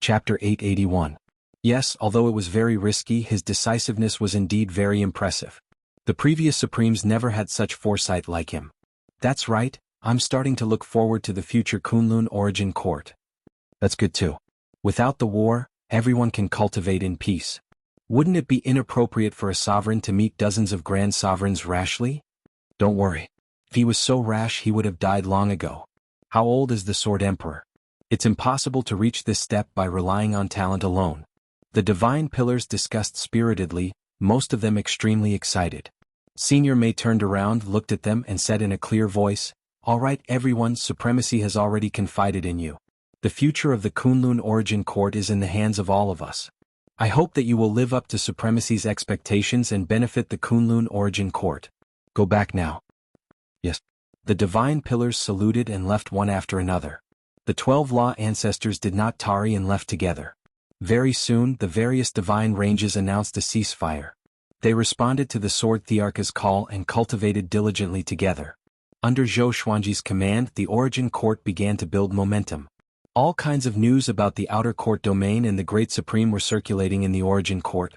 Chapter 881. Yes, although it was very risky, his decisiveness was indeed very impressive. The previous Supremes never had such foresight like him. That's right, I'm starting to look forward to the future Kunlun Origin Court. That's good too. Without the war, everyone can cultivate in peace. Wouldn't it be inappropriate for a sovereign to meet dozens of grand sovereigns rashly? Don't worry. If he was so rash, he would have died long ago. How old is the Sword Emperor? It's impossible to reach this step by relying on talent alone. The Divine Pillars discussed spiritedly, most of them extremely excited. Senior Mei turned around, looked at them and said in a clear voice, "All right everyone, supremacy has already confided in you. The future of the Kunlun Origin Court is in the hands of all of us. I hope that you will live up to supremacy's expectations and benefit the Kunlun Origin Court. Go back now." Yes. The Divine Pillars saluted and left one after another. The 12 Law Ancestors did not tarry and left together. Very soon, the various divine ranges announced a ceasefire. They responded to the Sword Thearcha's call and cultivated diligently together. Under Zhou Xuanji's command, the Origin Court began to build momentum. All kinds of news about the Outer Court domain and the Great Supreme were circulating in the Origin Court.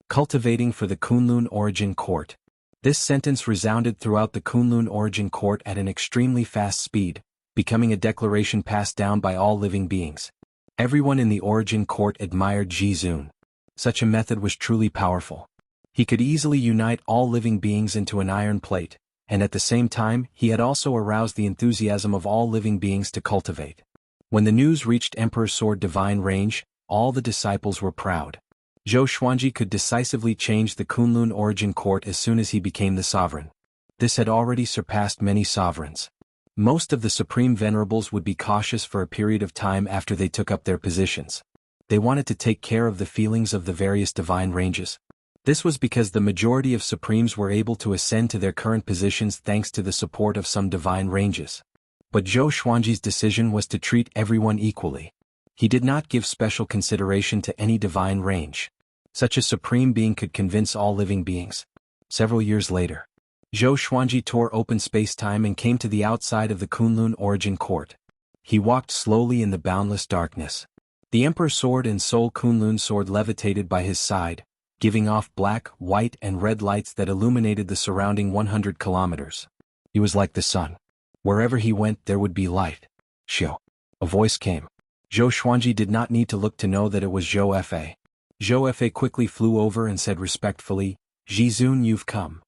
Cultivating for the Kunlun Origin Court. This sentence resounded throughout the Kunlun Origin Court at an extremely fast speed, becoming a declaration passed down by all living beings. Everyone in the Origin Court admired Ji Zun. Such a method was truly powerful. He could easily unite all living beings into an iron plate, and at the same time, he had also aroused the enthusiasm of all living beings to cultivate. When the news reached Emperor Sword Divine Range, all the disciples were proud. Zhou Xuanji could decisively change the Kunlun Origin Court as soon as he became the sovereign. This had already surpassed many sovereigns. Most of the Supreme Venerables would be cautious for a period of time after they took up their positions. They wanted to take care of the feelings of the various divine ranges. This was because the majority of Supremes were able to ascend to their current positions thanks to the support of some divine ranges. But Zhou Xuanji's decision was to treat everyone equally. He did not give special consideration to any divine range. Such a supreme being could convince all living beings. Several years later, Zhou Xuanji tore open space-time and came to the outside of the Kunlun Origin Court. He walked slowly in the boundless darkness. The Emperor Sword and Soul Kunlun Sword levitated by his side, giving off black, white and red lights that illuminated the surrounding 100 kilometers. He was like the sun. Wherever he went there would be light. "Xiao." A voice came. Zhou Xuanji did not need to look to know that it was Zhou Fa. Zhou Fa quickly flew over and said respectfully, "Ji Zun, you've come."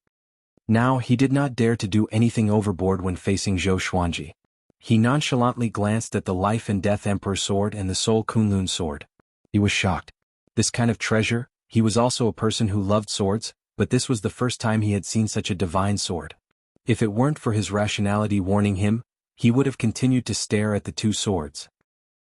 Now he did not dare to do anything overboard when facing Zhou Xuanji. He nonchalantly glanced at the Life and Death Emperor Sword and the Soul Kunlun Sword. He was shocked. This kind of treasure, he was also a person who loved swords, but this was the first time he had seen such a divine sword. If it weren't for his rationality warning him, he would have continued to stare at the two swords.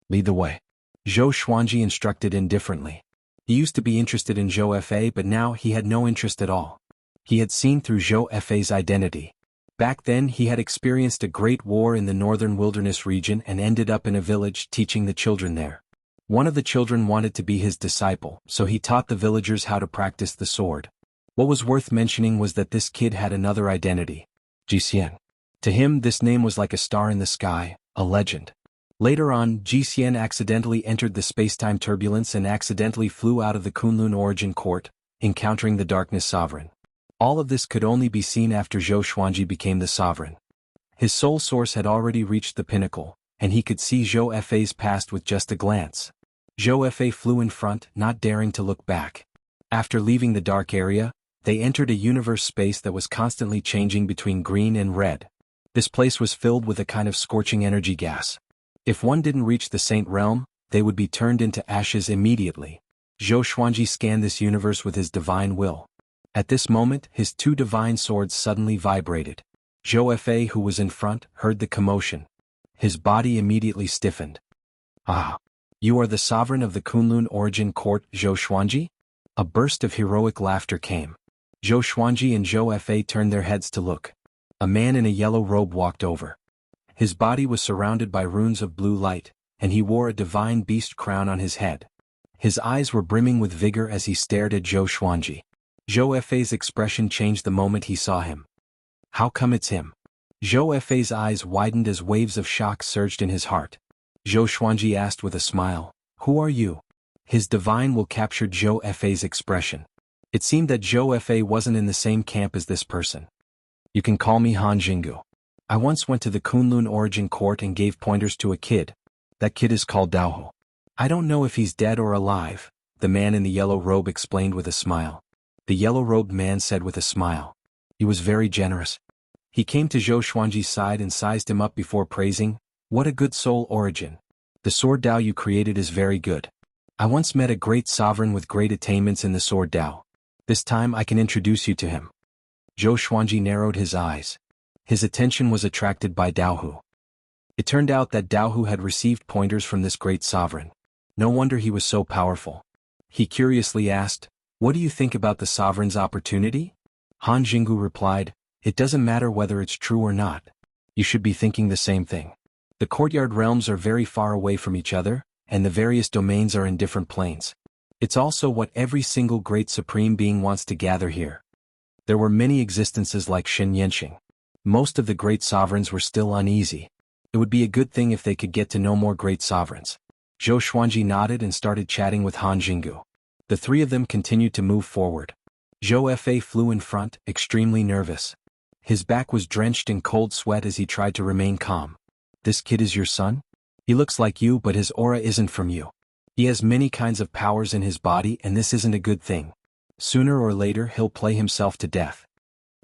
"Lead the way." Zhou Xuanji instructed indifferently. He used to be interested in Zhou Fa, but now he had no interest at all. He had seen through Zhou Fa's identity. Back then he had experienced a great war in the northern wilderness region and ended up in a village teaching the children there. One of the children wanted to be his disciple, so he taught the villagers how to practice the sword. What was worth mentioning was that this kid had another identity. Jixian. To him this name was like a star in the sky, a legend. Later on, Jixian accidentally entered the space-time turbulence and accidentally flew out of the Kunlun Origin Court, encountering the Darkness Sovereign. All of this could only be seen after Zhou Xuanji became the sovereign. His soul source had already reached the pinnacle, and he could see Zhou Fa's past with just a glance. Zhou Fa flew in front, not daring to look back. After leaving the dark area, they entered a universe space that was constantly changing between green and red. This place was filled with a kind of scorching energy gas. If one didn't reach the Saint Realm, they would be turned into ashes immediately. Zhou Xuanji scanned this universe with his divine will. At this moment, his two divine swords suddenly vibrated. Zhou Fa, who was in front, heard the commotion. His body immediately stiffened. "Ah! You are the sovereign of the Kunlun Origin Court, Zhou Xuanji?" A burst of heroic laughter came. Zhou Xuanji and Zhou Fa turned their heads to look. A man in a yellow robe walked over. His body was surrounded by runes of blue light, and he wore a divine beast crown on his head. His eyes were brimming with vigor as he stared at Zhou Xuanji. Zhou Fa's expression changed the moment he saw him. "How come it's him?" Zhou Fa's eyes widened as waves of shock surged in his heart. Zhou Xuanji asked with a smile, "Who are you?" His divine will captured Zhou Fei's expression. It seemed that Zhou Fei wasn't in the same camp as this person. You can call me Han Jingu. I once went to the Kunlun Origin Court and gave pointers to a kid. That kid is called Daohu. I don't know if he's dead or alive, the man in the yellow robe explained with a smile. The yellow-robed man said with a smile. He was very generous. He came to Zhou Xuanji's side and sized him up before praising, "What a good soul Origin. The sword Dao you created is very good. I once met a great sovereign with great attainments in the sword Dao. This time I can introduce you to him." Zhou Xuanji narrowed his eyes. His attention was attracted by Daohu. It turned out that Daohu had received pointers from this great sovereign. No wonder he was so powerful. He curiously asked, "What do you think about the sovereign's opportunity?" Han Jingu replied, "It doesn't matter whether it's true or not. You should be thinking the same thing. The courtyard realms are very far away from each other, and the various domains are in different planes. It's also what every single great supreme being wants to gather here. There were many existences like Shen Yanxing. Most of the great sovereigns were still uneasy. It would be a good thing if they could get to know more great sovereigns." Zhou Xuanji nodded and started chatting with Han Jingu. The three of them continued to move forward. Zhou Fei flew in front, extremely nervous. His back was drenched in cold sweat as he tried to remain calm. "This kid is your son? He looks like you but his aura isn't from you. He has many kinds of powers in his body and this isn't a good thing. Sooner or later he'll play himself to death."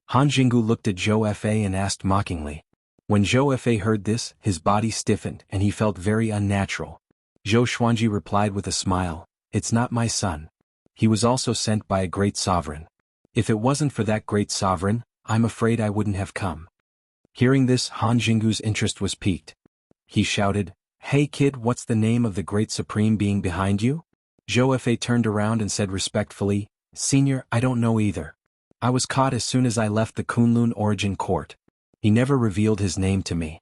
Han Jingu looked at Zhou Fei and asked mockingly. When Zhou Fei heard this, his body stiffened and he felt very unnatural. Zhou Xuanji replied with a smile, "It's not my son. He was also sent by a great sovereign. If it wasn't for that great sovereign, I'm afraid I wouldn't have come." Hearing this, Han Jingu's interest was piqued. He shouted, "Hey kid, what's the name of the great supreme being behind you?" Zhou Fei turned around and said respectfully, "Senior, I don't know either. I was caught as soon as I left the Kunlun Origin Court. He never revealed his name to me."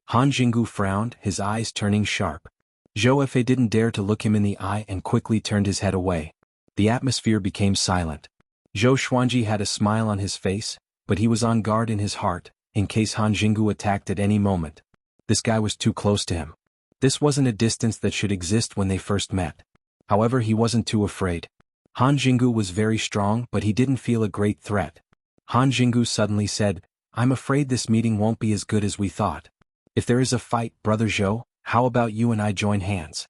Han Jingu frowned, his eyes turning sharp. Zhou Fei didn't dare to look him in the eye and quickly turned his head away. The atmosphere became silent. Zhou Xuanji had a smile on his face, but he was on guard in his heart, in case Han Jingu attacked at any moment. This guy was too close to him. This wasn't a distance that should exist when they first met. However, he wasn't too afraid. Han Jingu was very strong but he didn't feel a great threat. Han Jingu suddenly said, "I'm afraid this meeting won't be as good as we thought. If there is a fight, Brother Zhou, how about you and I join hands?"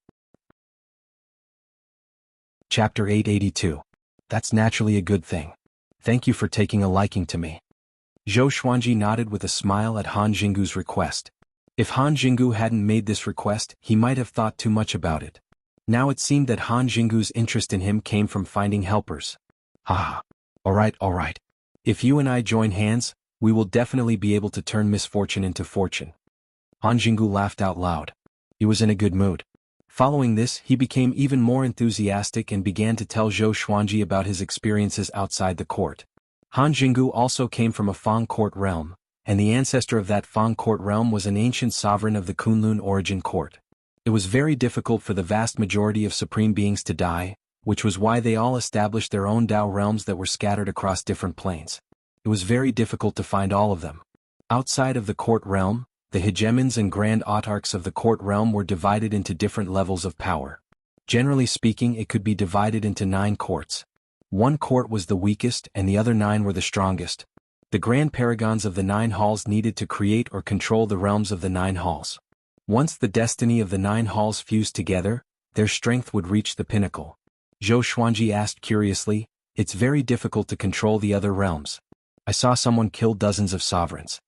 Chapter 882. That's naturally a good thing. Thank you for taking a liking to me. Zhou Xuanji nodded with a smile at Han Jingu's request. If Han Jingu hadn't made this request, he might have thought too much about it. Now it seemed that Han Jingu's interest in him came from finding helpers. "Haha. Alright. If you and I join hands, we will definitely be able to turn misfortune into fortune." Han Jingu laughed out loud. He was in a good mood. Following this, he became even more enthusiastic and began to tell Zhou Xuanji about his experiences outside the court. Han Jingu also came from a Fang court realm, and the ancestor of that Fang court realm was an ancient sovereign of the Kunlun Origin Court. It was very difficult for the vast majority of supreme beings to die, which was why they all established their own Dao realms that were scattered across different planes. It was very difficult to find all of them. Outside of the court realm, the hegemons and grand autarchs of the court realm were divided into different levels of power. Generally speaking, it could be divided into 9 courts. One court was the weakest and the other 9 were the strongest. The grand paragons of the 9 halls needed to create or control the realms of the 9 halls. Once the destiny of the 9 halls fused together, their strength would reach the pinnacle. Zhou Xuanji asked curiously, "It's very difficult to control the other realms. I saw someone kill dozens of sovereigns."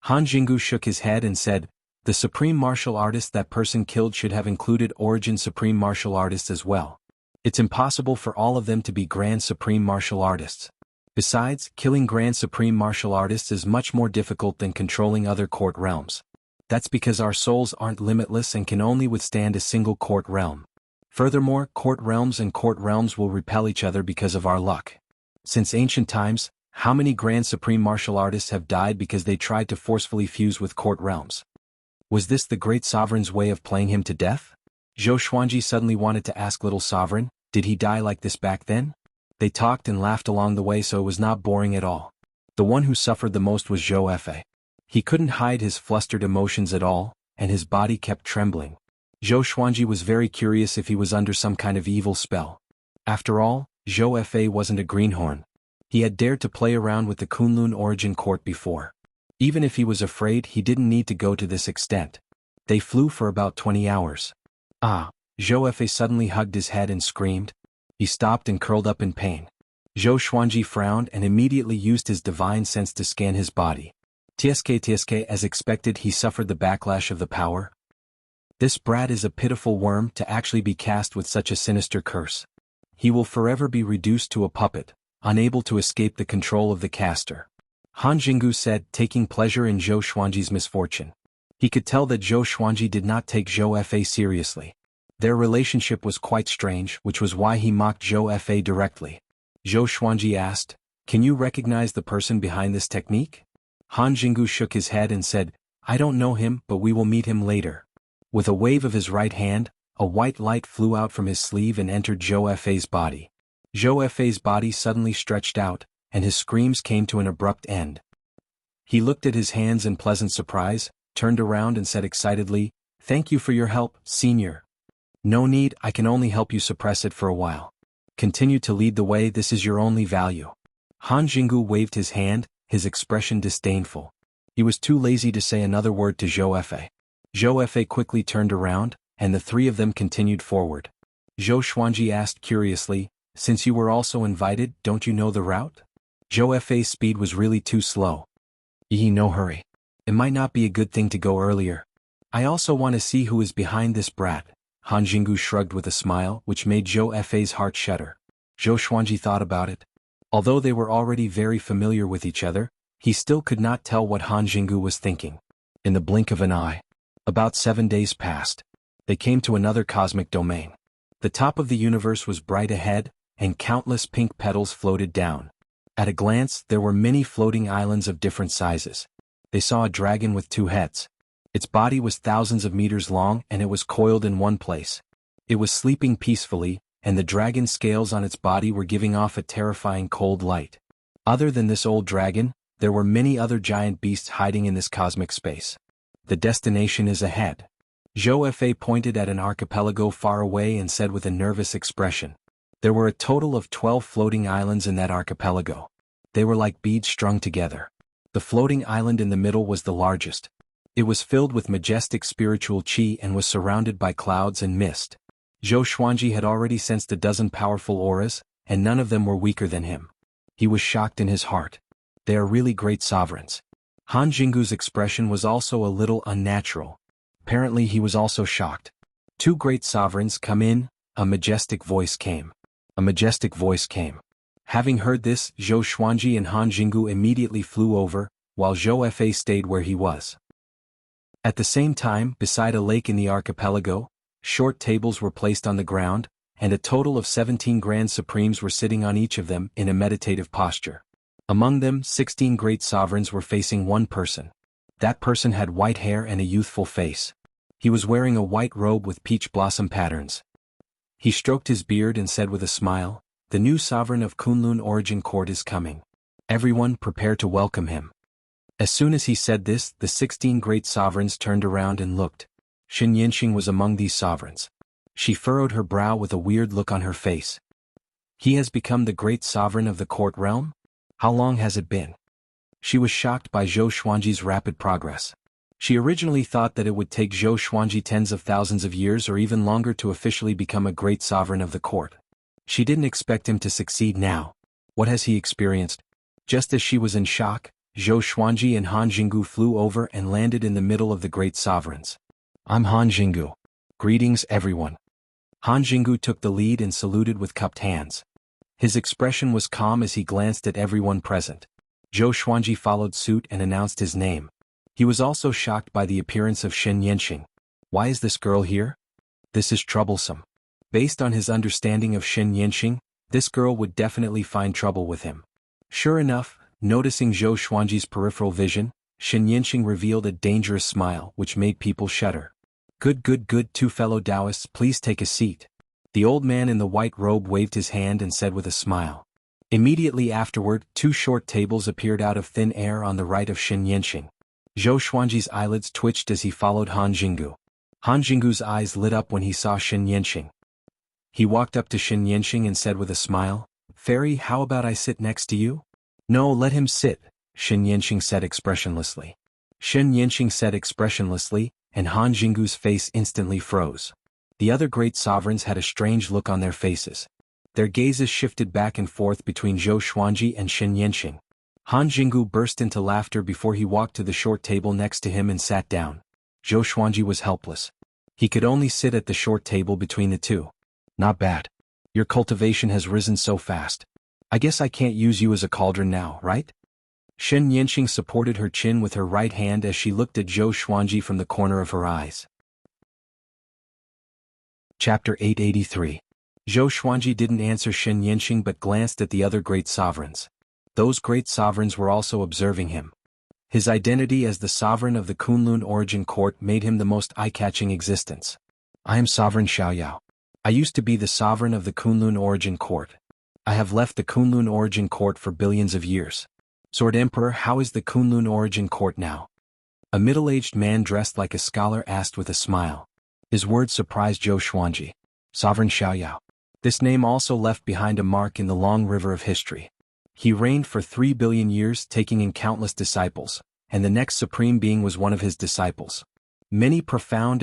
Han Jingu shook his head and said, "The supreme martial artist that person killed should have included Origin supreme martial artists as well. It's impossible for all of them to be grand supreme martial artists. Besides, killing grand supreme martial artists is much more difficult than controlling other court realms. That's because our souls aren't limitless and can only withstand a single court realm. Furthermore, court realms and court realms will repel each other because of our luck. Since ancient times, how many grand supreme martial artists have died because they tried to forcefully fuse with court realms? Was this the great sovereign's way of playing him to death?" Zhou Xuanji suddenly wanted to ask little sovereign, "Did he die like this back then?" They talked and laughed along the way, so it was not boring at all. The one who suffered the most was Zhou Fei. He couldn't hide his flustered emotions at all, and his body kept trembling. Zhou Xuanji was very curious if he was under some kind of evil spell. After all, Zhou Fa wasn't a greenhorn. He had dared to play around with the Kunlun origin court before. Even if he was afraid, he didn't need to go to this extent. They flew for about 20 hours. Ah! Zhou Fa suddenly hugged his head and screamed. He stopped and curled up in pain. Zhou Xuanji frowned and immediately used his divine sense to scan his body. Tsk, as expected, he suffered the backlash of the power. This brat is a pitiful worm to actually be cast with such a sinister curse. He will forever be reduced to a puppet, unable to escape the control of the caster. Han Jinggu said, taking pleasure in Zhou Xuanji's misfortune. He could tell that Zhou Xuanji did not take Zhou Fa seriously. Their relationship was quite strange, which was why he mocked Zhou Fa directly. Zhou Xuanji asked, "Can you recognize the person behind this technique?" Han Jinggu shook his head and said, "I don't know him, but we will meet him later." With a wave of his right hand, a white light flew out from his sleeve and entered Zhou Fa's body. Zhou Fa's body suddenly stretched out, and his screams came to an abrupt end. He looked at his hands in pleasant surprise, turned around and said excitedly, "Thank you for your help, Senior." "No need, I can only help you suppress it for a while. Continue to lead the way, this is your only value." Han Jinggu waved his hand, his expression disdainful. He was too lazy to say another word to Zhou Fa. Zhou Fa quickly turned around, and the three of them continued forward. Zhou Xuanji asked curiously, "Since you were also invited, don't you know the route?" Zhou Fa's speed was really too slow. No hurry. It might not be a good thing to go earlier. I also want to see who is behind this brat. Han Jinggu shrugged with a smile, which made Zhou Fa's heart shudder. Zhou Xuanji thought about it. Although they were already very familiar with each other, he still could not tell what Han Jinggu was thinking. In the blink of an eye. About 7 days passed. They came to another cosmic domain. The top of the universe was bright ahead, and countless pink petals floated down. At a glance, there were many floating islands of different sizes. They saw a dragon with 2 heads. Its body was thousands of meters long and it was coiled in one place. It was sleeping peacefully, and the dragon's scales on its body were giving off a terrifying cold light. Other than this old dragon, there were many other giant beasts hiding in this cosmic space. The destination is ahead. Zhou Fa pointed at an archipelago far away and said with a nervous expression. There were a total of 12 floating islands in that archipelago. They were like beads strung together. The floating island in the middle was the largest. It was filled with majestic spiritual qi and was surrounded by clouds and mist. Zhou Xuanji had already sensed a dozen powerful auras, and none of them were weaker than him. He was shocked in his heart. They are really great sovereigns. Han Jinggu's expression was also a little unnatural. Apparently he was also shocked. 2 great sovereigns come in, a majestic voice came. A majestic voice came. Having heard this, Zhou Xuanji and Han Jinggu immediately flew over, while Zhou Fa stayed where he was. At the same time, beside a lake in the archipelago, short tables were placed on the ground, and a total of 17 Grand Supremes were sitting on each of them in a meditative posture. Among them, 16 great sovereigns were facing one person. That person had white hair and a youthful face. He was wearing a white robe with peach blossom patterns. He stroked his beard and said with a smile, "The new sovereign of Kunlun Origin Court is coming. Everyone prepare to welcome him." As soon as he said this, the 16 great sovereigns turned around and looked. Xin Yinxing was among these sovereigns. She furrowed her brow with a weird look on her face. He has become the great sovereign of the court realm? How long has it been? She was shocked by Zhou Xuanji's rapid progress. She originally thought that it would take Zhou Xuanji tens of thousands of years or even longer to officially become a great sovereign of the court. She didn't expect him to succeed now. What has he experienced? Just as she was in shock, Zhou Xuanji and Han Jinggu flew over and landed in the middle of the great sovereigns. "I'm Han Jinggu. Greetings, everyone." Han Jinggu took the lead and saluted with cupped hands. His expression was calm as he glanced at everyone present. Zhou Xuanji followed suit and announced his name. He was also shocked by the appearance of Xin Yinxing. Why is this girl here? This is troublesome. Based on his understanding of Xin Yinxing, this girl would definitely find trouble with him. Sure enough, noticing Zhou Xuanji's peripheral vision, Xin Yinxing revealed a dangerous smile which made people shudder. Good, 2 fellow Taoists, please take a seat." The old man in the white robe waved his hand and said with a smile. Immediately afterward, 2 short tables appeared out of thin air on the right of Xin Yinxing. Zhou Xuanji's eyelids twitched as he followed Han Jinggu. Han Jinggu's eyes lit up when he saw Shen Yanxing. He walked up to Shen Yanxing and said with a smile, "Fairy, how about I sit next to you?" "No, let him sit," Shen Yanxing said expressionlessly. Shen Yanxing said expressionlessly, and Han Jinggu's face instantly froze. The other great sovereigns had a strange look on their faces. Their gazes shifted back and forth between Zhou Xuanji and Shen Yanxing. Han Jinggu burst into laughter before he walked to the short table next to him and sat down. Zhou Xuanji was helpless. He could only sit at the short table between the two. "Not bad. Your cultivation has risen so fast. I guess I can't use you as a cauldron now, right?" Shen Yanxing supported her chin with her right hand as she looked at Zhou Xuanji from the corner of her eyes. Chapter 883. Zhou Xuanji didn't answer Shen Yanxing but glanced at the other great sovereigns. Those great sovereigns were also observing him. His identity as the sovereign of the Kunlun origin court made him the most eye-catching existence. "I am Sovereign Xiaoyao. I used to be the sovereign of the Kunlun origin court. I have left the Kunlun origin court for billions of years. Sword Emperor, how is the Kunlun origin court now?" A middle-aged man dressed like a scholar asked with a smile. His words surprised Zhou Xuanji. "Sovereign Xiaoyao." This name also left behind a mark in the long river of history. He reigned for 3 billion years, taking in countless disciples, and the next supreme being was one of his disciples. Many profound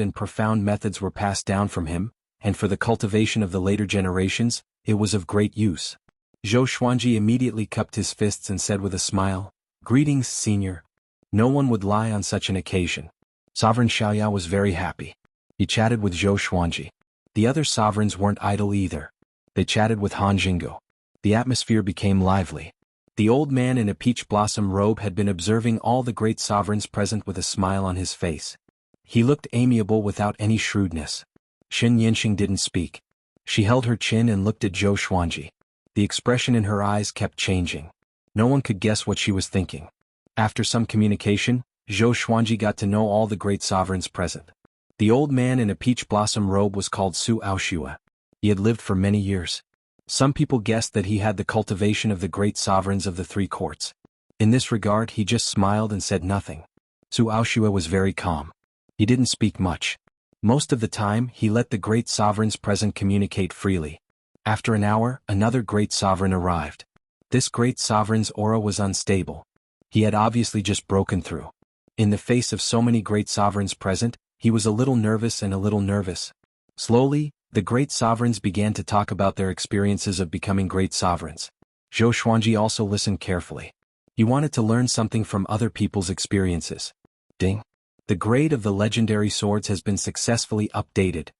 methods were passed down from him, and for the cultivation of the later generations, it was of great use. Zhou Xuanji immediately cupped his fists and said with a smile, "Greetings, senior." No one would lie on such an occasion. Sovereign Xiaoyao was very happy. He chatted with Zhou Xuanji. The other sovereigns weren't idle either. They chatted with Han Jinggu. The atmosphere became lively. The old man in a peach blossom robe had been observing all the great sovereigns present with a smile on his face. He looked amiable without any shrewdness. Shen Yanxing didn't speak. She held her chin and looked at Zhou Xuanji. The expression in her eyes kept changing. No one could guess what she was thinking. After some communication, Zhou Xuanji got to know all the great sovereigns present. The old man in a peach blossom robe was called Su Aoshua. He had lived for many years. Some people guessed that he had the cultivation of the great sovereigns of the three courts. In this regard he just smiled and said nothing. Su Aoshua was very calm. He didn't speak much. Most of the time he let the great sovereigns present communicate freely. After an hour, another great sovereign arrived. This great sovereign's aura was unstable. He had obviously just broken through. In the face of so many great sovereigns present, he was a little nervous. Slowly, the great sovereigns began to talk about their experiences of becoming great sovereigns. Zhou Xuanji also listened carefully. He wanted to learn something from other people's experiences. Ding! The grade of the legendary swords has been successfully updated.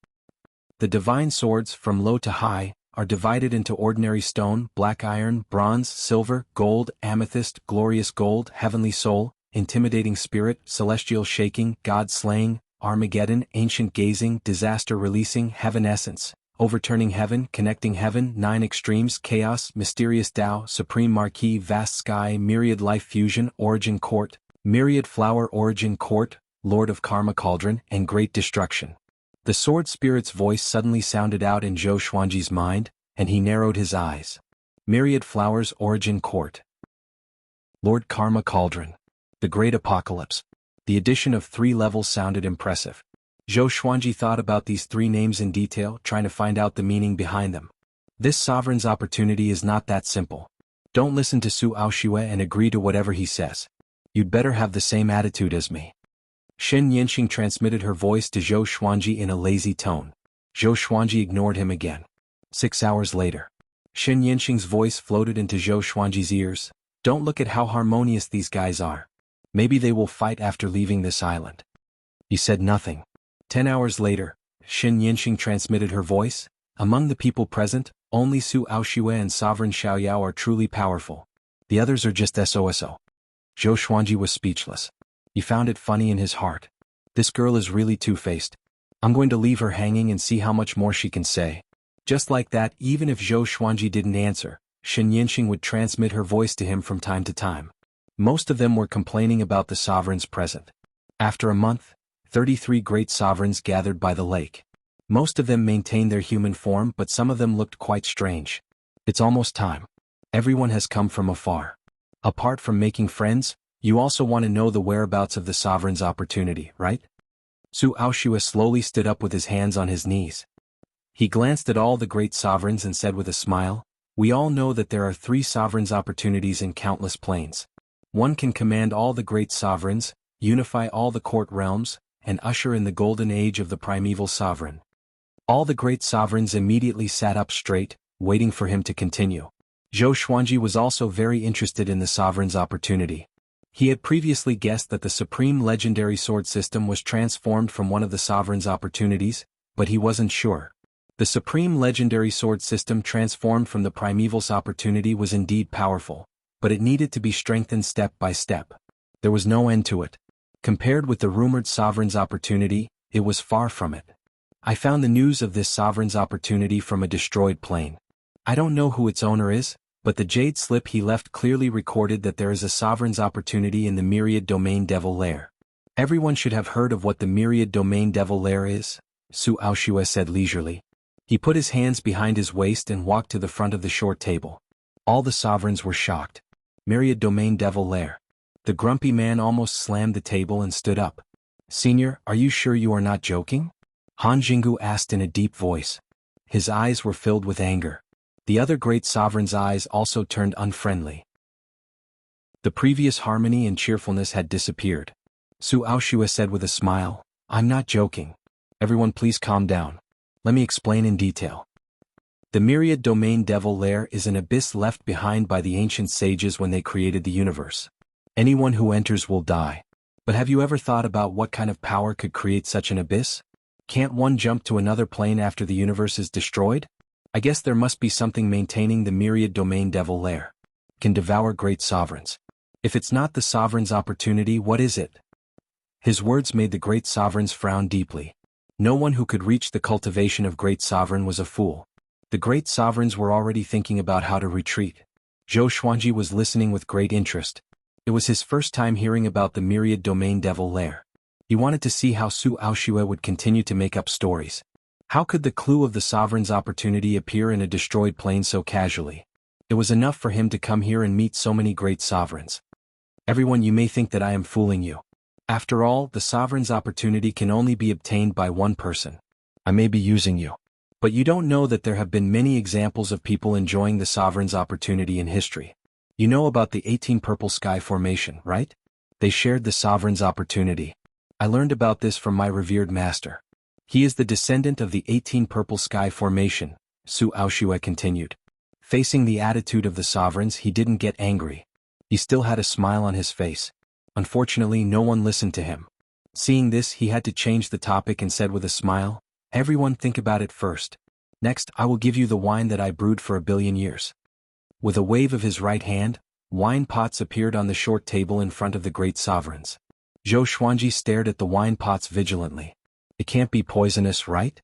The divine swords, from low to high, are divided into ordinary stone, black iron, bronze, silver, gold, amethyst, glorious gold, heavenly soul, intimidating spirit, celestial shaking, God slaying, Armageddon, ancient gazing, disaster releasing, heaven essence, overturning heaven, connecting heaven, 9 extremes, chaos, mysterious Tao, supreme marquee, vast sky, myriad life fusion, origin court, myriad flower origin court, lord of karma cauldron, and great destruction. The sword spirit's voice suddenly sounded out in Zhou Xuanji's mind, and he narrowed his eyes. Myriad flowers origin court. Lord Karma cauldron. The great apocalypse. The addition of 3 levels sounded impressive. Zhou Xuanji thought about these 3 names in detail, trying to find out the meaning behind them. This sovereign's opportunity is not that simple. Don't listen to Su Aoshua and agree to whatever he says. You'd better have the same attitude as me. Shen Yanxing transmitted her voice to Zhou Xuanji in a lazy tone. Zhou Xuanji ignored him again. 6 hours later. Shen Yanxing's voice floated into Zhou Xuanji's ears. Don't look at how harmonious these guys are. Maybe they will fight after leaving this island. He said nothing. 10 hours later, Shen Yanxing transmitted her voice. Among the people present, only Su Aoshua and Sovereign Xiaoyao are truly powerful. The others are just SOSO. Zhou Xuanji was speechless. He found it funny in his heart. This girl is really two-faced. I'm going to leave her hanging and see how much more she can say. Just like that, even if Zhou Xuanji didn't answer, Shen Yanxing would transmit her voice to him from time to time. Most of them were complaining about the sovereigns present. After a month, 33 great sovereigns gathered by the lake. Most of them maintained their human form, but some of them looked quite strange. It's almost time. Everyone has come from afar. Apart from making friends, you also want to know the whereabouts of the sovereign's opportunity, right? Su Aoshua slowly stood up with his hands on his knees. He glanced at all the great sovereigns and said with a smile, "We all know that there are 3 sovereigns' opportunities in countless planes. One can command all the great sovereigns, unify all the court realms, and usher in the golden age of the primeval sovereign." All the great sovereigns immediately sat up straight, waiting for him to continue. Zhou Xuanji was also very interested in the sovereign's opportunity. He had previously guessed that the supreme legendary sword system was transformed from one of the sovereign's opportunities, but he wasn't sure. The supreme legendary sword system transformed from the primeval's opportunity was indeed powerful, but it needed to be strengthened step by step. There was no end to it. Compared with the rumored sovereign's opportunity, it was far from it. I found the news of this sovereign's opportunity from a destroyed plane. I don't know who its owner is, but the jade slip he left clearly recorded that there is a sovereign's opportunity in the Myriad Domain Devil Lair. Everyone should have heard of what the Myriad Domain Devil Lair is, Su Aoshua said leisurely. He put his hands behind his waist and walked to the front of the short table. All the sovereigns were shocked. Myriad Domain Devil Lair. The grumpy man almost slammed the table and stood up. "Senior, are you sure you are not joking?" Han Jinggu asked in a deep voice. His eyes were filled with anger. The other great sovereign's eyes also turned unfriendly. The previous harmony and cheerfulness had disappeared. Su Aoshua said with a smile, "I'm not joking. Everyone please calm down. Let me explain in detail. The Myriad Domain Devil Lair is an abyss left behind by the ancient sages when they created the universe. Anyone who enters will die. But have you ever thought about what kind of power could create such an abyss? Can't one jump to another plane after the universe is destroyed? I guess there must be something maintaining the Myriad Domain Devil Lair. Can devour great sovereigns. If it's not the sovereign's opportunity, what is it?" His words made the great sovereigns frown deeply. No one who could reach the cultivation of great sovereign was a fool. The great sovereigns were already thinking about how to retreat. Zhou Xuanji was listening with great interest. It was his first time hearing about the Myriad Domain Devil Lair. He wanted to see how Su Aoshua would continue to make up stories. How could the clue of the sovereign's opportunity appear in a destroyed plane so casually? It was enough for him to come here and meet so many great sovereigns. "Everyone, you may think that I am fooling you. After all, the sovereign's opportunity can only be obtained by one person. I may be using you. But you don't know that there have been many examples of people enjoying the sovereign's opportunity in history. You know about the 18 Purple Sky Formation, right? They shared the sovereign's opportunity. I learned about this from my revered master. He is the descendant of the 18 Purple Sky Formation," Su Aoshua continued. Facing the attitude of the sovereigns, he didn't get angry. He still had a smile on his face. Unfortunately, no one listened to him. Seeing this, he had to change the topic and said with a smile, "Everyone think about it first. Next, I will give you the wine that I brewed for 1,000,000,000 years." With a wave of his right hand, wine pots appeared on the short table in front of the great sovereigns. Zhou Xuanji stared at the wine pots vigilantly. It can't be poisonous, right?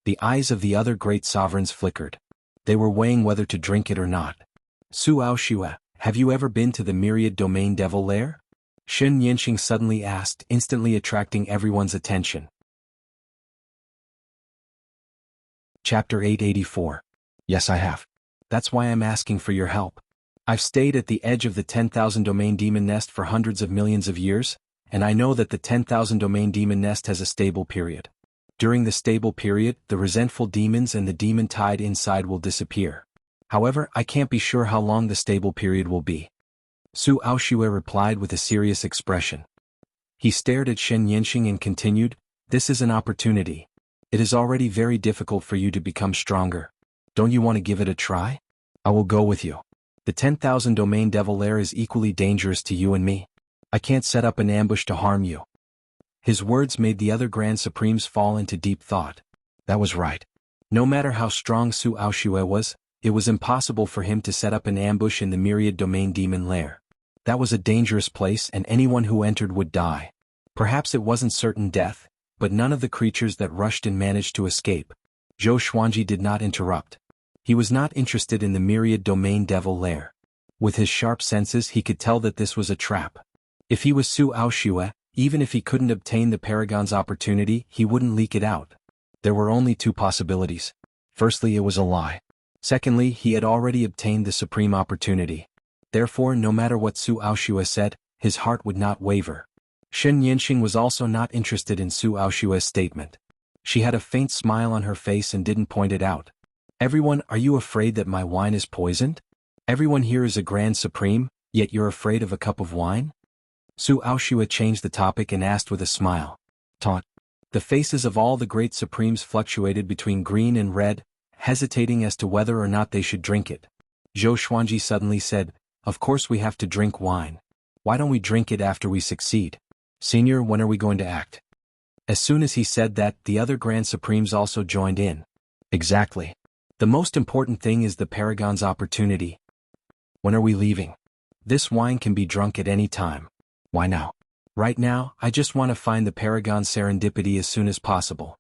The eyes of the other great sovereigns flickered. They were weighing whether to drink it or not. "Su Aoshua, have you ever been to the Myriad Domain Devil Lair?" Shen Yanqing suddenly asked, instantly attracting everyone's attention. Chapter 884. Yes, I have. That's why I'm asking for your help. I've stayed at the edge of the 10,000 domain demon nest for hundreds of millions of years, and I know that the 10,000 domain demon nest has a stable period. During the stable period, the resentful demons and the demon tide inside will disappear. However, I can't be sure how long the stable period will be. Su Aoshua replied with a serious expression. He stared at Shen Yanqing and continued, "This is an opportunity. It is already very difficult for you to become stronger. Don't you want to give it a try? I will go with you. The 10,000 domain devil lair is equally dangerous to you and me. I can't set up an ambush to harm you." His words made the other Grand Supremes fall into deep thought. That was right. No matter how strong Su Aoshua was, it was impossible for him to set up an ambush in the Myriad Domain Demon Lair. That was a dangerous place and anyone who entered would die. Perhaps it wasn't certain death, but none of the creatures that rushed in managed to escape. Zhou Xuanji did not interrupt. He was not interested in the Myriad Domain Devil Lair. With his sharp senses he could tell that this was a trap. If he was Su Aoshua, even if he couldn't obtain the Paragon's opportunity, he wouldn't leak it out. There were only two possibilities. Firstly, it was a lie. Secondly, he had already obtained the supreme opportunity. Therefore, no matter what Su Aoshua said, his heart would not waver. Shen Yinxing was also not interested in Su Aoshue's statement. She had a faint smile on her face and didn't point it out. Everyone, are you afraid that my wine is poisoned? Everyone here is a Grand Supreme, yet you're afraid of a cup of wine? Su Aoshue changed the topic and asked with a smile. Taunt. The faces of all the great Supremes fluctuated between green and red, hesitating as to whether or not they should drink it. Zhou Xuanji suddenly said, "Of course we have to drink wine. Why don't we drink it after we succeed? Senior, when are we going to act?" As soon as he said that, the other Grand Supremes also joined in. Exactly. The most important thing is the Paragon's opportunity. When are we leaving? This wine can be drunk at any time. Why now? Right now, I just want to find the Paragon serendipity as soon as possible.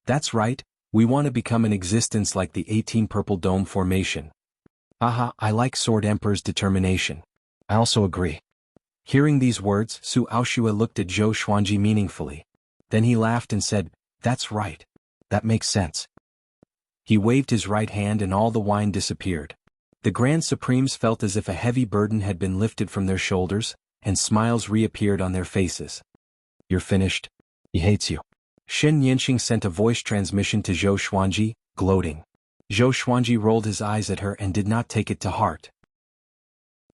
That's right, we want to become an existence like the 18 Purple Dome formation. Aha, I like Sword Emperor's determination. I also agree. Hearing these words, Su Aoshue looked at Zhou Xuanji meaningfully. Then he laughed and said, "That's right. That makes sense." He waved his right hand and all the wine disappeared. The Grand Supremes felt as if a heavy burden had been lifted from their shoulders, and smiles reappeared on their faces. "You're finished? He hates you." Shen Yinxing sent a voice transmission to Zhou Xuanji, gloating. Zhou Xuanji rolled his eyes at her and did not take it to heart.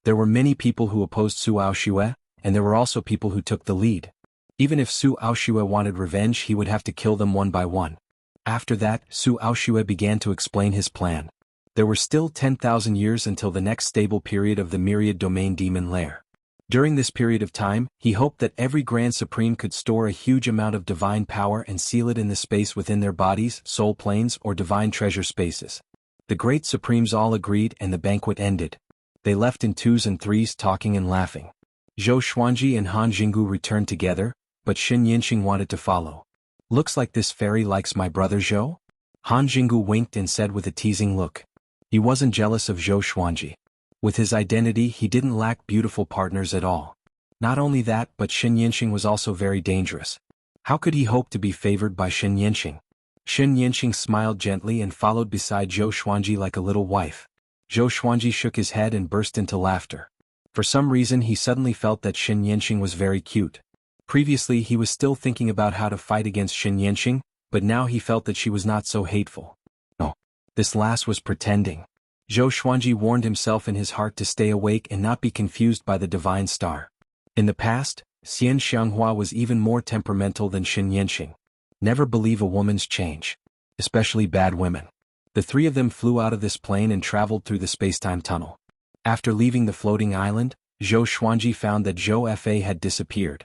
There were many people who opposed Su Aoshue, and there were also people who took the lead. Even if Su Aoshue wanted revenge, he would have to kill them one by one. After that, Su Aoshue began to explain his plan. There were still 10,000 years until the next stable period of the Myriad Domain Demon Lair. During this period of time, he hoped that every Grand Supreme could store a huge amount of divine power and seal it in the space within their bodies, soul planes, or divine treasure spaces. The great Supremes all agreed and the banquet ended. They left in twos and threes talking and laughing. Zhou Xuanji and Han Jinggu returned together, but Shen Yinxing wanted to follow. "Looks like this fairy likes my brother Zhou?" Han Jinggu winked and said with a teasing look. He wasn't jealous of Zhou Xuanji. With his identity, he didn't lack beautiful partners at all. Not only that, but Shen Yinxing was also very dangerous. How could he hope to be favored by Shen Yinxing? Shen Yinxing smiled gently and followed beside Zhou Xuanji like a little wife. Zhou Xuanji shook his head and burst into laughter. For some reason he suddenly felt that Shen Yinxing was very cute. Previously he was still thinking about how to fight against Shen Yinxing, but now he felt that she was not so hateful. No. This lass was pretending. Zhou Xuanji warned himself in his heart to stay awake and not be confused by the divine star. In the past, Xian Xianghua was even more temperamental than Shen Yinxing. Never believe a woman's change. Especially bad women. The three of them flew out of this plane and traveled through the spacetime tunnel. After leaving the floating island, Zhou Xuanji found that Zhou Fa had disappeared.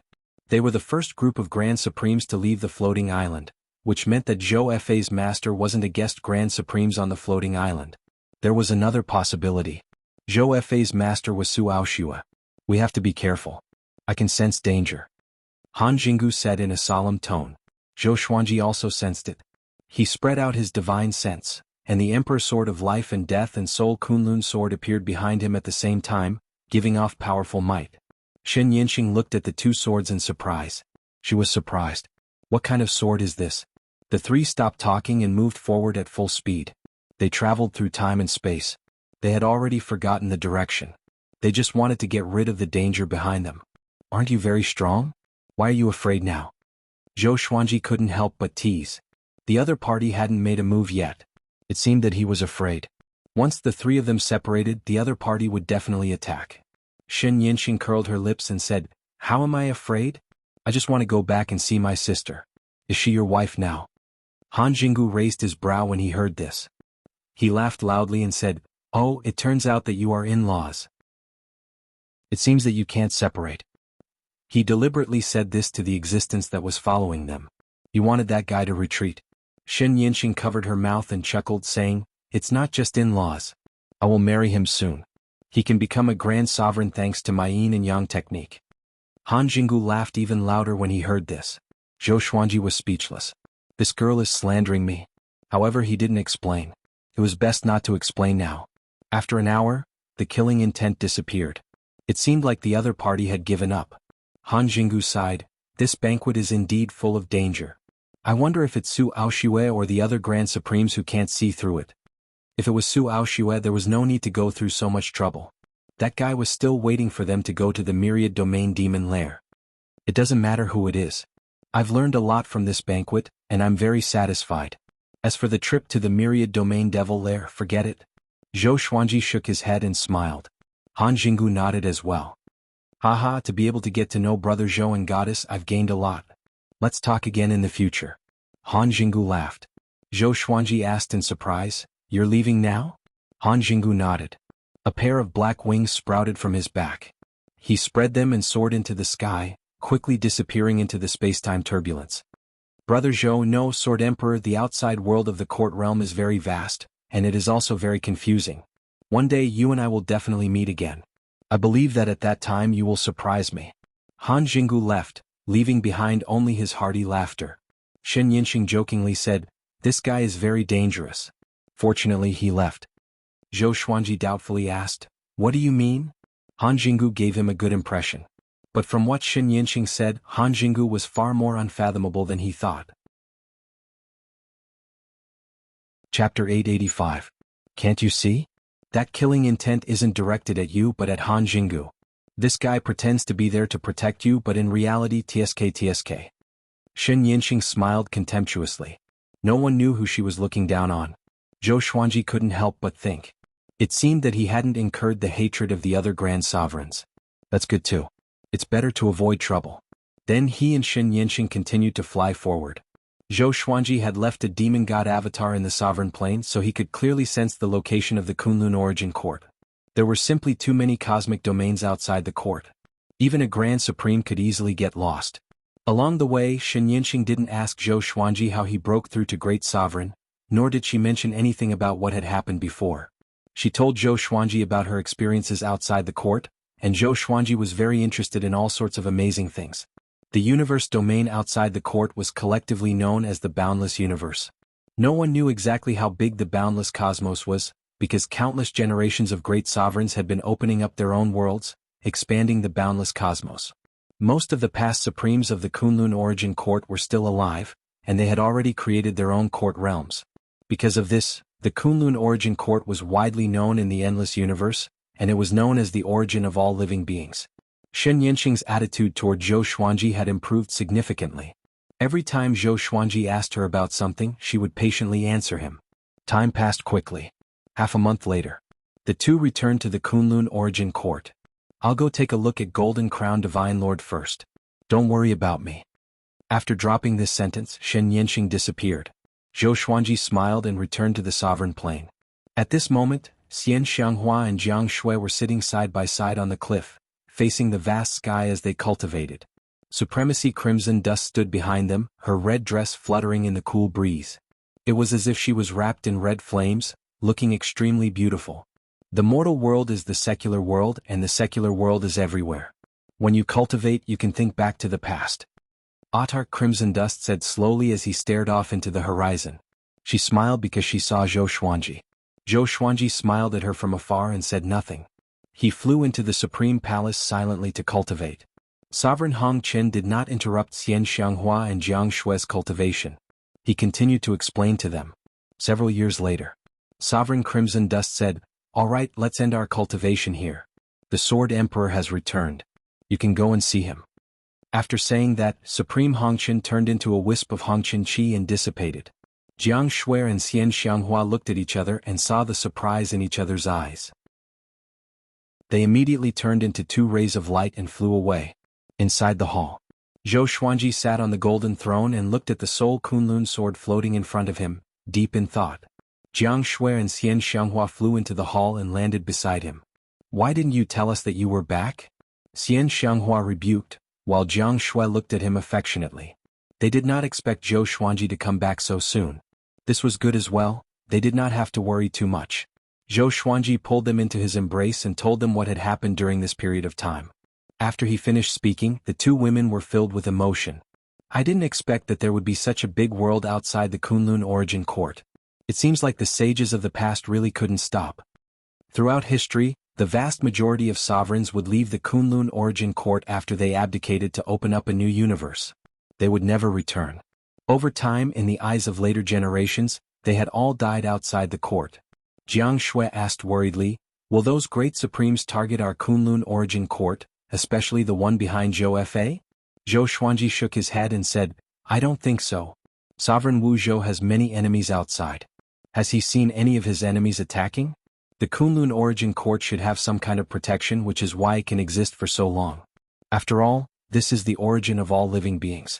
They were the first group of Grand Supremes to leave the floating island, which meant that Zhou Fa's master wasn't a guest Grand Supremes on the floating island. There was another possibility. Zhou Fa's master was Su Aoshue. "We have to be careful. I can sense danger," Han Jinggu said in a solemn tone. Zhou Xuanji also sensed it. He spread out his divine sense, and the Emperor Sword of Life and Death and Soul Kunlun Sword appeared behind him at the same time, giving off powerful might. Shen Yinxing looked at the two swords in surprise. She was surprised. What kind of sword is this? The three stopped talking and moved forward at full speed. They traveled through time and space. They had already forgotten the direction. They just wanted to get rid of the danger behind them. "Aren't you very strong? Why are you afraid now?" Zhou Xuanji couldn't help but tease. The other party hadn't made a move yet. It seemed that he was afraid. Once the three of them separated, the other party would definitely attack. Shen Yinxing curled her lips and said, "How am I afraid? I just want to go back and see my sister. Is she your wife now?" Han Jinggu raised his brow when he heard this. He laughed loudly and said, "Oh, it turns out that you are in-laws. It seems that you can't separate." He deliberately said this to the existence that was following them. He wanted that guy to retreat. Shen Yinxing covered her mouth and chuckled, saying, "It's not just in-laws. I will marry him soon. He can become a grand sovereign thanks to my yin and yang technique." Han Jinggu laughed even louder when he heard this. Zhou Xuanji was speechless. This girl is slandering me. However, he didn't explain. It was best not to explain now. After an hour, the killing intent disappeared. It seemed like the other party had given up. Han Jinggu sighed. This banquet is indeed full of danger. I wonder if it's Su Aoshue or the other Grand Supremes who can't see through it. If it was Su Aoshue, there was no need to go through so much trouble. That guy was still waiting for them to go to the Myriad Domain Demon Lair. It doesn't matter who it is. I've learned a lot from this banquet, and I'm very satisfied. As for the trip to the Myriad Domain Devil Lair, forget it. Zhou Xuanji shook his head and smiled. Han Jinggu nodded as well. Haha, to be able to get to know Brother Zhou and Goddess, I've gained a lot. Let's talk again in the future. Han Jinggu laughed. Zhou Xuanji asked in surprise, "You're leaving now?" Han Jinggu nodded. A pair of black wings sprouted from his back. He spread them and soared into the sky, quickly disappearing into the space-time turbulence. Brother Zhou, no, Sword Emperor, the outside world of the court realm is very vast, and it is also very confusing. One day you and I will definitely meet again. I believe that at that time you will surprise me. Han Jinggu left, leaving behind only his hearty laughter. Shen Yinxing jokingly said, "This guy is very dangerous." Fortunately he left. Zhou Xuanji doubtfully asked, "What do you mean?" Han Jinggu gave him a good impression. But from what Shen Yinxing said, Han Jinggu was far more unfathomable than he thought. Chapter 885. Can't you see? That killing intent isn't directed at you but at Han Jinggu. This guy pretends to be there to protect you but in reality TSK. Shen Yinxing smiled contemptuously. No one knew who she was looking down on. Zhou Xuanji couldn't help but think. It seemed that he hadn't incurred the hatred of the other grand sovereigns. That's good too. It's better to avoid trouble. Then he and Shen Yinxing continued to fly forward. Zhou Xuanji had left a demon god avatar in the sovereign plane so he could clearly sense the location of the Kunlun origin court. There were simply too many cosmic domains outside the court. Even a Grand Supreme could easily get lost. Along the way, Shen Yinxing didn't ask Zhou Xuanji how he broke through to Great Sovereign, nor did she mention anything about what had happened before. She told Zhou Xuanji about her experiences outside the court, and Zhou Xuanji was very interested in all sorts of amazing things. The universe domain outside the court was collectively known as the Boundless Universe. No one knew exactly how big the boundless cosmos was, because countless generations of great sovereigns had been opening up their own worlds, expanding the boundless cosmos. Most of the past supremes of the Kunlun origin court were still alive, and they had already created their own court realms. Because of this, the Kunlun origin court was widely known in the endless universe, and it was known as the origin of all living beings. Shen Yinxing's attitude toward Zhou Xuanji had improved significantly. Every time Zhou Xuanji asked her about something, she would patiently answer him. Time passed quickly. Half a month later, the two returned to the Kunlun origin court. "I'll go take a look at Golden Crown Divine Lord first. Don't worry about me." After dropping this sentence, Shen Yinxing disappeared. Zhou Xuanji smiled and returned to the sovereign plane. At this moment, Xian Xianghua and Jiang Shui were sitting side by side on the cliff, facing the vast sky as they cultivated. Supremacy Crimson Dust stood behind them, her red dress fluttering in the cool breeze. It was as if she was wrapped in red flames, looking extremely beautiful. The mortal world is the secular world and the secular world is everywhere. When you cultivate, you can think back to the past. Autarch Crimson Dust said slowly as he stared off into the horizon. She smiled because she saw Zhou Xuanji. Zhou Xuanji smiled at her from afar and said nothing. He flew into the Supreme Palace silently to cultivate. Sovereign Hong Chen did not interrupt Xian Xianghua and Jiang Shui's cultivation. He continued to explain to them. Several years later, Sovereign Crimson Dust said, "All right, let's end our cultivation here. The Sword Emperor has returned. You can go and see him." After saying that, Supreme Hongqian turned into a wisp of Hongqian Qi and dissipated. Jiang Shui and Xian Xianghua looked at each other and saw the surprise in each other's eyes. They immediately turned into two rays of light and flew away. Inside the hall, Zhou Xuanji sat on the golden throne and looked at the Soul Kunlun sword floating in front of him, deep in thought. Jiang Shui and Xian Xianghua flew into the hall and landed beside him. "Why didn't you tell us that you were back?" Xian Xianghua rebuked, while Jiang Shui looked at him affectionately. They did not expect Zhou Xuanji to come back so soon. This was good as well, they did not have to worry too much. Zhou Xuanji pulled them into his embrace and told them what had happened during this period of time. After he finished speaking, the two women were filled with emotion. "I didn't expect that there would be such a big world outside the Kunlun origin court. It seems like the sages of the past really couldn't stop." Throughout history, the vast majority of sovereigns would leave the Kunlun origin court after they abdicated to open up a new universe. They would never return. Over time, in the eyes of later generations, they had all died outside the court. Jiang Shui asked worriedly, "Will those great supremes target our Kunlun origin court, especially the one behind Zhou Fa?" Zhou Xuanji shook his head and said, I don't think so. Sovereign Wu Zhou has many enemies outside. Has he seen any of his enemies attacking? The Kunlun Origin Court should have some kind of protection, which is why it can exist for so long. After all, this is the origin of all living beings.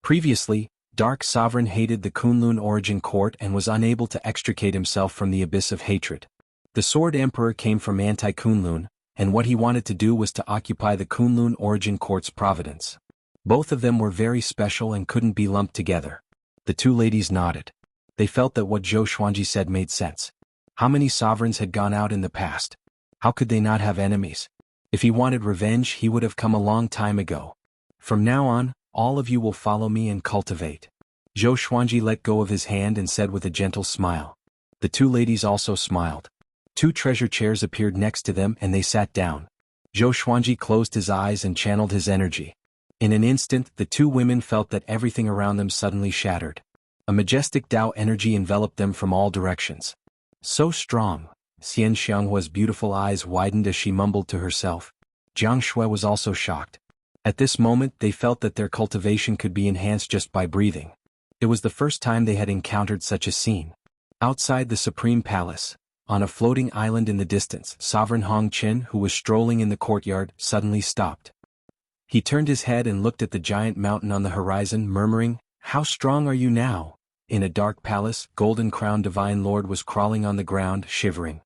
Previously, Dark Sovereign hated the Kunlun Origin Court and was unable to extricate himself from the abyss of hatred. The Sword Emperor came from anti-Kunlun, and what he wanted to do was to occupy the Kunlun Origin Court's providence. Both of them were very special and couldn't be lumped together. The two ladies nodded. They felt that what Zhou Xuanji said made sense. How many sovereigns had gone out in the past? How could they not have enemies? If he wanted revenge, he would have come a long time ago. From now on, all of you will follow me and cultivate. Zhou Xuanji let go of his hand and said with a gentle smile. The two ladies also smiled. Two treasure chairs appeared next to them and they sat down. Zhou Xuanji closed his eyes and channeled his energy. In an instant, the two women felt that everything around them suddenly shattered. A majestic Tao energy enveloped them from all directions. So strong. Xian Xianghua's beautiful eyes widened as she mumbled to herself. Jiang Shui was also shocked. At this moment they felt that their cultivation could be enhanced just by breathing. It was the first time they had encountered such a scene. Outside the Supreme Palace, on a floating island in the distance, Sovereign Hong Qin, who was strolling in the courtyard, suddenly stopped. He turned his head and looked at the giant mountain on the horizon, murmuring, How strong are you now? In a dark palace, Golden Crown Divine Lord was crawling on the ground, shivering.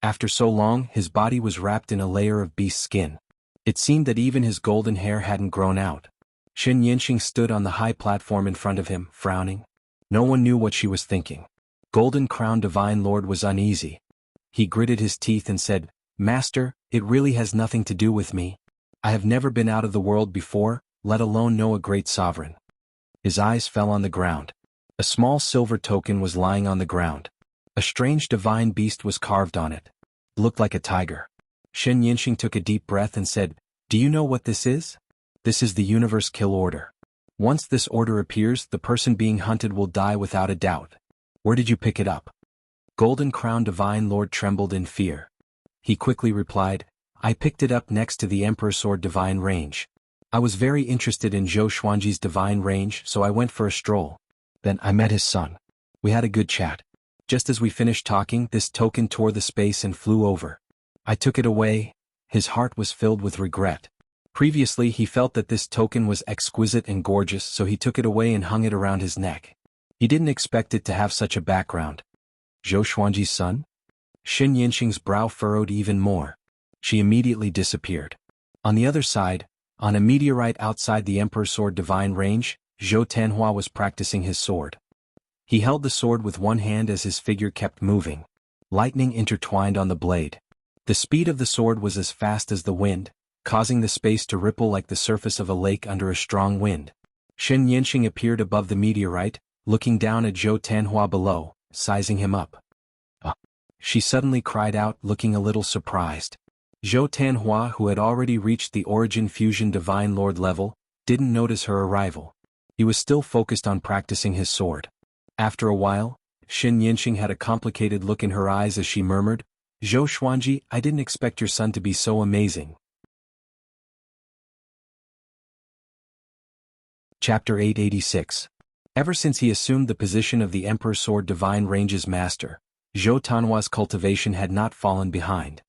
After so long, his body was wrapped in a layer of beast skin. It seemed that even his golden hair hadn't grown out. Shen Yinxing stood on the high platform in front of him, frowning. No one knew what she was thinking. Golden Crown Divine Lord was uneasy. He gritted his teeth and said, Master, it really has nothing to do with me. I have never been out of the world before, let alone know a great sovereign. His eyes fell on the ground. A small silver token was lying on the ground. A strange divine beast was carved on it. It looked like a tiger. Shen Yinxing took a deep breath and said, Do you know what this is? This is the Universe Kill Order. Once this order appears, the person being hunted will die without a doubt. Where did you pick it up? Golden Crown Divine Lord trembled in fear. He quickly replied, I picked it up next to the Emperor Sword Divine Range. I was very interested in Zhou Xuanji's divine range, so I went for a stroll. Then I met his son. We had a good chat. Just as we finished talking, this token tore the space and flew over. I took it away. His heart was filled with regret. Previously he felt that this token was exquisite and gorgeous, so he took it away and hung it around his neck. He didn't expect it to have such a background. Zhou Xuanji's son? Shen Yinxing's brow furrowed even more. She immediately disappeared. On the other side, on a meteorite outside the Emperor's Sword Divine Range, Zhou Tanhua was practicing his sword. He held the sword with one hand as his figure kept moving. Lightning intertwined on the blade. The speed of the sword was as fast as the wind, causing the space to ripple like the surface of a lake under a strong wind. Shen Yinxing appeared above the meteorite, looking down at Zhou Tanhua below, sizing him up. She suddenly cried out, looking a little surprised. Zhou Tanhua, who had already reached the Origin Fusion Divine Lord level, didn't notice her arrival. He was still focused on practicing his sword. After a while, Shen Yinxing had a complicated look in her eyes as she murmured, Zhou Xuanji, I didn't expect your son to be so amazing. Chapter 886. Ever since he assumed the position of the Emperor's Sword Divine Range's master, Zhou Tanhua's cultivation had not fallen behind.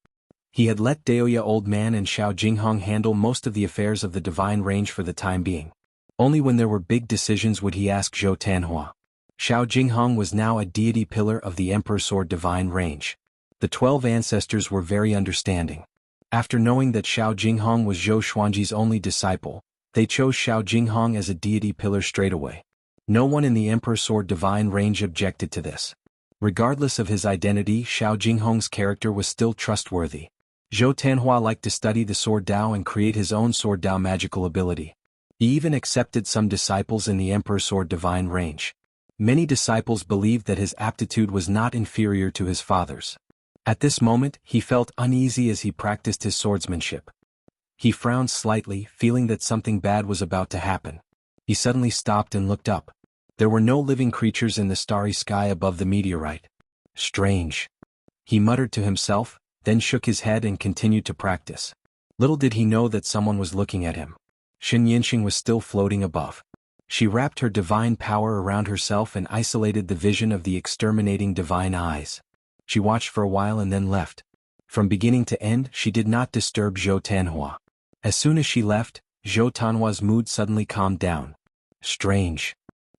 He had let Daoya Old Man and Xiao Jinghong handle most of the affairs of the Divine Range for the time being. Only when there were big decisions would he ask Zhou Tanhua. Xiao Jinghong was now a deity pillar of the Emperor's Sword Divine Range. The 12 ancestors were very understanding. After knowing that Xiao Jinghong was Zhou Xuanji's only disciple, they chose Xiao Jinghong as a deity pillar straightaway. No one in the Emperor's Sword Divine Range objected to this. Regardless of his identity, Xiao Jinghong's character was still trustworthy. Zhou Tanhua liked to study the Sword Dao and create his own Sword Dao magical ability. He even accepted some disciples in the Emperor's Sword Divine Range. Many disciples believed that his aptitude was not inferior to his father's. At this moment, he felt uneasy as he practiced his swordsmanship. He frowned slightly, feeling that something bad was about to happen. He suddenly stopped and looked up. There were no living creatures in the starry sky above the meteorite. Strange. He muttered to himself, then shook his head and continued to practice. Little did he know that someone was looking at him. Shen Yinxing was still floating above. She wrapped her divine power around herself and isolated the vision of the exterminating divine eyes. She watched for a while and then left. From beginning to end, she did not disturb Zhou Tanhua. As soon as she left, Zhou Tanhua's mood suddenly calmed down. Strange.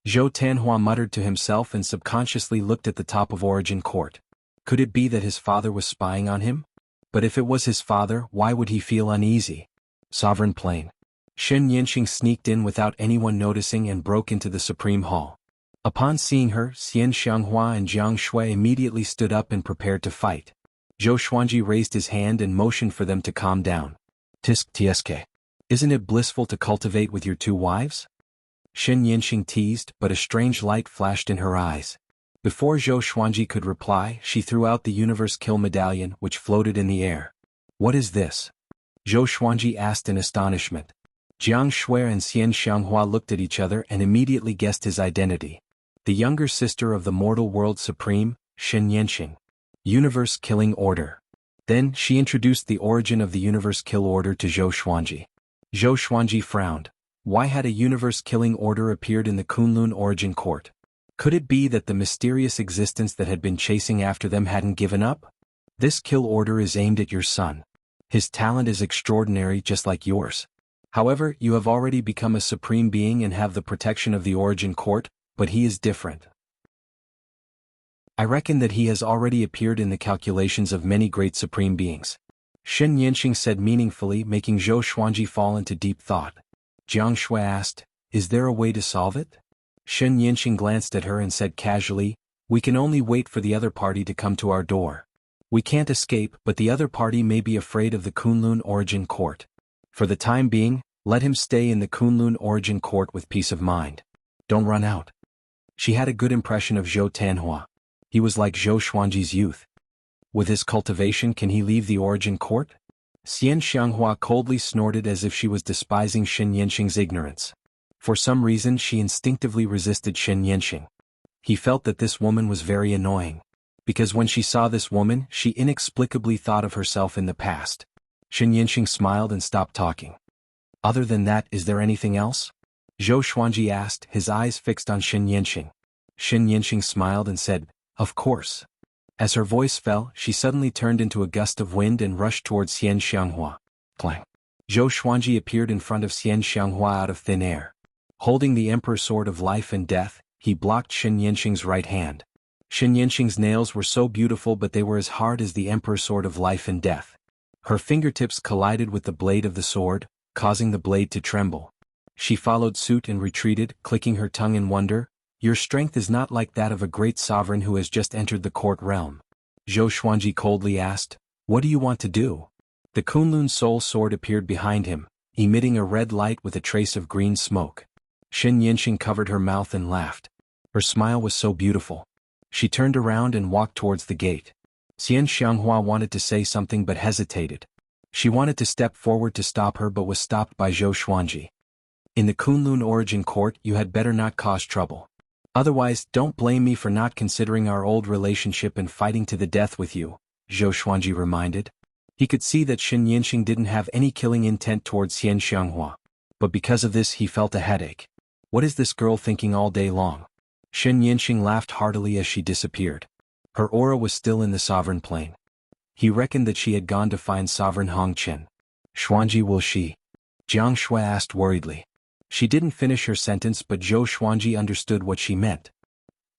Zhou Tanhua muttered to himself and subconsciously looked at the top of Origin Court. Could it be that his father was spying on him? But if it was his father, why would he feel uneasy? Sovereign Plane. Shen Yinxing sneaked in without anyone noticing and broke into the Supreme Hall. Upon seeing her, Xian Xianghua and Jiang Shui immediately stood up and prepared to fight. Zhou Xuanji raised his hand and motioned for them to calm down. Tisk tsk. Isn't it blissful to cultivate with your two wives? Shen Yinxing teased, but a strange light flashed in her eyes. Before Zhou Xuanji could reply, she threw out the Universe Kill Medallion, which floated in the air. What is this? Zhou Xuanji asked in astonishment. Jiang Shui and Xian Xianghua looked at each other and immediately guessed his identity. The younger sister of the mortal world supreme, Shen Yinxing. Universe Killing Order. Then she introduced the origin of the Universe Kill Order to Zhou Xuanji. Zhou Xuanji frowned. Why had a Universe Killing Order appeared in the Kunlun Origin Court? Could it be that the mysterious existence that had been chasing after them hadn't given up? This kill order is aimed at your son. His talent is extraordinary just like yours. However, you have already become a supreme being and have the protection of the Origin Court, but he is different. I reckon that he has already appeared in the calculations of many great supreme beings. Shen Yinxing said meaningfully, making Zhou Xuanji fall into deep thought. Jiang Shui asked, is there a way to solve it? Shen Yinxing glanced at her and said casually, we can only wait for the other party to come to our door. We can't escape, but the other party may be afraid of the Kunlun Origin Court. For the time being, let him stay in the Kunlun Origin Court with peace of mind. Don't run out. She had a good impression of Zhou Tanhua. He was like Zhou Xuanji's youth. With his cultivation, can he leave the Origin Court? Xian Xianghua coldly snorted as if she was despising Shen Yinxing's ignorance. For some reason she instinctively resisted Shen Yinxing. He felt that this woman was very annoying. Because when she saw this woman, she inexplicably thought of herself in the past. Shen Yinxing smiled and stopped talking. Other than that, is there anything else? Zhou Xuanji asked, his eyes fixed on Shen Yinxing. Shen Yinxing smiled and said, of course. As her voice fell, she suddenly turned into a gust of wind and rushed towards Xian Xianghua. Clang. Zhou Xuanji appeared in front of Xian Xianghua out of thin air. Holding the Emperor's Sword of Life and Death, he blocked Shen Yinxing's right hand. Shen Yinxing's nails were so beautiful, but they were as hard as the Emperor's Sword of Life and Death. Her fingertips collided with the blade of the sword, causing the blade to tremble. She followed suit and retreated, clicking her tongue in wonder. Your strength is not like that of a great sovereign who has just entered the court realm. Zhou Xuanji coldly asked, what do you want to do? The Kunlun Soul Sword appeared behind him, emitting a red light with a trace of green smoke. Shen Yinxing covered her mouth and laughed. Her smile was so beautiful. She turned around and walked towards the gate. Xian Xianghua wanted to say something but hesitated. She wanted to step forward to stop her but was stopped by Zhou Xuanji. In the Kunlun Origin Court, you had better not cause trouble. Otherwise, don't blame me for not considering our old relationship and fighting to the death with you, Zhou Xuanji reminded. He could see that Shen Yinxing didn't have any killing intent towards Xian Xianghua. But because of this he felt a headache. What is this girl thinking all day long? Shen Yinxing laughed heartily as she disappeared. Her aura was still in the sovereign plane. He reckoned that she had gone to find Sovereign Hong Chen. Xuanji, will she? Jiang Shui asked worriedly. She didn't finish her sentence, but Zhou Xuanji understood what she meant.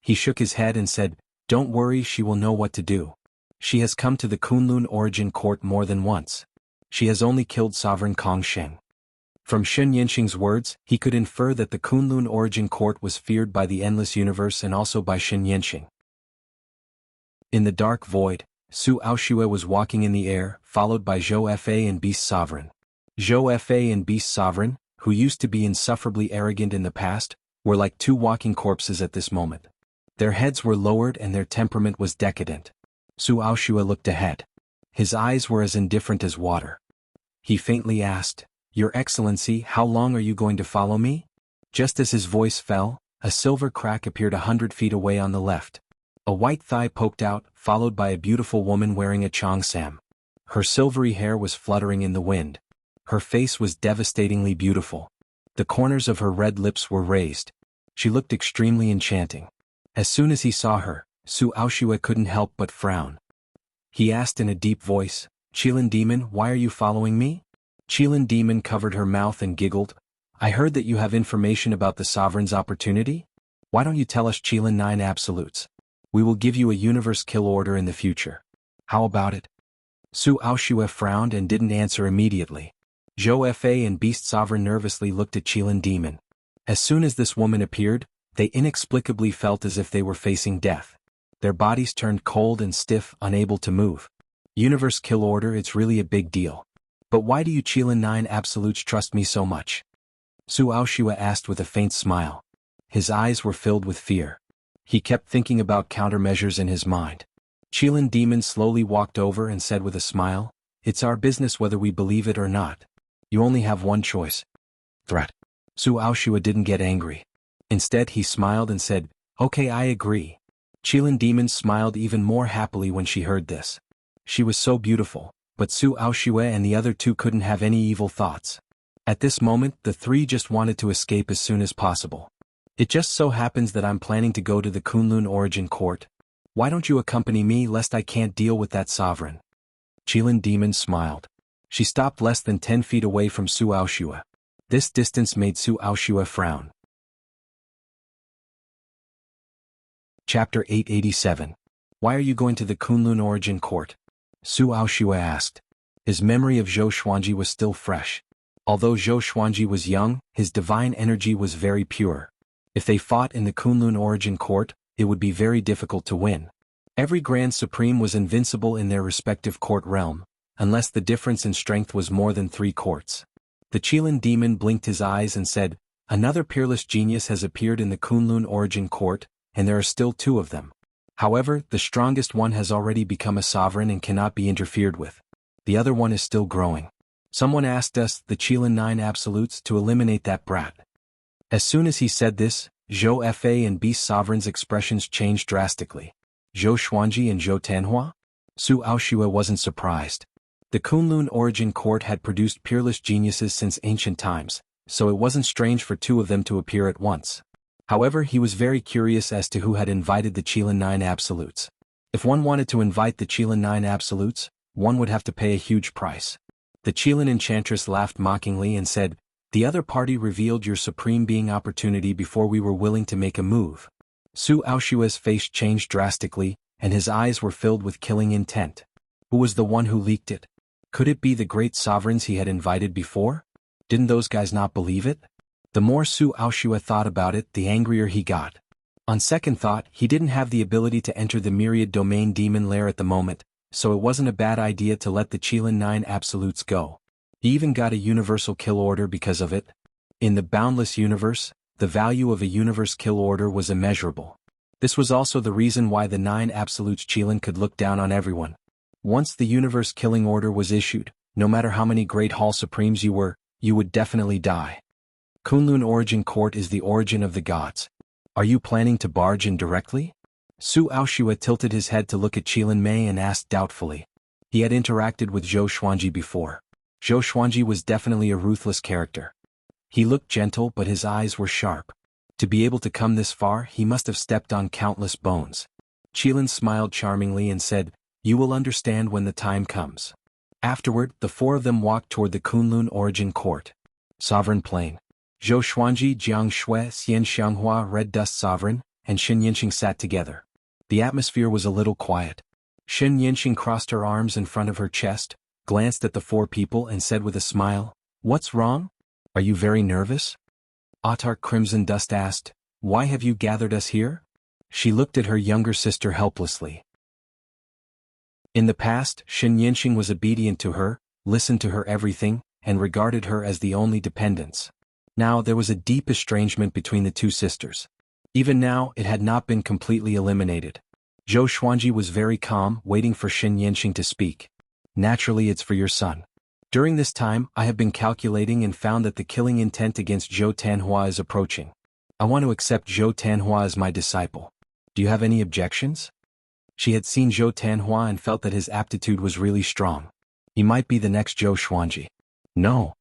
He shook his head and said, don't worry, she will know what to do. She has come to the Kunlun Origin Court more than once. She has only killed Sovereign Kong Sheng. From Shen Yinxing's words, he could infer that the Kunlun Origin Court was feared by the Endless Universe and also by Shen Yinxing. In the dark void, Su Aoshue was walking in the air, followed by Zhou Fa and Beast Sovereign. Zhou Fa and Beast Sovereign, who used to be insufferably arrogant in the past, were like two walking corpses at this moment. Their heads were lowered and their temperament was decadent. Su Aoshue looked ahead. His eyes were as indifferent as water. He faintly asked, Your Excellency, how long are you going to follow me? Just as his voice fell, a silver crack appeared 100 feet away on the left. A white thigh poked out, followed by a beautiful woman wearing a cheongsam. Her silvery hair was fluttering in the wind. Her face was devastatingly beautiful. The corners of her red lips were raised. She looked extremely enchanting. As soon as he saw her, Su Aoshue couldn't help but frown. He asked in a deep voice, "Qilin Demon, why are you following me?" Qilin Demon covered her mouth and giggled. "I heard that you have information about the Sovereign's opportunity? Why don't you tell us Qilin 9 absolutes? We will give you a universe kill order in the future. How about it?" Su Aoshue frowned and didn't answer immediately. Zhou Fa and Beast Sovereign nervously looked at Qilin Demon. As soon as this woman appeared, they inexplicably felt as if they were facing death. Their bodies turned cold and stiff, unable to move. Universe kill order, it's really a big deal. But why do you Qilin 9 absolutes trust me so much? Su Aoshue asked with a faint smile. His eyes were filled with fear. He kept thinking about countermeasures in his mind. Qilin Demon slowly walked over and said with a smile, "It's our business whether we believe it or not. You only have one choice." Threat. Su Aoshue didn't get angry. Instead he smiled and said, "Okay, I agree." Qilin Demon smiled even more happily when she heard this. She was so beautiful, but Su Aoshue and the other two couldn't have any evil thoughts. At this moment the three just wanted to escape as soon as possible. "It just so happens that I'm planning to go to the Kunlun Origin Court. Why don't you accompany me lest I can't deal with that sovereign?" Qilin Demon smiled. She stopped less than 10 feet away from Su Aoshue. This distance made Su Aoshue frown. Chapter 887. Why are you going to the Kunlun Origin Court? Su Aoshue asked. His memory of Zhou Xuanji was still fresh. Although Zhou Xuanji was young, his divine energy was very pure. If they fought in the Kunlun Origin Court, it would be very difficult to win. Every Grand Supreme was invincible in their respective court realm, unless the difference in strength was more than 3 courts. The Qilin Demon blinked his eyes and said, "Another peerless genius has appeared in the Kunlun Origin Court, and there are still 2 of them. However, the strongest one has already become a sovereign and cannot be interfered with. The other one is still growing. Someone asked us, the Qilin 9 absolutes, to eliminate that brat." As soon as he said this, Zhou Fa and Beast Sovereign's expressions changed drastically. Zhou Xuanji and Zhou Tanhua? Su Aoshue wasn't surprised. The Kunlun Origin Court had produced peerless geniuses since ancient times, so it wasn't strange for 2 of them to appear at once. However, he was very curious as to who had invited the Qilin 9 absolutes. If one wanted to invite the Qilin 9 absolutes, one would have to pay a huge price. The Qilin Enchantress laughed mockingly and said, "The other party revealed your supreme being opportunity before we were willing to make a move." Su Aoshue's face changed drastically, and his eyes were filled with killing intent. Who was the one who leaked it? Could it be the great sovereigns he had invited before? Didn't those guys not believe it? The more Su Aoshue thought about it, the angrier he got. On second thought, he didn't have the ability to enter the Myriad Domain Demon Lair at the moment, so it wasn't a bad idea to let the Qilin 9 absolutes go. He even got a universal kill order because of it. In the boundless universe, the value of a universe kill order was immeasurable. This was also the reason why the 9 absolutes Qilin could look down on everyone. Once the universe killing order was issued, no matter how many Great Hall Supremes you were, you would definitely die. Kunlun Origin Court is the origin of the gods. Are you planning to barge in directly? Su Aoshue tilted his head to look at Qilin Mei and asked doubtfully. He had interacted with Zhou Xuanji before. Zhou Xuanji was definitely a ruthless character. He looked gentle but his eyes were sharp. To be able to come this far, he must have stepped on countless bones. Qilin smiled charmingly and said, "You will understand when the time comes." Afterward, the 4 of them walked toward the Kunlun Origin Court. Sovereign Plain. Zhou Xuanji, Jiang Shui, Xian Xianghua, Red Dust Sovereign, and Shen Yanqing sat together. The atmosphere was a little quiet. Shen Yanqing crossed her arms in front of her chest, glanced at the 4 people and said with a smile, "What's wrong? Are you very nervous?" Autarch Crimson Dust asked, "Why have you gathered us here?" She looked at her younger sister helplessly. In the past, Shen Yanqing was obedient to her, listened to her everything, and regarded her as the only dependence. Now there was a deep estrangement between the 2 sisters. Even now, it had not been completely eliminated. Zhou Xuanji was very calm, waiting for Shen Yanqing to speak. "Naturally, it's for your son. During this time, I have been calculating and found that the killing intent against Zhou Tanhua is approaching. I want to accept Zhou Tanhua as my disciple. Do you have any objections?" She had seen Zhou Tanhua and felt that his aptitude was really strong. He might be the next Zhou Xuanji. "No,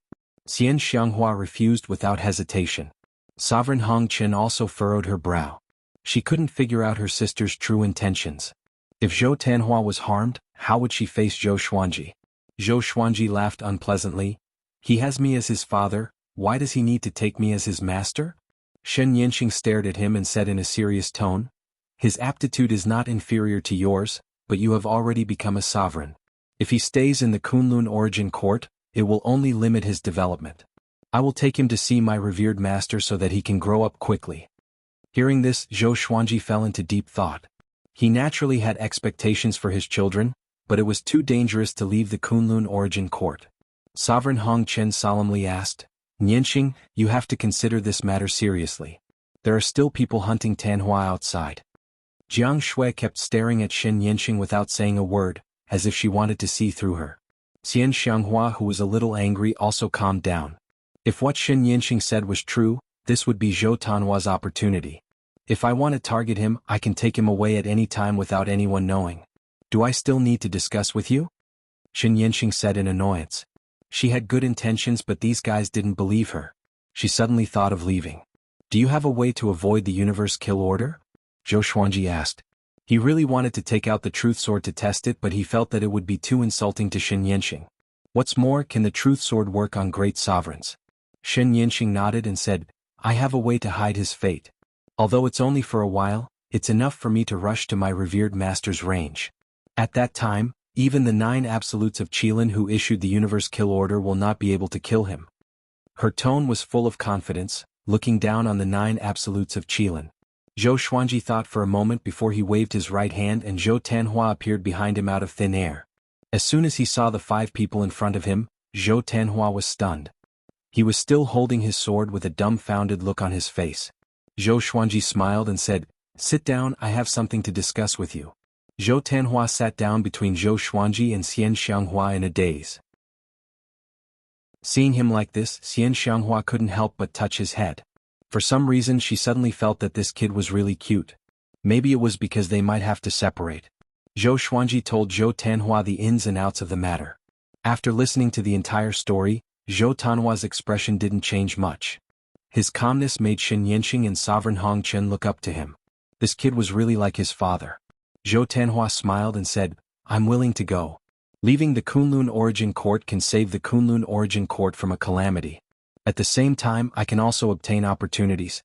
Xian Xianghua refused without hesitation. Sovereign Hong Chen also furrowed her brow. She couldn't figure out her sister's true intentions. If Zhou Tanhua was harmed, how would she face Zhou Xuanji? Zhou Xuanji laughed unpleasantly. He has me as his father, why does he need to take me as his master? Shen Yanqing stared at him and said in a serious tone, his aptitude is not inferior to yours, but you have already become a sovereign. If he stays in the Kunlun origin court, it will only limit his development. I will take him to see my revered master so that he can grow up quickly. Hearing this, Zhou Xuanji fell into deep thought. He naturally had expectations for his children, but it was too dangerous to leave the Kunlun origin court. Sovereign Hong Chen solemnly asked, Nianqing, you have to consider this matter seriously. There are still people hunting Tanhua outside. Jiang Shui kept staring at Shen Yanqing without saying a word, as if she wanted to see through her. Xian Xianghua, who was a little angry, also calmed down. If what Shen Yanqing said was true, this would be Zhou Tanhua's opportunity. If I want to target him, I can take him away at any time without anyone knowing. Do I still need to discuss with you? Shen Yanqing said in annoyance. She had good intentions, but these guys didn't believe her. She suddenly thought of leaving. Do you have a way to avoid the universe kill order? Zhou Xuanji asked. He really wanted to take out the truth sword to test it, but he felt that it would be too insulting to Shen Yanqing. What's more, can the truth sword work on great sovereigns? Shen Yanqing nodded and said, I have a way to hide his fate. Although it's only for a while, it's enough for me to rush to my revered master's range. At that time, even the 9 absolutes of Qilin who issued the universe kill order will not be able to kill him. Her tone was full of confidence, looking down on the 9 absolutes of Qilin. Zhou Xuanji thought for a moment before he waved his right hand, and Zhou Tanhua appeared behind him out of thin air. As soon as he saw the 5 people in front of him, Zhou Tanhua was stunned. He was still holding his sword with a dumbfounded look on his face. Zhou Xuanji smiled and said, Sit down, I have something to discuss with you. Zhou Tanhua sat down between Zhou Xuanji and Xian Xianghua in a daze. Seeing him like this, Xian Xianghua couldn't help but touch his head. For some reason she suddenly felt that this kid was really cute. Maybe it was because they might have to separate. Zhou Xuanji told Zhou Tanhua the ins and outs of the matter. After listening to the entire story, Zhou Tanhua's expression didn't change much. His calmness made Shen Yanqing and Sovereign Hong Chen look up to him. This kid was really like his father. Zhou Tanhua smiled and said, I'm willing to go. Leaving the Kunlun origin court can save the Kunlun origin court from a calamity. At the same time, I can also obtain opportunities.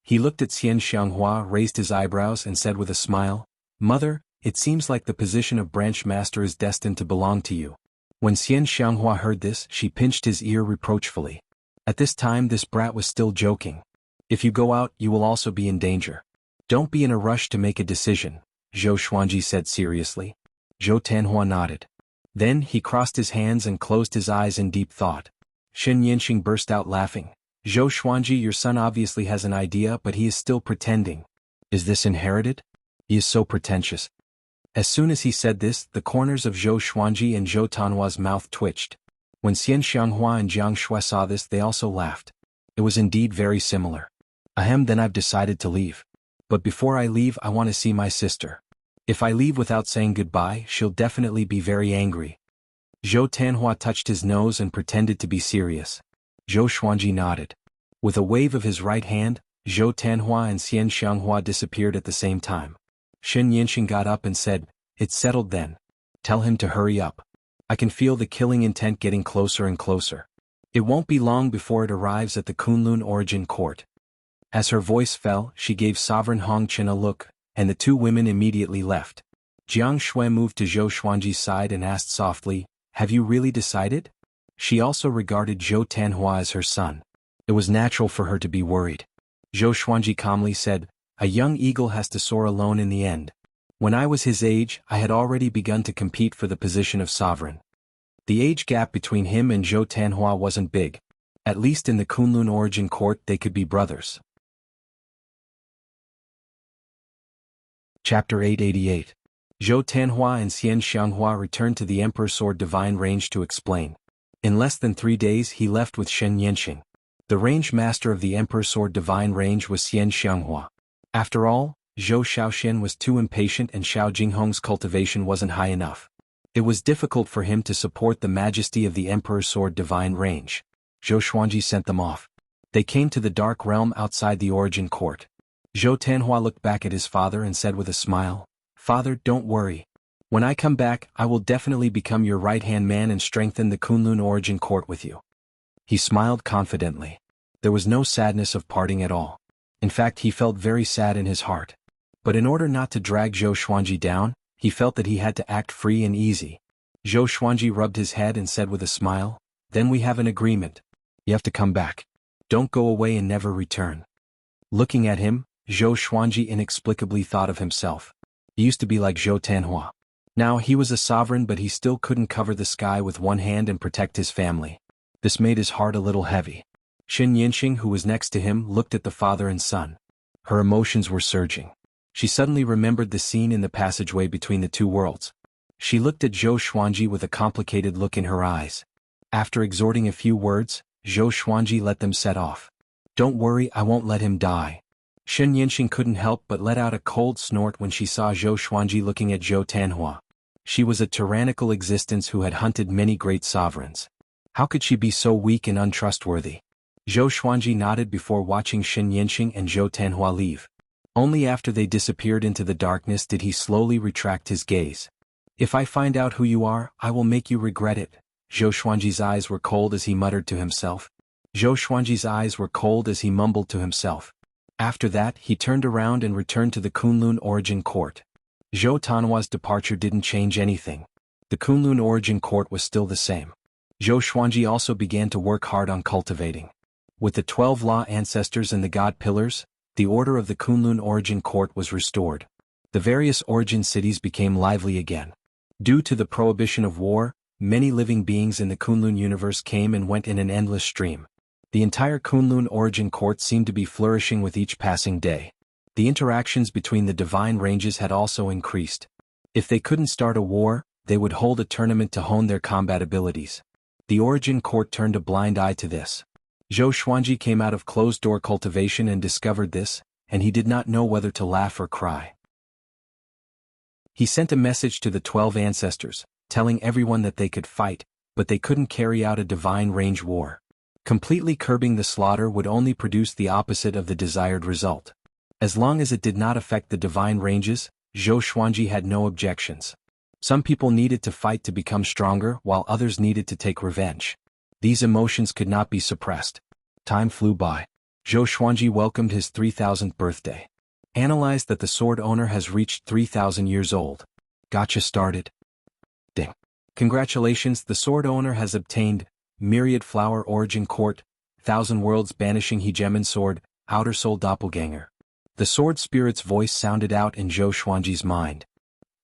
He looked at Xian Xianghua, raised his eyebrows and said with a smile, Mother, it seems like the position of branch master is destined to belong to you. When Xian Xianghua heard this, she pinched his ear reproachfully. At this time this brat was still joking. If you go out, you will also be in danger. Don't be in a rush to make a decision, Zhou Xuanji said seriously. Zhou Tanhua nodded. Then he crossed his hands and closed his eyes in deep thought. Shen Yanqing burst out laughing. Zhou Xuanji, your son obviously has an idea, but he is still pretending. Is this inherited? He is so pretentious. As soon as he said this, the corners of Zhou Xuanji and Zhou Tanhua's mouth twitched. When Xian Xianghua and Jiang Shui saw this, they also laughed. It was indeed very similar. Ahem, then I've decided to leave. But before I leave, I want to see my sister. If I leave without saying goodbye, she'll definitely be very angry. Zhou Tanhua touched his nose and pretended to be serious. Zhou Xuanji nodded. With a wave of his right hand, Zhou Tanhua and Xian Xianghua disappeared at the same time. Shen Yanqing got up and said, It's settled then. Tell him to hurry up. I can feel the killing intent getting closer and closer. It won't be long before it arrives at the Kunlun origin court. As her voice fell, she gave Sovereign Hong Chen a look, and the 2 women immediately left. Jiang Shui moved to Zhou Xuanji's side and asked softly, Have you really decided? She also regarded Zhou Tanhua as her son. It was natural for her to be worried. Zhou Xuanji calmly said, A young eagle has to soar alone in the end. When I was his age, I had already begun to compete for the position of sovereign. The age gap between him and Zhou Tanhua wasn't big. At least in the Kunlun origin court they could be brothers. Chapter 888. Zhou Tanhua and Xian Xianghua returned to the Emperor's Sword Divine Range to explain. In less than 3 days he left with Shen Yanqing. The range master of the Emperor's Sword Divine Range was Xian Xianghua. After all, Zhou Shaoxian was too impatient and Xiao Jinghong's cultivation wasn't high enough. It was difficult for him to support the majesty of the Emperor's Sword Divine Range. Zhou Xuanji sent them off. They came to the dark realm outside the origin court. Zhou Tanhua looked back at his father and said with a smile, "Father, don't worry. When I come back, I will definitely become your right-hand man and strengthen the Kunlun origin court with you." He smiled confidently. There was no sadness of parting at all. In fact, he felt very sad in his heart. But in order not to drag Zhou Xuanji down, he felt that he had to act free and easy. Zhou Xuanji rubbed his head and said with a smile, "Then we have an agreement. You have to come back. Don't go away and never return." Looking at him, Zhou Xuanji inexplicably thought of himself. He used to be like Zhou Tanhua. Now he was a sovereign, but he still couldn't cover the sky with one hand and protect his family. This made his heart a little heavy. Xin Yinxing, who was next to him, looked at the father and son. Her emotions were surging. She suddenly remembered the scene in the passageway between the two worlds. She looked at Zhou Xuanji with a complicated look in her eyes. After exhorting a few words, Zhou Xuanji let them set off. "Don't worry, I won't let him die." Xin Yinxing couldn't help but let out a cold snort when she saw Zhou Xuanji looking at Zhou Tanhua. She was a tyrannical existence who had hunted many great sovereigns. How could she be so weak and untrustworthy? Zhou Xuanji nodded before watching Xin Yinxing and Zhou Tanhua leave. Only after they disappeared into the darkness did he slowly retract his gaze. "If I find out who you are, I will make you regret it." Zhou Xuanji's eyes were cold as he muttered to himself. Zhou Xuanji's eyes were cold as he mumbled to himself. After that, he turned around and returned to the Kunlun origin court. Zhou Tanhua's departure didn't change anything. The Kunlun origin court was still the same. Zhou Xuanji also began to work hard on cultivating. With the 12 law ancestors and the god pillars, the order of the Kunlun origin court was restored. The various origin cities became lively again. Due to the prohibition of war, many living beings in the Kunlun universe came and went in an endless stream. The entire Kunlun origin court seemed to be flourishing with each passing day. The interactions between the divine ranges had also increased. If they couldn't start a war, they would hold a tournament to hone their combat abilities. The origin court turned a blind eye to this. Zhou Xuanji came out of closed-door cultivation and discovered this, and he did not know whether to laugh or cry. He sent a message to the 12 ancestors, telling everyone that they could fight, but they couldn't carry out a divine range war. Completely curbing the slaughter would only produce the opposite of the desired result. As long as it did not affect the divine ranges, Zhou Xuanji had no objections. Some people needed to fight to become stronger, while others needed to take revenge. These emotions could not be suppressed. Time flew by. Zhou Xuanji welcomed his 3000th birthday. Analyzed that the sword owner has reached 3000 years old. Gotcha started. Ding. Congratulations, the sword owner has obtained Myriad Flower Origin Court, 1000 Worlds Banishing Hegemon Sword, Outer Soul Doppelganger. The sword spirit's voice sounded out in Zhou Xuanji's mind.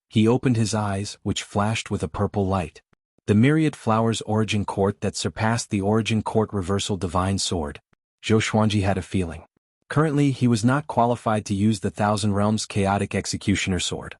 He opened his eyes, which flashed with a purple light. The Myriad Flowers Origin Court that surpassed the Origin Court Reversal Divine Sword. Zhou Xuanji had a feeling. Currently, he was not qualified to use the Thousand Realms Chaotic Executioner Sword.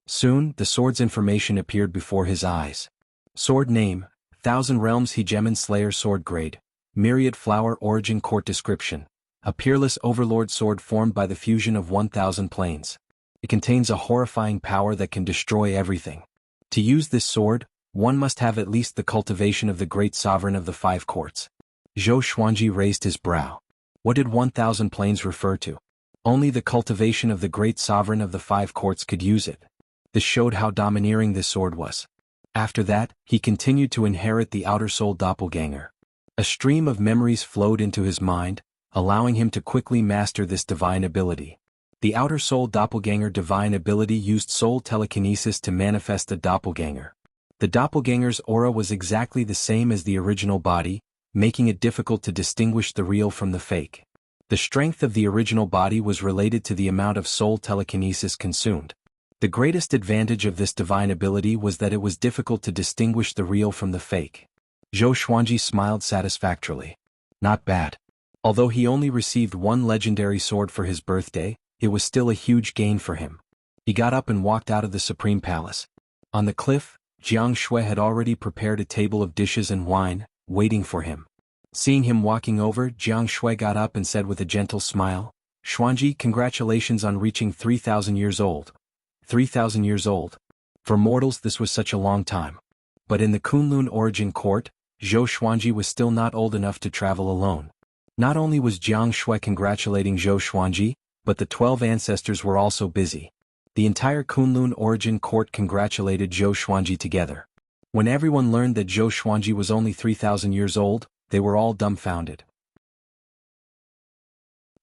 Soon, the sword's information appeared before his eyes. Sword name, Thousand Realms Hegemon Slayer Sword Grade, Myriad Flower Origin Court Description. A peerless overlord sword formed by the fusion of 1000 planes. It contains a horrifying power that can destroy everything. To use this sword, one must have at least the cultivation of the great sovereign of the 5 courts. Zhou Xuanji raised his brow. What did 1000 planes refer to? Only the cultivation of the great sovereign of the 5 courts could use it. This showed how domineering this sword was. After that, he continued to inherit the Outer Soul Doppelganger. A stream of memories flowed into his mind, allowing him to quickly master this divine ability. The Outer Soul Doppelganger divine ability used soul telekinesis to manifest a doppelganger. The doppelganger's aura was exactly the same as the original body, making it difficult to distinguish the real from the fake. The strength of the original body was related to the amount of soul telekinesis consumed. The greatest advantage of this divine ability was that it was difficult to distinguish the real from the fake. Zhou Xuanji smiled satisfactorily. Not bad. Although he only received one legendary sword for his birthday, it was still a huge gain for him. He got up and walked out of the Supreme Palace. On the cliff, Jianghu had already prepared a table of dishes and wine, waiting for him. Seeing him walking over, Jianghu got up and said with a gentle smile, "Xuanji, congratulations on reaching 3000 years old." 3000 years old. For mortals this was such a long time. But in the Kunlun origin court, Zhou Xuanji was still not old enough to travel alone. Not only was Jiang Shui congratulating Zhou Xuanji, but the 12 ancestors were also busy. The entire Kunlun origin court congratulated Zhou Xuanji together. When everyone learned that Zhou Xuanji was only 3,000 years old, they were all dumbfounded.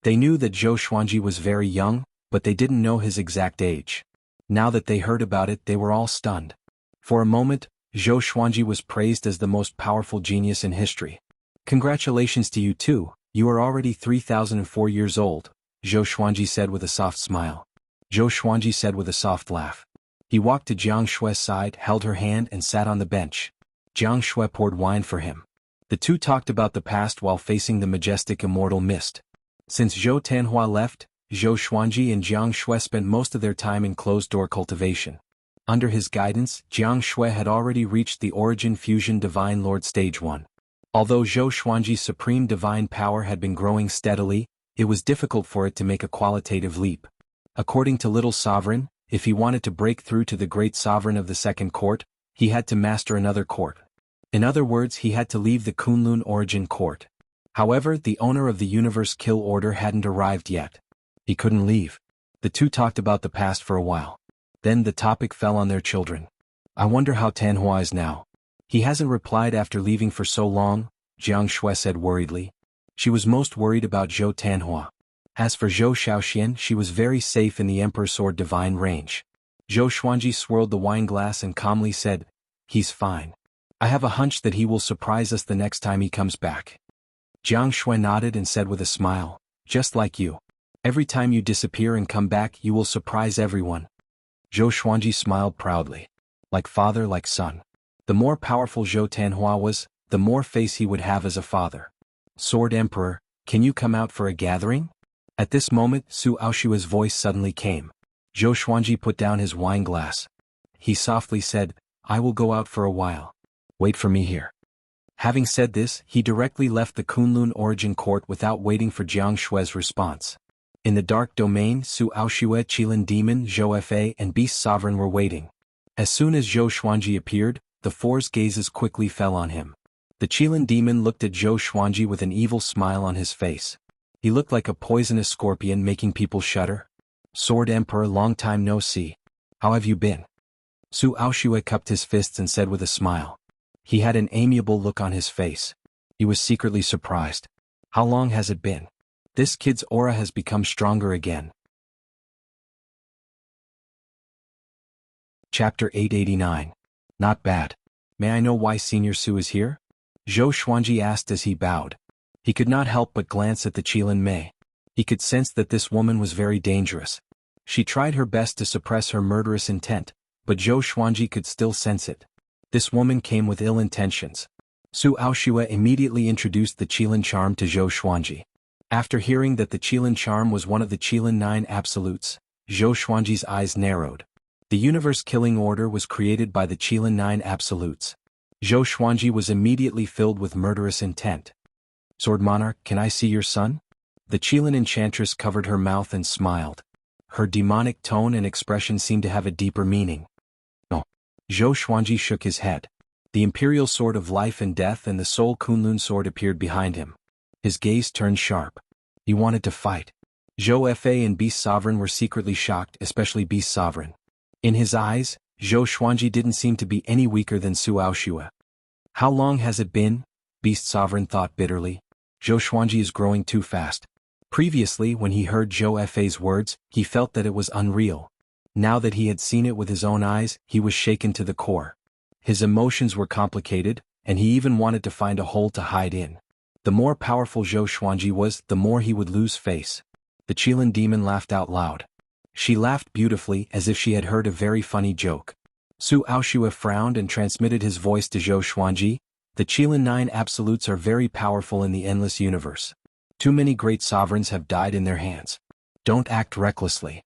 They knew that Zhou Xuanji was very young, but they didn't know his exact age. Now that they heard about it, they were all stunned. For a moment, Zhou Xuanji was praised as the most powerful genius in history. Congratulations to you too, you are already 3,004 years old, Zhou Xuanji said with a soft smile. Zhou Xuanji said with a soft laugh. He walked to Jiang Shui's side, held her hand and sat on the bench. Jiang Shui poured wine for him. The two talked about the past while facing the majestic immortal mist. Since Zhou Tanhua left, Zhou Xuanji and Jiang Shui spent most of their time in closed-door cultivation. Under his guidance, Jiang Shui had already reached the Origin Fusion Divine Lord Stage 1. Although Zhou Xuanji's supreme divine power had been growing steadily, it was difficult for it to make a qualitative leap. According to Little Sovereign, if he wanted to break through to the Great Sovereign of the Second Court, he had to master another court. In other words, he had to leave the Kunlun Origin Court. However, the owner of the Universe Kill Order hadn't arrived yet. He couldn't leave. The two talked about the past for a while. Then the topic fell on their children. I wonder how Tanhua is now. He hasn't replied after leaving for so long, Jiang Shui said worriedly. She was most worried about Zhou Tanhua. As for Zhou Shaoxian, she was very safe in the Emperor's Sword Divine range. Zhou Xuanji swirled the wine glass and calmly said, "He's fine. I have a hunch that he will surprise us the next time he comes back." Jiang Shui nodded and said with a smile, "Just like you. Every time you disappear and come back, you will surprise everyone." Zhou Xuanji smiled proudly. Like father, like son. The more powerful Zhou Tanhua was, the more face he would have as a father. "Sword Emperor, can you come out for a gathering?" At this moment, Su Aoshua's voice suddenly came. Zhou Xuanji put down his wine glass. He softly said, "I will go out for a while. Wait for me here." Having said this, he directly left the Kunlun Origin Court without waiting for Jiang Shui's response. In the dark domain, Su Aoshue, Qilin Demon, Zhou Fa and Beast Sovereign were waiting. As soon as Zhou Xuanji appeared, the four's gazes quickly fell on him. The Qilin Demon looked at Zhou Xuanji with an evil smile on his face. He looked like a poisonous scorpion making people shudder. "Sword Emperor, long time no see. How have you been?" Su Aoshue cupped his fists and said with a smile. He had an amiable look on his face. He was secretly surprised. How long has it been? This kid's aura has become stronger again. Chapter 889. Not bad. May I know why Senior Su is here? Zhou Xuanji asked as he bowed. He could not help but glance at the Qilin Mei. He could sense that this woman was very dangerous. She tried her best to suppress her murderous intent, but Zhou Xuanji could still sense it. This woman came with ill intentions. Su Aoshue immediately introduced the Qilin charm to Zhou Xuanji. After hearing that the Qilin charm was one of the Qilin 9 absolutes, Zhou Xuanji's eyes narrowed. The universe killing order was created by the Qilin 9 absolutes. Zhou Xuanji was immediately filled with murderous intent. "Sword Monarch, can I see your son?" The Qilin enchantress covered her mouth and smiled. Her demonic tone and expression seemed to have a deeper meaning. "No." Zhou Xuanji shook his head. The imperial sword of life and death and the soul Kunlun sword appeared behind him. His gaze turned sharp. He wanted to fight. Zhou Fa and Beast Sovereign were secretly shocked, especially Beast Sovereign. In his eyes, Zhou Xuanji didn't seem to be any weaker than Su Aoshue. How long has it been? Beast Sovereign thought bitterly. Zhou Xuanji is growing too fast. Previously, when he heard Zhou Fa's words, he felt that it was unreal. Now that he had seen it with his own eyes, he was shaken to the core. His emotions were complicated, and he even wanted to find a hole to hide in. The more powerful Zhou Xuanji was, the more he would lose face. The Qilin demon laughed out loud. She laughed beautifully, as if she had heard a very funny joke. Su Aoshue frowned and transmitted his voice to Zhou Xuanji. "The Qilin 9 absolutes are very powerful in the endless universe. Too many great sovereigns have died in their hands. Don't act recklessly."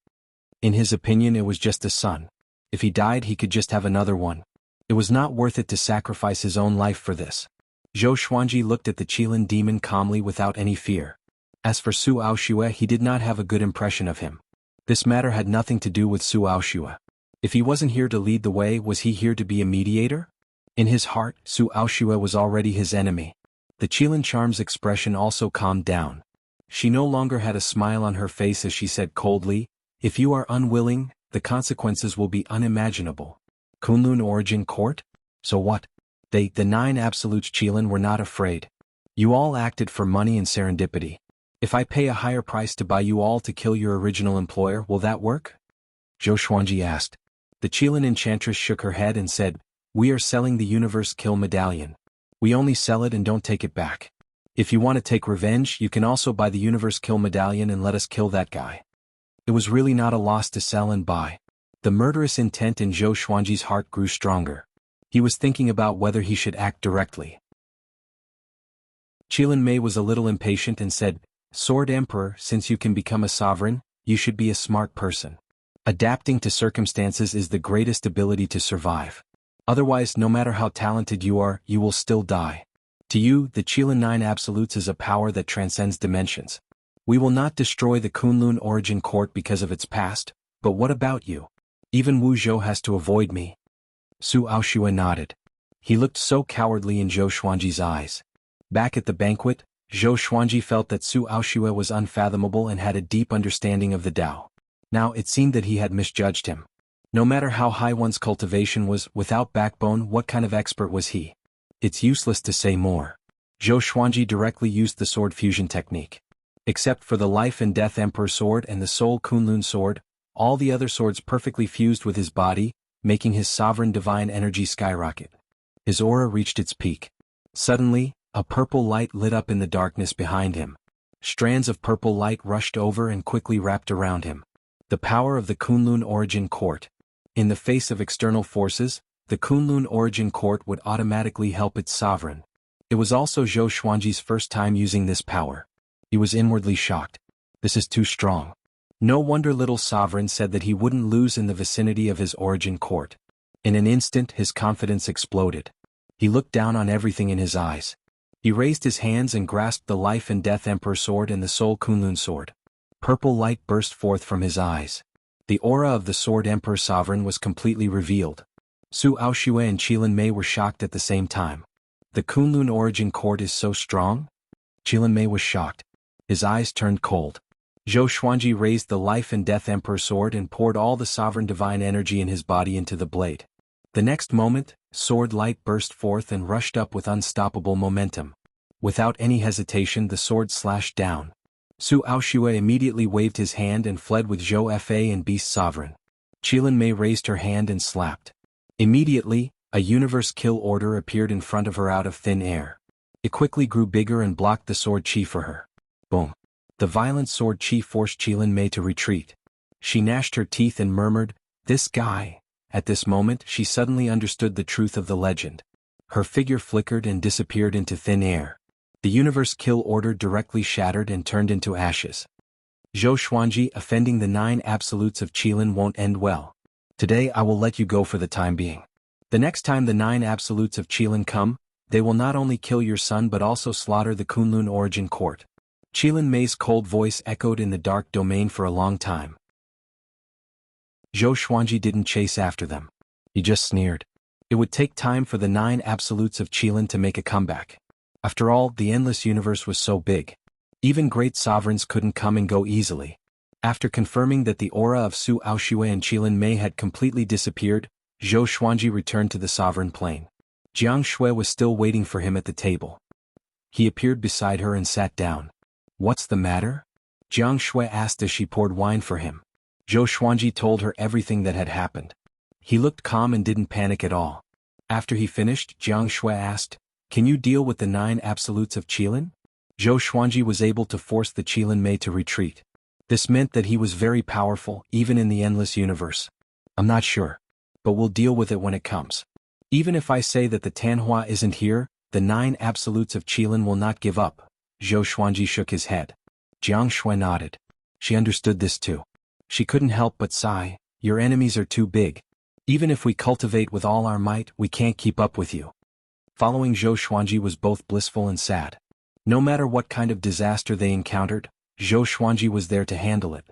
In his opinion, it was just a son. If he died, he could just have another one. It was not worth it to sacrifice his own life for this. Zhou Xuanji looked at the Qilin demon calmly without any fear. As for Su Aoshue, he did not have a good impression of him. This matter had nothing to do with Su Aoshue. If he wasn't here to lead the way, was he here to be a mediator? In his heart, Su Aoshue was already his enemy. The Qilin charm's expression also calmed down. She no longer had a smile on her face as she said coldly, "If you are unwilling, the consequences will be unimaginable." Kunlun origin court? So what? The 9 absolutes Qilin were not afraid. You all acted for money and serendipity. If I pay a higher price to buy you all to kill your original employer, will that work? Zhou Xuanji asked. The Qilin enchantress shook her head and said, "We are selling the Universe Kill Medallion. We only sell it and don't take it back. If you want to take revenge, you can also buy the Universe Kill Medallion and let us kill that guy." It was really not a loss to sell and buy. The murderous intent in Zhou Xuanji's heart grew stronger. He was thinking about whether he should act directly. Qilin Mei was a little impatient and said, "Sword Emperor, since you can become a sovereign, you should be a smart person. Adapting to circumstances is the greatest ability to survive. Otherwise, no matter how talented you are, you will still die. To you, the Qilin 9 Absolutes is a power that transcends dimensions. We will not destroy the Kunlun origin court because of its past, but what about you? Even Wu Zhou has to avoid me." Su Aoshue nodded. He looked so cowardly in Zhou Xuanji's eyes. Back at the banquet, Zhou Xuanji felt that Su Aoshue was unfathomable and had a deep understanding of the Tao. Now it seemed that he had misjudged him. No matter how high one's cultivation was, without backbone, what kind of expert was he? It's useless to say more. Zhou Xuanji directly used the sword fusion technique. Except for the Life and Death Emperor sword and the Soul Kunlun sword, all the other swords perfectly fused with his body, making his sovereign divine energy skyrocket. His aura reached its peak. Suddenly, a purple light lit up in the darkness behind him. Strands of purple light rushed over and quickly wrapped around him. The power of the Kunlun origin court. In the face of external forces, the Kunlun origin court would automatically help its sovereign. It was also Zhou Xuanji's first time using this power. He was inwardly shocked. This is too strong. No wonder little sovereign said that he wouldn't lose in the vicinity of his origin court. In an instant his confidence exploded. He looked down on everything in his eyes. He raised his hands and grasped the Life and Death Emperor sword and the Soul Kunlun sword. Purple light burst forth from his eyes. The aura of the Sword Emperor Sovereign was completely revealed. Su Aoshue and Qilin Mei were shocked at the same time. The Kunlun origin court is so strong? Qilin Mei was shocked. His eyes turned cold. Zhou Xuanji raised the Life and Death Emperor sword and poured all the sovereign divine energy in his body into the blade. The next moment, sword light burst forth and rushed up with unstoppable momentum. Without any hesitation the sword slashed down. Su Aoshue immediately waved his hand and fled with Zhou Fa and Beast Sovereign. Qilin Mei raised her hand and slapped. Immediately, a universe kill order appeared in front of her out of thin air. It quickly grew bigger and blocked the sword chi for her. Boom. The violent sword chi forced Qilin Mei to retreat. She gnashed her teeth and murmured, "This guy." At this moment she suddenly understood the truth of the legend. Her figure flickered and disappeared into thin air. The universe kill order directly shattered and turned into ashes. Zhou Xuanji, offending the 9 absolutes of Qilin won't end well. Today I will let you go for the time being. The next time the 9 absolutes of Qilin come, they will not only kill your son but also slaughter the Kunlun origin court. Qilin Mei's cold voice echoed in the dark domain for a long time. Zhou Xuanji didn't chase after them. He just sneered. It would take time for the 9 absolutes of Qilin to make a comeback. After all, the endless universe was so big. Even great sovereigns couldn't come and go easily. After confirming that the aura of Su Aoshue and Qilin Mei had completely disappeared, Zhou Xuanji returned to the sovereign plane. Jianghu was still waiting for him at the table. He appeared beside her and sat down. "What's the matter?" Jianghu asked as she poured wine for him. Zhou Xuanji told her everything that had happened. He looked calm and didn't panic at all. After he finished, Jianghu asked, "Can you deal with the 9 absolutes of Qilin?" Zhou Xuanji was able to force the Qilin Mei to retreat. This meant that he was very powerful, even in the endless universe. "I'm not sure. But we'll deal with it when it comes. Even if I say that the Tanhua isn't here, the 9 absolutes of Qilin will not give up." Zhou Xuanji shook his head. Jianghu nodded. She understood this too. She couldn't help but sigh, "Your enemies are too big. Even if we cultivate with all our might, we can't keep up with you." Following Zhou Xuanji was both blissful and sad. No matter what kind of disaster they encountered, Zhou Xuanji was there to handle it.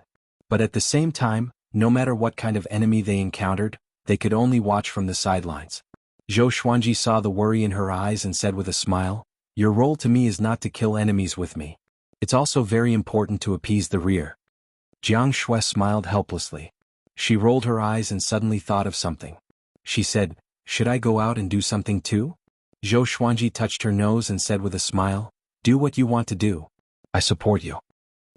But at the same time, no matter what kind of enemy they encountered, they could only watch from the sidelines. Zhou Xuanji saw the worry in her eyes and said with a smile, "Your role to me is not to kill enemies with me. It's also very important to appease the rear." Jiang Shui smiled helplessly. She rolled her eyes and suddenly thought of something. She said, "Should I go out and do something too?" Zhou Xuanji touched her nose and said with a smile, "Do what you want to do. I support you."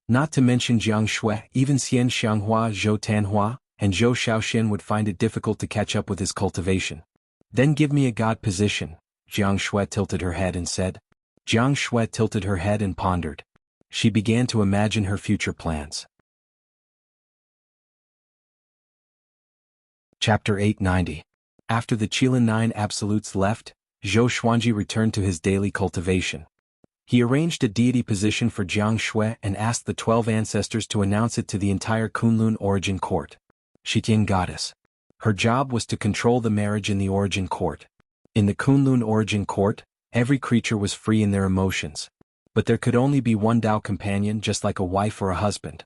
Not to mention Jiang Shui, even Xian Xianghua, Zhou Tanhua, and Zhou Shaoxin would find it difficult to catch up with his cultivation. "Then give me a god position," Jiang Shui tilted her head and said. Jiang Shui tilted her head and pondered. She began to imagine her future plans. Chapter 890. After the Qilin 9 absolutes left, Zhou Xuanji returned to his daily cultivation. He arranged a deity position for Jiang Shui and asked the 12 ancestors to announce it to the entire Kunlun origin court. Shiting goddess. Her job was to control the marriage in the origin court. In the Kunlun origin court, every creature was free in their emotions. But there could only be one Dao companion, just like a wife or a husband.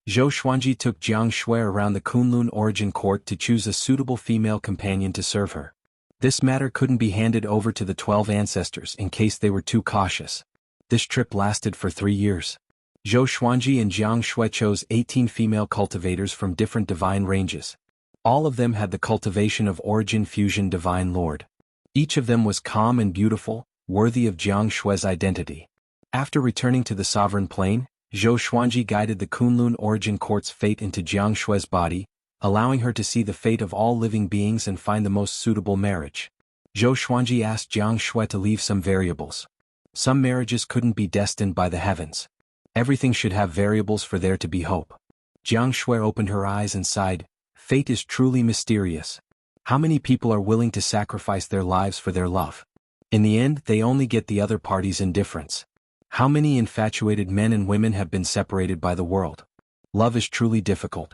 Zhou Xuanji took Jiang Shui around the Kunlun origin court to choose a suitable female companion to serve her. This matter couldn't be handed over to the 12 ancestors in case they were too cautious. This trip lasted for 3 years. Zhou Xuanji and Jiang Shui chose 18 female cultivators from different divine ranges. All of them had the cultivation of Origin Fusion Divine Lord. Each of them was calm and beautiful, worthy of Jiang Shui's identity. After returning to the sovereign plane, Zhou Xuanji guided the Kunlun origin court's fate into Jiang Shui's body, allowing her to see the fate of all living beings and find the most suitable marriage. Zhou Xuanji asked Jiang Shui to leave some variables. Some marriages couldn't be destined by the heavens. Everything should have variables for there to be hope. Jiang Shui opened her eyes and sighed, "Fate is truly mysterious. How many people are willing to sacrifice their lives for their love? In the end, they only get the other party's indifference. How many infatuated men and women have been separated by the world? Love is truly difficult."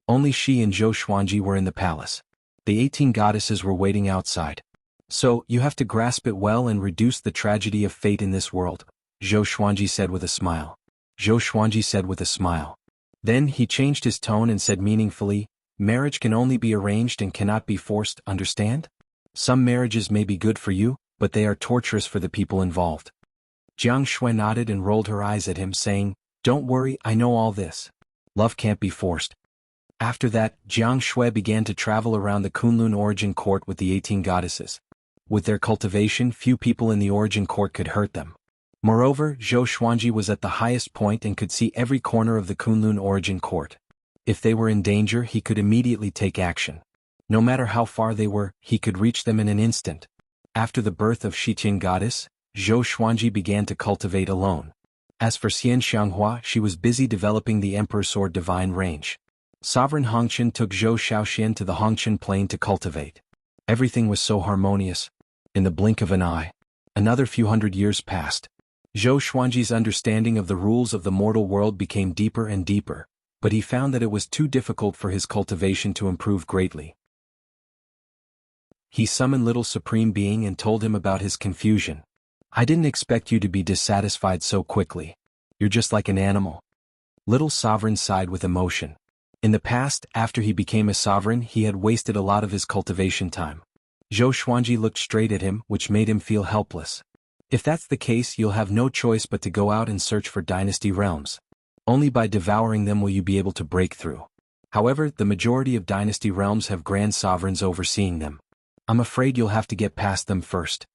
Only she and Zhou Xuanji were in the palace. The 18 goddesses were waiting outside. "So, you have to grasp it well and reduce the tragedy of fate in this world," Zhou Xuanji said with a smile. Zhou Xuanji said with a smile. Then he changed his tone and said meaningfully, "Marriage can only be arranged and cannot be forced, understand? Some marriages may be good for you, but they are torturous for the people involved." Jiang Shui nodded and rolled her eyes at him, saying, "Don't worry, I know all this. Love can't be forced." After that, Jiang Shui began to travel around the Kunlun origin court with the 18 goddesses. With their cultivation, few people in the origin court could hurt them. Moreover, Zhou Xuanji was at the highest point and could see every corner of the Kunlun origin court. If they were in danger, he could immediately take action. No matter how far they were, he could reach them in an instant. After the birth of Shiqing goddess, Zhou Xuanji began to cultivate alone. As for Xian Xianghua, she was busy developing the Emperor's Sword divine range. Sovereign Hongqian took Zhou Shaoxian to the Hongqian plain to cultivate. Everything was so harmonious. In the blink of an eye, another few hundred years passed. Zhou Xuanji's understanding of the rules of the mortal world became deeper and deeper, but he found that it was too difficult for his cultivation to improve greatly. He summoned Little Supreme Being and told him about his confusion. "I didn't expect you to be dissatisfied so quickly. You're just like an animal." Little Sovereign sighed with emotion. In the past, after he became a sovereign, he had wasted a lot of his cultivation time. Zhou Xuanji looked straight at him, which made him feel helpless. "If that's the case, you'll have no choice but to go out and search for dynasty realms. Only by devouring them will you be able to break through. However, the majority of dynasty realms have grand sovereigns overseeing them. I'm afraid you'll have to get past them first."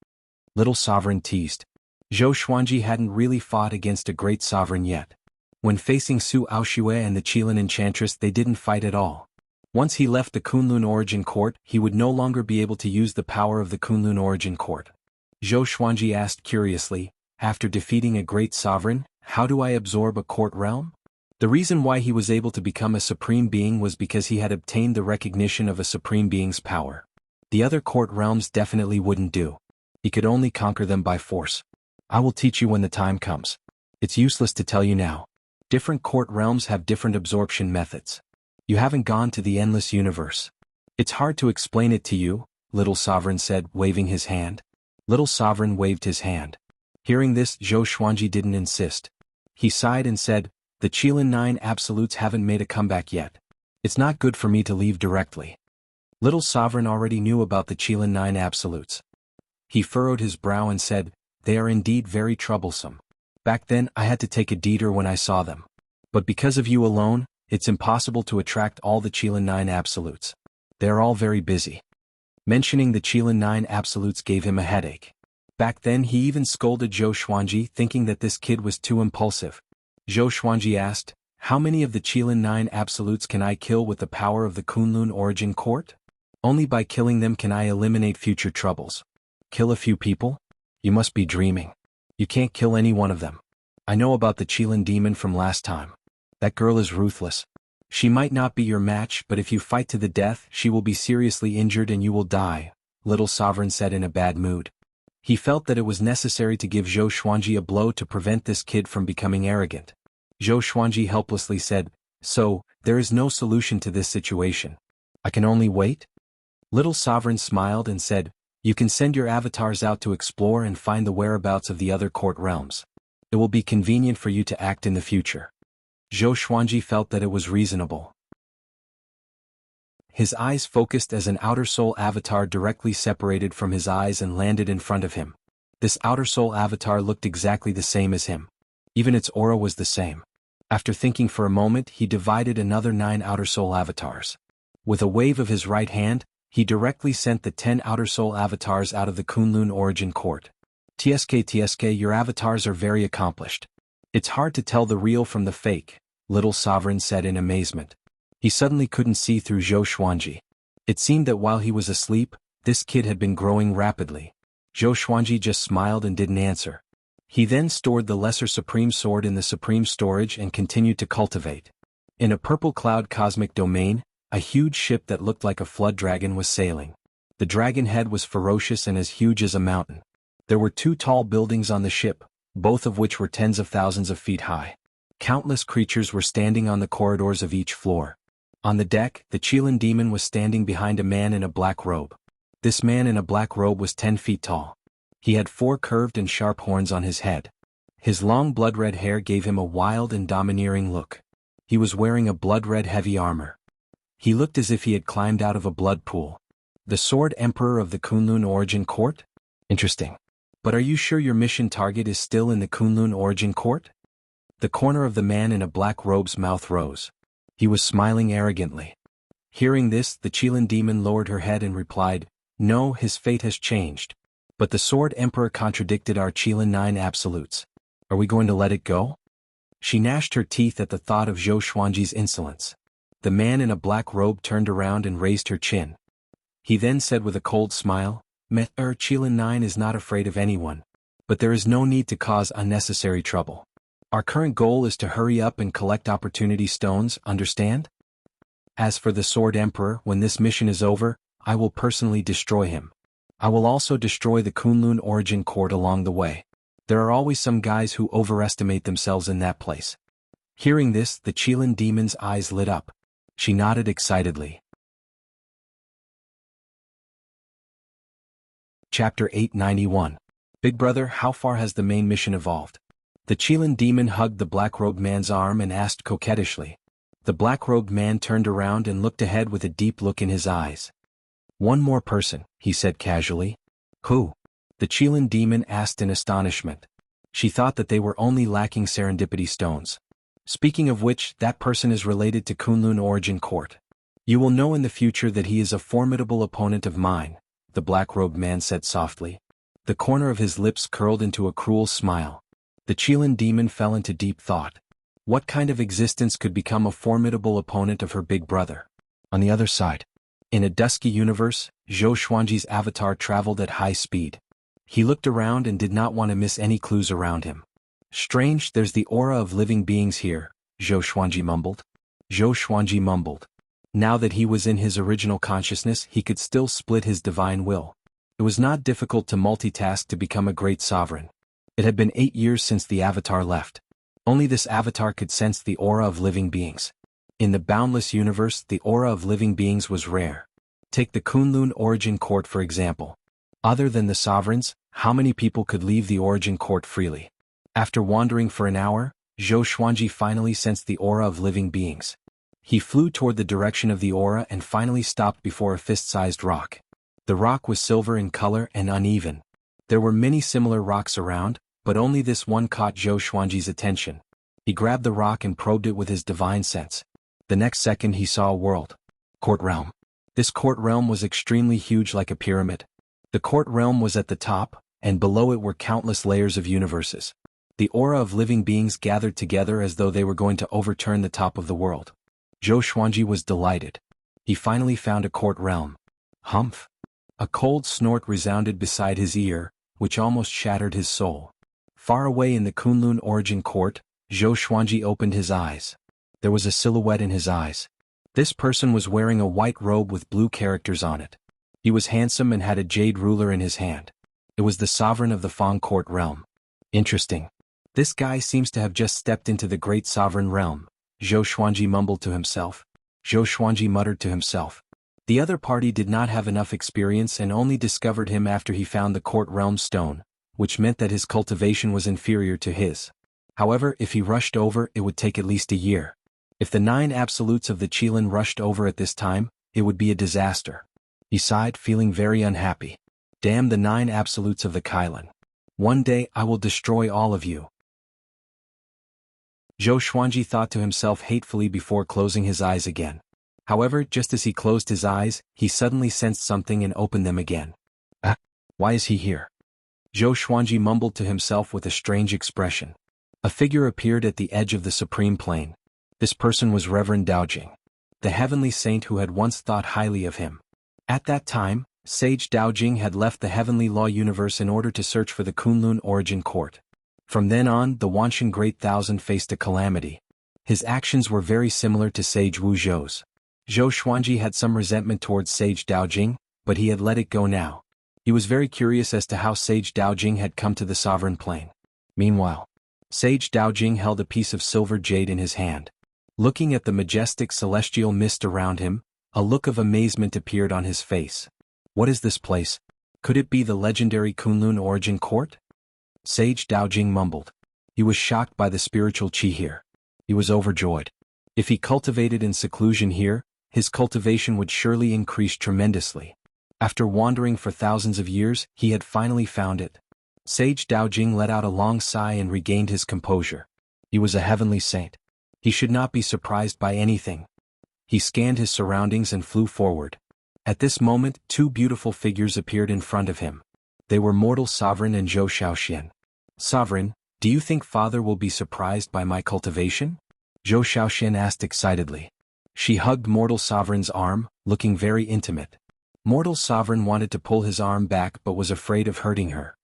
Little Sovereign teased. Zhou Xuanji hadn't really fought against a great sovereign yet. When facing Su Aoxue and the Qilin Enchantress, they didn't fight at all. Once he left the Kunlun origin court, he would no longer be able to use the power of the Kunlun origin court. Zhou Xuanji asked curiously, "After defeating a great sovereign, how do I absorb a court realm?" The reason why he was able to become a supreme being was because he had obtained the recognition of a supreme being's power. The other court realms definitely wouldn't do. He could only conquer them by force. "I will teach you when the time comes. It's useless to tell you now. Different court realms have different absorption methods. You haven't gone to the endless universe. It's hard to explain it to you," Little Sovereign said, waving his hand. Little Sovereign waved his hand. Hearing this, Zhou Xuanji didn't insist. He sighed and said, "The Qilin 9 absolutes haven't made a comeback yet. It's not good for me to leave directly." Little Sovereign already knew about the Qilin 9 absolutes. He furrowed his brow and said, "They are indeed very troublesome. Back then I had to take a detour when I saw them. But because of you alone, it's impossible to attract all the Qilin 9 absolutes. They are all very busy." Mentioning the Qilin 9 absolutes gave him a headache. Back then he even scolded Zhou Xuanji, thinking that this kid was too impulsive. Zhou Xuanji asked, "How many of the Qilin 9 absolutes can I kill with the power of the Kunlun origin court? Only by killing them can I eliminate future troubles. Kill a few people? You must be dreaming. You can't kill any one of them. I know about the Qilin demon from last time. That girl is ruthless. She might not be your match, but if you fight to the death, she will be seriously injured and you will die," Little Sovereign said in a bad mood. He felt that it was necessary to give Zhou Xuanji a blow to prevent this kid from becoming arrogant. Zhou Xuanji helplessly said, "So, there is no solution to this situation. I can only wait?" Little Sovereign smiled and said, "You can send your avatars out to explore and find the whereabouts of the other court realms. It will be convenient for you to act in the future." Zhou Xuanji felt that it was reasonable. His eyes focused as an outer soul avatar directly separated from his eyes and landed in front of him. This outer soul avatar looked exactly the same as him. Even its aura was the same. After thinking for a moment, he divided another 9 outer soul avatars. With a wave of his right hand, he directly sent the 10 outer soul avatars out of the Kunlun origin court. TSK, your avatars are very accomplished. It's hard to tell the real from the fake," Little Sovereign said in amazement. He suddenly couldn't see through Zhou Xuanji. It seemed that while he was asleep, this kid had been growing rapidly. Zhou Xuanji just smiled and didn't answer. He then stored the Lesser Supreme Sword in the Supreme Storage and continued to cultivate. In a purple cloud cosmic domain, a huge ship that looked like a flood dragon was sailing. The dragon head was ferocious and as huge as a mountain. There were 2 tall buildings on the ship, both of which were tens of thousands of feet high. Countless creatures were standing on the corridors of each floor. On the deck, the Qilin demon was standing behind a man in a black robe. This man in a black robe was 10 feet tall. He had 4 curved and sharp horns on his head. His long blood-red hair gave him a wild and domineering look. He was wearing a blood-red heavy armor. He looked as if he had climbed out of a blood pool. The Sword Emperor of the Kunlun Origin Court? Interesting. But are you sure your mission target is still in the Kunlun Origin Court? The corner of the man in a black robe's mouth rose. He was smiling arrogantly. Hearing this, the Qilin demon lowered her head and replied, "No, his fate has changed. But the Sword Emperor contradicted our Qilin 9 absolutes. Are we going to let it go?" She gnashed her teeth at the thought of Zhou Xuanji's insolence. The man in a black robe turned around and raised her chin. He then said with a cold smile, Qilin 9 is not afraid of anyone. But there is no need to cause unnecessary trouble. Our current goal is to hurry up and collect opportunity stones, understand? As for the Sword Emperor, when this mission is over, I will personally destroy him. I will also destroy the Kunlun Origin Court along the way. There are always some guys who overestimate themselves in that place. Hearing this, the Qilin demon's eyes lit up. She nodded excitedly. Chapter 891. Big Brother, how far has the main mission evolved? The Qilin demon hugged the black-robed man's arm and asked coquettishly. The black-robed man turned around and looked ahead with a deep look in his eyes. "One more person," he said casually. "Who?" The Qilin demon asked in astonishment. She thought that they were only lacking serendipity stones. "Speaking of which, that person is related to Kunlun Origin Court. You will know in the future that he is a formidable opponent of mine," the black-robed man said softly. The corner of his lips curled into a cruel smile. The Qilin demon fell into deep thought. What kind of existence could become a formidable opponent of her big brother? On the other side, in a dusky universe, Zhou Xuanji's avatar traveled at high speed. He looked around and did not want to miss any clues around him. "Strange, there's the aura of living beings here," Zhou Xuanji mumbled. Zhou Xuanji mumbled. Now that he was in his original consciousness, he could still split his divine will. It was not difficult to multitask to become a great sovereign. It had been 8 years since the avatar left. Only this avatar could sense the aura of living beings. In the boundless universe, the aura of living beings was rare. Take the Kunlun Origin Court for example. Other than the sovereigns, how many people could leave the Origin Court freely? After wandering for an hour, Zhou Xuanji finally sensed the aura of living beings. He flew toward the direction of the aura and finally stopped before a fist-sized rock. The rock was silver in color and uneven. There were many similar rocks around, but only this one caught Zhou Xuanji's attention. He grabbed the rock and probed it with his divine sense. The next second he saw a world. Court realm. This court realm was extremely huge, like a pyramid. The court realm was at the top, and below it were countless layers of universes. The aura of living beings gathered together as though they were going to overturn the top of the world. Zhou Xuanji was delighted. He finally found a court realm. Humph! A cold snort resounded beside his ear, which almost shattered his soul. Far away in the Kunlun origin court, Zhou Xuanji opened his eyes. There was a silhouette in his eyes. This person was wearing a white robe with blue characters on it. He was handsome and had a jade ruler in his hand. It was the sovereign of the Fang court realm. Interesting. This guy seems to have just stepped into the great sovereign realm, Zhou Xuanji mumbled to himself. Zhou Xuanji muttered to himself. The other party did not have enough experience and only discovered him after he found the court realm stone, which meant that his cultivation was inferior to his. However, if he rushed over, it would take at least a year. If the 9 absolutes of the Qilin rushed over at this time, it would be a disaster. He sighed, feeling very unhappy. Damn the 9 absolutes of the Qilin. One day I will destroy all of you. Zhou Xuanji thought to himself hatefully before closing his eyes again. However, just as he closed his eyes, he suddenly sensed something and opened them again. Why is he here? Zhou Xuanji mumbled to himself with a strange expression. A figure appeared at the edge of the supreme plane. This person was Reverend Daojing, the heavenly saint who had once thought highly of him. At that time, Sage Daojing had left the heavenly law universe in order to search for the Kunlun origin court. From then on, the Wanshan Great Thousand faced a calamity. His actions were very similar to Sage Wu Zhou's. Zhou Xuanji had some resentment towards Sage Daojing, but he had let it go now. He was very curious as to how Sage Daojing had come to the sovereign plane. Meanwhile, Sage Daojing held a piece of silver jade in his hand. Looking at the majestic celestial mist around him, a look of amazement appeared on his face. What is this place? Could it be the legendary Kunlun origin court? Sage Daojing mumbled. He was shocked by the spiritual qi here. He was overjoyed. If he cultivated in seclusion here, his cultivation would surely increase tremendously. After wandering for thousands of years, he had finally found it. Sage Daojing let out a long sigh and regained his composure. He was a heavenly saint. He should not be surprised by anything. He scanned his surroundings and flew forward. At this moment, 2 beautiful figures appeared in front of him. They were Mortal Sovereign and Zhou Xiaoxian. Sovereign, do you think Father will be surprised by my cultivation? Zhou Xiaoxian asked excitedly. She hugged Mortal Sovereign's arm, looking very intimate. Mortal Sovereign wanted to pull his arm back but was afraid of hurting her.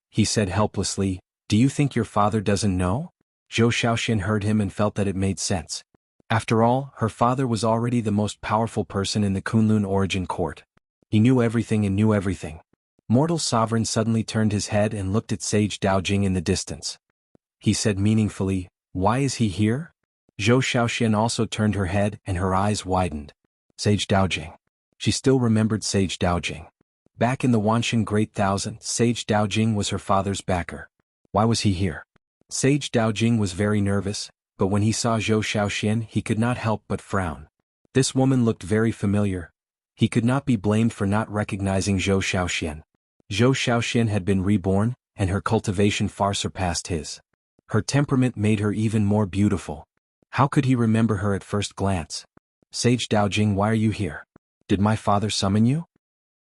He said helplessly, "Do you think your father doesn't know?" Zhou Xiaoxian heard him and felt that it made sense. After all, her father was already the most powerful person in the Kunlun origin court. He knew everything and knew everything. Mortal Sovereign suddenly turned his head and looked at Sage Daojing in the distance. He said meaningfully, "Why is he here?" Zhou Xiaoxian also turned her head and her eyes widened. Sage Daojing. She still remembered Sage Daojing. Back in the Wanshan Great Thousand, Sage Daojing was her father's backer. Why was he here? Sage Daojing was very nervous, but when he saw Zhou Xiaoxian he could not help but frown. This woman looked very familiar. He could not be blamed for not recognizing Zhou Xiaoxian. Zhou Xiaoxian had been reborn, and her cultivation far surpassed his. Her temperament made her even more beautiful. How could he remember her at first glance? Sage Daojing, why are you here? Did my father summon you?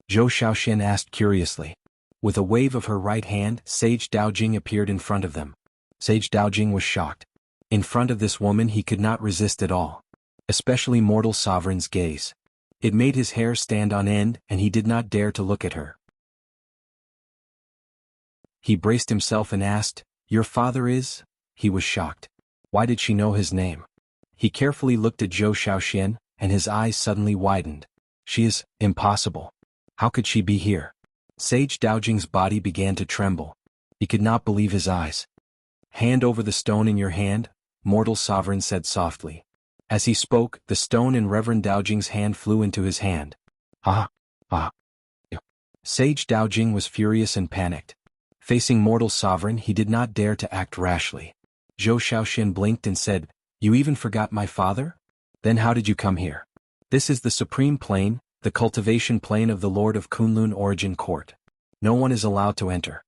Zhou Xiaoxian asked curiously. With a wave of her right hand, Sage Daojing appeared in front of them. Sage Daojing was shocked. In front of this woman he could not resist at all. Especially Mortal Sovereign's gaze. It made his hair stand on end and he did not dare to look at her. He braced himself and asked, "Your father is?" He was shocked. Why did she know his name? He carefully looked at Zhou Xiaoxian, and his eyes suddenly widened. She is impossible. How could she be here? Sage Daojing's body began to tremble. He could not believe his eyes. "Hand over the stone in your hand," Mortal Sovereign said softly. As he spoke, the stone in Reverend Daojing's hand flew into his hand. Ah! Sage Daojing was furious and panicked. Facing Mortal Sovereign, he did not dare to act rashly. Zhou Xiaoxian blinked and said, "You even forgot my father?" Then how did you come here? This is the supreme plane, the cultivation plane of the Lord of Kunlun Origin Court. No one is allowed to enter.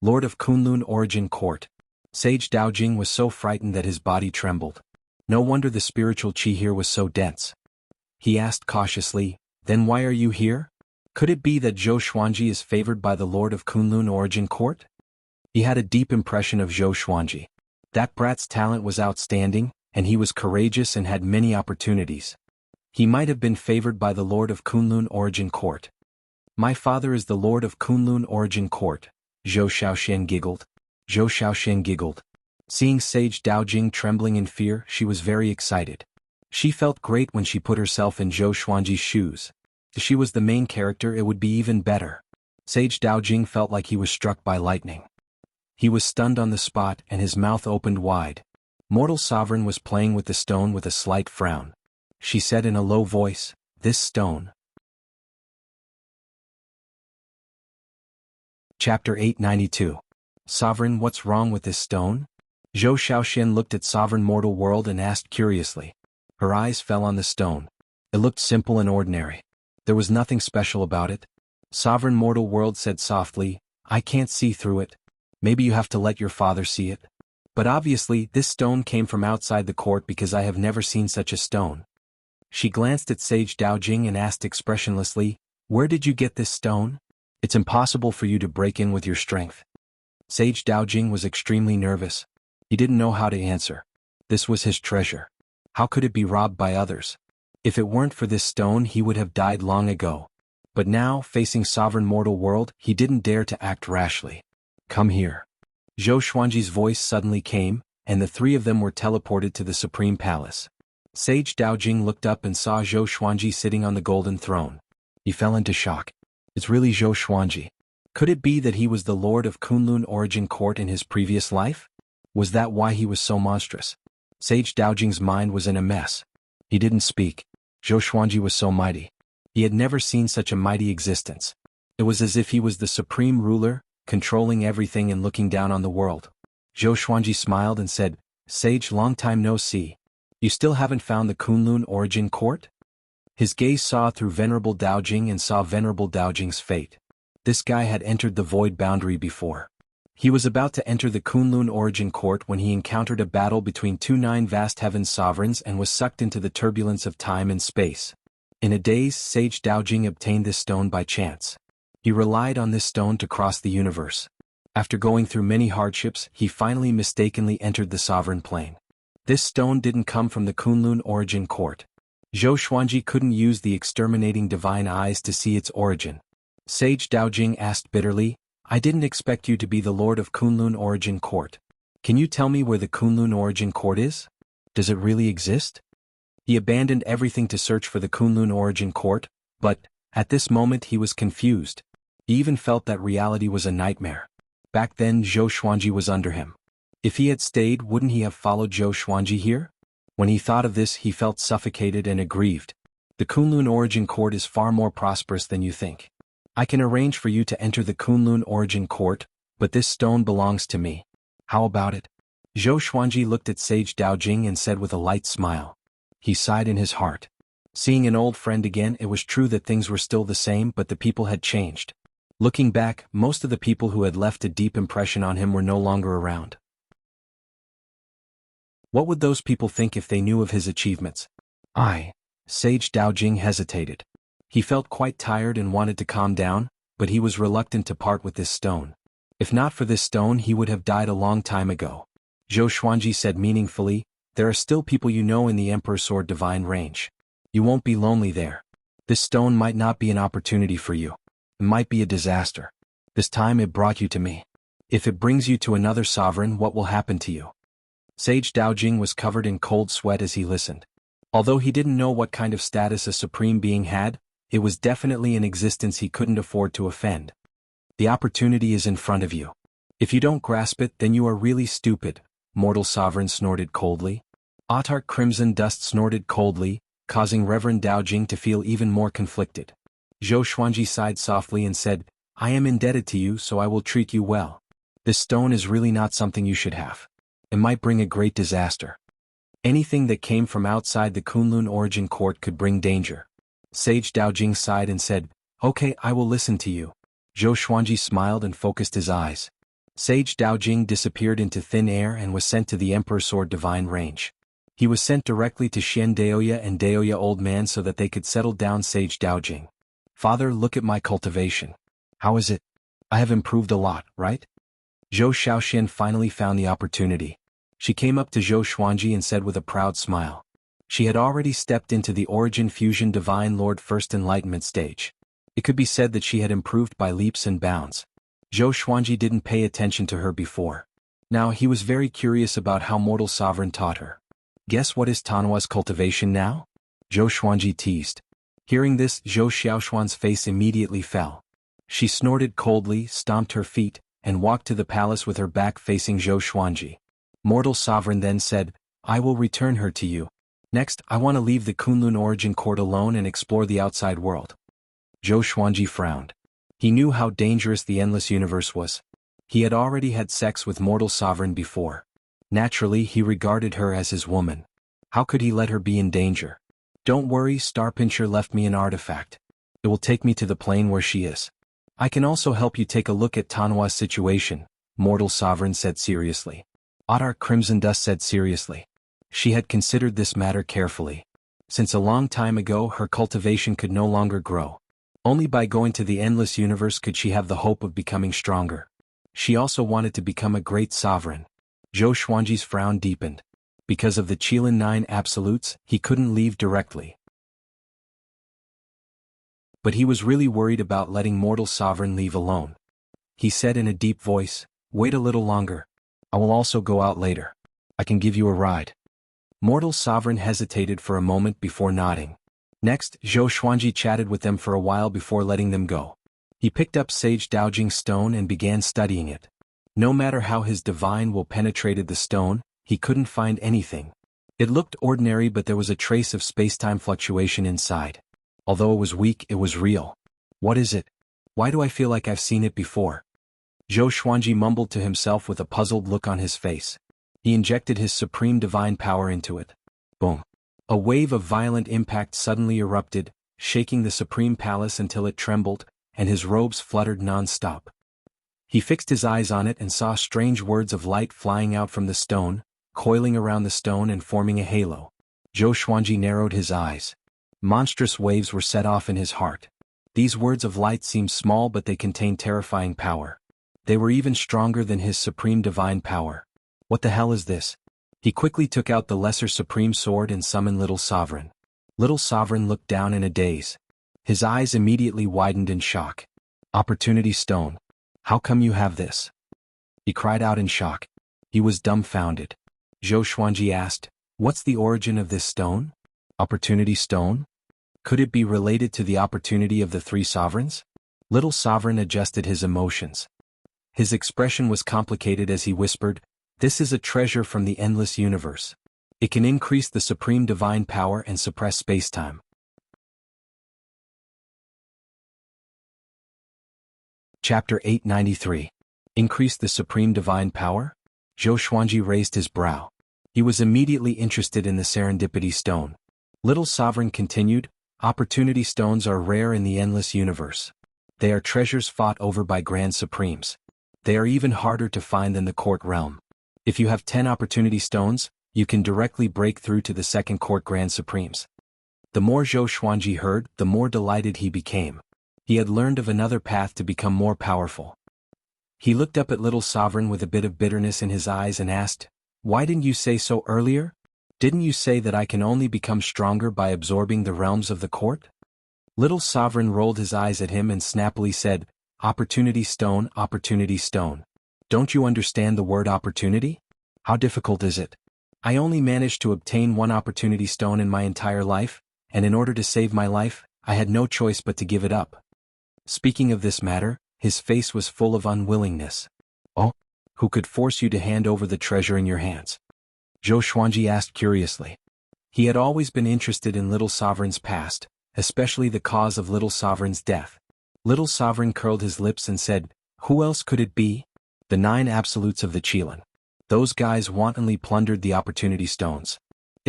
Lord of Kunlun Origin Court. Sage Daojing was so frightened that his body trembled. No wonder the spiritual chi here was so dense. He asked cautiously, then why are you here? Could it be that Zhou Xuanji is favored by the Lord of Kunlun Origin Court? He had a deep impression of Zhou Xuanji. That brat's talent was outstanding, and he was courageous and had many opportunities. He might have been favored by the Lord of Kunlun Origin Court. My father is the Lord of Kunlun Origin Court, Zhou Xiaoxian giggled. Zhou Xiaoxian giggled. Seeing Sage Daojing trembling in fear, she was very excited. She felt great when she put herself in Zhou Xuanji's shoes. If she was the main character, it would be even better. Sage Daojing felt like he was struck by lightning. He was stunned on the spot and his mouth opened wide. Mortal Sovereign was playing with the stone with a slight frown. She said in a low voice, "This stone." Chapter 892. Sovereign, what's wrong with this stone? Zhou Xiaoxian looked at Sovereign Mortal World and asked curiously. Her eyes fell on the stone. It looked simple and ordinary. There was nothing special about it. Sovereign Mortal World said softly, I can't see through it. Maybe you have to let your father see it. But obviously, this stone came from outside the court because I have never seen such a stone. She glanced at Sage Daojing and asked expressionlessly, where did you get this stone? It's impossible for you to break in with your strength. Sage Daojing was extremely nervous. He didn't know how to answer. This was his treasure. How could it be robbed by others? If it weren't for this stone, he would have died long ago. But now, facing Sovereign Mortal World, he didn't dare to act rashly. Come here. Zhou Xuanji's voice suddenly came, and the three of them were teleported to the Supreme Palace. Sage Daojing looked up and saw Zhou Xuanji sitting on the golden throne. He fell into shock. It's really Zhou Xuanji. Could it be that he was the Lord of Kunlun Origin Court in his previous life? Was that why he was so monstrous? Sage Daojing's mind was in a mess. He didn't speak. Zhou Xuanji was so mighty. He had never seen such a mighty existence. It was as if he was the supreme ruler, controlling everything and looking down on the world. Zhou Xuanji smiled and said, Sage, long time no see. You still haven't found the Kunlun Origin Court? His gaze saw through Venerable Daojing and saw Venerable Daojing's fate. This guy had entered the void boundary before. He was about to enter the Kunlun Origin Court when he encountered a battle between two nine vast heaven sovereigns and was sucked into the turbulence of time and space. In a daze, Sage Daojing obtained this stone by chance. He relied on this stone to cross the universe. After going through many hardships, he finally mistakenly entered the sovereign plane. This stone didn't come from the Kunlun Origin Court. Zhou Xuanji couldn't use the exterminating divine eyes to see its origin. Sage Daojing asked bitterly, I didn't expect you to be the Lord of Kunlun Origin Court. Can you tell me where the Kunlun Origin Court is? Does it really exist? He abandoned everything to search for the Kunlun Origin Court, but, at this moment he was confused. He even felt that reality was a nightmare. Back then Zhou Xuanji was under him. If he had stayed, wouldn't he have followed Zhou Xuanji here? When he thought of this, he felt suffocated and aggrieved. The Kunlun Origin Court is far more prosperous than you think. I can arrange for you to enter the Kunlun Origin Court, but this stone belongs to me. How about it? Zhou Xuanji looked at Sage Daojing and said with a light smile. He sighed in his heart. Seeing an old friend again, it was true that things were still the same, but the people had changed. Looking back, most of the people who had left a deep impression on him were no longer around. What would those people think if they knew of his achievements? Sage Daojing hesitated. He felt quite tired and wanted to calm down, but he was reluctant to part with this stone. If not for this stone, he would have died a long time ago. Zhou Xuanji said meaningfully, there are still people you know in the Emperor's Sword Divine range. You won't be lonely there. This stone might not be an opportunity for you. It might be a disaster. This time it brought you to me. If it brings you to another sovereign, what will happen to you? Sage Daojing was covered in cold sweat as he listened. Although he didn't know what kind of status a supreme being had, it was definitely an existence he couldn't afford to offend. The opportunity is in front of you. If you don't grasp it, then you are really stupid, Mortal Sovereign snorted coldly. Autarch Crimson Dust snorted coldly, causing Reverend Daojing to feel even more conflicted. Zhou Xuanji sighed softly and said, I am indebted to you, so I will treat you well. This stone is really not something you should have. It might bring a great disaster. Anything that came from outside the Kunlun origin court could bring danger. Sage Daojing sighed and said, "Okay, I will listen to you." Zhou Xuanji smiled and focused his eyes. Sage Daojing disappeared into thin air and was sent to the Emperor's Sword Divine Range. He was sent directly to Xian Daoya and Daoya Old Man so that they could settle down Sage Daojing. "Father, look at my cultivation. How is it? I have improved a lot, right?" Zhou Shaoxian finally found the opportunity. She came up to Zhou Xuanji and said with a proud smile. She had already stepped into the Origin Fusion Divine Lord First Enlightenment stage. It could be said that she had improved by leaps and bounds. Zhou Xuanji didn't pay attention to her before. Now he was very curious about how Mortal Sovereign taught her. "Guess what is Tanhua's cultivation now?" Zhou Xuanji teased. Hearing this, Zhou Xiaoshuan's face immediately fell. She snorted coldly, stomped her feet, and walked to the palace with her back facing Zhou Xuanji. Mortal Sovereign then said, "I will return her to you. Next, I want to leave the Kunlun Origin Court alone and explore the outside world." Zhou Xuanji frowned. He knew how dangerous the Endless Universe was. He had already had sex with Mortal Sovereign before. Naturally, he regarded her as his woman. How could he let her be in danger? "Don't worry, Starpincher left me an artifact. It will take me to the plane where she is. I can also help you take a look at Tanhua's situation," Mortal Sovereign said seriously. Otar Crimson Dust said seriously. She had considered this matter carefully. Since a long time ago her cultivation could no longer grow. Only by going to the Endless Universe could she have the hope of becoming stronger. She also wanted to become a great sovereign. Zhou Xuanji's frown deepened. Because of the Qilin 9 absolutes, he couldn't leave directly. But he was really worried about letting Mortal Sovereign leave alone. He said in a deep voice, "Wait a little longer. I will also go out later. I can give you a ride." Mortal Sovereign hesitated for a moment before nodding. Next, Zhou Xuanji chatted with them for a while before letting them go. He picked up Sage Daojing's stone and began studying it. No matter how his divine will penetrated the stone, he couldn't find anything. It looked ordinary, but there was a trace of space-time fluctuation inside. Although it was weak, it was real. "What is it? Why do I feel like I've seen it before?" Zhou Xuanji mumbled to himself with a puzzled look on his face. He injected his supreme divine power into it. Boom. A wave of violent impact suddenly erupted, shaking the supreme palace until it trembled, and his robes fluttered non-stop. He fixed his eyes on it and saw strange words of light flying out from the stone, coiling around the stone and forming a halo. Zhou Xuanji narrowed his eyes. Monstrous waves were set off in his heart. These words of light seemed small, but they contained terrifying power. They were even stronger than his supreme divine power. What the hell is this? He quickly took out the lesser supreme sword and summoned Little Sovereign. Little Sovereign looked down in a daze. His eyes immediately widened in shock. "Opportunity Stone. How come you have this?" He cried out in shock. He was dumbfounded. Zhou Xuanji asked, "What's the origin of this stone? Opportunity Stone? Could it be related to the opportunity of the three sovereigns?" Little Sovereign adjusted his emotions. His expression was complicated as he whispered, "This is a treasure from the Endless Universe. It can increase the supreme divine power and suppress spacetime." Chapter 893. Increase the supreme divine power? Zhou Xuanji raised his brow. He was immediately interested in the Serendipity Stone. Little Sovereign continued, "Opportunity Stones are rare in the Endless Universe. They are treasures fought over by Grand Supremes. They are even harder to find than the Court Realm. If you have 10 Opportunity Stones, you can directly break through to the Second Court Grand Supremes." The more Zhou Xuanji heard, the more delighted he became. He had learned of another path to become more powerful. He looked up at Little Sovereign with a bit of bitterness in his eyes and asked, "Why didn't you say so earlier? Didn't you say that I can only become stronger by absorbing the realms of the court?" Little Sovereign rolled his eyes at him and snappily said, Opportunity Stone, Opportunity Stone. Don't you understand the word opportunity? How difficult is it? I only managed to obtain one Opportunity Stone in my entire life, and in order to save my life, I had no choice but to give it up." Speaking of this matter, his face was full of unwillingness. "Oh? Who could force you to hand over the treasure in your hands?" Zhou Xuanji asked curiously. He had always been interested in Little Sovereign's past, especially the cause of Little Sovereign's death. Little Sovereign curled his lips and said, "Who else could it be? The 9 absolutes of the Qilin. Those guys wantonly plundered the Opportunity Stones.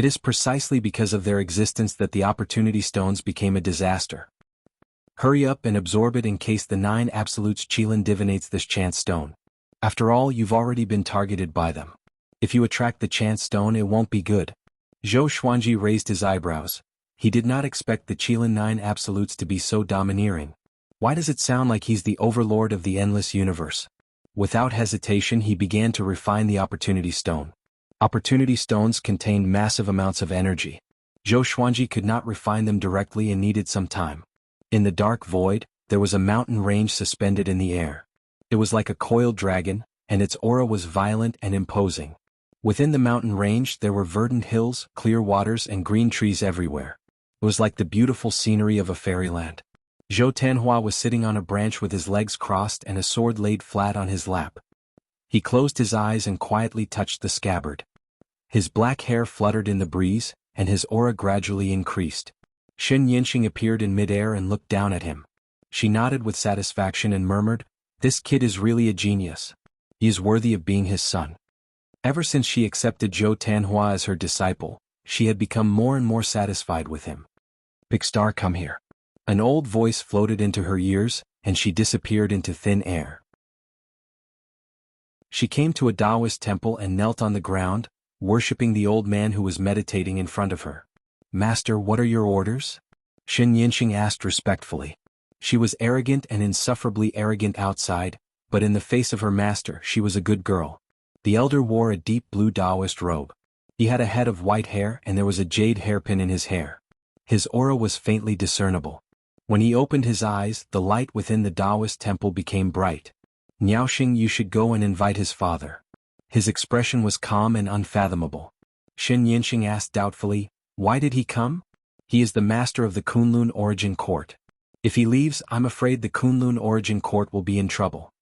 It is precisely because of their existence that the opportunity stones became a disaster. Hurry up and absorb it in case the 9 absolutes Qilin divinates this chance stone. After all, you've already been targeted by them. If you attract the chance stone, it won't be good. Zhou Xuanji raised his eyebrows. He did not expect the Qilin 9 absolutes to be so domineering. Why does it sound like he's the overlord of the endless universe? Without hesitation, he began to refine the opportunity stone. Opportunity stones contained massive amounts of energy. Zhou Xuanji could not refine them directly and needed some time. In the dark void, there was a mountain range suspended in the air. It was like a coiled dragon, and its aura was violent and imposing. Within the mountain range there were verdant hills, clear waters and green trees everywhere. It was like the beautiful scenery of a fairyland. Zhou Tanhua was sitting on a branch with his legs crossed and a sword laid flat on his lap. He closed his eyes and quietly touched the scabbard. His black hair fluttered in the breeze, and his aura gradually increased. Shen Yinxing appeared in midair and looked down at him. She nodded with satisfaction and murmured, "This kid is really a genius. He is worthy of being his son." Ever since she accepted Zhou Tanhua as her disciple, she had become more and more satisfied with him. "Big Star, come here." An old voice floated into her ears, and she disappeared into thin air. She came to a Taoist temple and knelt on the ground, worshipping the old man who was meditating in front of her. "Master, what are your orders?" Shen Yinxing asked respectfully. She was arrogant and insufferably arrogant outside, but in the face of her master she was a good girl. The elder wore a deep blue Taoist robe. He had a head of white hair and there was a jade hairpin in his hair. His aura was faintly discernible. When he opened his eyes, the light within the Taoist temple became bright. "Niaoxing, you should go and invite his father." His expression was calm and unfathomable. Shen Yinxing asked doubtfully, "Why did he come?" "He is the master of the Kunlun Origin Court. If he leaves, I'm afraid the Kunlun Origin Court will be in trouble."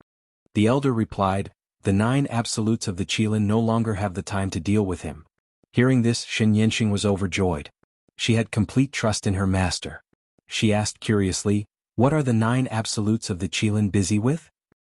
The elder replied, "The 9 absolutes of the Qilin no longer have the time to deal with him." Hearing this, Shen Yinxing was overjoyed. She had complete trust in her master. She asked curiously, "What are the 9 absolutes of the Qilin busy with?"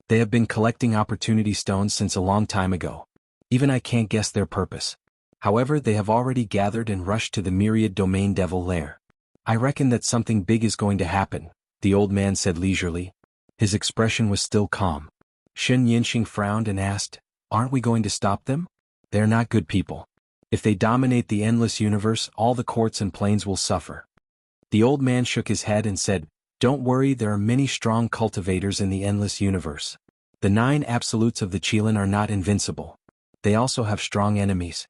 "They have been collecting opportunity stones since a long time ago. Even I can't guess their purpose. However, they have already gathered and rushed to the myriad domain devil lair. I reckon that something big is going to happen," the old man said leisurely. His expression was still calm. Shen Yinxing frowned and asked, "Aren't we going to stop them? They're not good people. If they dominate the endless universe, all the courts and planes will suffer." The old man shook his head and said, "Don't worry, there are many strong cultivators in the endless universe. The 9 absolutes of the Qilin are not invincible. They also have strong enemies."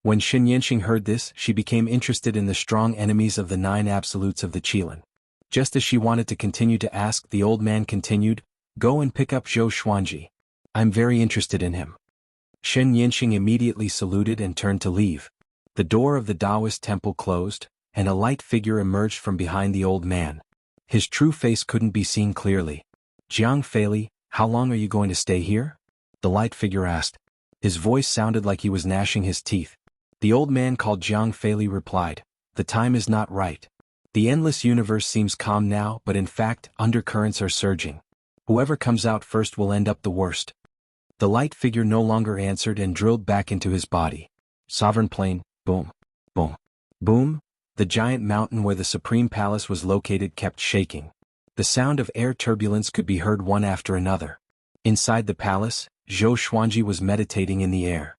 When Shen Yinxing heard this, she became interested in the strong enemies of the 9 absolutes of the Qilin. Just as she wanted to continue to ask, the old man continued, "Go and pick up Zhou Xuanji. I'm very interested in him." Shen Yinxing immediately saluted and turned to leave. The door of the Taoist temple closed, and a light figure emerged from behind the old man. His true face couldn't be seen clearly. "Jianghu, how long are you going to stay here?" the light figure asked. His voice sounded like he was gnashing his teeth. The old man called Jianghu replied, "The time is not right. The endless universe seems calm now, but in fact, undercurrents are surging. Whoever comes out first will end up the worst." The light figure no longer answered and drilled back into his body. Sovereign Plain, boom, boom, boom. The giant mountain where the Supreme Palace was located kept shaking. The sound of air turbulence could be heard one after another. Inside the palace, Zhou Xuanji was meditating in the air.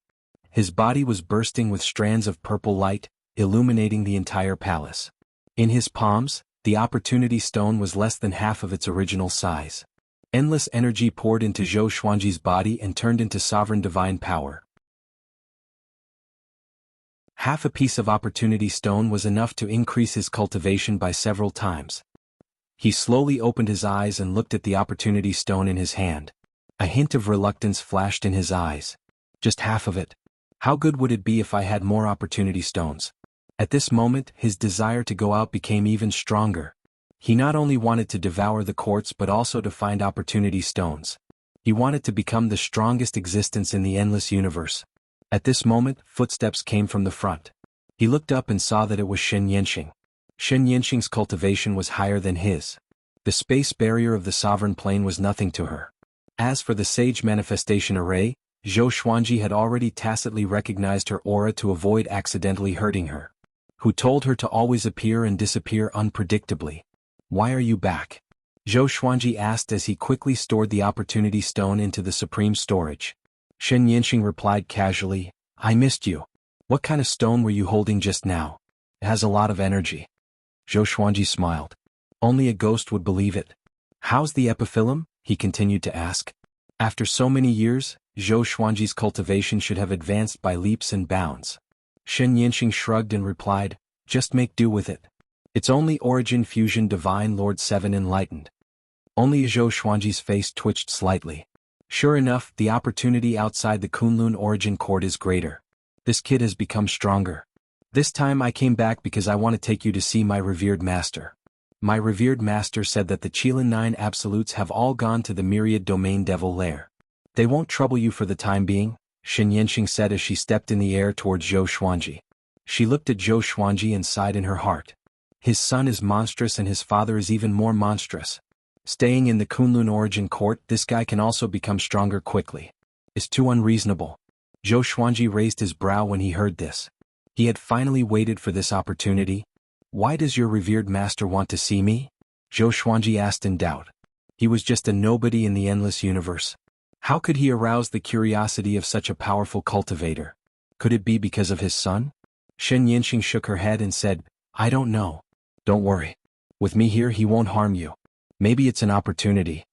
His body was bursting with strands of purple light, illuminating the entire palace. In his palms, the opportunity stone was less than half of its original size. Endless energy poured into Zhou Xuanji's body and turned into sovereign divine power. Half a piece of opportunity stone was enough to increase his cultivation by several times. He slowly opened his eyes and looked at the opportunity stone in his hand. A hint of reluctance flashed in his eyes. Just half of it. How good would it be if I had more opportunity stones? At this moment, his desire to go out became even stronger. He not only wanted to devour the courts but also to find opportunity stones. He wanted to become the strongest existence in the endless universe. At this moment, footsteps came from the front. He looked up and saw that it was Shen Yinxing. Shen Yinxing's cultivation was higher than his. The space barrier of the sovereign plane was nothing to her. As for the sage manifestation array, Zhou Xuanji had already tacitly recognized her aura to avoid accidentally hurting her. Who told her to always appear and disappear unpredictably? Why are you back? Zhou Xuanji asked as he quickly stored the opportunity stone into the supreme storage. Shen Yinxing replied casually, I missed you. What kind of stone were you holding just now? It has a lot of energy. Zhou Xuanji smiled. Only a ghost would believe it. How's the epiphyllum? He continued to ask. After so many years, Zhou Xuanji's cultivation should have advanced by leaps and bounds. Shen Yinxing shrugged and replied, just make do with it. It's only Origin Fusion Divine Lord 7 Enlightened. Only Zhou Xuanji's face twitched slightly. Sure enough, the opportunity outside the Kunlun Origin Court is greater. This kid has become stronger. This time I came back because I want to take you to see my revered master. My revered master said that the Qilin 9 Absolutes have all gone to the Myriad Domain Devil Lair. They won't trouble you for the time being, Shen Yinxing said as she stepped in the air towards Zhou Xuanji. She looked at Zhou Xuanji and sighed in her heart. His son is monstrous and his father is even more monstrous. Staying in the Kunlun Origin Court, this guy can also become stronger quickly. It's too unreasonable. Zhou Xuanji raised his brow when he heard this. He had finally waited for this opportunity. Why does your revered master want to see me? Zhou Xuanji asked in doubt. He was just a nobody in the endless universe. How could he arouse the curiosity of such a powerful cultivator? Could it be because of his son? Shen Yinxing shook her head and said, I don't know. Don't worry. With me here he won't harm you. Maybe it's an opportunity.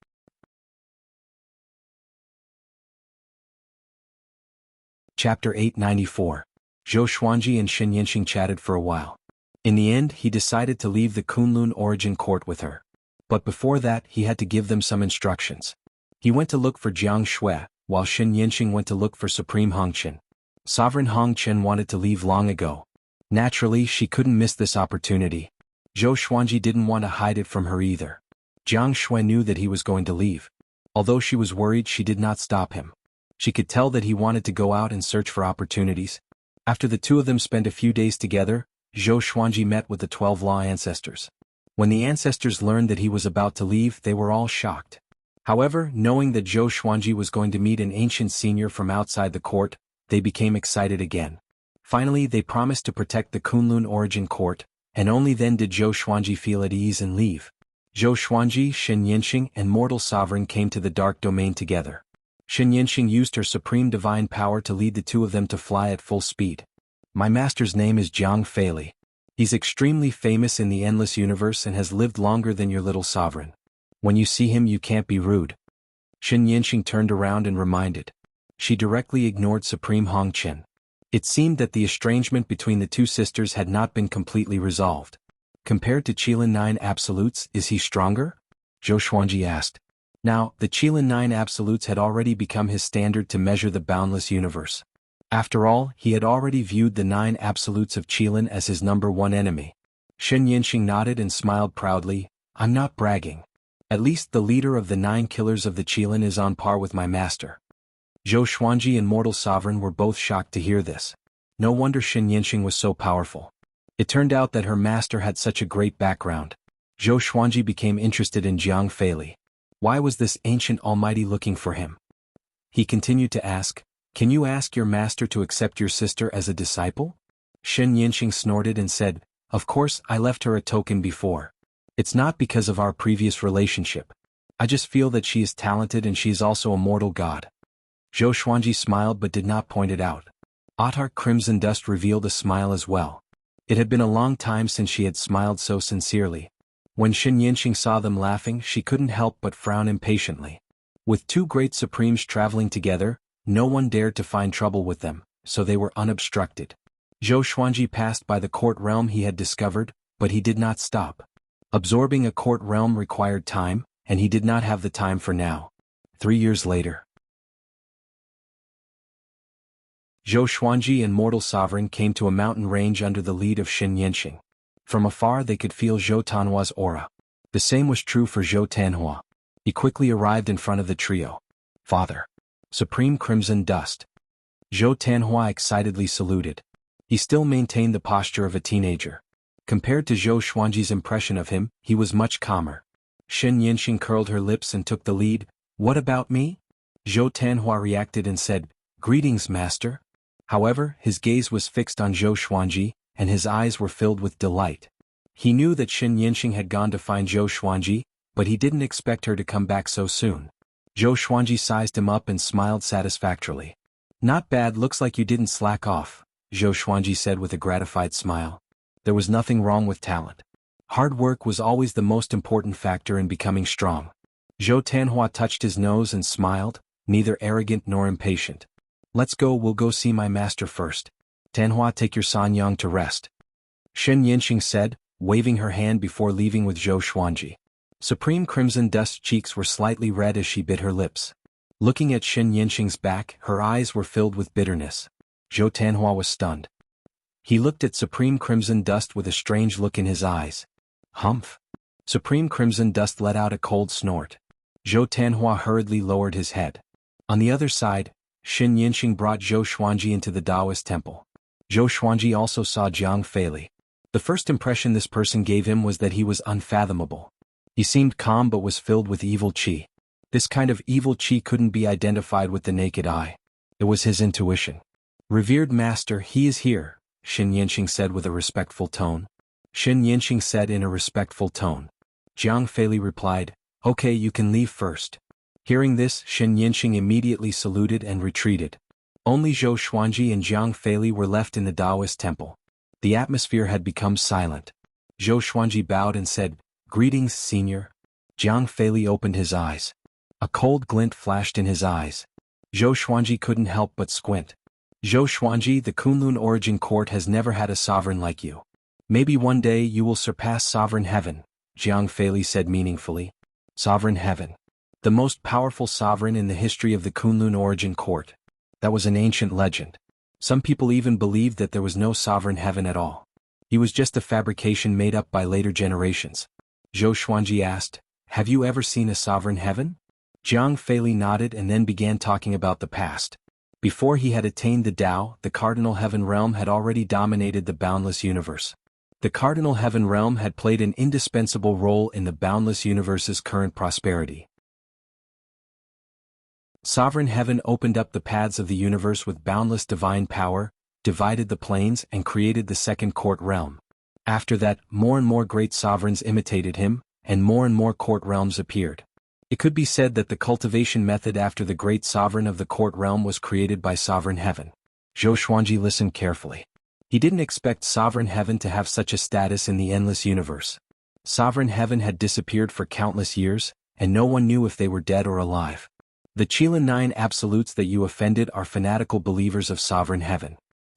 Chapter 894. Zhou Xuanji and Shen Yinxing chatted for a while. In the end, he decided to leave the Kunlun Origin Court with her. But before that, he had to give them some instructions. He went to look for Jianghu, while Shen Yinxing went to look for Supreme Hongqian. Sovereign Hongqian wanted to leave long ago. Naturally, she couldn't miss this opportunity. Zhou Xuanji didn't want to hide it from her either. Jianghu knew that he was going to leave. Although she was worried, she did not stop him. She could tell that he wanted to go out and search for opportunities. After the two of them spent a few days together, Zhou Xuanji met with the 12 Law ancestors. When the ancestors learned that he was about to leave, they were all shocked. However, knowing that Zhou Xuanji was going to meet an ancient senior from outside the court, they became excited again. Finally, they promised to protect the Kunlun Origin Court, and only then did Zhou Xuanji feel at ease and leave. Zhou Xuanji, Shen Yinxing, and Mortal Sovereign came to the Dark Domain together. Shen Yinxing used her supreme divine power to lead the two of them to fly at full speed. My master's name is Jianghu. He's extremely famous in the endless universe and has lived longer than your little sovereign. When you see him you can't be rude. Shen Yinxing turned around and reminded. She directly ignored Supreme Hongqian. It seemed that the estrangement between the two sisters had not been completely resolved. Compared to Qilin 9 Absolutes, is he stronger? Zhou Xuanji asked. Now, the Qilin 9 Absolutes had already become his standard to measure the boundless universe. After all, he had already viewed the 9 Absolutes of Qilin as his #1 enemy. Shen Yinxing nodded and smiled proudly. I'm not bragging. At least the leader of the 9 killers of the Qilin is on par with my master. Zhou Xuanji and Mortal Sovereign were both shocked to hear this. No wonder Shen Yinxing was so powerful. It turned out that her master had such a great background. Zhou Xuanji became interested in Jianghu. Why was this ancient almighty looking for him? He continued to ask, Can you ask your master to accept your sister as a disciple? Shen Yinxing snorted and said, Of course, I left her a token before. It's not because of our previous relationship. I just feel that she is talented and she is also a mortal god. Zhou Xuanji smiled but did not point it out. Autarch Crimson Dust revealed a smile as well. It had been a long time since she had smiled so sincerely. When Shen Yinxing saw them laughing, she couldn't help but frown impatiently. With two great supremes traveling together, no one dared to find trouble with them, so they were unobstructed. Zhou Xuanji passed by the court realm he had discovered, but he did not stop. Absorbing a court realm required time, and he did not have the time for now. 3 years later. Zhou Xuanji and Mortal Sovereign came to a mountain range under the lead of Shen Yinxing. From afar they could feel Zhou Tanhua's aura. The same was true for Zhou Tanhua. He quickly arrived in front of the trio. Father. Supreme Crimson Dust. Zhou Tanhua excitedly saluted. He still maintained the posture of a teenager. Compared to Zhou Xuanji's impression of him, he was much calmer. Shen Yinxing curled her lips and took the lead. What about me? Zhou Tanhua reacted and said, Greetings, master. However, his gaze was fixed on Zhou Xuanji, and his eyes were filled with delight. He knew that Xin Yinxing had gone to find Zhou Xuanji, but he didn't expect her to come back so soon. Zhou Xuanji sized him up and smiled satisfactorily. Not bad, looks like you didn't slack off, Zhou Xuanji said with a gratified smile. There was nothing wrong with talent. Hard work was always the most important factor in becoming strong. Zhou Tanhua touched his nose and smiled, neither arrogant nor impatient. Let's go, we'll go see my master first. Tanhua, take your Sanyang to rest. Xin Yinxing said, waving her hand before leaving with Zhou Xuanji. Supreme Crimson Dust's cheeks were slightly red as she bit her lips. Looking at Xin Yinxing's back, her eyes were filled with bitterness. Zhou Tanhua was stunned. He looked at Supreme Crimson Dust with a strange look in his eyes. Humph. Supreme Crimson Dust let out a cold snort. Zhou Tanhua hurriedly lowered his head. On the other side, Xin Yinxing brought Zhou Xuanji into the Taoist temple. Zhou Xuanji also saw Jiang Feili. The first impression this person gave him was that he was unfathomable. He seemed calm but was filled with evil qi. This kind of evil qi couldn't be identified with the naked eye. It was his intuition. Revered master, he is here, Xin Yinxing said with a respectful tone. Xin Yinxing said in a respectful tone. Jiang Feili replied, okay, you can leave first. Hearing this, Xin Yinxing immediately saluted and retreated. Only Zhou Xuanji and Jiang Feili were left in the Taoist temple. The atmosphere had become silent. Zhou Xuanji bowed and said, greetings, senior. Jiang Feili opened his eyes. A cold glint flashed in his eyes. Zhou Xuanji couldn't help but squint. Zhou Xuanji, the Kunlun Origin Court has never had a sovereign like you. Maybe one day you will surpass Sovereign Heaven, Jiang Feili said meaningfully. Sovereign Heaven. The most powerful sovereign in the history of the Kunlun Origin Court. That was an ancient legend. Some people even believed that there was no Sovereign Heaven at all. He was just a fabrication made up by later generations. Zhou Xuanji asked, have you ever seen a Sovereign Heaven? Jiang Feili nodded and then began talking about the past. Before he had attained the Tao, the Cardinal Heaven Realm had already dominated the boundless universe. The Cardinal Heaven Realm had played an indispensable role in the boundless universe's current prosperity. Sovereign Heaven opened up the paths of the universe with boundless divine power, divided the planes and created the second court realm. After that, more and more great sovereigns imitated him, and more court realms appeared. It could be said that the cultivation method after the great sovereign of the court realm was created by Sovereign Heaven. Zhou Xuanji listened carefully. He didn't expect Sovereign Heaven to have such a status in the endless universe. Sovereign Heaven had disappeared for countless years, and no one knew if they were dead or alive. The Qilin 9 absolutes that you offended are fanatical believers of Sovereign Heaven.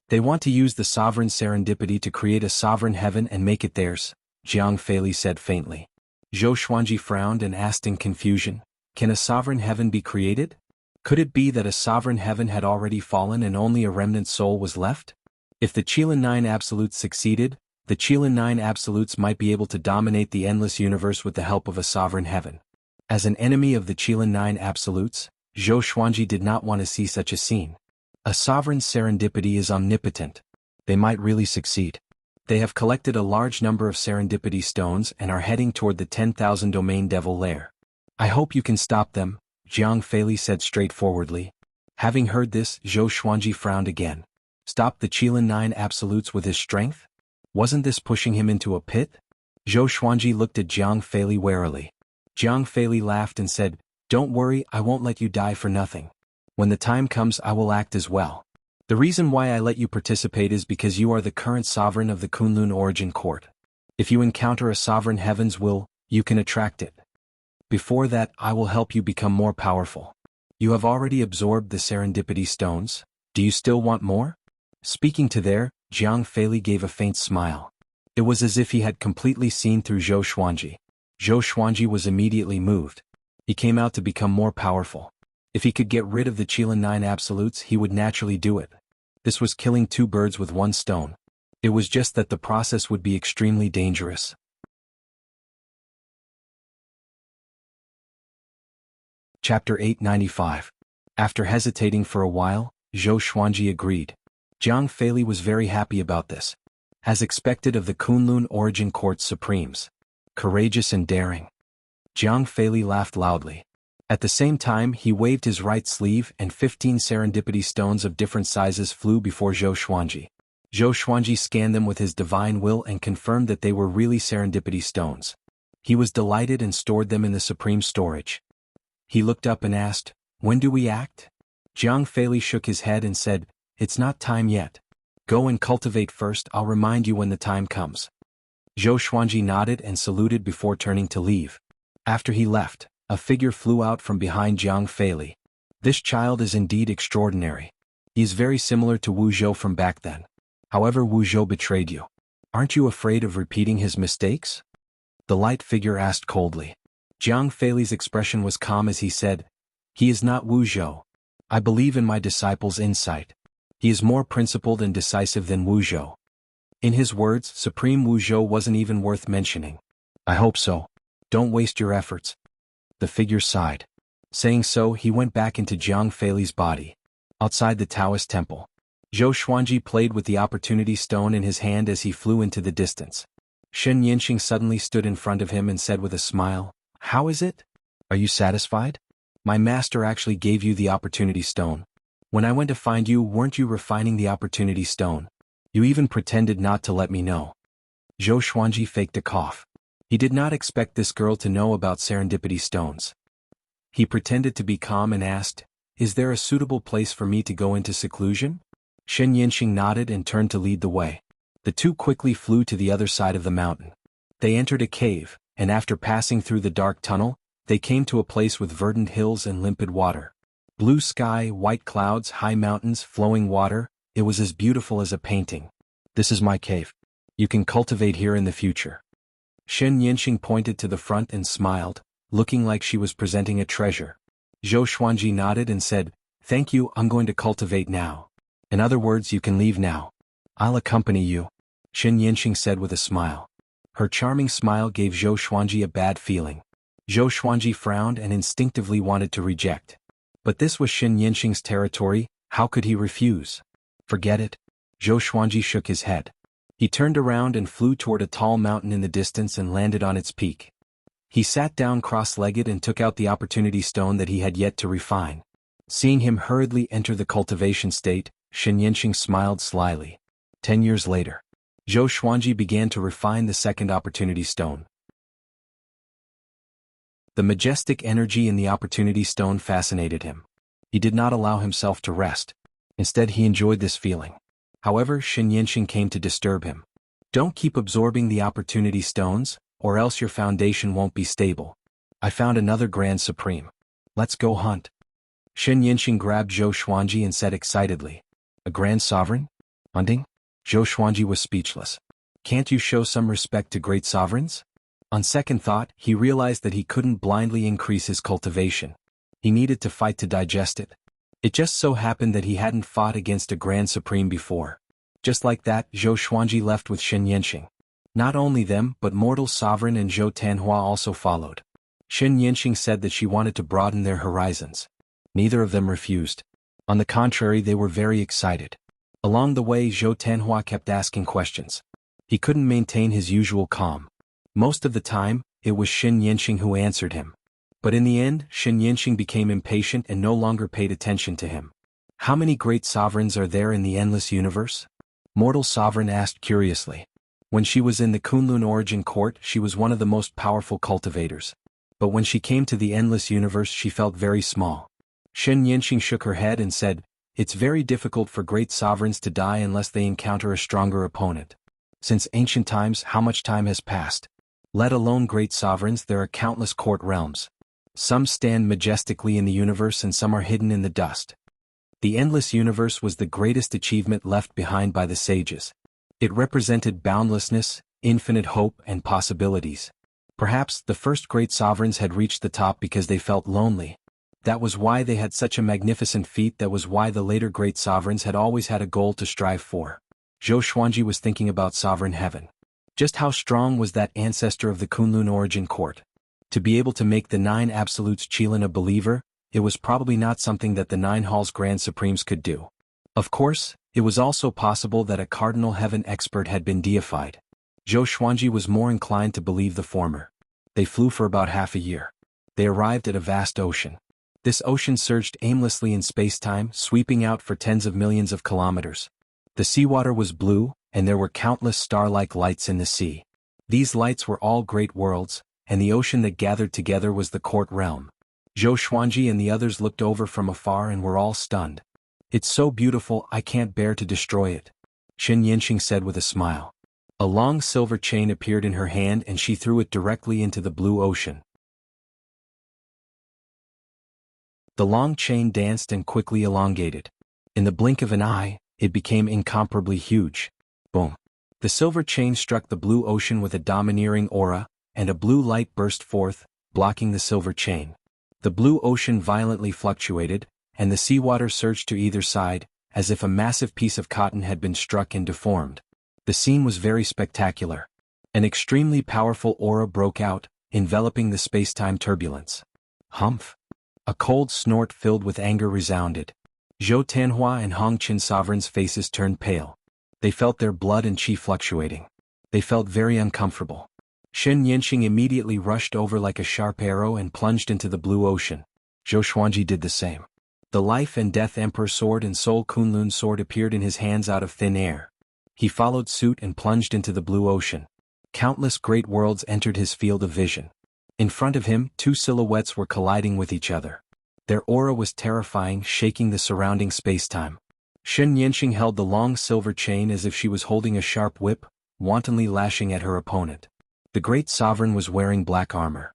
They want to use the sovereign serendipity to create a Sovereign Heaven and make it theirs, Jiang Feili said faintly. Zhou Xuanji frowned and asked in confusion, can a Sovereign Heaven be created? Could it be that a Sovereign Heaven had already fallen and only a remnant soul was left? If the Qilin 9 absolutes succeeded, the Qilin 9 absolutes might be able to dominate the endless universe with the help of a Sovereign Heaven. As an enemy of the Qilin 9 absolutes, Zhou Xuanji did not want to see such a scene. A sovereign serendipity is omnipotent. They might really succeed. They have collected a large number of serendipity stones and are heading toward the 10,000 domain devil lair. I hope you can stop them, Jiang Feili said straightforwardly. Having heard this, Zhou Xuanji frowned again. Stop the Qilin 9 absolutes with his strength? Wasn't this pushing him into a pit? Zhou Xuanji looked at Jiang Feili warily. Jiang Feili laughed and said, don't worry, I won't let you die for nothing. When the time comes I will act as well. The reason why I let you participate is because you are the current sovereign of the Kunlun Origin Court. If you encounter a Sovereign Heaven's will, you can attract it. Before that, I will help you become more powerful. You have already absorbed the serendipity stones. Do you still want more? Speaking to there, Jiang Feili gave a faint smile. It was as if he had completely seen through Zhou Xuanji. Zhou Xuanji was immediately moved. He came out to become more powerful. If he could get rid of the Qilin 9 absolutes, he would naturally do it. This was killing two birds with one stone. It was just that the process would be extremely dangerous. Chapter 895. After hesitating for a while, Zhou Xuanji agreed. Jiang Feili was very happy about this. As expected of the Kunlun Origin Court Supremes. Courageous and daring. Jiang Feili laughed loudly. At the same time he waved his right sleeve and 15 serendipity stones of different sizes flew before Zhou Xuanji. Zhou Xuanji scanned them with his divine will and confirmed that they were really serendipity stones. He was delighted and stored them in the supreme storage. He looked up and asked, "When do we act?" Jiang Feili shook his head and said, "It's not time yet. Go and cultivate first, I'll remind you when the time comes." Zhou Xuanji nodded and saluted before turning to leave. After he left, a figure flew out from behind Jiang Feili. "This child is indeed extraordinary. He is very similar to Wu Zhou from back then. However, Wu Zhou betrayed you. Aren't you afraid of repeating his mistakes?" The light figure asked coldly. Jiang Feili's expression was calm as he said, "He is not Wu Zhou. I believe in my disciple's insight. He is more principled and decisive than Wu Zhou." In his words, Supreme Wu Zhou wasn't even worth mentioning. "I hope so. Don't waste your efforts." The figure sighed. Saying so, he went back into Jiang Feili's body. Outside the Taoist temple, Zhou Xuanji played with the opportunity stone in his hand as he flew into the distance. Shen Yinxing suddenly stood in front of him and said with a smile, "How is it? Are you satisfied? My master actually gave you the opportunity stone. When I went to find you, weren't you refining the opportunity stone? You even pretended not to let me know." Zhou Xuanji faked a cough. He did not expect this girl to know about serendipity stones. He pretended to be calm and asked, "Is there a suitable place for me to go into seclusion?" Shen Yinxing nodded and turned to lead the way. The two quickly flew to the other side of the mountain. They entered a cave, and after passing through the dark tunnel, they came to a place with verdant hills and limpid water. Blue sky, white clouds, high mountains, flowing water, it was as beautiful as a painting. "This is my cave. You can cultivate here in the future." Shen Yinxing pointed to the front and smiled, looking like she was presenting a treasure. Zhou Xuanji nodded and said, "Thank you, I'm going to cultivate now. In other words, you can leave now." "I'll accompany you," Shen Yinxing said with a smile. Her charming smile gave Zhou Xuanji a bad feeling. Zhou Xuanji frowned and instinctively wanted to reject. But this was Shen Yinxing's territory, how could he refuse? "Forget it." Zhou Xuanji shook his head. He turned around and flew toward a tall mountain in the distance and landed on its peak. He sat down cross-legged and took out the opportunity stone that he had yet to refine. Seeing him hurriedly enter the cultivation state, Shen Yinxing smiled slyly. 10 years later, Zhou Xuanji began to refine the second opportunity stone. The majestic energy in the opportunity stone fascinated him. He did not allow himself to rest. Instead, he enjoyed this feeling. However, Shen Yinxing came to disturb him. "Don't keep absorbing the opportunity stones, or else your foundation won't be stable. I found another Grand Supreme. Let's go hunt." Shen Yinxing grabbed Zhou Xuanji and said excitedly, "A Grand Sovereign? Hunting?" Zhou Xuanji was speechless. "Can't you show some respect to great sovereigns?" On second thought, he realized that he couldn't blindly increase his cultivation. He needed to fight to digest it. It just so happened that he hadn't fought against a Grand Supreme before. Just like that, Zhou Xuanji left with Shen Yinxing. Not only them, but Mortal Sovereign and Zhou Tanhua also followed. Shen Yinxing said that she wanted to broaden their horizons. Neither of them refused. On the contrary, they were very excited. Along the way, Zhou Tanhua kept asking questions. He couldn't maintain his usual calm. Most of the time, it was Shen Yinxing who answered him. But in the end, Shen Yinxing became impatient and no longer paid attention to him. "How many great sovereigns are there in the endless universe?" Mortal Sovereign asked curiously. When she was in the Kunlun Origin Court, she was one of the most powerful cultivators. But when she came to the endless universe, she felt very small. Shen Yinxing shook her head and said, "It's very difficult for great sovereigns to die unless they encounter a stronger opponent. Since ancient times, how much time has passed? Let alone great sovereigns, there are countless court realms. Some stand majestically in the universe and some are hidden in the dust. The endless universe was the greatest achievement left behind by the sages. It represented boundlessness, infinite hope, and possibilities. Perhaps the first great sovereigns had reached the top because they felt lonely. That was why they had such a magnificent feat. That was why the later great sovereigns had always had a goal to strive for." Zhou Xuanji was thinking about sovereign heaven. Just how strong was that ancestor of the Kunlun Origin Court? To be able to make the 9 absolutes Qilin a believer, it was probably not something that the 9 Halls Grand Supremes could do. Of course, it was also possible that a cardinal heaven expert had been deified. Zhou Xuanji was more inclined to believe the former. They flew for about half a year. They arrived at a vast ocean. This ocean surged aimlessly in space-time, sweeping out for tens of millions of kilometers. The seawater was blue, and there were countless star-like lights in the sea. These lights were all great worlds, and the ocean that gathered together was the court realm. Zhou Xuanji and the others looked over from afar and were all stunned. "It's so beautiful, I can't bear to destroy it," Qin Yanqing said with a smile. A long silver chain appeared in her hand and she threw it directly into the blue ocean. The long chain danced and quickly elongated. In the blink of an eye, it became incomparably huge. Boom! The silver chain struck the blue ocean with a domineering aura, and a blue light burst forth, blocking the silver chain. The blue ocean violently fluctuated, and the seawater surged to either side, as if a massive piece of cotton had been struck and deformed. The scene was very spectacular. An extremely powerful aura broke out, enveloping the space-time turbulence. Humph! A cold snort filled with anger resounded. Zhou Tianhua and Hong Qin sovereigns' faces turned pale. They felt their blood and qi fluctuating. They felt very uncomfortable. Qin Yanqing immediately rushed over like a sharp arrow and plunged into the blue ocean. Zhou Xuanji did the same. The Life and Death Emperor sword and Soul Kunlun sword appeared in his hands out of thin air. He followed suit and plunged into the blue ocean. Countless great worlds entered his field of vision. In front of him, two silhouettes were colliding with each other. Their aura was terrifying, shaking the surrounding space-time. Qin Yanqing held the long silver chain as if she was holding a sharp whip, wantonly lashing at her opponent. The great sovereign was wearing black armor.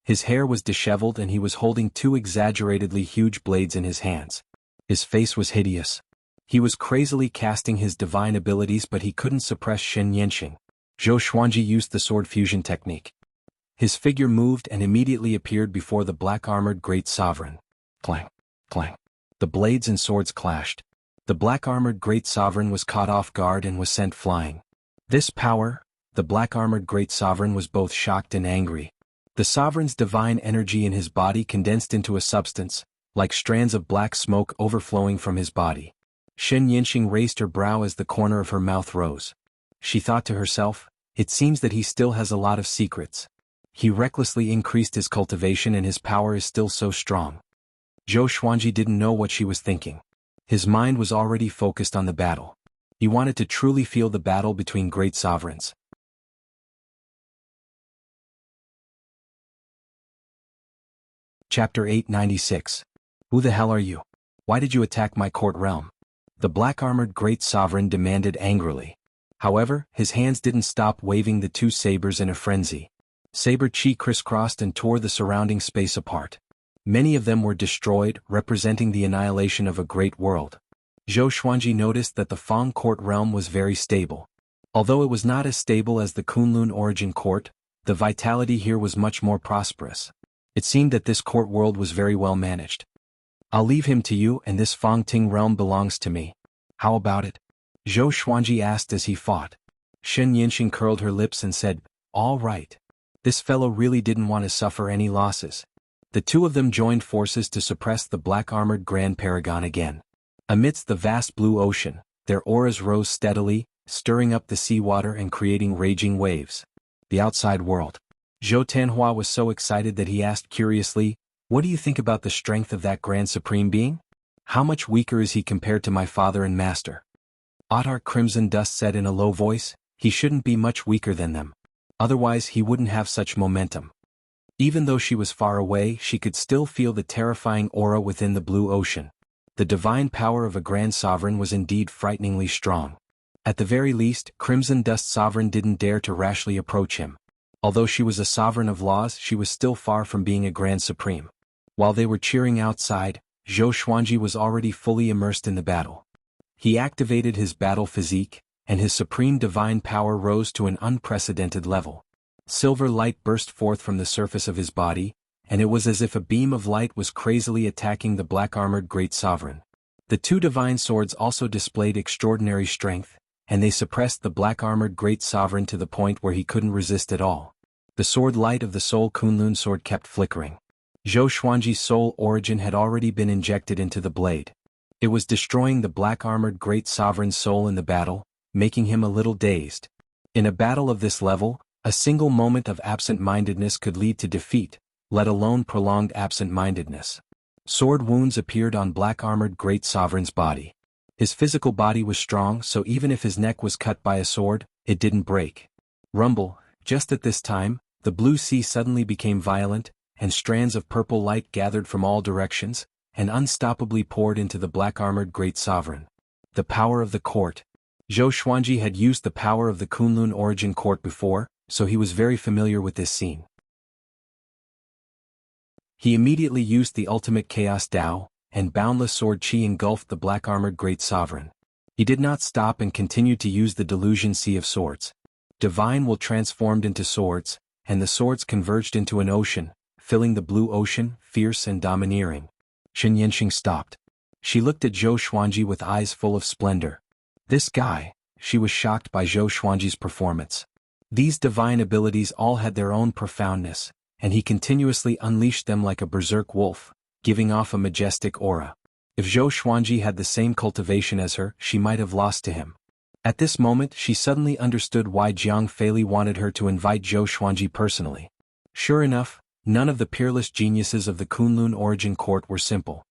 His hair was disheveled and he was holding two exaggeratedly huge blades in his hands. His face was hideous. He was crazily casting his divine abilities, but he couldn't suppress Qin Yanqing. Zhou Xuanji used the sword fusion technique. His figure moved and immediately appeared before the black-armored great sovereign. Clang! Clang! The blades and swords clashed. The black-armored great sovereign was caught off guard and was sent flying. This power, the black-armored great sovereign was both shocked and angry. The sovereign's divine energy in his body condensed into a substance, like strands of black smoke overflowing from his body. Qin Yanqing raised her brow as the corner of her mouth rose. She thought to herself, "It seems that he still has a lot of secrets. He recklessly increased his cultivation and his power is still so strong." Zhou Xuanji didn't know what she was thinking. His mind was already focused on the battle. He wanted to truly feel the battle between great sovereigns. Chapter 896. Who the hell are you? Why did you attack my court realm? The black-armored great sovereign demanded angrily. However, his hands didn't stop waving the two sabers in a frenzy. Saber chi crisscrossed and tore the surrounding space apart. Many of them were destroyed, representing the annihilation of a great world. Zhou Xuanji noticed that the Fang court realm was very stable. Although it was not as stable as the Kunlun origin court, the vitality here was much more prosperous. It seemed that this court world was very well managed. "I'll leave him to you and this Fang Ting realm belongs to me. How about it?" Zhou Xuanji asked as he fought. Qin Yanqing curled her lips and said, "All right." This fellow really didn't want to suffer any losses. The two of them joined forces to suppress the black-armored Grand Paragon again. Amidst the vast blue ocean, their auras rose steadily, stirring up the seawater and creating raging waves. The outside world. Zhou Tianhua was so excited that he asked curiously, "What do you think about the strength of that Grand Supreme Being? How much weaker is he compared to my father and master?" Ottar Crimson Dust said in a low voice, "He shouldn't be much weaker than them. Otherwise he wouldn't have such momentum." Even though she was far away, she could still feel the terrifying aura within the blue ocean. The divine power of a grand sovereign was indeed frighteningly strong. At the very least, Crimson Dust Sovereign didn't dare to rashly approach him. Although she was a sovereign of laws, she was still far from being a grand supreme. While they were cheering outside, Zhou Xuanji was already fully immersed in the battle. He activated his battle physique, and his supreme divine power rose to an unprecedented level. Silver light burst forth from the surface of his body, and it was as if a beam of light was crazily attacking the black-armored great sovereign. The two divine swords also displayed extraordinary strength, and they suppressed the black-armored great sovereign to the point where he couldn't resist at all. The sword light of the Soul Kunlun sword kept flickering. Zhou Xuanji's soul origin had already been injected into the blade. It was destroying the black-armored great sovereign's soul in the battle, making him a little dazed. In a battle of this level, a single moment of absent-mindedness could lead to defeat, let alone prolonged absent-mindedness. Sword wounds appeared on black-armored great sovereign's body. His physical body was strong, so even if his neck was cut by a sword, it didn't break. Rumble, just at this time, the blue sea suddenly became violent, and strands of purple light gathered from all directions, and unstoppably poured into the black-armored great sovereign. The power of the court. Zhou Xuanji had used the power of the Kunlun origin court before, so he was very familiar with this scene. He immediately used the ultimate Chaos Dao, and boundless sword qi engulfed the black-armored great sovereign. He did not stop and continued to use the delusion sea of swords. Divine will transformed into swords, and the swords converged into an ocean, filling the blue ocean, fierce and domineering. Shen Yanxing stopped. She looked at Zhou Xuanji with eyes full of splendor. This guy, she was shocked by Zhou Xuanji's performance. These divine abilities all had their own profoundness, and he continuously unleashed them like a berserk wolf, giving off a majestic aura. If Zhou Xuanji had the same cultivation as her, she might have lost to him. At this moment she suddenly understood why Jiang Feili wanted her to invite Zhou Xuanji personally. Sure enough, none of the peerless geniuses of the Kunlun origin court were simple.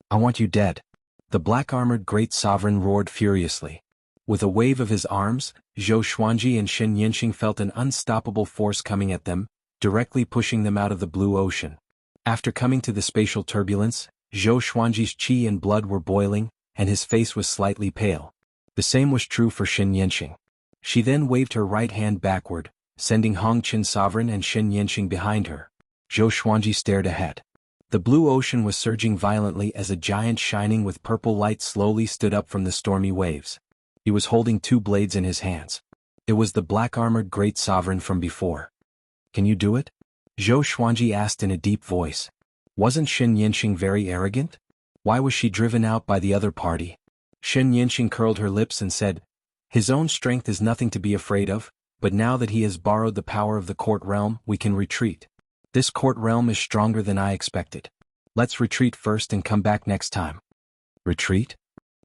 "I want you dead." The black-armored great sovereign roared furiously. With a wave of his arms, Zhou Xuanji and Shen Yanxing felt an unstoppable force coming at them, directly pushing them out of the blue ocean. After coming to the spatial turbulence, Zhou Xuanji's qi and blood were boiling, and his face was slightly pale. The same was true for Shen Yanxing. She then waved her right hand backward, sending Hongqin Sovereign and Shen Yanxing behind her. Zhou Xuanji stared ahead. The blue ocean was surging violently as a giant shining with purple light slowly stood up from the stormy waves. He was holding two blades in his hands. It was the black-armored great sovereign from before. "Can you do it?" Zhou Xuanji asked in a deep voice. Wasn't Shen Yanxing very arrogant? Why was she driven out by the other party? Shen Yanxing curled her lips and said, "His own strength is nothing to be afraid of, but now that he has borrowed the power of the court realm, we can retreat. This court realm is stronger than I expected. Let's retreat first and come back next time." "Retreat?"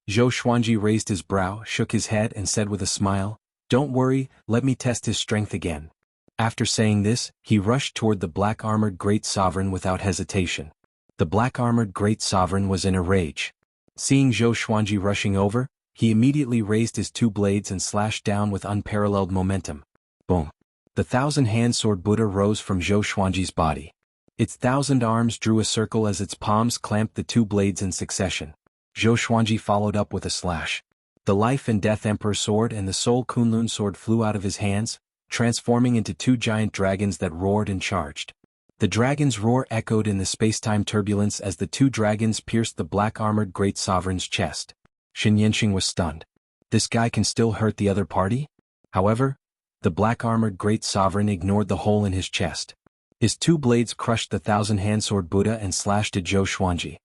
Zhou Xuanji raised his brow, shook his head and said with a smile, "Don't worry, let me test his strength again." After saying this, he rushed toward the black-armored great sovereign without hesitation. The black-armored great sovereign was in a rage. Seeing Zhou Xuanji rushing over, he immediately raised his two blades and slashed down with unparalleled momentum. Boom! The thousand-hand sword Buddha rose from Zhou Xuanji's body. Its 1,000 arms drew a circle as its palms clamped the two blades in succession. Zhou Xuanji followed up with a slash. The Life and Death Emperor sword and the Soul Kunlun sword flew out of his hands, transforming into two giant dragons that roared and charged. The dragon's roar echoed in the space-time turbulence as the two dragons pierced the black-armored great sovereign's chest. Shen Yanxing was stunned. This guy can still hurt the other party? However, the black-armored great sovereign ignored the hole in his chest. His two blades crushed the thousand-hand sword Buddha and slashed at Zhou Xuanji.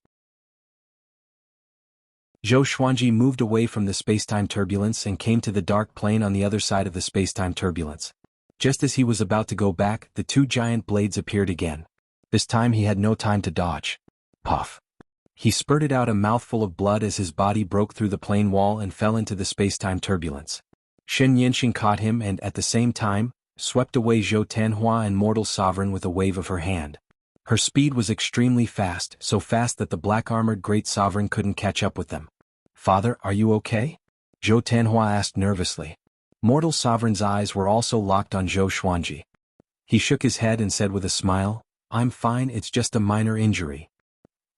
Zhou Xuanji moved away from the space-time turbulence and came to the dark plane on the other side of the space-time turbulence. Just as he was about to go back, the two giant blades appeared again. This time he had no time to dodge. Puff! He spurted out a mouthful of blood as his body broke through the plane wall and fell into the space-time turbulence. Shen Yanxing caught him and, at the same time, swept away Zhou Tanhua and Mortal Sovereign with a wave of her hand. Her speed was extremely fast, so fast that the black-armored great sovereign couldn't catch up with them. "Father, are you okay?" Zhou Tanhua asked nervously. Mortal Sovereign's eyes were also locked on Zhou Xuanji. He shook his head and said with a smile, "I'm fine, it's just a minor injury."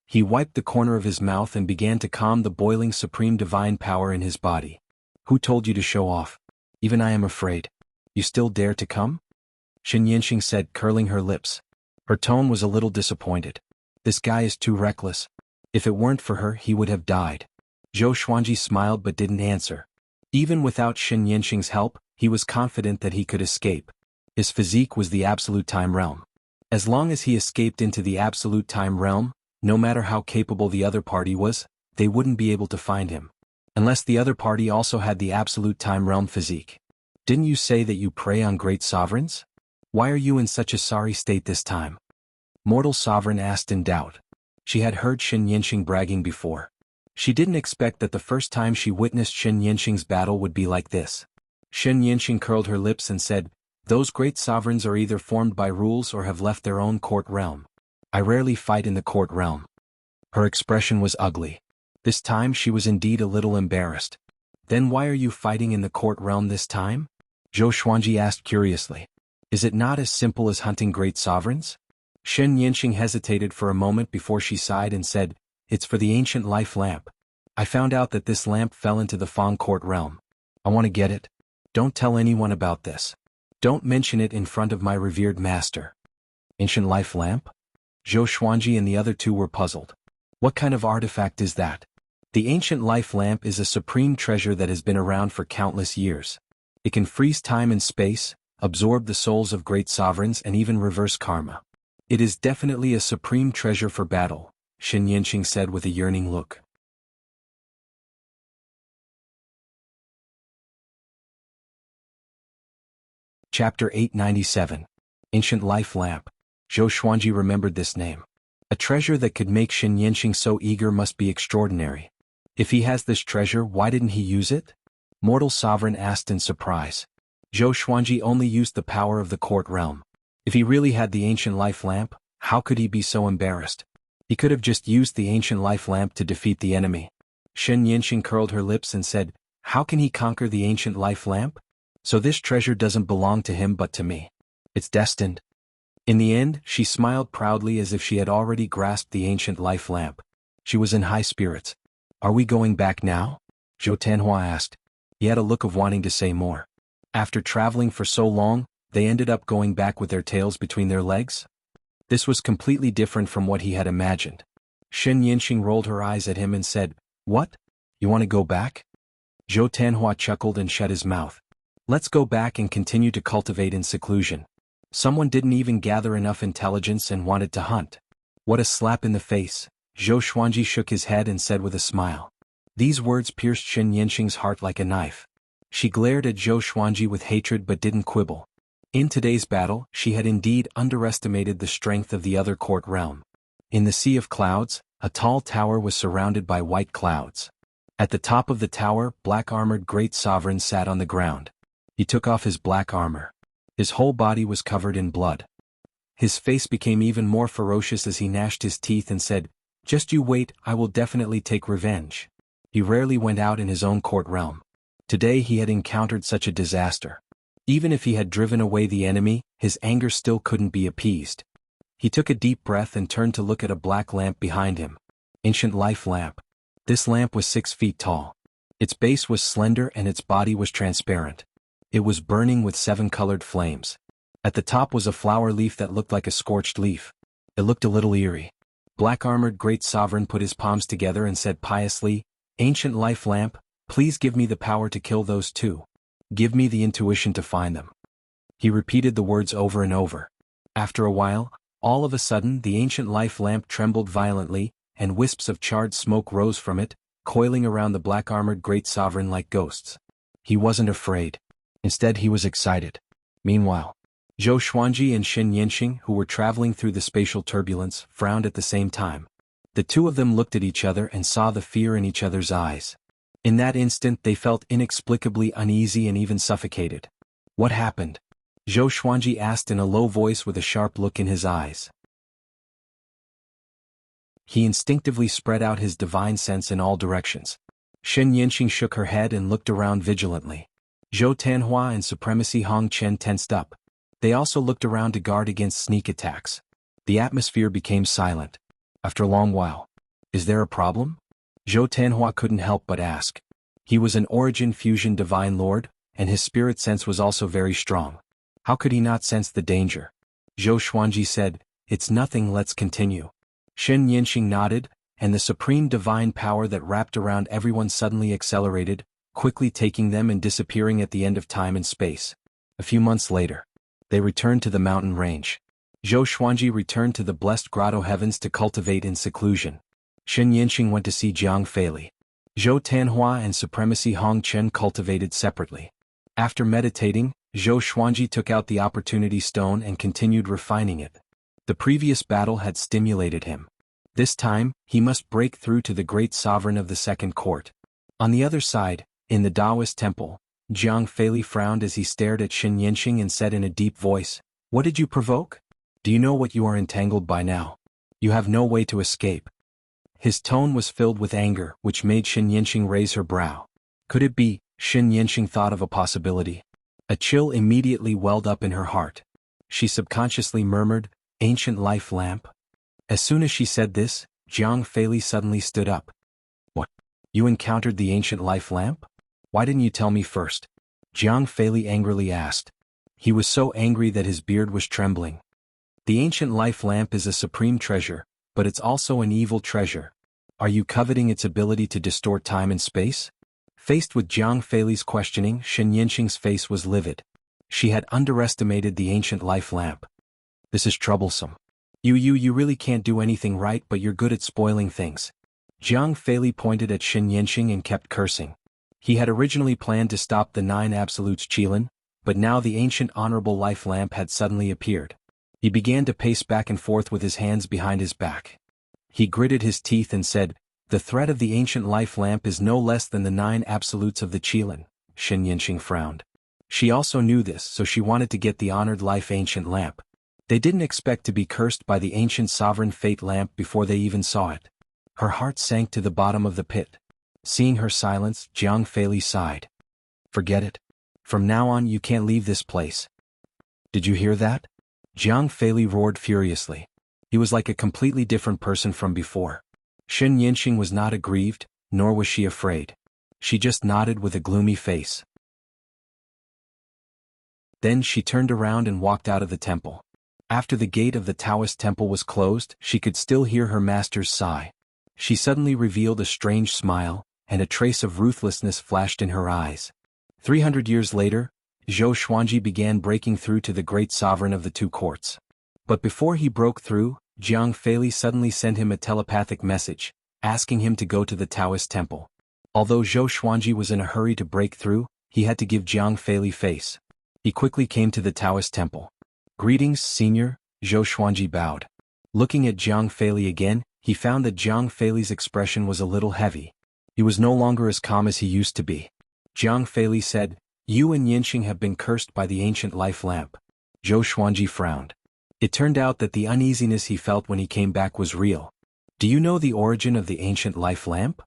He wiped the corner of his mouth and began to calm the boiling supreme divine power in his body. "Who told you to show off? Even I am afraid. You still dare to come?" Shen Yanxing said, curling her lips. Her tone was a little disappointed. "This guy is too reckless. If it weren't for her, he would have died." Zhou Xuanji smiled but didn't answer. Even without Shen Yanxing's help, he was confident that he could escape. His physique was the absolute time realm. As long as he escaped into the absolute time realm, no matter how capable the other party was, they wouldn't be able to find him. Unless the other party also had the absolute time realm physique. "Didn't you say that you prey on great sovereigns? Why are you in such a sorry state this time?" Mortal Sovereign asked in doubt. She had heard Shen Yanxing bragging before. She didn't expect that the first time she witnessed Shen Yanxing's battle would be like this. Shen Yanxing curled her lips and said, "Those great sovereigns are either formed by rules or have left their own court realm. I rarely fight in the court realm. Her expression was ugly. This time she was indeed a little embarrassed. Then why are you fighting in the court realm this time? Zhou Xuanji asked curiously. Is it not as simple as hunting great sovereigns? Shen Yinxing hesitated for a moment before she sighed and said, It's for the ancient life lamp. I found out that this lamp fell into the Fang court realm. I want to get it. Don't tell anyone about this. Don't mention it in front of my revered master. Ancient life lamp? Zhou Xuanji and the other two were puzzled. What kind of artifact is that? The ancient life lamp is a supreme treasure that has been around for countless years. It can freeze time and space, absorb the souls of great sovereigns and even reverse karma. It is definitely a supreme treasure for battle, Shen Yinxing said with a yearning look. Chapter 897. Ancient Life Lamp. Zhou Xuanji remembered this name. A treasure that could make Shen Yinxing so eager must be extraordinary. If he has this treasure, why didn't he use it? Mortal Sovereign asked in surprise. Zhou Xuanji only used the power of the court realm. If he really had the ancient life lamp, how could he be so embarrassed? He could have just used the ancient life lamp to defeat the enemy. Shen Yinxing curled her lips and said, How can he conquer the ancient life lamp? So this treasure doesn't belong to him but to me. It's destined. In the end, she smiled proudly as if she had already grasped the ancient life lamp. She was in high spirits. Are we going back now? Zhou Tanhua asked. He had a look of wanting to say more. After traveling for so long, they ended up going back with their tails between their legs? This was completely different from what he had imagined. Shen Yinxing rolled her eyes at him and said, What? You want to go back? Zhou Tanhua chuckled and shut his mouth. Let's go back and continue to cultivate in seclusion. Someone didn't even gather enough intelligence and wanted to hunt. What a slap in the face. Zhou Xuanji shook his head and said with a smile. These words pierced Shen Yinxing's heart like a knife. She glared at Zhou Xuanji with hatred but didn't quibble. In today's battle, she had indeed underestimated the strength of the other court realm. In the sea of clouds, a tall tower was surrounded by white clouds. At the top of the tower, black-armored great sovereign sat on the ground. He took off his black armor. His whole body was covered in blood. His face became even more ferocious as he gnashed his teeth and said, Just you wait, I will definitely take revenge. He rarely went out in his own court realm. Today he had encountered such a disaster. Even if he had driven away the enemy, his anger still couldn't be appeased. He took a deep breath and turned to look at a black lamp behind him. Ancient life lamp. This lamp was 6 feet tall. Its base was slender and its body was transparent. It was burning with 7 colored flames. At the top was a flower leaf that looked like a scorched leaf. It looked a little eerie. Black-armored great sovereign put his palms together and said piously, Ancient life lamp, please give me the power to kill those two. Give me the intuition to find them. He repeated the words over and over. After a while, all of a sudden the ancient life lamp trembled violently, and wisps of charred smoke rose from it, coiling around the black-armored great sovereign like ghosts. He wasn't afraid. Instead he was excited. Meanwhile, Zhou Xuanji and Shen Yinxing, who were traveling through the spatial turbulence, frowned at the same time. The two of them looked at each other and saw the fear in each other's eyes. In that instant they felt inexplicably uneasy and even suffocated. What happened? Zhou Xuanji asked in a low voice with a sharp look in his eyes. He instinctively spread out his divine sense in all directions. Shen Yinxing shook her head and looked around vigilantly. Zhou Tanhua and Supremacy Hong Chen tensed up. They also looked around to guard against sneak attacks. The atmosphere became silent. After a long while, Is there a problem? Zhou Tanhua couldn't help but ask. He was an Origin Fusion Divine Lord, and his spirit sense was also very strong. How could he not sense the danger? Zhou Xuanji said, It's nothing, let's continue. Shen Yinxing nodded, and the supreme divine power that wrapped around everyone suddenly accelerated, quickly taking them and disappearing at the end of time and space. A few months later, they returned to the mountain range. Zhou Xuanji returned to the blessed grotto heavens to cultivate in seclusion. Shen Yinxing went to see Jianghu. Zhou Tanhua and Supremacy Hong Chen cultivated separately. After meditating, Zhou Xuanji took out the Opportunity Stone and continued refining it. The previous battle had stimulated him. This time, he must break through to the great sovereign of the second court. On the other side, in the Taoist temple, Jianghu frowned as he stared at Shen Yinxing and said in a deep voice, What did you provoke? Do you know what you are entangled by now? You have no way to escape. His tone was filled with anger, which made Shen Yinxing raise her brow. Could it be? Shen Yinxing thought of a possibility. A chill immediately welled up in her heart. She subconsciously murmured, "Ancient life lamp?" As soon as she said this, Jiang Feili suddenly stood up. "What? You encountered the ancient life lamp? Why didn't you tell me first?" Jiang Feili angrily asked. He was so angry that his beard was trembling. The ancient life lamp is a supreme treasure, but it's also an evil treasure. Are you coveting its ability to distort time and space? Faced with Jiang Feili's questioning, Shen Yinxing's face was livid. She had underestimated the ancient life lamp. This is troublesome. You really can't do anything right, but you're good at spoiling things. Jiang Feili pointed at Shen Yinxing and kept cursing. He had originally planned to stop the 9 absolutes Qilin, but now the ancient honorable life lamp had suddenly appeared. He began to pace back and forth with his hands behind his back. He gritted his teeth and said, "The threat of the ancient life lamp is no less than the 9 absolutes of the Qilin." Shen Yinxing frowned. She also knew this, so she wanted to get the honored life ancient lamp. They didn't expect to be cursed by the ancient sovereign fate lamp before they even saw it. Her heart sank to the bottom of the pit. Seeing her silence, Jiang Feili sighed. "Forget it. From now on you can't leave this place." "Did you hear that?" Jiang Feili roared furiously. He was like a completely different person from before. Shen Yinxing was not aggrieved, nor was she afraid. She just nodded with a gloomy face. Then she turned around and walked out of the temple. After the gate of the Taoist temple was closed, she could still hear her master's sigh. She suddenly revealed a strange smile, and a trace of ruthlessness flashed in her eyes. 300 years later, Zhou Xuanji began breaking through to the great sovereign of the 2 courts. But before he broke through, Jiang Feili suddenly sent him a telepathic message, asking him to go to the Taoist temple. Although Zhou Xuanji was in a hurry to break through, he had to give Jiang Feili face. He quickly came to the Taoist temple. "Greetings, senior," Zhou Xuanji bowed. Looking at Jiang Feili again, he found that Jiang Feili's expression was a little heavy. He was no longer as calm as he used to be. Jiang Feili said, "You and Yinxing have been cursed by the ancient life lamp." Zhou Xuanji frowned. It turned out that the uneasiness he felt when he came back was real. "Do you know the origin of the ancient life lamp?"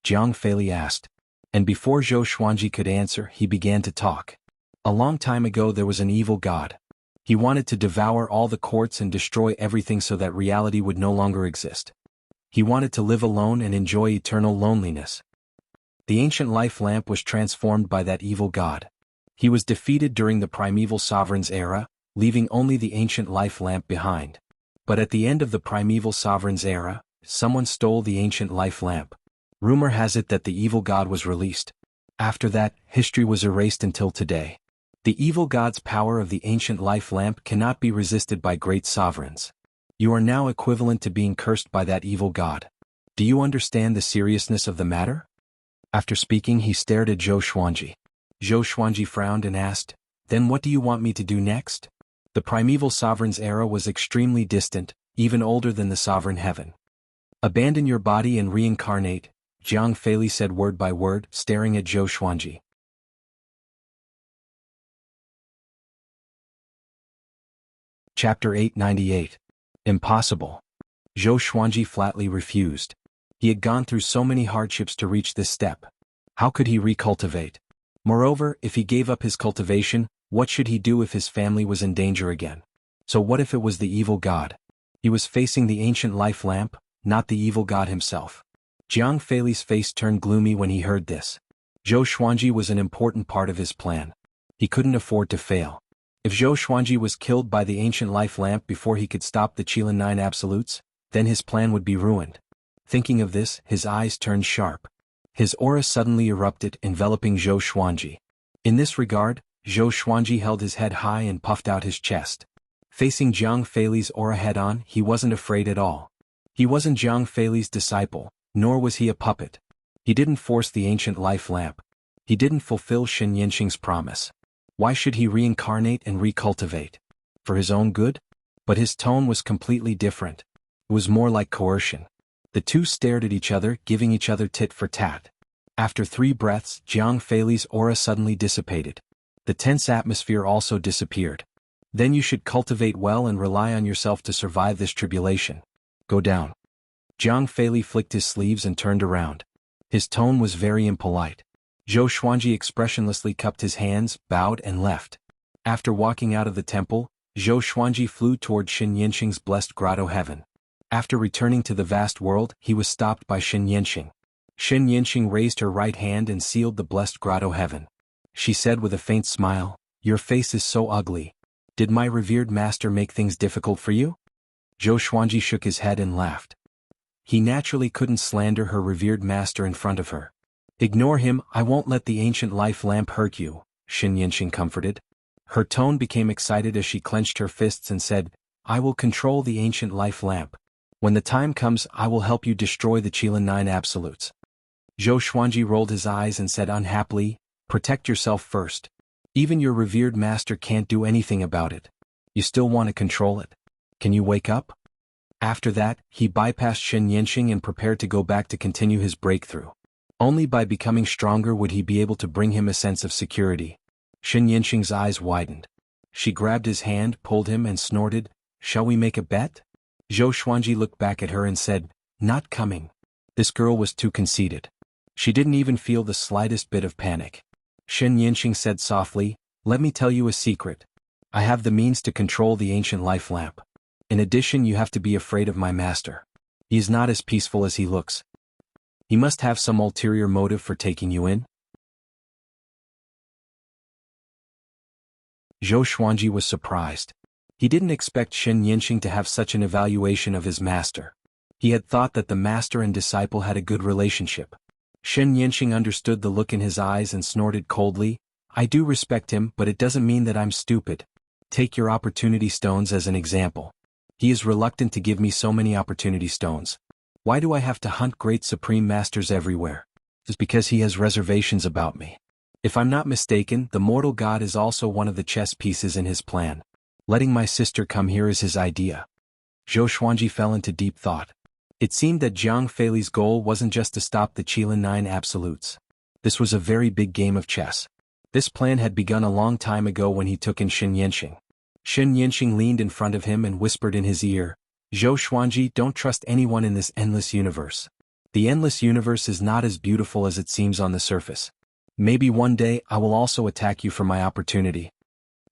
Jiang Feili asked. And before Zhou Xuanji could answer, he began to talk. A long time ago there was an evil god. He wanted to devour all the courts and destroy everything so that reality would no longer exist. He wanted to live alone and enjoy eternal loneliness. The ancient life lamp was transformed by that evil god. He was defeated during the primeval sovereign's era, leaving only the ancient life lamp behind. But at the end of the primeval sovereign's era, someone stole the ancient life lamp. Rumor has it that the evil god was released. After that, history was erased until today. The evil god's power of the ancient life lamp cannot be resisted by great sovereigns. You are now equivalent to being cursed by that evil god. Do you understand the seriousness of the matter? After speaking, he stared at Zhou Xuanji. Zhou Xuanji frowned and asked, "Then what do you want me to do next?" The primeval sovereign's era was extremely distant, even older than the sovereign heaven. "Abandon your body and reincarnate," Jiang Feili said word by word, staring at Zhou Xuanji. Chapter 898. Impossible. Zhou Xuanji flatly refused. He had gone through so many hardships to reach this step. How could he recultivate? Moreover, if he gave up his cultivation, what should he do if his family was in danger again? So what if it was the evil god? He was facing the ancient life lamp, not the evil god himself. Jiang Feili's face turned gloomy when he heard this. Zhou Xuanji was an important part of his plan. He couldn't afford to fail. If Zhou Xuanji was killed by the ancient life lamp before he could stop the Qilin 9 absolutes, then his plan would be ruined. Thinking of this, his eyes turned sharp. His aura suddenly erupted, enveloping Zhou Xuanji. In this regard, Zhou Xuanji held his head high and puffed out his chest. Facing Jiang Feili's aura head-on, he wasn't afraid at all. He wasn't Jiang Feili's disciple, nor was he a puppet. He didn't force the ancient life lamp. He didn't fulfill Shen Yinxing's promise. Why should he reincarnate and recultivate? For his own good? But his tone was completely different. It was more like coercion. The two stared at each other, giving each other tit for tat. After 3 breaths, Jiang Feili's aura suddenly dissipated. The tense atmosphere also disappeared. Then you should cultivate well and rely on yourself to survive this tribulation. Go down. Jiang Feili flicked his sleeves and turned around. His tone was very impolite. Zhou Xuanji expressionlessly cupped his hands, bowed and left. After walking out of the temple, Zhou Xuanji flew toward Xin Yanqing's blessed grotto heaven. After returning to the vast world, he was stopped by Xin Yanqing. Xin Yanqing raised her right hand and sealed the blessed grotto heaven. She said with a faint smile, "Your face is so ugly. Did my revered master make things difficult for you?" Zhou Xuanji shook his head and laughed. He naturally couldn't slander her revered master in front of her. "Ignore him, I won't let the ancient life lamp hurt you," Xin Yanqing comforted. Her tone became excited as she clenched her fists and said, "I will control the ancient life lamp. When the time comes, I will help you destroy the Qilin 9 absolutes." Zhou Xuanji rolled his eyes and said unhappily, "Protect yourself first. Even your revered master can't do anything about it. You still want to control it? Can you wake up?" After that, he bypassed Xin Yanqing and prepared to go back to continue his breakthrough. Only by becoming stronger would he be able to bring him a sense of security. Xin Yanqing's eyes widened. She grabbed his hand, pulled him and snorted, "Shall we make a bet?" Zhou Xuanji looked back at her and said, "Not coming." This girl was too conceited. She didn't even feel the slightest bit of panic. Xin Yanqing said softly, "Let me tell you a secret. I have the means to control the ancient life lamp. In addition, you have to be afraid of my master. He is not as peaceful as he looks. He must have some ulterior motive for taking you in." Zhou Xuanji was surprised. He didn't expect Xin Yanqing to have such an evaluation of his master. He had thought that the master and disciple had a good relationship. Xin Yanqing understood the look in his eyes and snorted coldly, "I do respect him, but it doesn't mean that I'm stupid. Take your opportunity stones as an example. He is reluctant to give me so many opportunity stones. Why do I have to hunt great supreme masters everywhere? It's because he has reservations about me. If I'm not mistaken, the mortal god is also one of the chess pieces in his plan. Letting my sister come here is his idea." Zhou Xuanji fell into deep thought. It seemed that Jiang Feili's goal wasn't just to stop the Qilin 9 absolutes. This was a very big game of chess. This plan had begun a long time ago when he took in Xin Yanqing. Xin Yanqing leaned in front of him and whispered in his ear, "Zhou Xuanji, don't trust anyone in this endless universe. The endless universe is not as beautiful as it seems on the surface. Maybe one day I will also attack you for my opportunity."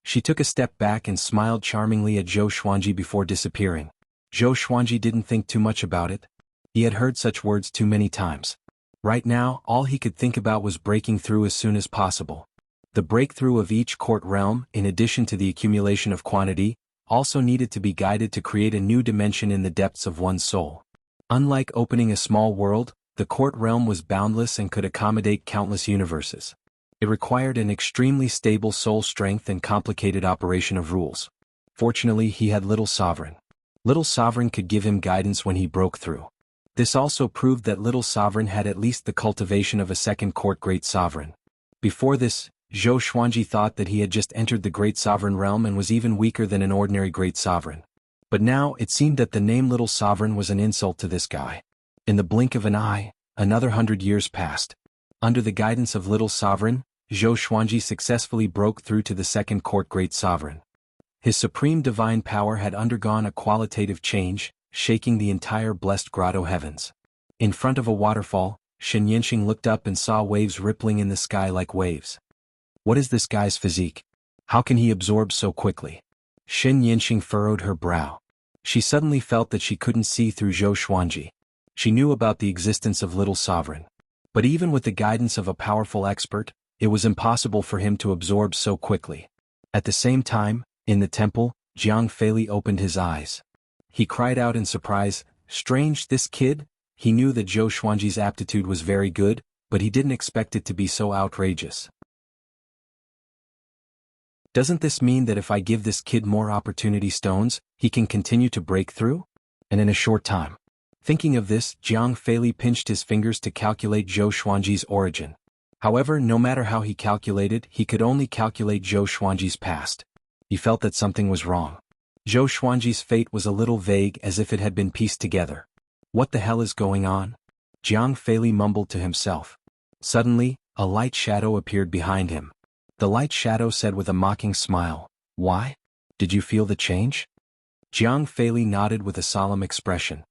She took a step back and smiled charmingly at Zhou Xuanji before disappearing. Zhou Xuanji didn't think too much about it. He had heard such words too many times. Right now, all he could think about was breaking through as soon as possible. The breakthrough of each court realm, in addition to the accumulation of quantity, also needed to be guided to create a new dimension in the depths of one's soul. Unlike opening a small world, the court realm was boundless and could accommodate countless universes. It required an extremely stable soul strength and complicated operation of rules. Fortunately, he had Little Sovereign. Little Sovereign could give him guidance when he broke through. This also proved that Little Sovereign had at least the cultivation of a second court Great Sovereign. Before this, Zhou Xuanji thought that he had just entered the Great Sovereign realm and was even weaker than an ordinary Great Sovereign. But now it seemed that the name Little Sovereign was an insult to this guy. In the blink of an eye, another 100 years passed. Under the guidance of Little Sovereign, Zhou Xuanji successfully broke through to the second court Great Sovereign. His supreme divine power had undergone a qualitative change, shaking the entire blessed grotto heavens. In front of a waterfall, Xin Yanqing looked up and saw waves rippling in the sky like waves. What is this guy's physique? How can he absorb so quickly? Xin Yanqing furrowed her brow. She suddenly felt that she couldn't see through Zhou Xuanji. She knew about the existence of Little Sovereign. But even with the guidance of a powerful expert, it was impossible for him to absorb so quickly. At the same time, in the temple, Jiang Feili opened his eyes. He cried out in surprise, "Strange, this kid?" He knew that Zhou Xuanji's aptitude was very good, but he didn't expect it to be so outrageous. Doesn't this mean that if I give this kid more opportunity stones, he can continue to break through? And in a short time. Thinking of this, Jiang Feili pinched his fingers to calculate Zhou Xuanji's origin. However, no matter how he calculated, he could only calculate Zhou Xuanji's past. He felt that something was wrong. Zhou Xuanji's fate was a little vague, as if it had been pieced together. What the hell is going on? Jiang Feili mumbled to himself. Suddenly, a light shadow appeared behind him. The light shadow said with a mocking smile, "Why? Did you feel the change?" Jiang Feili nodded with a solemn expression.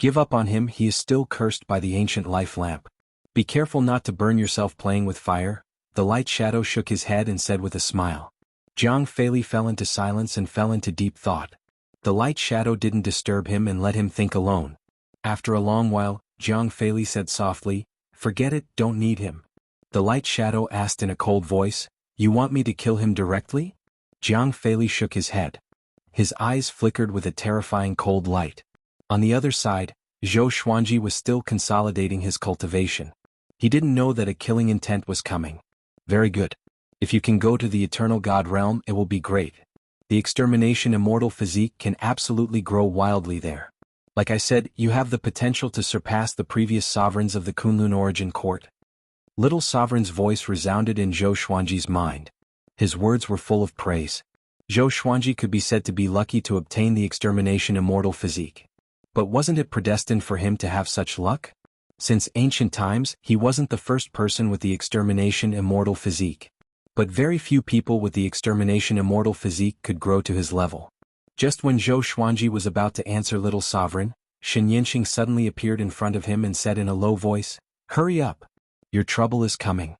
Give up on him, he is still cursed by the ancient life lamp. Be careful not to burn yourself playing with fire. The light shadow shook his head and said with a smile. Jiang Fei fell into silence and fell into deep thought. The light shadow didn't disturb him and let him think alone. After a long while, Jiang Fei said softly, "Forget it, don't need him." The light shadow asked in a cold voice, "You want me to kill him directly?" Jiang Fei shook his head. His eyes flickered with a terrifying cold light. On the other side, Zhou Xuanji was still consolidating his cultivation. He didn't know that a killing intent was coming. Very good. If you can go to the Eternal God realm, it will be great. The extermination immortal physique can absolutely grow wildly there. Like I said, you have the potential to surpass the previous sovereigns of the Kunlun origin court. Little Sovereign's voice resounded in Zhou Xuanji's mind. His words were full of praise. Zhou Xuanji could be said to be lucky to obtain the extermination immortal physique. But wasn't it predestined for him to have such luck? Since ancient times, he wasn't the first person with the extermination immortal physique. But very few people with the extermination immortal physique could grow to his level. Just when Zhou Xuanji was about to answer Little Sovereign, Shen Yinxing suddenly appeared in front of him and said in a low voice, "Hurry up! Your trouble is coming."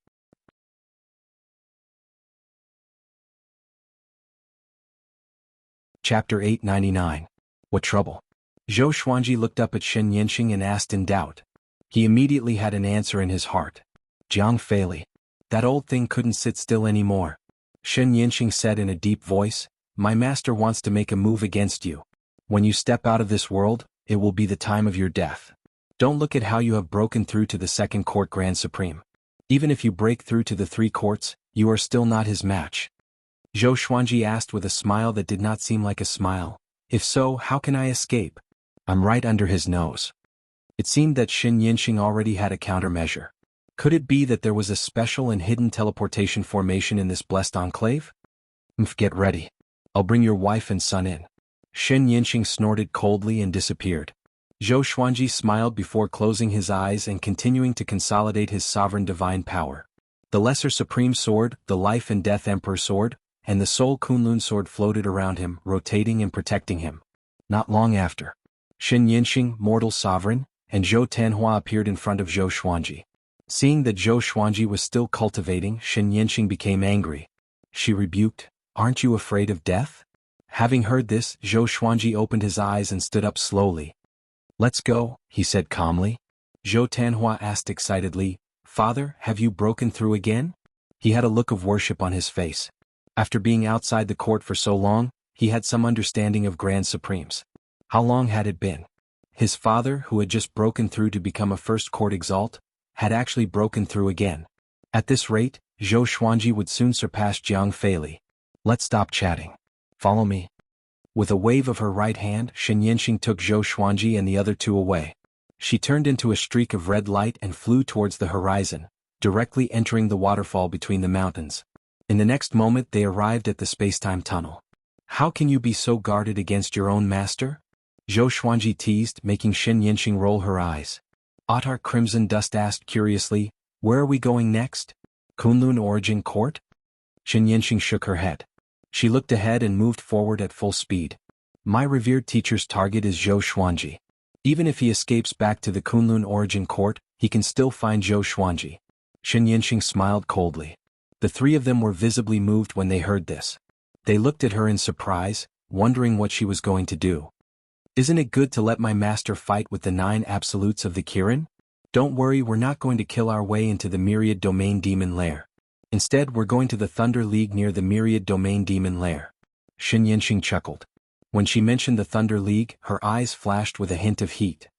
Chapter 899. What trouble? Zhou Xuanji looked up at Shen Yinxing and asked in doubt. He immediately had an answer in his heart. Jiang Fei. That old thing couldn't sit still anymore. Shen Yinxing said in a deep voice, "My master wants to make a move against you. When you step out of this world, it will be the time of your death. Don't look at how you have broken through to the second court Grand Supreme. Even if you break through to the three courts, you are still not his match." Zhou Xuanji asked with a smile that did not seem like a smile, "If so, how can I escape? I'm right under his nose." It seemed that Shen Yinxing already had a countermeasure. Could it be that there was a special and hidden teleportation formation in this blessed enclave? Get ready. I'll bring your wife and son in. Shen Yinxing snorted coldly and disappeared. Zhou Xuanji smiled before closing his eyes and continuing to consolidate his sovereign divine power. The Lesser Supreme Sword, the Life and Death Emperor Sword, and the Soul Kunlun Sword floated around him, rotating and protecting him. Not long after, Shen Yinxing, Mortal Sovereign, and Zhou Tanhua appeared in front of Zhou Xuanji. Seeing that Zhou Xuanji was still cultivating, Shen Yinxing became angry. She rebuked, "Aren't you afraid of death?" Having heard this, Zhou Xuanji opened his eyes and stood up slowly. "Let's go," he said calmly. Zhou Tanhua asked excitedly, "Father, have you broken through again?" He had a look of worship on his face. After being outside the court for so long, he had some understanding of Grand Supremes. How long had it been? His father, who had just broken through to become a first court exalt, had actually broken through again. At this rate, Zhou Xuanji would soon surpass Jiang Fei. "Let's stop chatting. Follow me." With a wave of her right hand, Shen Yinxing took Zhou Xuanji and the other two away. She turned into a streak of red light and flew towards the horizon, directly entering the waterfall between the mountains. In the next moment they arrived at the space-time tunnel. "How can you be so guarded against your own master?" Zhou Xuanji teased, making Shen Yinxing roll her eyes. Ottar Crimson Dust asked curiously, "Where are we going next? Kunlun Origin Court?" Shen Yinxing shook her head. She looked ahead and moved forward at full speed. "My revered teacher's target is Zhou Xuanji. Even if he escapes back to the Kunlun Origin Court, he can still find Zhou Xuanji." Shen Yinxing smiled coldly. The three of them were visibly moved when they heard this. They looked at her in surprise, wondering what she was going to do. "Isn't it good to let my master fight with the 9 absolutes of the Kirin? Don't worry, we're not going to kill our way into the Myriad Domain Demon Lair. Instead, we're going to the Thunder League near the Myriad Domain Demon Lair." Shen Yinxing chuckled. When she mentioned the Thunder League, her eyes flashed with a hint of heat.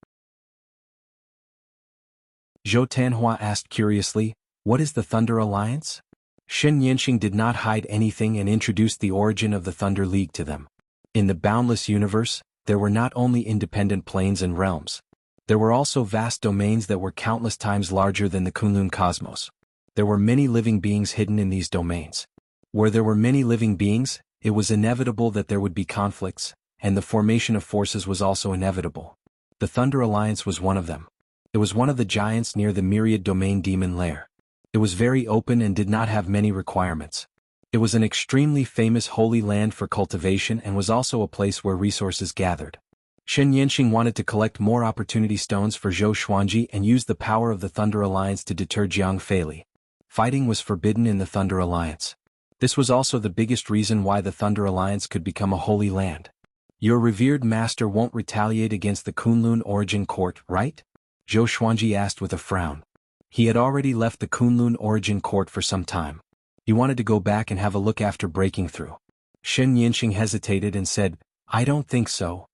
Zhou Tanhua asked curiously, "What is the Thunder Alliance?" Shen Yinxing did not hide anything and introduced the origin of the Thunder League to them. In the boundless universe, there were not only independent planes and realms. There were also vast domains that were countless times larger than the Kunlun cosmos. There were many living beings hidden in these domains. Where there were many living beings, it was inevitable that there would be conflicts, and the formation of forces was also inevitable. The Thunder Alliance was one of them. It was one of the giants near the Myriad Domain Demon Lair. It was very open and did not have many requirements. It was an extremely famous holy land for cultivation and was also a place where resources gathered. Shen Yanxing wanted to collect more opportunity stones for Zhou Xuanji and use the power of the Thunder Alliance to deter Jiang Feili. Fighting was forbidden in the Thunder Alliance. This was also the biggest reason why the Thunder Alliance could become a holy land. Your revered master won't retaliate against the Kunlun Origin Court, right? Zhou Xuanji asked with a frown. He had already left the Kunlun Origin Court for some time. He wanted to go back and have a look after breaking through. Shen Yanxing hesitated and said, I don't think so.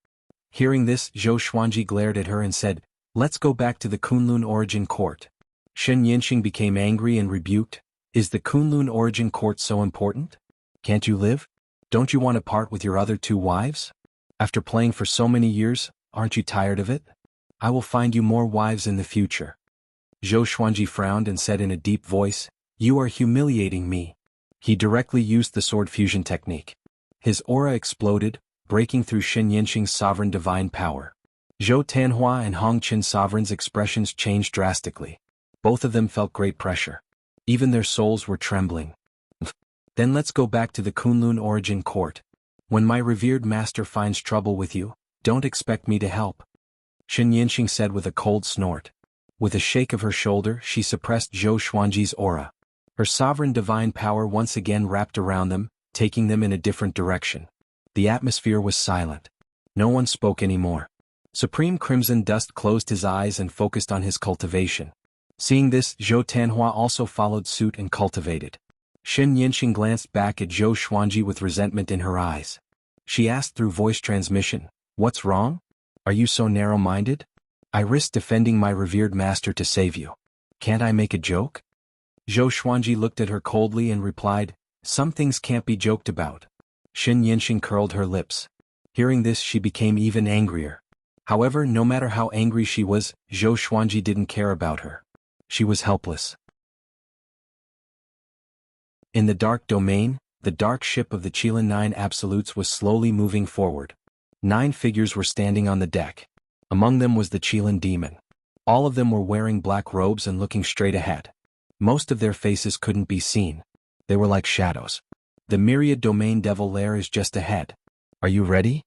Hearing this, Zhou Xuanji glared at her and said, let's go back to the Kunlun Origin Court. Shen Yanxing became angry and rebuked, is the Kunlun Origin Court so important? Can't you live? Don't you want to part with your other 2 wives? After playing for so many years, aren't you tired of it? I will find you more wives in the future. Zhou Xuanji frowned and said in a deep voice, you are humiliating me. He directly used the sword fusion technique. His aura exploded, breaking through Shen Yanxing's sovereign divine power. Zhou Tanhua and Hong Qin's sovereign's expressions changed drastically. Both of them felt great pressure. Even their souls were trembling. Then let's go back to the Kunlun Origin Court. When my revered master finds trouble with you, don't expect me to help. Shen Yanxing said with a cold snort. With a shake of her shoulder, she suppressed Zhou Xuanji's aura. Her sovereign divine power once again wrapped around them, taking them in a different direction. The atmosphere was silent. No one spoke anymore. Supreme Crimson Dust closed his eyes and focused on his cultivation. Seeing this, Zhou Tanhua also followed suit and cultivated. Shen Yanxing glanced back at Zhou Xuanji with resentment in her eyes. She asked through voice transmission, what's wrong? Are you so narrow-minded? I risked defending my revered master to save you. Can't I make a joke? Zhou Xuanji looked at her coldly and replied, some things can't be joked about. Shen Yanxing curled her lips. Hearing this, she became even angrier. However, no matter how angry she was, Zhou Xuanji didn't care about her. She was helpless. In the dark domain, the dark ship of the Qilin 9 Absolutes was slowly moving forward. 9 figures were standing on the deck. Among them was the Qilin demon. All of them were wearing black robes and looking straight ahead. Most of their faces couldn't be seen. They were like shadows. The myriad domain devil lair is just ahead. Are you ready?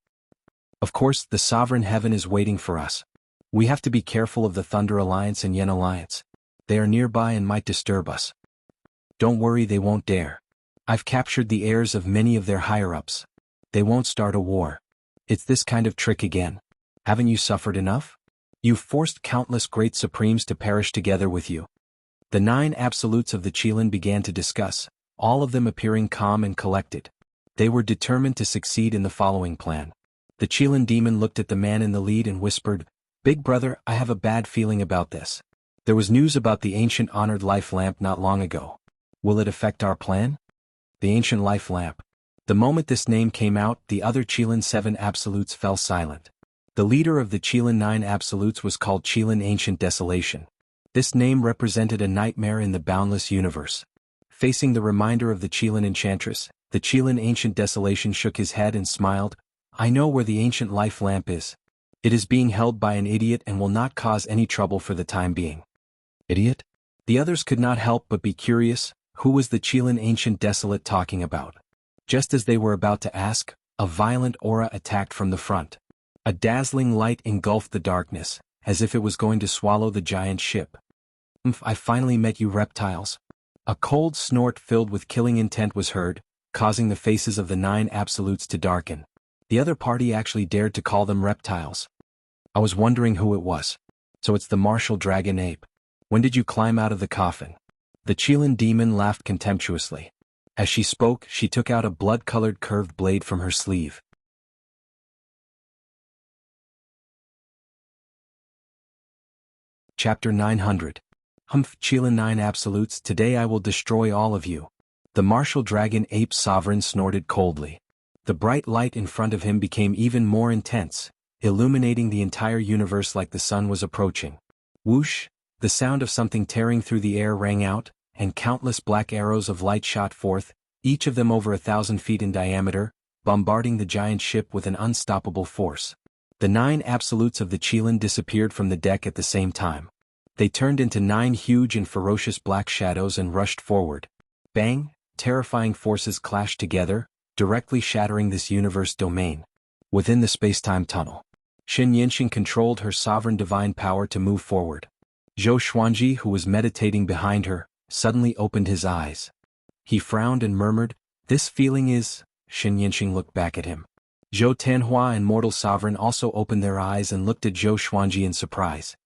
Of course, the sovereign heaven is waiting for us. We have to be careful of the Thunder Alliance and Yen Alliance. They are nearby and might disturb us. Don't worry, they won't dare. I've captured the heirs of many of their higher-ups. They won't start a war. It's this kind of trick again. Haven't you suffered enough? You've forced countless great supremes to perish together with you. The 9 absolutes of the Qilin began to discuss, all of them appearing calm and collected. They were determined to succeed in the following plan. The Qilin demon looked at the man in the lead and whispered, Big brother, I have a bad feeling about this. There was news about the ancient honored life lamp not long ago. Will it affect our plan? The ancient life lamp. The moment this name came out, the other Qilin 7 absolutes fell silent. The leader of the Qilin 9 absolutes was called Qilin Ancient Desolation. This name represented a nightmare in the boundless universe. Facing the reminder of the Qilin Enchantress, the Qilin Ancient Desolation shook his head and smiled. I know where the ancient life lamp is. It is being held by an idiot and will not cause any trouble for the time being. Idiot? The others could not help but be curious, who was the Qilin Ancient Desolate talking about? Just as they were about to ask, a violent aura attacked from the front. A dazzling light engulfed the darkness, as if it was going to swallow the giant ship. I finally met you reptiles. A cold snort filled with killing intent was heard, causing the faces of the 9 absolutes to darken. The other party actually dared to call them reptiles. I was wondering who it was. So it's the martial dragon ape. When did you climb out of the coffin? The Qilin demon laughed contemptuously. As she spoke, she took out a blood-colored curved blade from her sleeve. Chapter 900. Qilin 9 Absolutes, today I will destroy all of you. The martial dragon ape sovereign snorted coldly. The bright light in front of him became even more intense, illuminating the entire universe like the sun was approaching. Whoosh! The sound of something tearing through the air rang out, and countless black arrows of light shot forth, each of them over 1,000 feet in diameter, bombarding the giant ship with an unstoppable force. The 9 absolutes of the Qilin disappeared from the deck at the same time. They turned into 9 huge and ferocious black shadows and rushed forward. Bang! Terrifying forces clashed together, directly shattering this universe domain. Within the space-time tunnel. Xin Yanqing controlled her sovereign divine power to move forward. Zhou Xuanji, who was meditating behind her, suddenly opened his eyes. He frowned and murmured, "This feeling is..." Xin Yanqing looked back at him. Zhou Tanhua and Mortal Sovereign also opened their eyes and looked at Zhou Xuanji in surprise.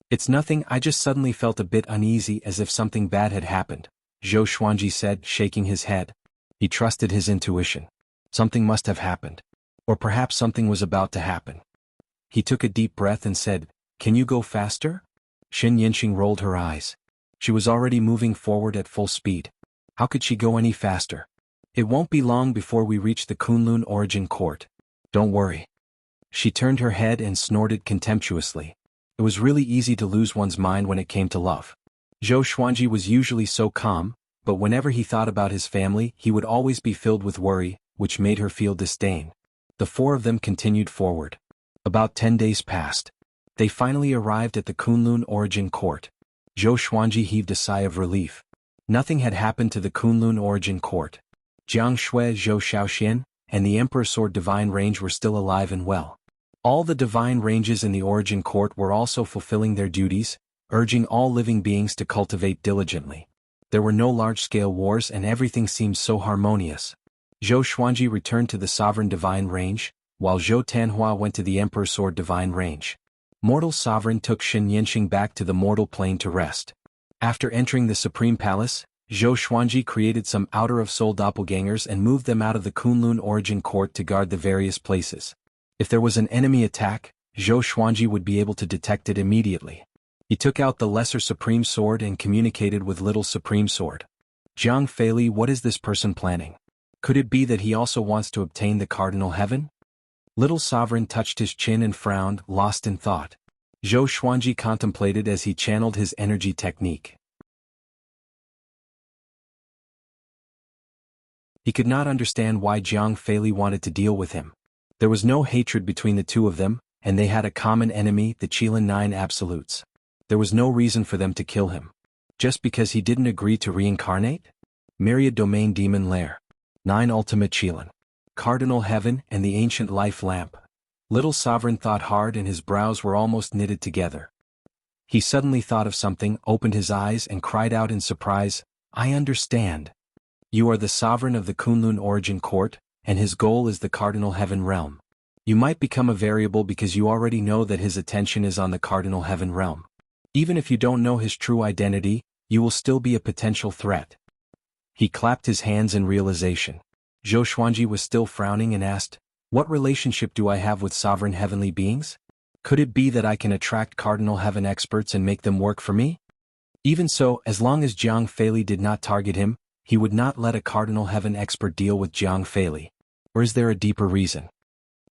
"It's nothing, I just suddenly felt a bit uneasy as if something bad had happened," Zhou Xuanji said, shaking his head. He trusted his intuition. Something must have happened. Or perhaps something was about to happen. He took a deep breath and said, "Can you go faster?" Xin Yanqing rolled her eyes. She was already moving forward at full speed. How could she go any faster? "It won't be long before we reach the Kunlun Origin Court. Don't worry." She turned her head and snorted contemptuously. It was really easy to lose one's mind when it came to love. Zhou Xuanji was usually so calm, but whenever he thought about his family he would always be filled with worry, which made her feel disdain. The four of them continued forward. About 10 days passed. They finally arrived at the Kunlun Origin Court. Zhou Xuanji heaved a sigh of relief. Nothing had happened to the Kunlun Origin Court. Jiang Shui, Zhou Shaoxian, and the Emperor Sword Divine Range were still alive and well. All the divine ranges in the Origin Court were also fulfilling their duties, urging all living beings to cultivate diligently. There were no large-scale wars and everything seemed so harmonious. Zhou Xuanji returned to the Sovereign Divine Range, while Zhou Tanhua went to the Emperor Sword Divine Range. Mortal Sovereign took Xin Yanqing back to the mortal plane to rest. After entering the Supreme Palace, Zhou Xuanji created some outer-of-soul doppelgangers and moved them out of the Kunlun Origin Court to guard the various places. If there was an enemy attack, Zhou Xuanji would be able to detect it immediately. He took out the Lesser Supreme Sword and communicated with Little Supreme Sword. "Jiang Feili, what is this person planning? Could it be that he also wants to obtain the Cardinal Heaven?" Little Sovereign touched his chin and frowned, lost in thought. Zhou Xuanji contemplated as he channeled his energy technique. He could not understand why Jiang Feili wanted to deal with him. There was no hatred between the two of them, and they had a common enemy, the Qilin 9 Absolutes. There was no reason for them to kill him. Just because he didn't agree to reincarnate? Myriad Domain Demon Lair. 9 Ultimate Qilin. Cardinal Heaven and the Ancient Life Lamp. Little Sovereign thought hard and his brows were almost knitted together. He suddenly thought of something, opened his eyes and cried out in surprise, "I understand. You are the Sovereign of the Kunlun Origin Court, and his goal is the Cardinal Heaven Realm. You might become a variable because you already know that his attention is on the Cardinal Heaven Realm. Even if you don't know his true identity, you will still be a potential threat." He clapped his hands in realization. Zhou Xuanji was still frowning and asked, "What relationship do I have with sovereign heavenly beings? Could it be that I can attract Cardinal Heaven experts and make them work for me?" Even so, as long as Jiang Feili did not target him, he would not let a Cardinal Heaven expert deal with Jiang Feili. Or is there a deeper reason?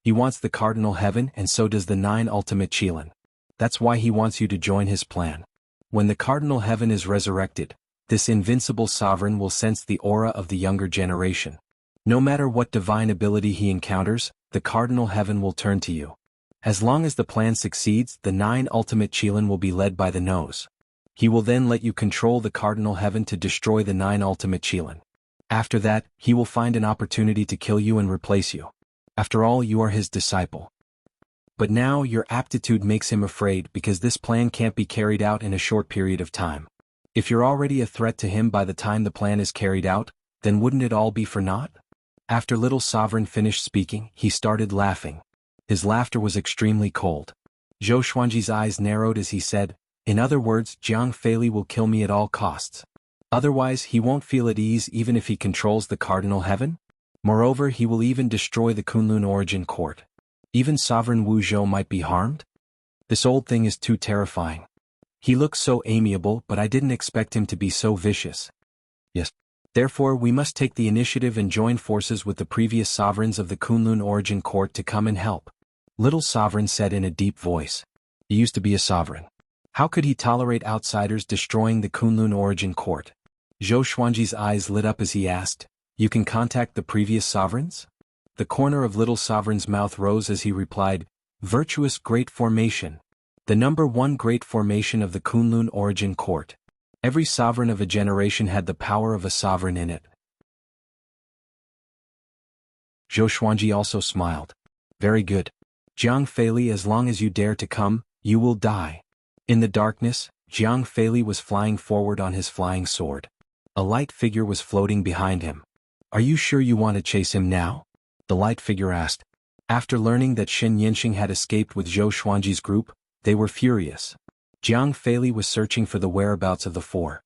He wants the Cardinal Heaven and so does the 9 Ultimate Qilin. That's why he wants you to join his plan. When the Cardinal Heaven is resurrected, this invincible sovereign will sense the aura of the younger generation. No matter what divine ability he encounters, the Cardinal Heaven will turn to you. As long as the plan succeeds, the 9 Ultimate Qilin will be led by the nose. He will then let you control the Cardinal Heaven to destroy the 9 Ultimate Qilin. After that, he will find an opportunity to kill you and replace you. After all, you are his disciple. But now your aptitude makes him afraid because this plan can't be carried out in a short period of time. If you're already a threat to him by the time the plan is carried out, then wouldn't it all be for naught? After Little Sovereign finished speaking, he started laughing. His laughter was extremely cold. Zhou Xuanji's eyes narrowed as he said, "In other words, Jiang Feili will kill me at all costs. Otherwise, he won't feel at ease even if he controls the Cardinal Heaven? Moreover, he will even destroy the Kunlun Origin Court. Even Sovereign Wu Zhou might be harmed? This old thing is too terrifying. He looks so amiable, but I didn't expect him to be so vicious. Yes. Therefore, we must take the initiative and join forces with the previous sovereigns of the Kunlun Origin Court to come and help." Little Sovereign said in a deep voice. He used to be a sovereign. How could he tolerate outsiders destroying the Kunlun Origin Court? Zhou Xuanji's eyes lit up as he asked, "You can contact the previous sovereigns?" The corner of Little Sovereign's mouth rose as he replied, "Virtuous Great Formation. The number 1 Great Formation of the Kunlun Origin Court. Every sovereign of a generation had the power of a sovereign in it." Zhou Xuanji also smiled. "Very good. Jiang Feili, as long as you dare to come, you will die. In the darkness, Jiang Feili was flying forward on his flying sword. A light figure was floating behind him. Are you sure you want to chase him now? The light figure asked. After learning that Shen Yinxing had escaped with Zhou Xuanji's group, they were furious. Jiang Feili was searching for the whereabouts of the four.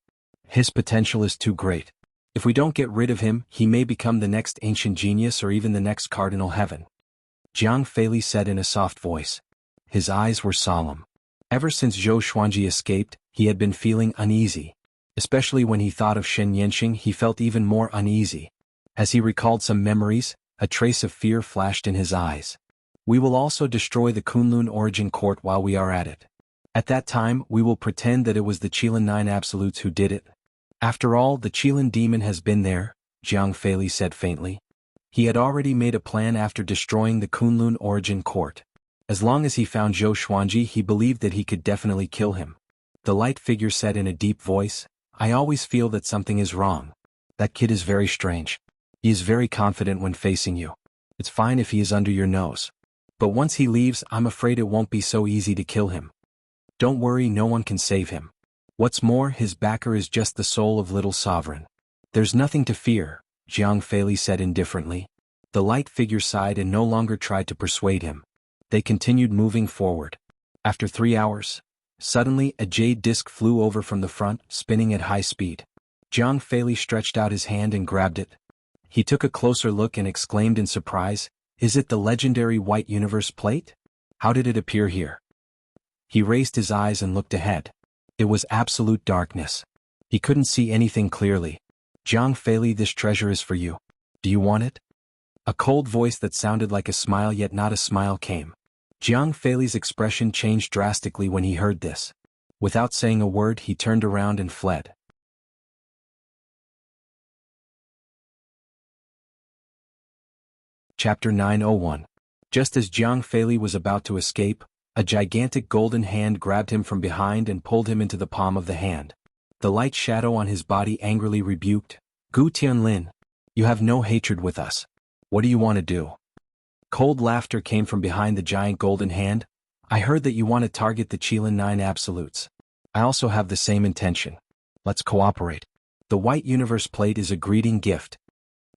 His potential is too great. If we don't get rid of him, he may become the next ancient genius or even the next cardinal heaven. Jiang Feili said in a soft voice. His eyes were solemn. Ever since Zhou Xuanji escaped, he had been feeling uneasy. Especially when he thought of Shen Yinxing, he felt even more uneasy. As he recalled some memories, a trace of fear flashed in his eyes. We will also destroy the Kunlun Origin Court while we are at it. At that time, we will pretend that it was the Qilin 9 Absolutes who did it. After all, the Qilin demon has been there, Jiang Feili said faintly. He had already made a plan after destroying the Kunlun Origin Court. As long as he found Zhou Xuanji, he believed that he could definitely kill him. The light figure said in a deep voice, I always feel that something is wrong. That kid is very strange. He is very confident when facing you. It's fine if he is under your nose. But once he leaves, I'm afraid it won't be so easy to kill him. Don't worry, no one can save him. What's more, his backer is just the soul of Little Sovereign. There's nothing to fear, Jiang Feili said indifferently. The light figure sighed and no longer tried to persuade him. They continued moving forward. After 3 hours, suddenly a jade disc flew over from the front, spinning at high speed. Jiang Feili stretched out his hand and grabbed it. He took a closer look and exclaimed in surprise, Is it the legendary White Universe plate? How did it appear here? He raised his eyes and looked ahead. It was absolute darkness. He couldn't see anything clearly. Jiang Feili, this treasure is for you. Do you want it? A cold voice that sounded like a smile yet not a smile came. Jiang Feili's expression changed drastically when he heard this. Without saying a word, he turned around and fled. Chapter 901. Just as Jiang Feili was about to escape, a gigantic golden hand grabbed him from behind and pulled him into the palm of the hand. The light shadow on his body angrily rebuked, Gu Tianlin, you have no hatred with us. What do you want to do? Cold laughter came from behind the giant golden hand. I heard that you want to target the Qilin 9 Absolutes. I also have the same intention. Let's cooperate. The White Universe plate is a greeting gift.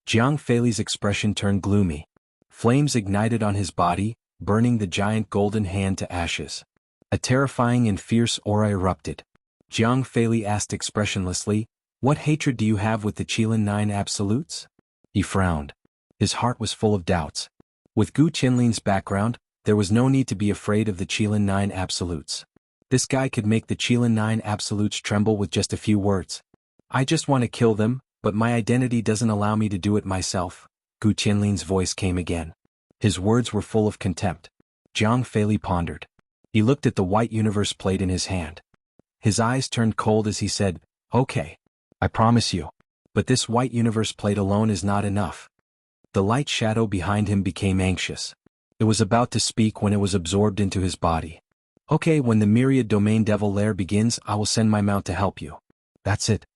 Jiang Feili's expression turned gloomy. Flames ignited on his body, burning the giant golden hand to ashes. A terrifying and fierce aura erupted. Jiang Feili asked expressionlessly, What hatred do you have with the Qilin 9 Absolutes? He frowned. His heart was full of doubts. With Gu Tianlin's background, there was no need to be afraid of the Qilin 9 Absolutes. This guy could make the Qilin 9 Absolutes tremble with just a few words. I just want to kill them, but my identity doesn't allow me to do it myself. Gu Tianlin's voice came again. His words were full of contempt. Jiang Feili pondered. He looked at the White Universe plate in his hand. His eyes turned cold as he said, Okay. I promise you. But this White Universe plate alone is not enough. The light shadow behind him became anxious. It was about to speak when it was absorbed into his body. Okay, when the Myriad Domain Devil Lair begins, I will send my mount to help you. That's it.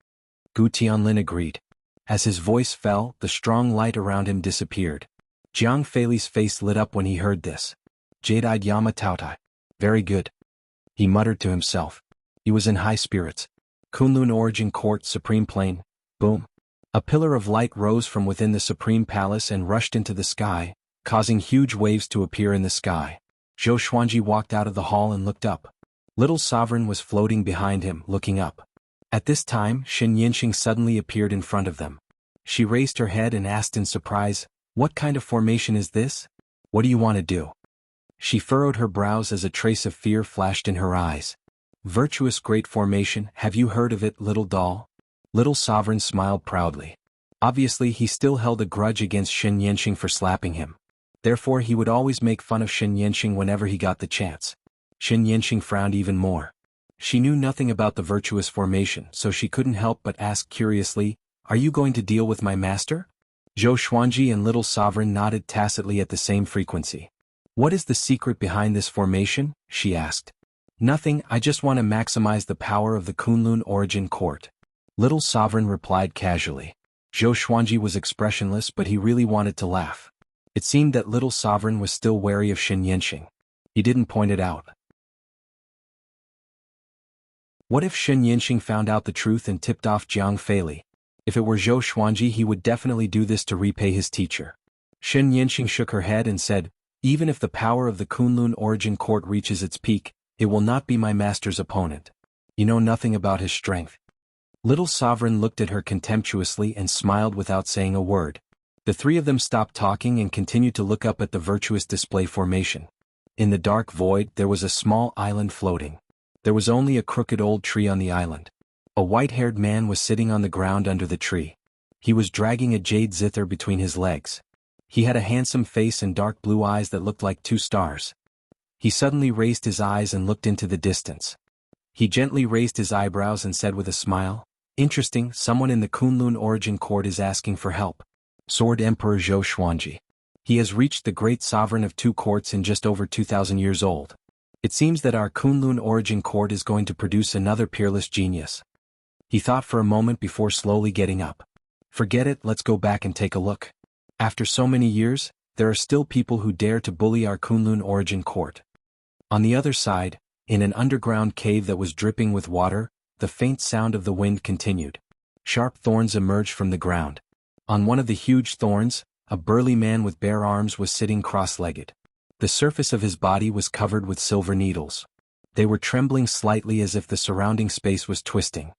Gu Tianlin agreed. As his voice fell, the strong light around him disappeared. Jiang Feili's face lit up when he heard this. Jade-eyed Yama Taotai. Very good. He muttered to himself. He was in high spirits. Kunlun Origin Court Supreme Plane. Boom. A pillar of light rose from within the Supreme Palace and rushed into the sky, causing huge waves to appear in the sky. Zhou Xuanji walked out of the hall and looked up. Little Sovereign was floating behind him, looking up. At this time, Shen Yinxing suddenly appeared in front of them. She raised her head and asked in surprise, What kind of formation is this? What do you want to do? She furrowed her brows as a trace of fear flashed in her eyes. Virtuous Great Formation, have you heard of it, little doll? Little Sovereign smiled proudly. Obviously, he still held a grudge against Shen Yinxing for slapping him. Therefore, he would always make fun of Shen Yinxing whenever he got the chance. Shen Yinxing frowned even more. She knew nothing about the virtuous formation, so she couldn't help but ask curiously, Are you going to deal with my master? Zhou Xuanji and Little Sovereign nodded tacitly at the same frequency. What is the secret behind this formation? She asked. Nothing, I just want to maximize the power of the Kunlun Origin Court. Little Sovereign replied casually. Zhou Xuanji was expressionless, but he really wanted to laugh. It seemed that little sovereign was still wary of Shen Yanqing. He didn't point it out. What if Shen Yanqing found out the truth and tipped off Jiang Feili? If it were Zhou Xuanji, he would definitely do this to repay his teacher. Shen Yanqing shook her head and said, even if the power of the Kunlun origin court reaches its peak, it will not be my master's opponent. You know nothing about his strength. Little sovereign looked at her contemptuously and smiled without saying a word. The three of them stopped talking and continued to look up at the virtuous display formation. In the dark void there was a small island floating. There was only a crooked old tree on the island. A white-haired man was sitting on the ground under the tree. He was dragging a jade zither between his legs. He had a handsome face and dark blue eyes that looked like two stars. He suddenly raised his eyes and looked into the distance. He gently raised his eyebrows and said with a smile, interesting, someone in the Kunlun origin court is asking for help. Sword Emperor Zhou Xuanji. He has reached the great sovereign of two courts in just over 2,000 years old. It seems that our Kunlun origin court is going to produce another peerless genius. He thought for a moment before slowly getting up. Forget it, let's go back and take a look. After so many years, there are still people who dare to bully our Kunlun origin court. On the other side, in an underground cave that was dripping with water, the faint sound of the wind continued. Sharp thorns emerged from the ground. On one of the huge thorns, a burly man with bare arms was sitting cross-legged. The surface of his body was covered with silver needles. They were trembling slightly as if the surrounding space was twisting.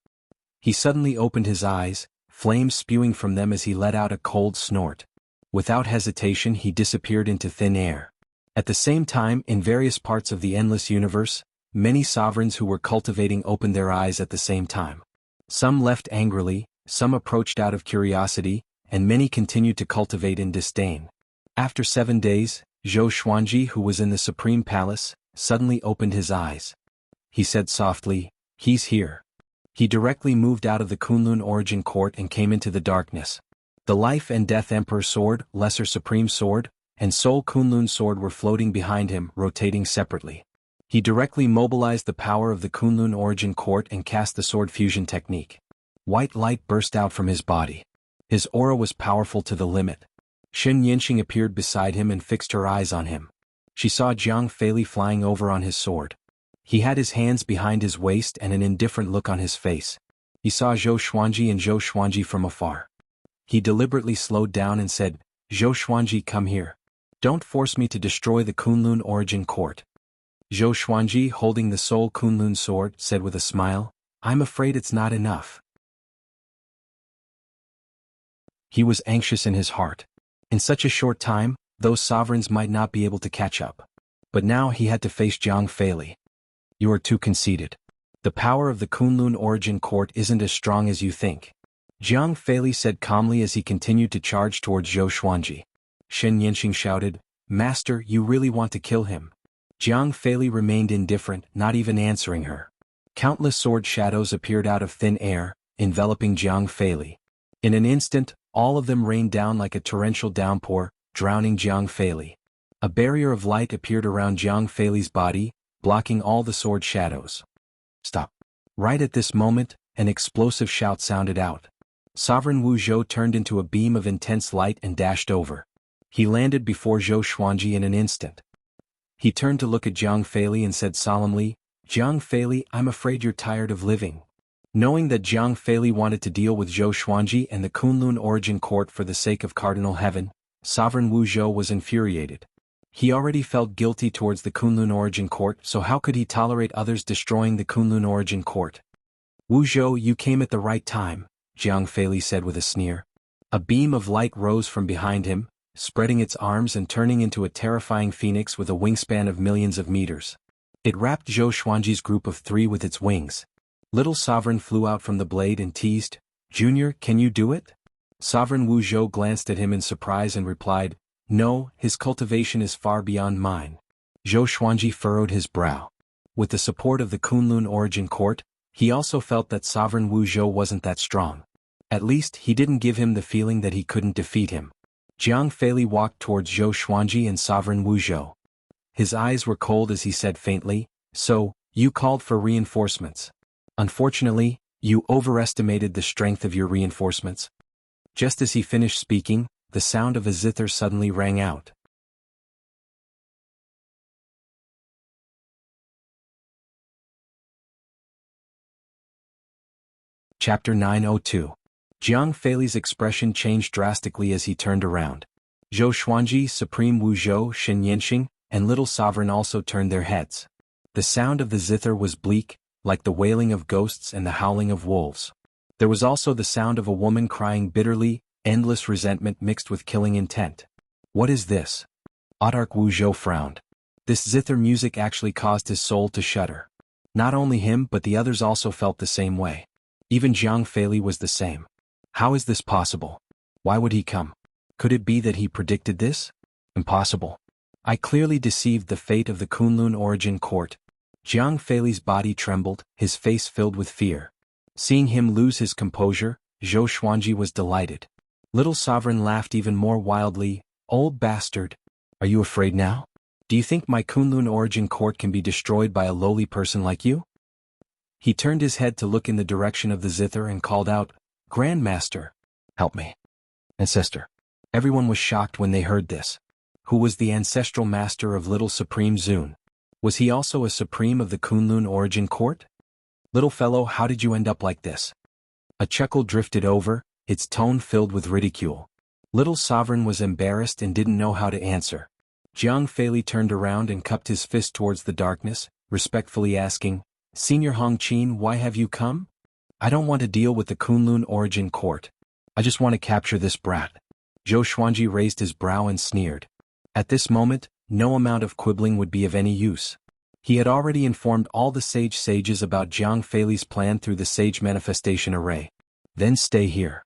He suddenly opened his eyes, flames spewing from them as he let out a cold snort. Without hesitation he disappeared into thin air. At the same time, in various parts of the endless universe, many sovereigns who were cultivating opened their eyes at the same time. Some left angrily, some approached out of curiosity, and many continued to cultivate in disdain. After 7 days, Zhou Xuanji, who was in the Supreme Palace, suddenly opened his eyes. He said softly, "He's here." He directly moved out of the Kunlun origin court and came into the darkness. The Life and Death Emperor Sword, Lesser Supreme Sword, and Soul Kunlun Sword were floating behind him, rotating separately. He directly mobilized the power of the Kunlun origin court and cast the sword fusion technique. White light burst out from his body. His aura was powerful to the limit. Shen Yanqing appeared beside him and fixed her eyes on him. She saw Jiang Feili flying over on his sword. He had his hands behind his waist and an indifferent look on his face. He saw Zhou Xuanji and Zhou Xuanji from afar. He deliberately slowed down and said, "Zhou Xuanji, come here. Don't force me to destroy the Kunlun origin court." Zhou Xuanji, holding the Soul Kunlun sword, said with a smile, "I'm afraid it's not enough." He was anxious in his heart. In such a short time, those sovereigns might not be able to catch up. But now he had to face Jiang Feili. "You are too conceited. The power of the Kunlun origin court isn't as strong as you think," Jiang Feili said calmly as he continued to charge towards Zhou Xuanji. Shen Yanqing shouted, "Master, you really want to kill him?" Jiang Feili remained indifferent, not even answering her. Countless sword shadows appeared out of thin air, enveloping Jiang Feili. In an instant, all of them rained down like a torrential downpour, drowning Jiang Feili. A barrier of light appeared around Jiang Feili's body, blocking all the sword shadows. "Stop." Right at this moment, an explosive shout sounded out. Sovereign Wu Zhou turned into a beam of intense light and dashed over. He landed before Zhou Xuanji in an instant. He turned to look at Jiang Feili and said solemnly, "Jiang Feili, I'm afraid you're tired of living." Knowing that Jiang Feili wanted to deal with Zhou Xuanji and the Kunlun origin court for the sake of Cardinal Heaven, Sovereign Wu Zhou was infuriated. He already felt guilty towards the Kunlun origin court, so how could he tolerate others destroying the Kunlun origin court? "Wu Zhou, you came at the right time," Jiang Feili said with a sneer. A beam of light rose from behind him, spreading its arms and turning into a terrifying phoenix with a wingspan of millions of meters. It wrapped Zhou Xuanji's group of 3 with its wings. Little Sovereign flew out from the blade and teased, "Junior, can you do it?" Sovereign Wu Zhou glanced at him in surprise and replied, "No, his cultivation is far beyond mine." Zhou Xuanji furrowed his brow. With the support of the Kunlun origin court, he also felt that Sovereign Wu Zhou wasn't that strong. At least, he didn't give him the feeling that he couldn't defeat him. Jiang Feili walked towards Zhou Xuanji and Sovereign Wu Zhou. His eyes were cold as he said faintly, "So, you called for reinforcements. Unfortunately, you overestimated the strength of your reinforcements." Just as he finished speaking, the sound of a zither suddenly rang out. Chapter 902. Jiang Fei's expression changed drastically as he turned around. Zhou Xuanji, Supreme Wu Zhou, Shen Yanxing, and Little Sovereign also turned their heads. The sound of the zither was bleak, like the wailing of ghosts and the howling of wolves. There was also the sound of a woman crying bitterly, endless resentment mixed with killing intent. What is this? Audark Wu Zhou frowned. This zither music actually caused his soul to shudder. Not only him but the others also felt the same way. Even Jiang Fei was the same. How is this possible? Why would he come? Could it be that he predicted this? Impossible. I clearly deceived the fate of the Kunlun origin court. Jiang Fei's body trembled, his face filled with fear. Seeing him lose his composure, Zhou Xuanji was delighted. Little Sovereign laughed even more wildly. Old bastard. Are you afraid now? Do you think my Kunlun origin court can be destroyed by a lowly person like you? He turned his head to look in the direction of the zither and called out, Grandmaster, help me. Ancestor. Everyone was shocked when they heard this. Who was the ancestral master of Little Supreme Zun? Was he also a supreme of the Kunlun origin court? Little fellow, how did you end up like this? A chuckle drifted over, its tone filled with ridicule. Little Sovereign was embarrassed and didn't know how to answer. Jiang Fei turned around and cupped his fist towards the darkness, respectfully asking, Senior Hong Qin, why have you come? I don't want to deal with the Kunlun origin court. I just want to capture this brat. Zhou Xuanji raised his brow and sneered. At this moment, no amount of quibbling would be of any use. He had already informed all the sages about Jiang Fei's plan through the Sage Manifestation Array. Then stay here.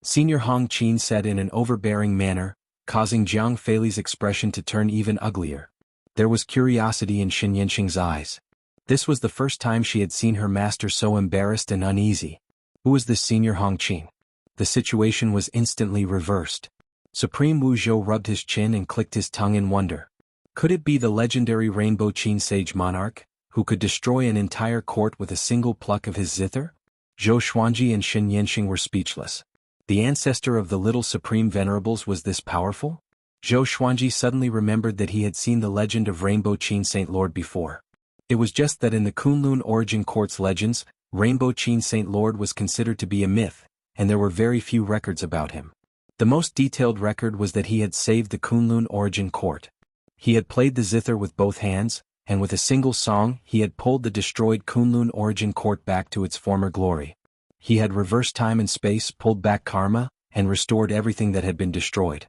Senior Hong Qin said in an overbearing manner, causing Jiang Fei's expression to turn even uglier. There was curiosity in Shen Yanxing's eyes. This was the first time she had seen her master so embarrassed and uneasy. Who was this Senior Hong Qin? The situation was instantly reversed. Supreme Wu Zhou rubbed his chin and clicked his tongue in wonder. Could it be the legendary Rainbow Qin Sage Monarch, who could destroy an entire court with a single pluck of his zither? Zhou Xuanji and Shen Yanxing were speechless. The ancestor of the Little Supreme Venerables was this powerful? Zhou Xuanji suddenly remembered that he had seen the legend of Rainbow Qin Saint Lord before. It was just that in the Kunlun origin court's legends, Rainbow Qin Saint Lord was considered to be a myth, and there were very few records about him. The most detailed record was that he had saved the Kunlun origin court. He had played the zither with both hands, and with a single song he had pulled the destroyed Kunlun origin court back to its former glory. He had reversed time and space, pulled back karma, and restored everything that had been destroyed.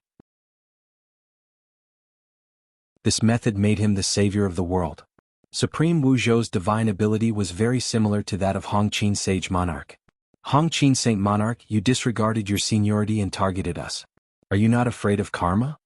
This method made him the savior of the world. Supreme Wu Zhou's divine ability was very similar to that of Hong Qin Sage Monarch. Hong Qin Saint Monarch, you disregarded your seniority and targeted us. Are you not afraid of karma?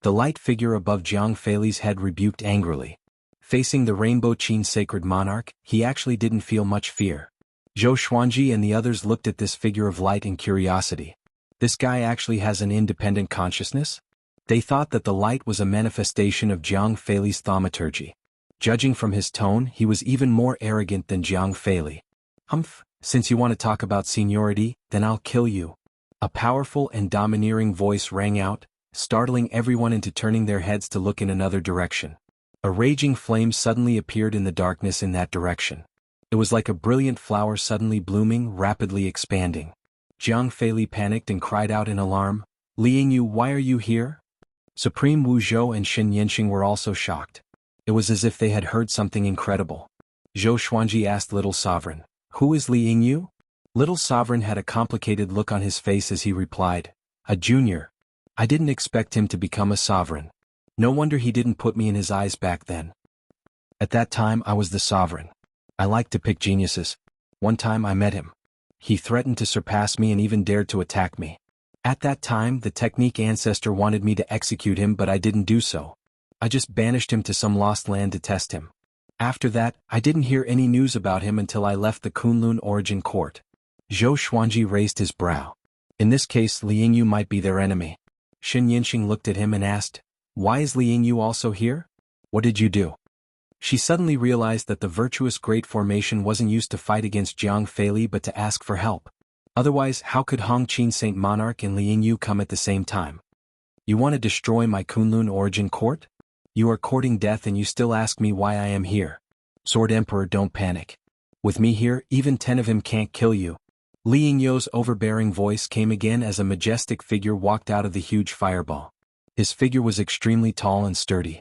The light figure above Jiang Fei's head rebuked angrily. Facing the Rainbow Qin Sacred Monarch, he actually didn't feel much fear. Zhou Xuanji and the others looked at this figure of light in curiosity. This guy actually has an independent consciousness? They thought that the light was a manifestation of Jiang Fei's thaumaturgy. Judging from his tone, he was even more arrogant than Jiang Fei. Humph, since you want to talk about seniority, then I'll kill you. A powerful and domineering voice rang out, startling everyone into turning their heads to look in another direction. A raging flame suddenly appeared in the darkness in that direction. It was like a brilliant flower suddenly blooming, rapidly expanding. Jiang Fei panicked and cried out in alarm, Li Yingyu, why are you here? Supreme Wu Zhou and Shen Yanxing were also shocked. It was as if they had heard something incredible. Zhou Xuanji asked Little Sovereign, Who is Li Yingyu? Little Sovereign had a complicated look on his face as he replied, A junior. I didn't expect him to become a sovereign. No wonder he didn't put me in his eyes back then. At that time I was the sovereign. I liked to pick geniuses. One time I met him. He threatened to surpass me and even dared to attack me. At that time the technique ancestor wanted me to execute him, but I didn't do so. I just banished him to some lost land to test him. After that, I didn't hear any news about him until I left the Kunlun origin court. Zhou Xuanji raised his brow. In this case, Li Yingyu might be their enemy. Shen Yanxing looked at him and asked, Why is Li Yingyu also here? What did you do? She suddenly realized that the virtuous Great Formation wasn't used to fight against Jiang Fei but to ask for help. Otherwise, how could Hong Qin Saint Monarch and Li Yingyu come at the same time? You want to destroy my Kunlun origin court? You are courting death and you still ask me why I am here. Sword Emperor, don't panic. With me here, even 10 of him can't kill you. Li Yingyo's overbearing voice came again as a majestic figure walked out of the huge fireball. His figure was extremely tall and sturdy.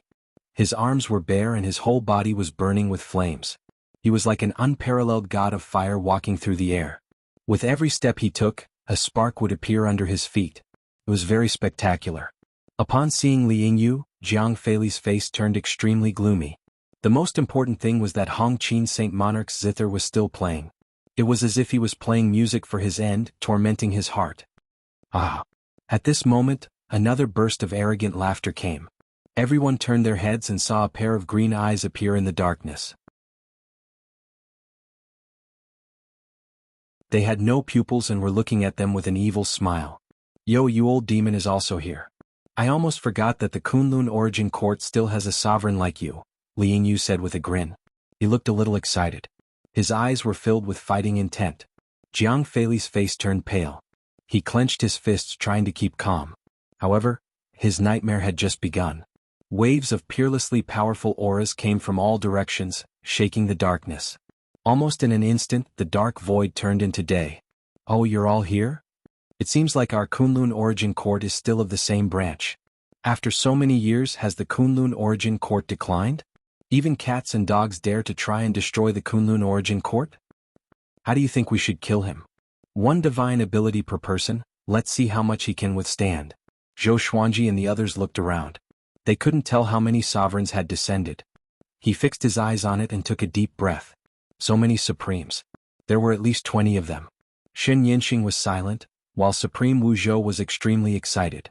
His arms were bare and his whole body was burning with flames. He was like an unparalleled god of fire walking through the air. With every step he took, a spark would appear under his feet. It was very spectacular. Upon seeing Li Yingyu, Jiang Feili's face turned extremely gloomy. The most important thing was that Hong Qin Saint Monarch's zither was still playing. It was as if he was playing music for his end, tormenting his heart. Ah! At this moment, another burst of arrogant laughter came. Everyone turned their heads and saw a pair of green eyes appear in the darkness. They had no pupils and were looking at them with an evil smile. Yo, you old demon is also here. I almost forgot that the Kunlun origin court still has a sovereign like you, Li Yingyu said with a grin. He looked a little excited. His eyes were filled with fighting intent. Jiang Feili's face turned pale. He clenched his fists trying to keep calm. However, his nightmare had just begun. Waves of peerlessly powerful auras came from all directions, shaking the darkness. Almost in an instant, the dark void turned into day. Oh, you're all here? It seems like our Kunlun origin court is still of the same branch. After so many years, has the Kunlun origin court declined? Even cats and dogs dare to try and destroy the Kunlun origin court? How do you think we should kill him? One divine ability per person, let's see how much he can withstand. Zhou Xuanji and the others looked around. They couldn't tell how many sovereigns had descended. He fixed his eyes on it and took a deep breath. So many supremes. There were at least 20 of them. Shen Yinxing was silent, while Supreme Wu Zhou was extremely excited.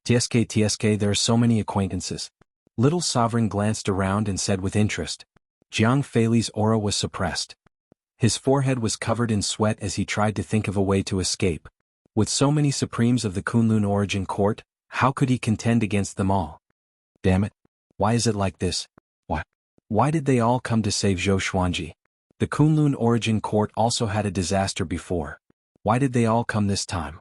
TSK, there are so many acquaintances. Little Sovereign glanced around and said with interest. Jiang Feili's aura was suppressed. His forehead was covered in sweat as he tried to think of a way to escape. With so many supremes of the Kunlun origin court, how could he contend against them all? Damn it. Why is it like this? What? Why did they all come to save Zhou Xuanji? The Kunlun origin court also had a disaster before. Why did they all come this time?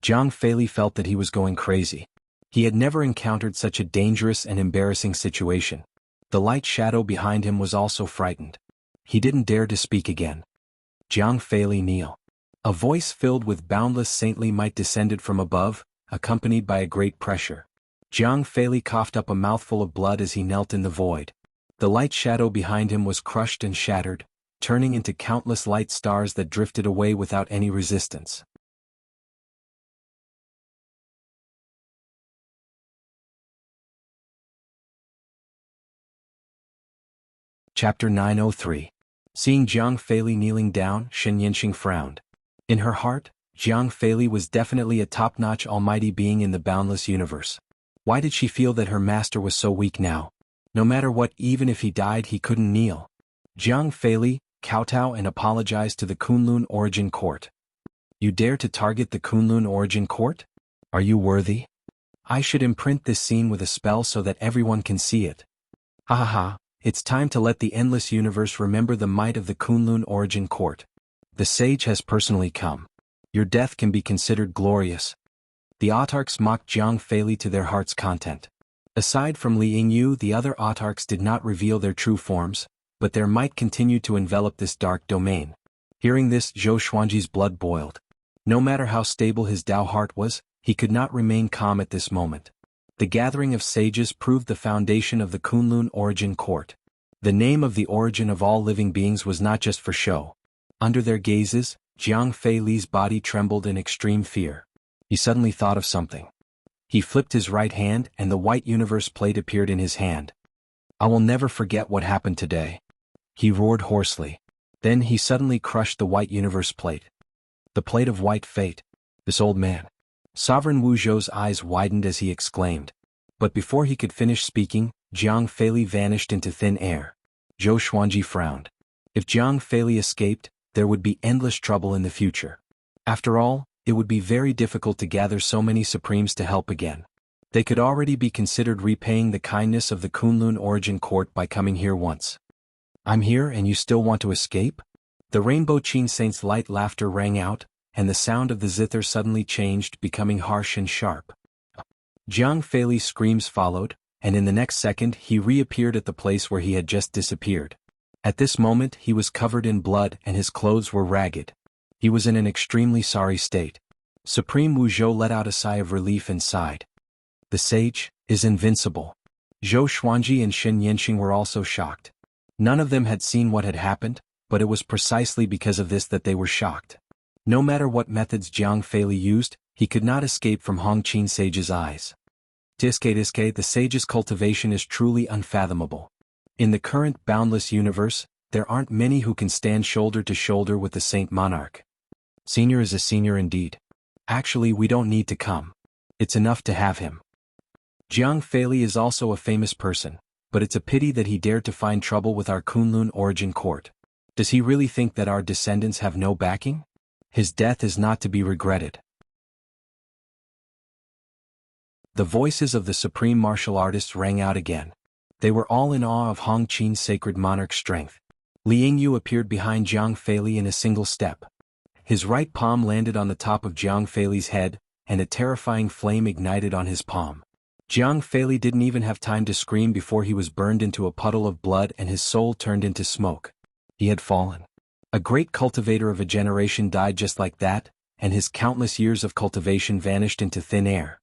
Jiang Feili felt that he was going crazy. He had never encountered such a dangerous and embarrassing situation. The light shadow behind him was also frightened. He didn't dare to speak again. Jiang Feili, kneel. A voice filled with boundless saintly might descended from above, accompanied by a great pressure. Jiang Feili coughed up a mouthful of blood as he knelt in the void. The light shadow behind him was crushed and shattered, turning into countless light stars that drifted away without any resistance. Chapter 903. Seeing Jiang Feili kneeling down, Shen Yinxing frowned. In her heart, Jiang Feili was definitely a top-notch almighty being in the boundless universe. Why did she feel that her master was so weak now? No matter what, even if he died, he couldn't kneel. Jiang Feili, kowtow and apologize to the Kunlun origin court. You dare to target the Kunlun origin court? Are you worthy? I should imprint this scene with a spell so that everyone can see it. Ha ha ha. It's time to let the endless universe remember the might of the Kunlun origin court. The sage has personally come. Your death can be considered glorious. The autarchs mocked Jiang Feili to their heart's content. Aside from Li Yingyu, the other autarchs did not reveal their true forms, but their might continued to envelop this dark domain. Hearing this, Zhou Xuanji's blood boiled. No matter how stable his Dao heart was, he could not remain calm at this moment. The gathering of sages proved the foundation of the Kunlun origin court. The name of the origin of all living beings was not just for show. Under their gazes, Jiang Feili's body trembled in extreme fear. He suddenly thought of something. He flipped his right hand and the white universe plate appeared in his hand. I will never forget what happened today. He roared hoarsely. Then he suddenly crushed the white universe plate. The plate of white fate. This old man. Sovereign Wu Zhou's eyes widened as he exclaimed. But before he could finish speaking, Jiang Feili vanished into thin air. Zhou Xuanji frowned. If Jiang Feili escaped, there would be endless trouble in the future. After all, it would be very difficult to gather so many supremes to help again. They could already be considered repaying the kindness of the Kunlun origin court by coming here once. I'm here and you still want to escape? The Rainbow Qin Saint's light laughter rang out, and the sound of the zither suddenly changed, becoming harsh and sharp. Jiang Fei's screams followed, and in the next second he reappeared at the place where he had just disappeared. At this moment he was covered in blood and his clothes were ragged. He was in an extremely sorry state. Supreme Wuzhou let out a sigh of relief and sighed. The sage is invincible. Zhou Xuanji and Shen Yanxing were also shocked. None of them had seen what had happened, but it was precisely because of this that they were shocked. No matter what methods Jiang Fei used, he could not escape from Hongqin Sage's eyes. Diske, the sage's cultivation is truly unfathomable. In the current boundless universe, there aren't many who can stand shoulder to shoulder with the Saint Monarch. Senior is a senior indeed. Actually, we don't need to come. It's enough to have him. Jiang Fei is also a famous person, but it's a pity that he dared to find trouble with our Kunlun origin court. Does he really think that our descendants have no backing? His death is not to be regretted. The voices of the supreme martial artists rang out again. They were all in awe of Hongqin's sacred monarch's strength. Li Yingyu appeared behind Jiang Fei in a single step. His right palm landed on the top of Jiang Fei's head, and a terrifying flame ignited on his palm. Jiang Fei didn't even have time to scream before he was burned into a puddle of blood and his soul turned into smoke. He had fallen. A great cultivator of a generation died just like that, and his countless years of cultivation vanished into thin air.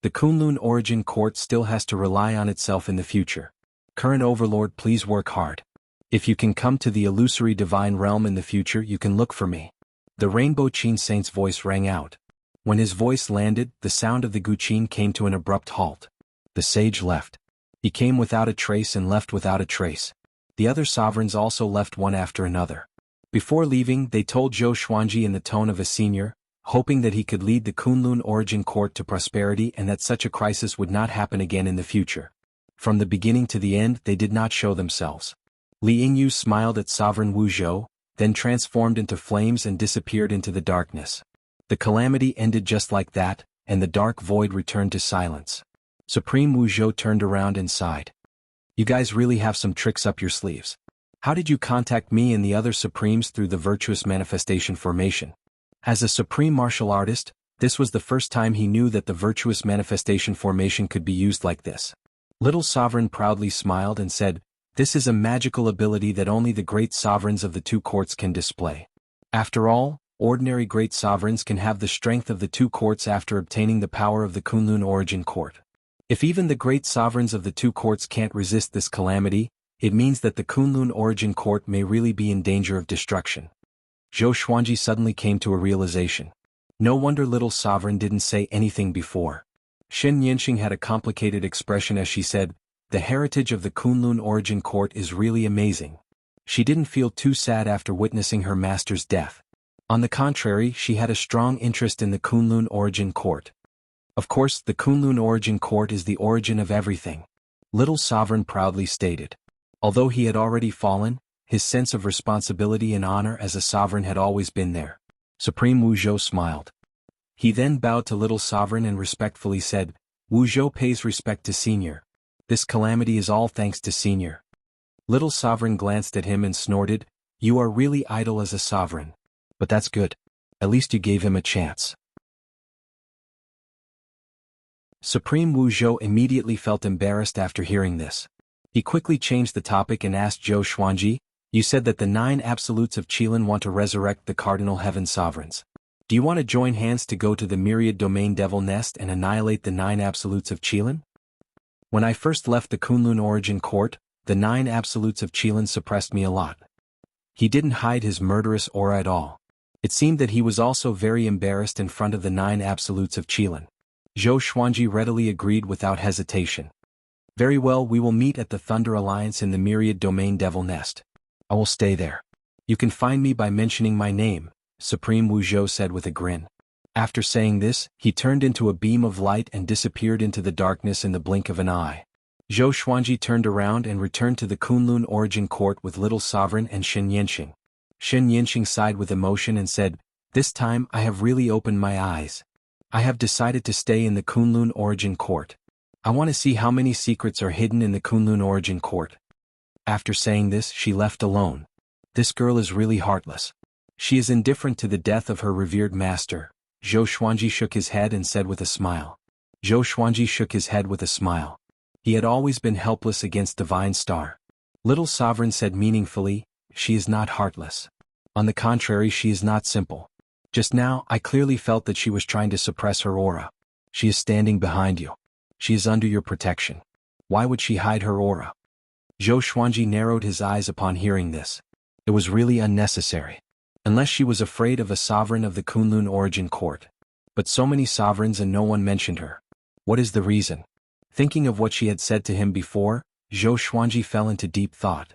The Kunlun origin court still has to rely on itself in the future. Current overlord, please work hard. If you can come to the illusory divine realm in the future, you can look for me. The Rainbow Qin Saint's voice rang out. When his voice landed, the sound of the Guqin came to an abrupt halt. The sage left. He came without a trace and left without a trace. The other sovereigns also left one after another. Before leaving, they told Zhou Xuanji in the tone of a senior, hoping that he could lead the Kunlun origin court to prosperity and that such a crisis would not happen again in the future. From the beginning to the end, they did not show themselves. Li Yingyu smiled at Sovereign Wuzhou, then transformed into flames and disappeared into the darkness. The calamity ended just like that, and the dark void returned to silence. Supreme Wuzhou turned around and sighed. You guys really have some tricks up your sleeves. How did you contact me and the other Supremes through the virtuous manifestation formation? As a supreme martial artist, this was the first time he knew that the virtuous manifestation formation could be used like this. Little Sovereign proudly smiled and said, "This is a magical ability that only the great sovereigns of the two courts can display. After all, ordinary great sovereigns can have the strength of the two courts after obtaining the power of the Kunlun origin court. If even the great sovereigns of the two courts can't resist this calamity, it means that the Kunlun origin court may really be in danger of destruction." Zhou Xuanji suddenly came to a realization. No wonder Little Sovereign didn't say anything before. Shen Yanxing had a complicated expression as she said, "The heritage of the Kunlun origin court is really amazing." She didn't feel too sad after witnessing her master's death. On the contrary, she had a strong interest in the Kunlun origin court. Of course, the Kunlun origin court is the origin of everything. Little Sovereign proudly stated. Although he had already fallen, his sense of responsibility and honor as a sovereign had always been there. Supreme Wuzhou smiled. He then bowed to Little Sovereign and respectfully said, "Wuzhou pays respect to Senior. This calamity is all thanks to Senior." Little Sovereign glanced at him and snorted, "You are really idle as a sovereign. But that's good. At least you gave him a chance." Supreme Wuzhou immediately felt embarrassed after hearing this. He quickly changed the topic and asked Zhou Xuanji, "You said that the 9 absolutes of Qilin want to resurrect the cardinal heaven sovereigns. Do you want to join hands to go to the myriad domain devil nest and annihilate the 9 absolutes of Qilin?" When I first left the Kunlun origin court, the 9 absolutes of Qilin suppressed me a lot. He didn't hide his murderous aura at all. It seemed that he was also very embarrassed in front of the 9 absolutes of Qilin. Zhou Xuanji readily agreed without hesitation. "Very well, we will meet at the Thunder Alliance in the myriad domain devil nest. I will stay there. You can find me by mentioning my name," Supreme Wuzhou said with a grin. After saying this, he turned into a beam of light and disappeared into the darkness in the blink of an eye. Zhou Xuanji turned around and returned to the Kunlun origin court with Little Sovereign and Shen Yanxing. Shen Yanxing sighed with emotion and said, "This time I have really opened my eyes. I have decided to stay in the Kunlun origin court. I want to see how many secrets are hidden in the Kunlun origin court." After saying this, she left alone. This girl is really heartless. She is indifferent to the death of her revered master. Zhou Xuanji shook his head and said with a smile. Zhou Xuanji shook his head with a smile. He had always been helpless against Divine Star. Little Sovereign said meaningfully, she is not heartless. On the contrary, she is not simple. Just now, I clearly felt that she was trying to suppress her aura. She is standing behind you. She is under your protection. Why would she hide her aura? Zhou Xuanji narrowed his eyes upon hearing this. It was really unnecessary. Unless she was afraid of a sovereign of the Kunlun origin court. But so many sovereigns and no one mentioned her. What is the reason? Thinking of what she had said to him before, Zhou Xuanji fell into deep thought.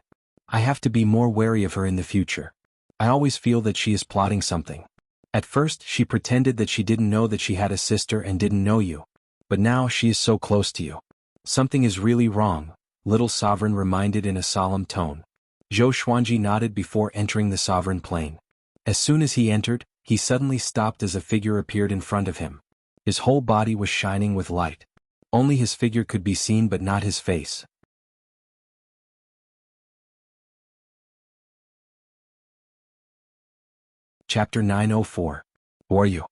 I have to be more wary of her in the future. I always feel that she is plotting something. At first, she pretended that she didn't know that she had a sister and didn't know you. But now she is so close to you. Something is really wrong, Little Sovereign reminded in a solemn tone. Zhou Xuanji nodded before entering the sovereign plane. As soon as he entered, he suddenly stopped as a figure appeared in front of him. His whole body was shining with light. Only his figure could be seen but not his face. Chapter 904. Who are you?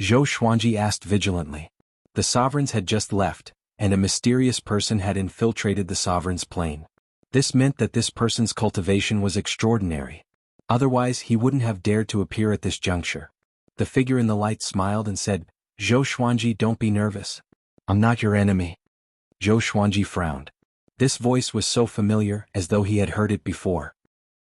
Zhou Xuanji asked vigilantly. The sovereigns had just left, and a mysterious person had infiltrated the sovereign's plane. This meant that this person's cultivation was extraordinary. Otherwise, he wouldn't have dared to appear at this juncture. The figure in the light smiled and said, Zhou Xuanji, don't be nervous. I'm not your enemy. Zhou Xuanji frowned. This voice was so familiar, as though he had heard it before.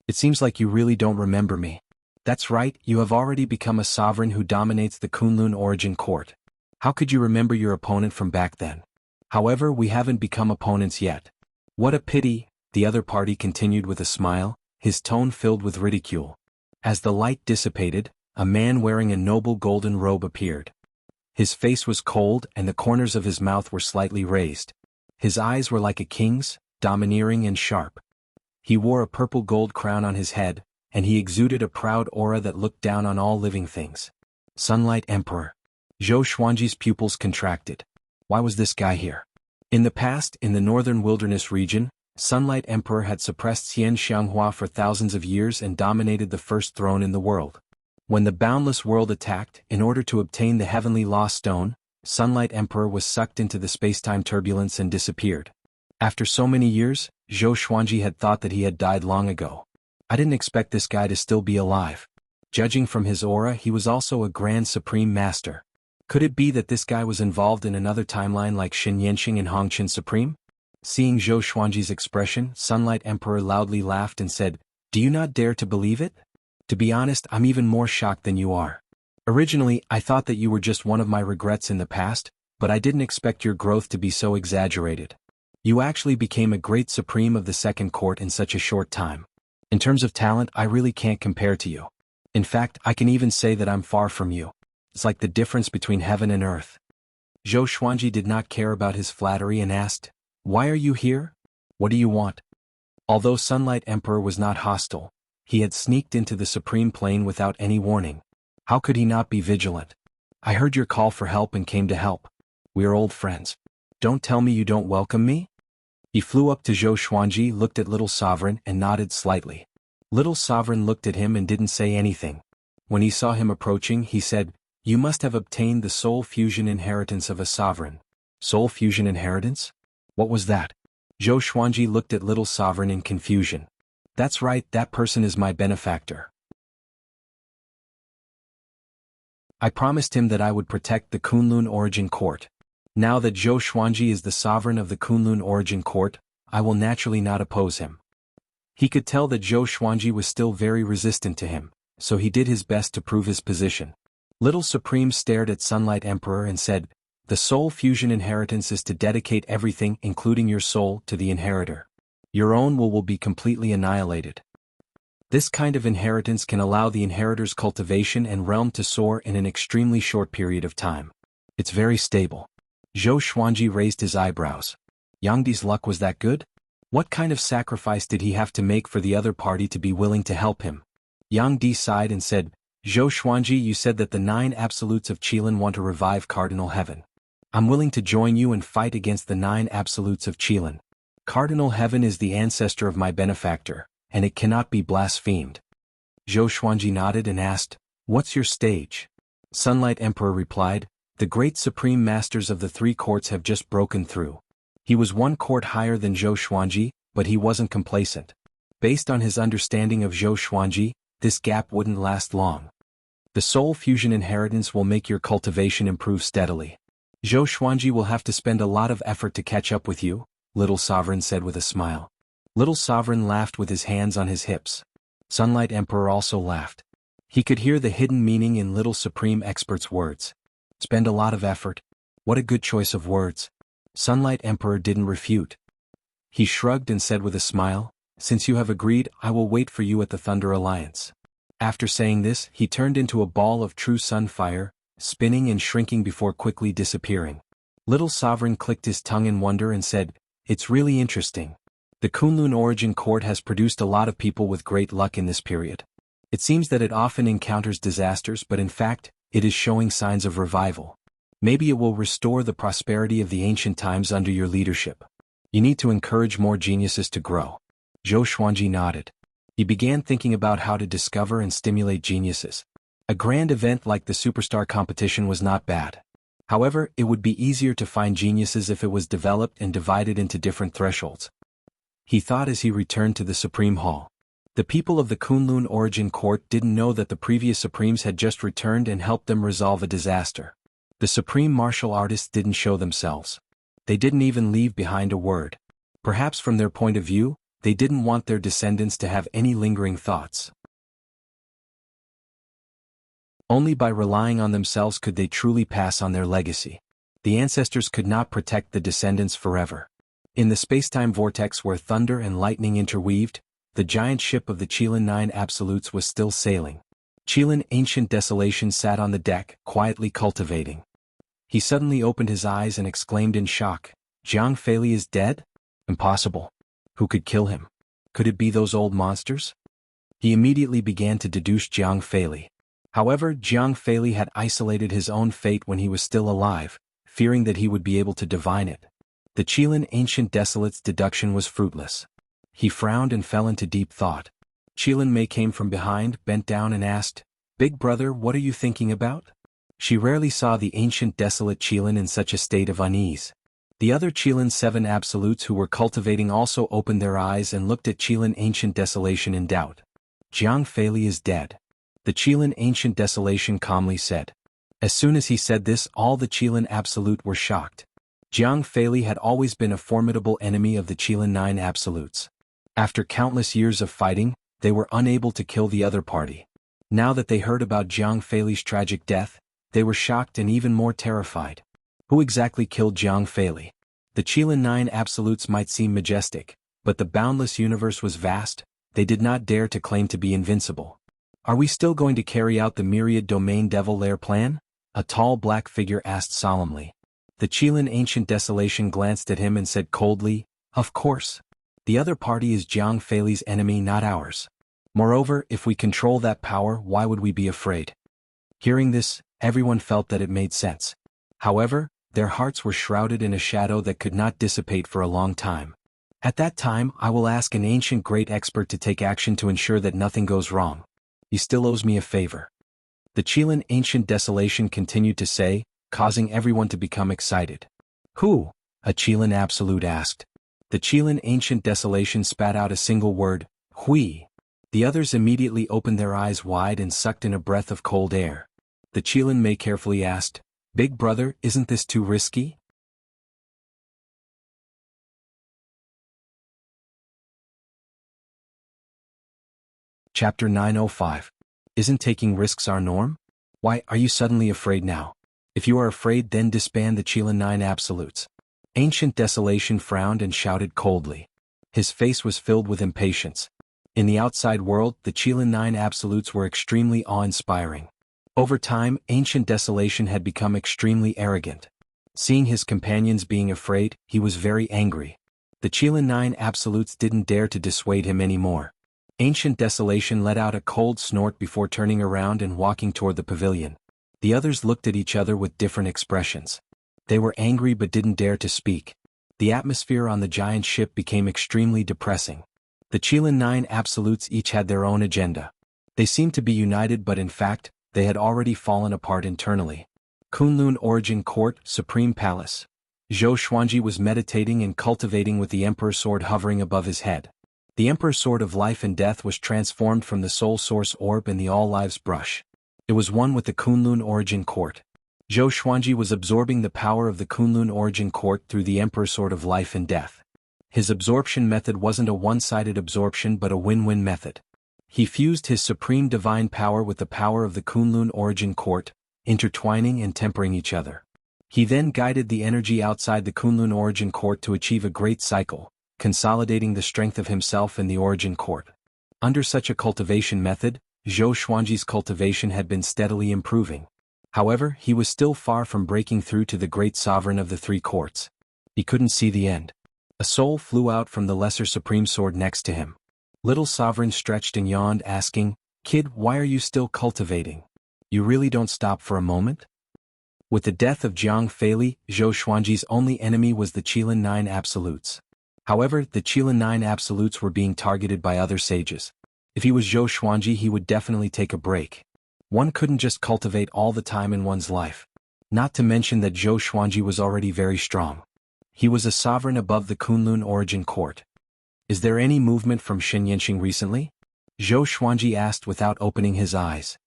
It seems like you really don't remember me. That's right, you have already become a sovereign who dominates the Kunlun origin court. How could you remember your opponent from back then? However, we haven't become opponents yet. What a pity, the other party continued with a smile, his tone filled with ridicule. As the light dissipated, a man wearing a noble golden robe appeared. His face was cold and the corners of his mouth were slightly raised. His eyes were like a king's, domineering and sharp. He wore a purple gold crown on his head, and he exuded a proud aura that looked down on all living things. Sunlight Emperor. Zhou Xuanji's pupils contracted. Why was this guy here? In the past, in the northern wilderness region, Sunlight Emperor had suppressed Jianghu for thousands of years and dominated the first throne in the world. When the boundless world attacked, in order to obtain the heavenly lost stone, Sunlight Emperor was sucked into the spacetime turbulence and disappeared. After so many years, Zhou Xuanji had thought that he had died long ago. I didn't expect this guy to still be alive. Judging from his aura, he was also a Grand Supreme Master. Could it be that this guy was involved in another timeline like Xin Yanqing and Hongqin Supreme? Seeing Zhou Xuanji's expression, Sunlight Emperor loudly laughed and said, Do you not dare to believe it? To be honest, I'm even more shocked than you are. Originally, I thought that you were just one of my regrets in the past, but I didn't expect your growth to be so exaggerated. You actually became a great Supreme of the Second Court in such a short time. In terms of talent, I really can't compare to you. In fact, I can even say that I'm far from you. It's like the difference between heaven and earth. Zhou Xuanji did not care about his flattery and asked, Why are you here? What do you want? Although Sunlight Emperor was not hostile, he had sneaked into the Supreme Plane without any warning. How could he not be vigilant? I heard your call for help and came to help. We are old friends. Don't tell me you don't welcome me? He flew up to Zhou Xuanji, looked at Little Sovereign and nodded slightly. Little Sovereign looked at him and didn't say anything. When he saw him approaching, he said, You must have obtained the soul fusion inheritance of a sovereign. Soul fusion inheritance? What was that? Zhou Xuanji looked at Little Sovereign in confusion. That's right, that person is my benefactor. I promised him that I would protect the Kunlun origin court. Now that Zhou Xuanji is the sovereign of the Kunlun origin court, I will naturally not oppose him. He could tell that Zhou Xuanji was still very resistant to him, so he did his best to prove his position. Little Supreme stared at Sunlight Emperor and said, The soul fusion inheritance is to dedicate everything, including your soul, to the inheritor. Your own will be completely annihilated. This kind of inheritance can allow the inheritor's cultivation and realm to soar in an extremely short period of time. It's very stable. Zhou Xuanji raised his eyebrows. Yang Di's luck was that good? What kind of sacrifice did he have to make for the other party to be willing to help him? Yang Di sighed and said, Zhou Xuanji, you said that the 9 absolutes of Qilin want to revive Cardinal Heaven. I'm willing to join you and fight against the 9 absolutes of Qilin. Cardinal Heaven is the ancestor of my benefactor, and it cannot be blasphemed. Zhou Xuanji nodded and asked, What's your stage? Sunlight Emperor replied, The great supreme masters of the three courts have just broken through. He was one court higher than Zhou Xuanji, but he wasn't complacent. Based on his understanding of Zhou Xuanji, this gap wouldn't last long. The soul fusion inheritance will make your cultivation improve steadily. Zhou Xuanji will have to spend a lot of effort to catch up with you, Little Sovereign said with a smile. Little Sovereign laughed with his hands on his hips. Sunlight Emperor also laughed. He could hear the hidden meaning in Little Supreme Expert's words. Spend a lot of effort. What a good choice of words. Sunlight Emperor didn't refute. He shrugged and said with a smile, since you have agreed, I will wait for you at the Thunder Alliance. After saying this, he turned into a ball of true sun fire, spinning and shrinking before quickly disappearing. Little Sovereign clicked his tongue in wonder and said, it's really interesting. The Kunlun Origin Court has produced a lot of people with great luck in this period. It seems that it often encounters disasters, but in fact, it is showing signs of revival. Maybe it will restore the prosperity of the ancient times under your leadership. You need to encourage more geniuses to grow. Zhou Xuanji nodded. He began thinking about how to discover and stimulate geniuses. A grand event like the Superstar competition was not bad. However, it would be easier to find geniuses if it was developed and divided into different thresholds. He thought as he returned to the Supreme Hall. The people of the Kunlun Origin Court didn't know that the previous Supremes had just returned and helped them resolve a disaster. The Supreme Martial Artists didn't show themselves. They didn't even leave behind a word. Perhaps from their point of view, they didn't want their descendants to have any lingering thoughts. Only by relying on themselves could they truly pass on their legacy. The ancestors could not protect the descendants forever. In the spacetime vortex where thunder and lightning interweaved, the giant ship of the Qilin 9 Absolutes was still sailing. Qilin Ancient Desolation sat on the deck, quietly cultivating. He suddenly opened his eyes and exclaimed in shock, Jiang Feili is dead? Impossible. Who could kill him? Could it be those old monsters? He immediately began to deduce Jiang Feili. However, Jiang Feili had isolated his own fate when he was still alive, fearing that he would be able to divine it. The Qilin Ancient Desolate's deduction was fruitless. He frowned and fell into deep thought. Qilin Mei came from behind, bent down and asked, Big brother, what are you thinking about? She rarely saw the ancient desolate Qilin in such a state of unease. The other Qilin 7 Absolutes who were cultivating also opened their eyes and looked at Qilin Ancient Desolation in doubt. Jiang Feili is dead. The Qilin Ancient Desolation calmly said. As soon as he said this, all the Qilin Absolute were shocked. Jiang Feili had always been a formidable enemy of the Qilin 9 Absolutes. After countless years of fighting, they were unable to kill the other party. Now that they heard about Jiang Feili's tragic death, they were shocked and even more terrified. Who exactly killed Jiang Feili? The Qilin 9 Absolutes might seem majestic, but the boundless universe was vast. They did not dare to claim to be invincible. Are we still going to carry out the Myriad Domain Devil Lair plan? A tall black figure asked solemnly. The Qilin Ancient Desolation glanced at him and said coldly, Of course. The other party is Jiang Feili's enemy, not ours. Moreover, if we control that power, why would we be afraid? Hearing this, everyone felt that it made sense. However, their hearts were shrouded in a shadow that could not dissipate for a long time. At that time, I will ask an ancient great expert to take action to ensure that nothing goes wrong. He still owes me a favor. The Qilin Ancient Desolation continued to say, causing everyone to become excited. Who? A Qilin Absolute asked. The Qilin Ancient Desolation spat out a single word, Hui. The others immediately opened their eyes wide and sucked in a breath of cold air. The Qilin Mei carefully asked, Big brother, isn't this too risky? Chapter 905. Isn't taking risks our norm? Why are you suddenly afraid now? If you are afraid, then disband the Qilin 9 Absolutes. Ancient Desolation frowned and shouted coldly. His face was filled with impatience. In the outside world, the Qilin 9 Absolutes were extremely awe-inspiring. Over time, Ancient Desolation had become extremely arrogant. Seeing his companions being afraid, he was very angry. The Qilin 9 Absolutes didn't dare to dissuade him anymore. Ancient Desolation let out a cold snort before turning around and walking toward the pavilion. The others looked at each other with different expressions. They were angry but didn't dare to speak. The atmosphere on the giant ship became extremely depressing. The Qilin 9 Absolutes each had their own agenda. They seemed to be united, but in fact, they had already fallen apart internally. Kunlun Origin Court, Supreme Palace. Zhou Xuanji was meditating and cultivating with the Emperor's sword hovering above his head. The Emperor's sword of life and death was transformed from the soul source orb in the all-lives brush. It was one with the Kunlun Origin Court. Zhou Xuanji was absorbing the power of the Kunlun Origin Court through the Emperor's sword of life and death. His absorption method wasn't a one-sided absorption but a win-win method. He fused his supreme divine power with the power of the Kunlun Origin Court, intertwining and tempering each other. He then guided the energy outside the Kunlun Origin Court to achieve a great cycle, consolidating the strength of himself in the Origin Court. Under such a cultivation method, Zhou Xuanji's cultivation had been steadily improving. However, he was still far from breaking through to the great sovereign of the three courts. He couldn't see the end. A soul flew out from the lesser supreme sword next to him. Little sovereign stretched and yawned, asking, "Kid, why are you still cultivating? You really don't stop for a moment?" With the death of Jianghu, Zhou Xuanji's only enemy was the Qilin 9 Absolutes. However, the Qilin 9 Absolutes were being targeted by other sages. If he was Zhou Xuanji, he would definitely take a break. One couldn't just cultivate all the time in one's life. Not to mention that Zhou Xuanji was already very strong. He was a sovereign above the Kunlun Origin Court. "Is there any movement from Shen Yanqing recently?" Zhou Xuanji asked without opening his eyes.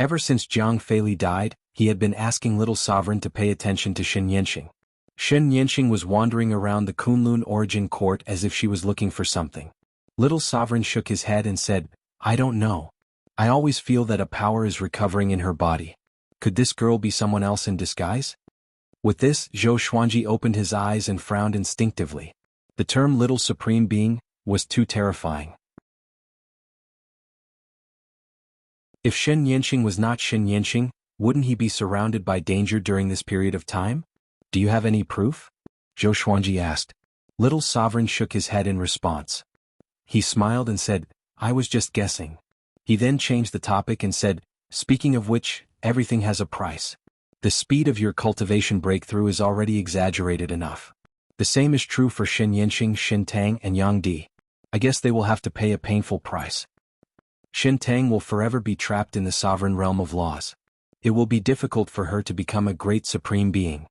Ever since Jianghu died, he had been asking Little Sovereign to pay attention to Shen Yanqing. Shen Yanqing was wandering around the Kunlun Origin Court as if she was looking for something. Little Sovereign shook his head and said, "I don't know. I always feel that a power is recovering in her body. Could this girl be someone else in disguise?" With this, Zhou Xuanji opened his eyes and frowned instinctively. The term Little Supreme Being was too terrifying. If Shen Yanqing was not Shen Yanqing, wouldn't he be surrounded by danger during this period of time? "Do you have any proof?" Zhou Xuanji asked. Little Sovereign shook his head in response. He smiled and said, "I was just guessing." He then changed the topic and said, "Speaking of which, everything has a price. The speed of your cultivation breakthrough is already exaggerated enough. The same is true for Shen Yanqing, Shen Tang, and Yang Di. I guess they will have to pay a painful price. Shen Tang will forever be trapped in the sovereign realm of laws. It will be difficult for her to become a great supreme being.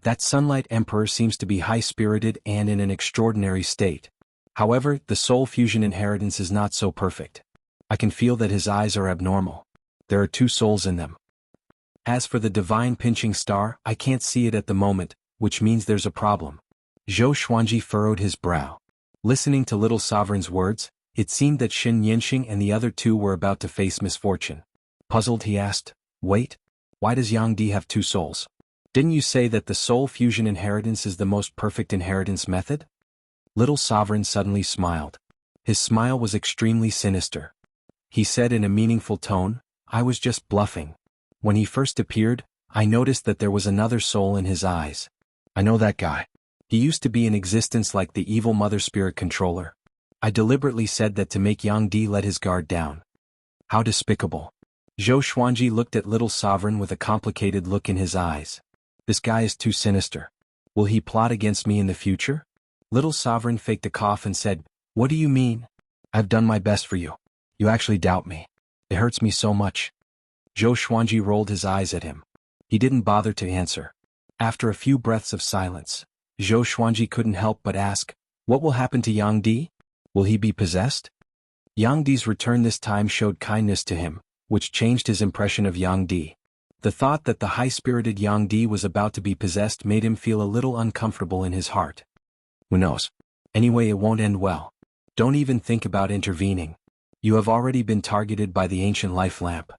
That Sunlight Emperor seems to be high-spirited and in an extraordinary state. However, the soul fusion inheritance is not so perfect. I can feel that his eyes are abnormal. There are two souls in them. As for the divine pinching star, I can't see it at the moment, which means there's a problem." Zhou Xuanji furrowed his brow. Listening to Little Sovereign's words, it seemed that Shen Yanqing and the other two were about to face misfortune. Puzzled, he asked, "Wait, why does Yang Di have two souls? Didn't you say that the soul fusion inheritance is the most perfect inheritance method?" Little Sovereign suddenly smiled. His smile was extremely sinister. He said in a meaningful tone, "I was just bluffing. When he first appeared, I noticed that there was another soul in his eyes. I know that guy. He used to be in existence like the evil Mother Spirit controller. I deliberately said that to make Yang Di let his guard down." How despicable. Zhou Xuanji looked at Little Sovereign with a complicated look in his eyes. This guy is too sinister. Will he plot against me in the future? Little Sovereign faked a cough and said, "What do you mean? I've done my best for you. You actually doubt me. It hurts me so much." Zhou Xuanji rolled his eyes at him. He didn't bother to answer. After a few breaths of silence, Zhou Xuanji couldn't help but ask, "What will happen to Yang Di? Will he be possessed?" Yang Di's return this time showed kindness to him, which changed his impression of Yang Di. The thought that the high-spirited Yang Di was about to be possessed made him feel a little uncomfortable in his heart. Who knows? Anyway, it won't end well. Don't even think about intervening. You have already been targeted by the ancient life lamp.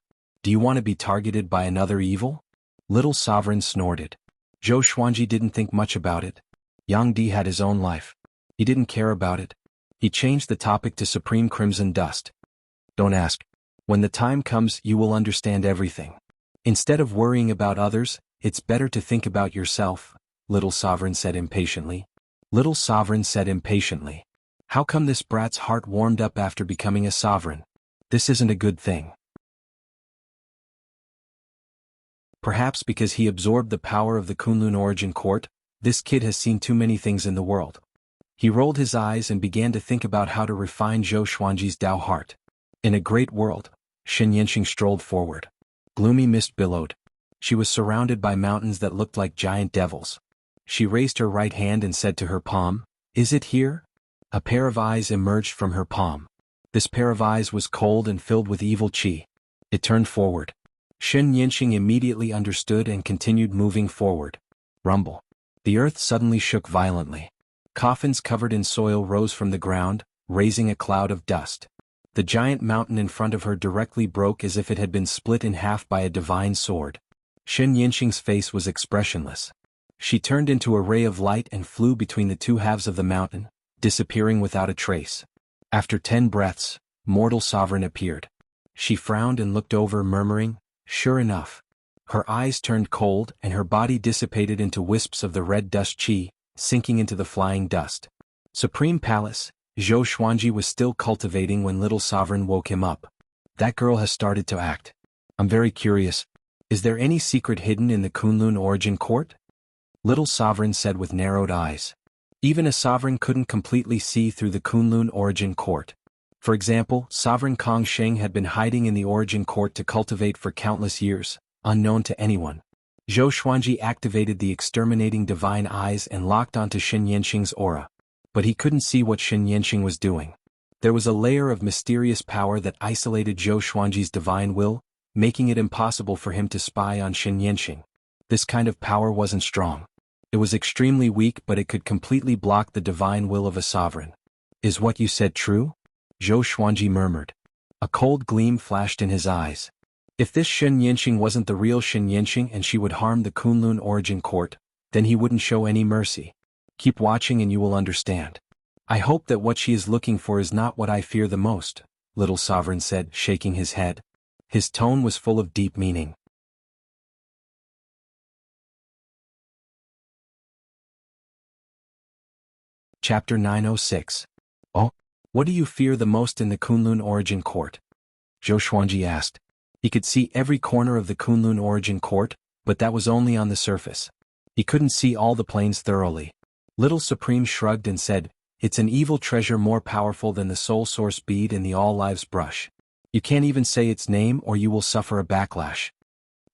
Do you want to be targeted by another evil? Little Sovereign snorted. Zhou Xuanji didn't think much about it. Yang Di had his own life. He didn't care about it. He changed the topic to Supreme Crimson Dust. "Don't ask. When the time comes, you will understand everything. Instead of worrying about others, it's better to think about yourself," Little Sovereign said impatiently. Little Sovereign said impatiently, "How come this brat's heart warmed up after becoming a sovereign? This isn't a good thing." Perhaps because he absorbed the power of the Kunlun Origin Court, this kid has seen too many things in the world. He rolled his eyes and began to think about how to refine Zhou Xuanji's Tao heart. In a great world, Shen Yanqing strolled forward. Gloomy mist billowed. She was surrounded by mountains that looked like giant devils. She raised her right hand and said to her palm, "Is it here?" A pair of eyes emerged from her palm. This pair of eyes was cold and filled with evil qi. It turned forward. Shen Yanqing immediately understood and continued moving forward. Rumble. The earth suddenly shook violently. Coffins covered in soil rose from the ground, raising a cloud of dust. The giant mountain in front of her directly broke as if it had been split in half by a divine sword. Shen Yanqing's face was expressionless. She turned into a ray of light and flew between the two halves of the mountain, disappearing without a trace. After 10 breaths, mortal sovereign appeared. She frowned and looked over, murmuring, "Sure enough." Her eyes turned cold and her body dissipated into wisps of the red dust qi, sinking into the flying dust. Supreme Palace. Zhou Xuanji was still cultivating when little sovereign woke him up. "That girl has started to act. I'm very curious. Is there any secret hidden in the Kunlun origin court?" Little sovereign said with narrowed eyes. Even a sovereign couldn't completely see through the Kunlun origin court. For example, Sovereign Kong Sheng had been hiding in the origin court to cultivate for countless years, unknown to anyone. Zhou Xuanji activated the exterminating divine eyes and locked onto Shen Yanqing's aura. But he couldn't see what Shen Yanqing was doing. There was a layer of mysterious power that isolated Zhou Xuanji's divine will, making it impossible for him to spy on Shen Yanqing. This kind of power wasn't strong. It was extremely weak, but it could completely block the divine will of a sovereign. "Is what you said true?" Zhou Xuanji murmured. A cold gleam flashed in his eyes. If this Shen Yanqing wasn't the real Shen Yanqing and she would harm the Kunlun origin court, then he wouldn't show any mercy. "Keep watching and you will understand. I hope that what she is looking for is not what I fear the most," little sovereign said, shaking his head. His tone was full of deep meaning. Chapter 906. "Oh? What do you fear the most in the Kunlun origin court?" Zhou Xuanji asked. He could see every corner of the Kunlun origin court, but that was only on the surface. He couldn't see all the planes thoroughly. Little Supreme shrugged and said, "It's an evil treasure more powerful than the soul source bead and the all lives brush. You can't even say its name or you will suffer a backlash."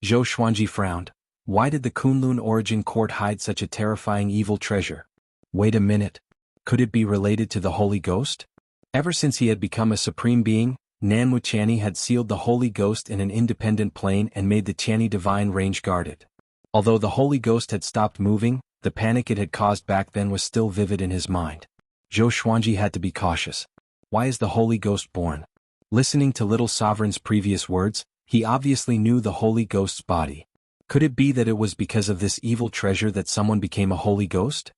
Zhou Xuanji frowned. Why did the Kunlun origin court hide such a terrifying evil treasure? Wait a minute. Could it be related to the Holy Ghost? Ever since he had become a supreme being, Nanmu Tianyi had sealed the Holy Ghost in an independent plane and made the Tianyi divine range guarded. Although the Holy Ghost had stopped moving, the panic it had caused back then was still vivid in his mind. Zhou Xuanji had to be cautious. Why is the Holy Ghost born? Listening to Little Sovereign's previous words, he obviously knew the Holy Ghost's body. Could it be that it was because of this evil treasure that someone became a Holy Ghost?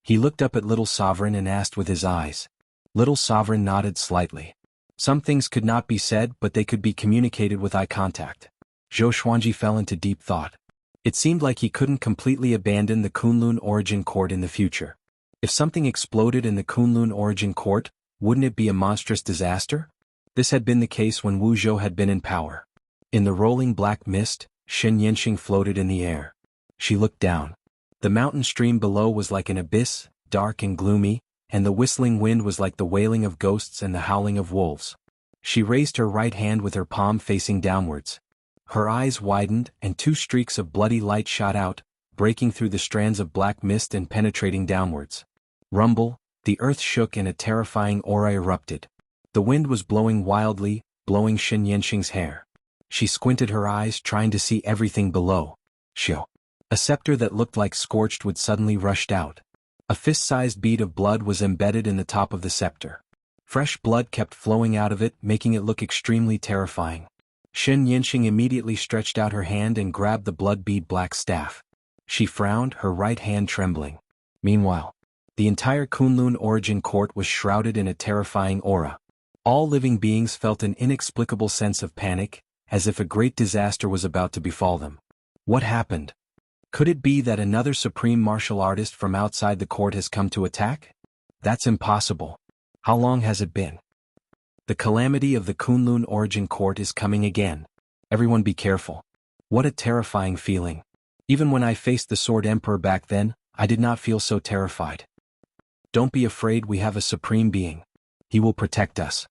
He looked up at Little Sovereign and asked with his eyes. Little Sovereign nodded slightly. Some things could not be said, but they could be communicated with eye contact. Zhou Xuanji fell into deep thought. It seemed like he couldn't completely abandon the Kunlun origin court in the future. If something exploded in the Kunlun origin court, wouldn't it be a monstrous disaster? This had been the case when Wu Zhou had been in power. In the rolling black mist, Shen Yanqing floated in the air. She looked down. The mountain stream below was like an abyss, dark and gloomy, and the whistling wind was like the wailing of ghosts and the howling of wolves. She raised her right hand with her palm facing downwards. Her eyes widened and 2 streaks of bloody light shot out, breaking through the strands of black mist and penetrating downwards. Rumble, the earth shook and a terrifying aura erupted. The wind was blowing wildly, blowing Shen Yanqing's hair. She squinted her eyes trying to see everything below. Shoo. A scepter that looked like scorched wood suddenly rushed out. A fist-sized bead of blood was embedded in the top of the scepter. Fresh blood kept flowing out of it, making it look extremely terrifying. Shen Yanqing immediately stretched out her hand and grabbed the blood bead black staff. She frowned, her right hand trembling. Meanwhile, the entire Kunlun origin court was shrouded in a terrifying aura. All living beings felt an inexplicable sense of panic, as if a great disaster was about to befall them. What happened? Could it be that another supreme martial artist from outside the court has come to attack? That's impossible. How long has it been? The calamity of the Kunlun origin court is coming again. Everyone be careful. What a terrifying feeling. Even when I faced the Sword Emperor back then, I did not feel so terrified. Don't be afraid, we have a supreme being. He will protect us.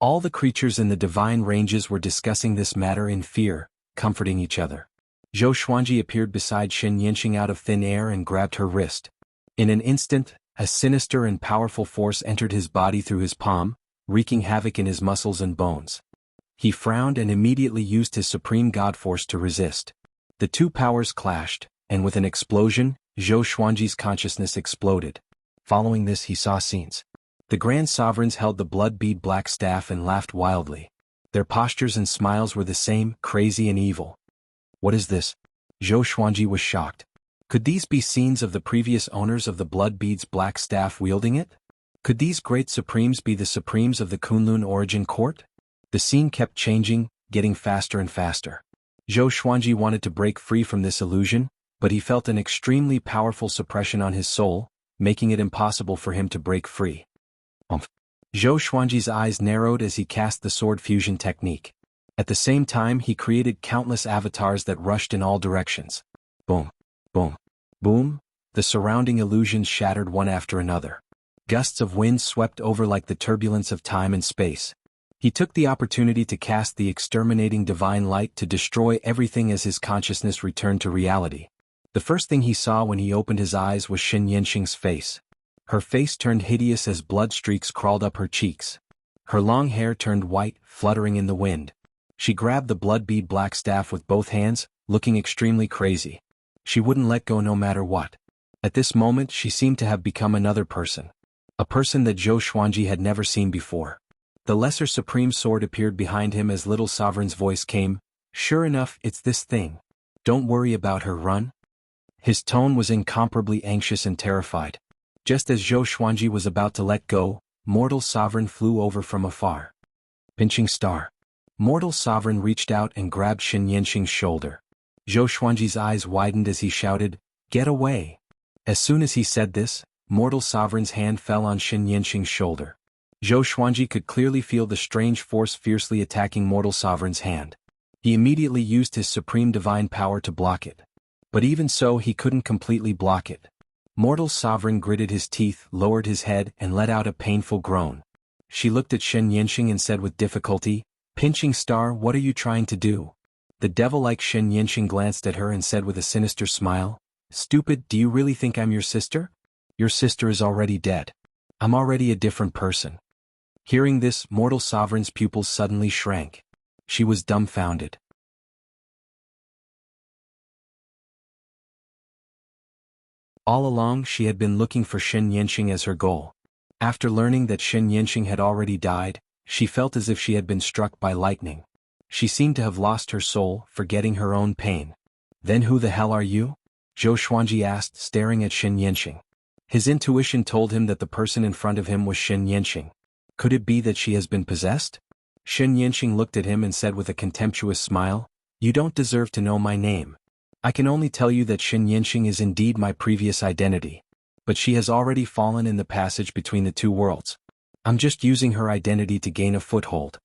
All the creatures in the divine ranges were discussing this matter in fear, comforting each other. Zhou Xuanji appeared beside Shen Yanqing out of thin air and grabbed her wrist. In an instant, a sinister and powerful force entered his body through his palm, wreaking havoc in his muscles and bones. He frowned and immediately used his supreme god force to resist. The two powers clashed, and with an explosion, Zhou Xuanji's consciousness exploded. Following this he saw scenes. The Grand Sovereigns held the blood-bead black staff and laughed wildly. Their postures and smiles were the same, crazy and evil. What is this? Zhou Xuanji was shocked. Could these be scenes of the previous owners of the blood bead's black staff wielding it? Could these great supremes be the supremes of the Kunlun origin court? The scene kept changing, getting faster and faster. Zhou Xuanji wanted to break free from this illusion, but he felt an extremely powerful suppression on his soul, making it impossible for him to break free. Zhou Xuanji's eyes narrowed as he cast the sword fusion technique. At the same time he created countless avatars that rushed in all directions. Boom, boom, boom, the surrounding illusions shattered one after another. Gusts of wind swept over like the turbulence of time and space. He took the opportunity to cast the exterminating divine light to destroy everything as his consciousness returned to reality. The first thing he saw when he opened his eyes was Shen Yanqing's face. Her face turned hideous as blood streaks crawled up her cheeks. Her long hair turned white, fluttering in the wind. She grabbed the blood bead black staff with both hands, looking extremely crazy. She wouldn't let go no matter what. At this moment she seemed to have become another person. A person that Zhou Xuanji had never seen before. The lesser supreme sword appeared behind him as Little Sovereign's voice came. Sure enough, it's this thing. Don't worry about her, run. His tone was incomparably anxious and terrified. Just as Zhou Xuanji was about to let go, Mortal Sovereign flew over from afar. Pinching star. Mortal Sovereign reached out and grabbed Shen Yanqing's shoulder. Zhou Xuanji's eyes widened as he shouted, "Get away!" As soon as he said this, Mortal Sovereign's hand fell on Shen Yanqing's shoulder. Zhou Xuanji could clearly feel the strange force fiercely attacking Mortal Sovereign's hand. He immediately used his supreme divine power to block it. But even so he couldn't completely block it. Mortal Sovereign gritted his teeth, lowered his head, and let out a painful groan. She looked at Shen Yanqing and said with difficulty, "Pinching star, what are you trying to do?" The devil-like Shen Yanqing glanced at her and said with a sinister smile, "Stupid, do you really think I'm your sister? Your sister is already dead. I'm already a different person." Hearing this, Mortal Sovereign's pupils suddenly shrank. She was dumbfounded. All along she had been looking for Shen Yanqing as her goal. After learning that Shen Yanqing had already died, she felt as if she had been struck by lightning. She seemed to have lost her soul, forgetting her own pain. "Then who the hell are you?" Zhou Xuanji asked, staring at Shen Yanqing. His intuition told him that the person in front of him was Shen Yanqing. Could it be that she has been possessed? Shen Yanqing looked at him and said with a contemptuous smile, "You don't deserve to know my name. I can only tell you that Shen Yanqing is indeed my previous identity. But she has already fallen in the passage between the two worlds. I'm just using her identity to gain a foothold.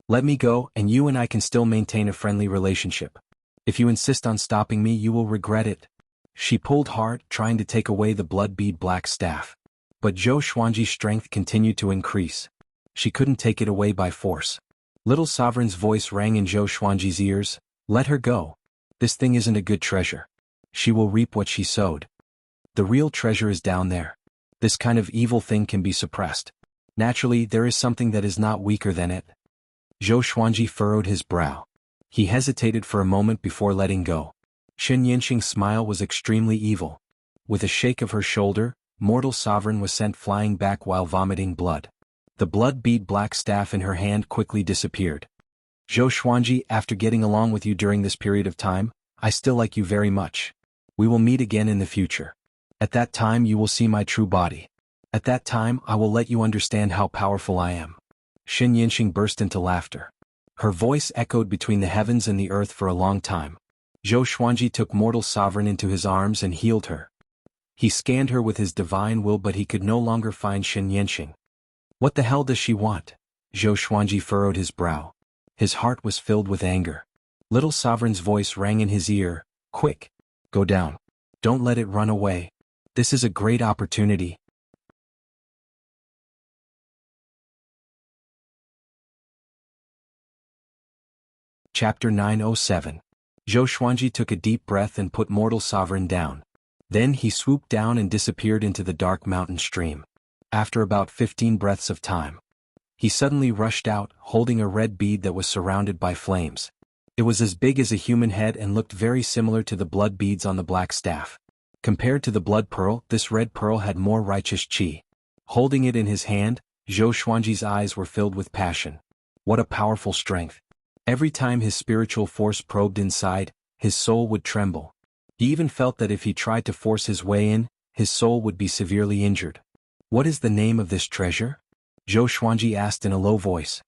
Let me go, and you and I can still maintain a friendly relationship. If you insist on stopping me, you will regret it." She pulled hard, trying to take away the blood bead black staff. But Zhou Xuanji's strength continued to increase. She couldn't take it away by force. Little Sovereign's voice rang in Zhou Xuanji's ears, "Let her go. This thing isn't a good treasure. She will reap what she sowed. The real treasure is down there. This kind of evil thing can be suppressed. Naturally, there is something that is not weaker than it." Zhou Xuanji furrowed his brow. He hesitated for a moment before letting go. Shen Yanqing's smile was extremely evil. With a shake of her shoulder, Mortal Sovereign was sent flying back while vomiting blood. The blood bead black staff in her hand quickly disappeared. "Zhou Xuanji, after getting along with you during this period of time, I still like you very much. We will meet again in the future. At that time you will see my true body. At that time I will let you understand how powerful I am." Shen Yanqing burst into laughter. Her voice echoed between the heavens and the earth for a long time. Zhou Xuanji took Mortal Sovereign into his arms and healed her. He scanned her with his divine will, but he could no longer find Shen Yanqing. "What the hell does she want?" Zhou Xuanji furrowed his brow. His heart was filled with anger. Little Sovereign's voice rang in his ear, "Quick! Go down. Don't let it run away. This is a great opportunity." Chapter 907. Zhou Xuanji took a deep breath and put Mortal Sovereign down. Then he swooped down and disappeared into the dark mountain stream. After about 15 breaths of time, he suddenly rushed out, holding a red bead that was surrounded by flames. It was as big as a human head and looked very similar to the blood beads on the black staff. Compared to the blood pearl, this red pearl had more righteous qi. Holding it in his hand, Zhou Xuanji's eyes were filled with passion. What a powerful strength. Every time his spiritual force probed inside, his soul would tremble. He even felt that if he tried to force his way in, his soul would be severely injured. What is the name of this treasure? Zhou Xuanji asked in a low voice.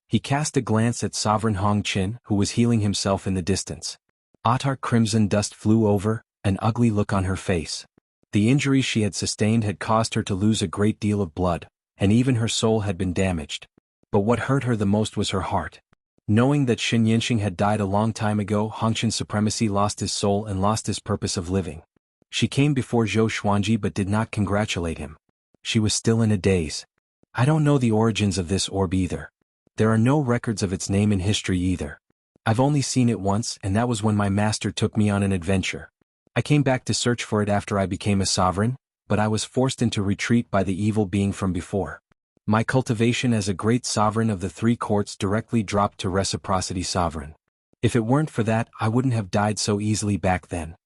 He cast a glance at Sovereign Hong Qin, who was healing himself in the distance. Utter crimson dust flew over, an ugly look on her face. The injuries she had sustained had caused her to lose a great deal of blood, and even her soul had been damaged. But what hurt her the most was her heart. Knowing that Xin Yinxing had died a long time ago, Hong Qin's supremacy lost his soul and lost his purpose of living. She came before Zhou Xuanji but did not congratulate him. She was still in a daze. I don't know the origins of this orb either. There are no records of its name in history either. I've only seen it once, and that was when my master took me on an adventure. I came back to search for it after I became a sovereign, but I was forced into retreat by the evil being from before. My cultivation as a great sovereign of the three courts directly dropped to reciprocity sovereign. If it weren't for that, I wouldn't have died so easily back then.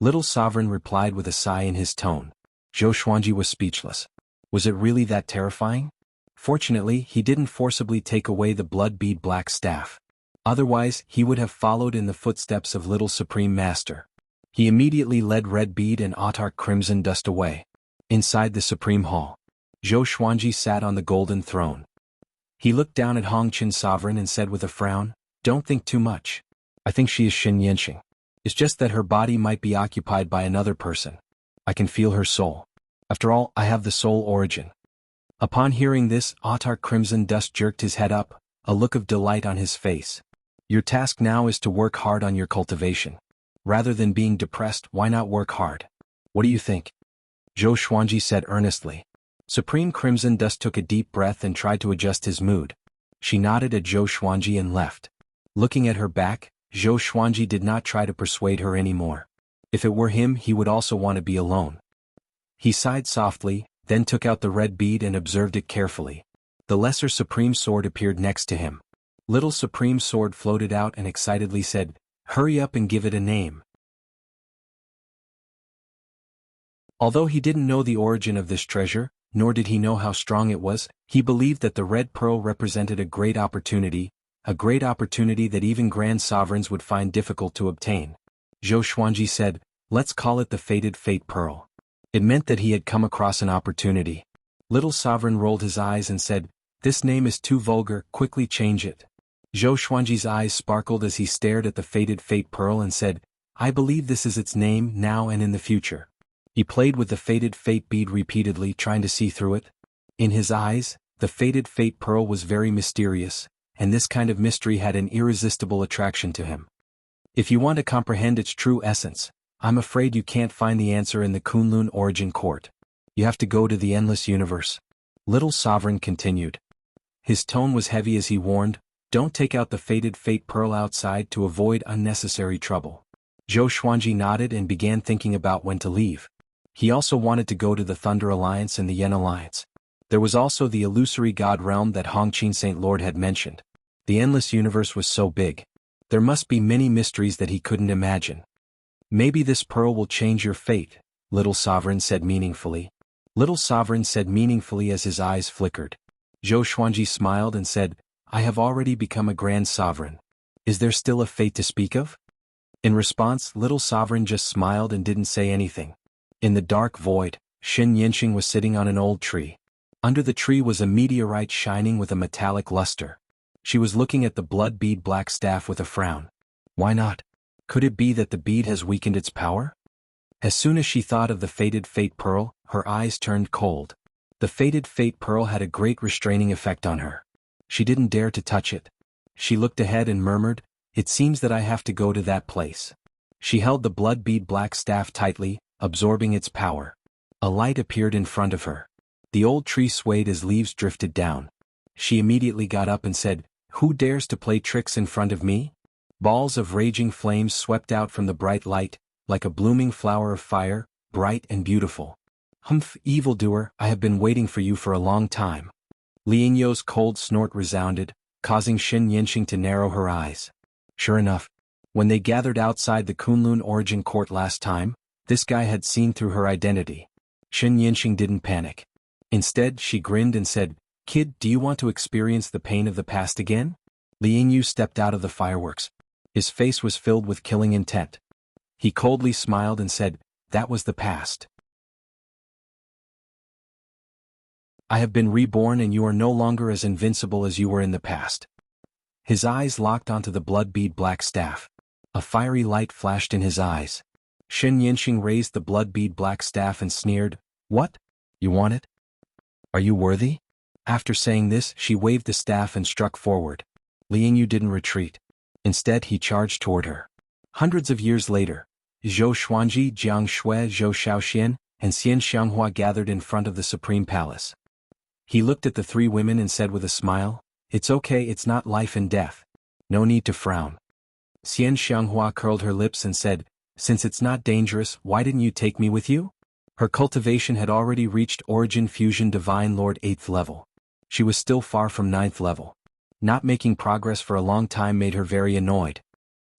Little Sovereign replied with a sigh in his tone. Zhou Xuanji was speechless. Was it really that terrifying? Fortunately, he didn't forcibly take away the blood bead black staff. Otherwise, he would have followed in the footsteps of Little Supreme Master. He immediately led Red Bead and Autark Crimson Dust away. Inside the Supreme Hall, Zhou Xuanji sat on the golden throne. He looked down at Hong Qin Sovereign and said with a frown, "Don't think too much. I think she is Xin Yinxing. It's just that her body might be occupied by another person. I can feel her soul. After all, I have the soul origin." Upon hearing this, Autark Crimson Dust jerked his head up, a look of delight on his face. Your task now is to work hard on your cultivation. Rather than being depressed, why not work hard? What do you think? Zhou Xuanji said earnestly. Supreme Crimson Dust took a deep breath and tried to adjust his mood. She nodded at Zhou Xuanji and left. Looking at her back, Zhou Xuanji did not try to persuade her anymore. If it were him, he would also want to be alone. He sighed softly, then took out the red bead and observed it carefully. The Lesser Supreme Sword appeared next to him. Little Supreme Sword floated out and excitedly said, "Hurry up and give it a name." Although he didn't know the origin of this treasure, nor did he know how strong it was, he believed that the red pearl represented a great opportunity that even grand sovereigns would find difficult to obtain. Zhou Xuanji said, "Let's call it the Fated Fate Pearl." It meant that he had come across an opportunity. Little Sovereign rolled his eyes and said, "This name is too vulgar, quickly change it." Zhou Xuanji's eyes sparkled as he stared at the Fated Fate Pearl and said, "I believe this is its name now and in the future." He played with the Fated Fate bead repeatedly, trying to see through it. In his eyes, the Fated Fate Pearl was very mysterious, and this kind of mystery had an irresistible attraction to him. If you want to comprehend its true essence, I'm afraid you can't find the answer in the Kunlun Origin Court. You have to go to the Endless Universe. Little Sovereign continued. His tone was heavy as he warned, "Don't take out the Fated Fate Pearl outside to avoid unnecessary trouble." Zhou Xuanji nodded and began thinking about when to leave. He also wanted to go to the Thunder Alliance and the Yen Alliance. There was also the illusory god realm that Hong Qin Saint Lord had mentioned. The Endless Universe was so big. There must be many mysteries that he couldn't imagine. "Maybe this pearl will change your fate," Little Sovereign said meaningfully. Little Sovereign said meaningfully as his eyes flickered. Zhou Xuanji smiled and said, "I have already become a grand sovereign. Is there still a fate to speak of?" In response, Little Sovereign just smiled and didn't say anything. In the dark void, Xin Yinxing was sitting on an old tree. Under the tree was a meteorite shining with a metallic luster. She was looking at the blood bead black staff with a frown. Why not? Could it be that the bead has weakened its power? As soon as she thought of the Fated Fate Pearl, her eyes turned cold. The Fated Fate Pearl had a great restraining effect on her. She didn't dare to touch it. She looked ahead and murmured, "It seems that I have to go to that place." She held the blood bead black staff tightly, absorbing its power. A light appeared in front of her. The old tree swayed as leaves drifted down. She immediately got up and said, "Who dares to play tricks in front of me?" Balls of raging flames swept out from the bright light, like a blooming flower of fire, bright and beautiful. Humph, evildoer, I have been waiting for you for a long time. Liang You's cold snort resounded, causing Xin Yanqing to narrow her eyes. Sure enough, when they gathered outside the Kunlun Origin Court last time, this guy had seen through her identity. Xin Yanqing didn't panic. Instead, she grinned and said, "Kid, do you want to experience the pain of the past again?" Liang Yu stepped out of the fireworks. His face was filled with killing intent. He coldly smiled and said, "That was the past. I have been reborn and you are no longer as invincible as you were in the past." His eyes locked onto the blood-bead black staff. A fiery light flashed in his eyes. Xin Yanqing raised the blood-bead black staff and sneered, "What? You want it? Are you worthy?" After saying this, she waved the staff and struck forward. Liang Yu didn't retreat. Instead, he charged toward her. Hundreds of years later, Zhou Xuanji, Jiang Shui, Zhou Shaoxian, and Xian Xianghua gathered in front of the Supreme Palace. He looked at the three women and said with a smile, "It's okay, it's not life and death. No need to frown." Xian Xianghua curled her lips and said, "Since it's not dangerous, why didn't you take me with you?" Her cultivation had already reached Origin Fusion Divine Lord 8th level. She was still far from 9th level. Not making progress for a long time made her very annoyed.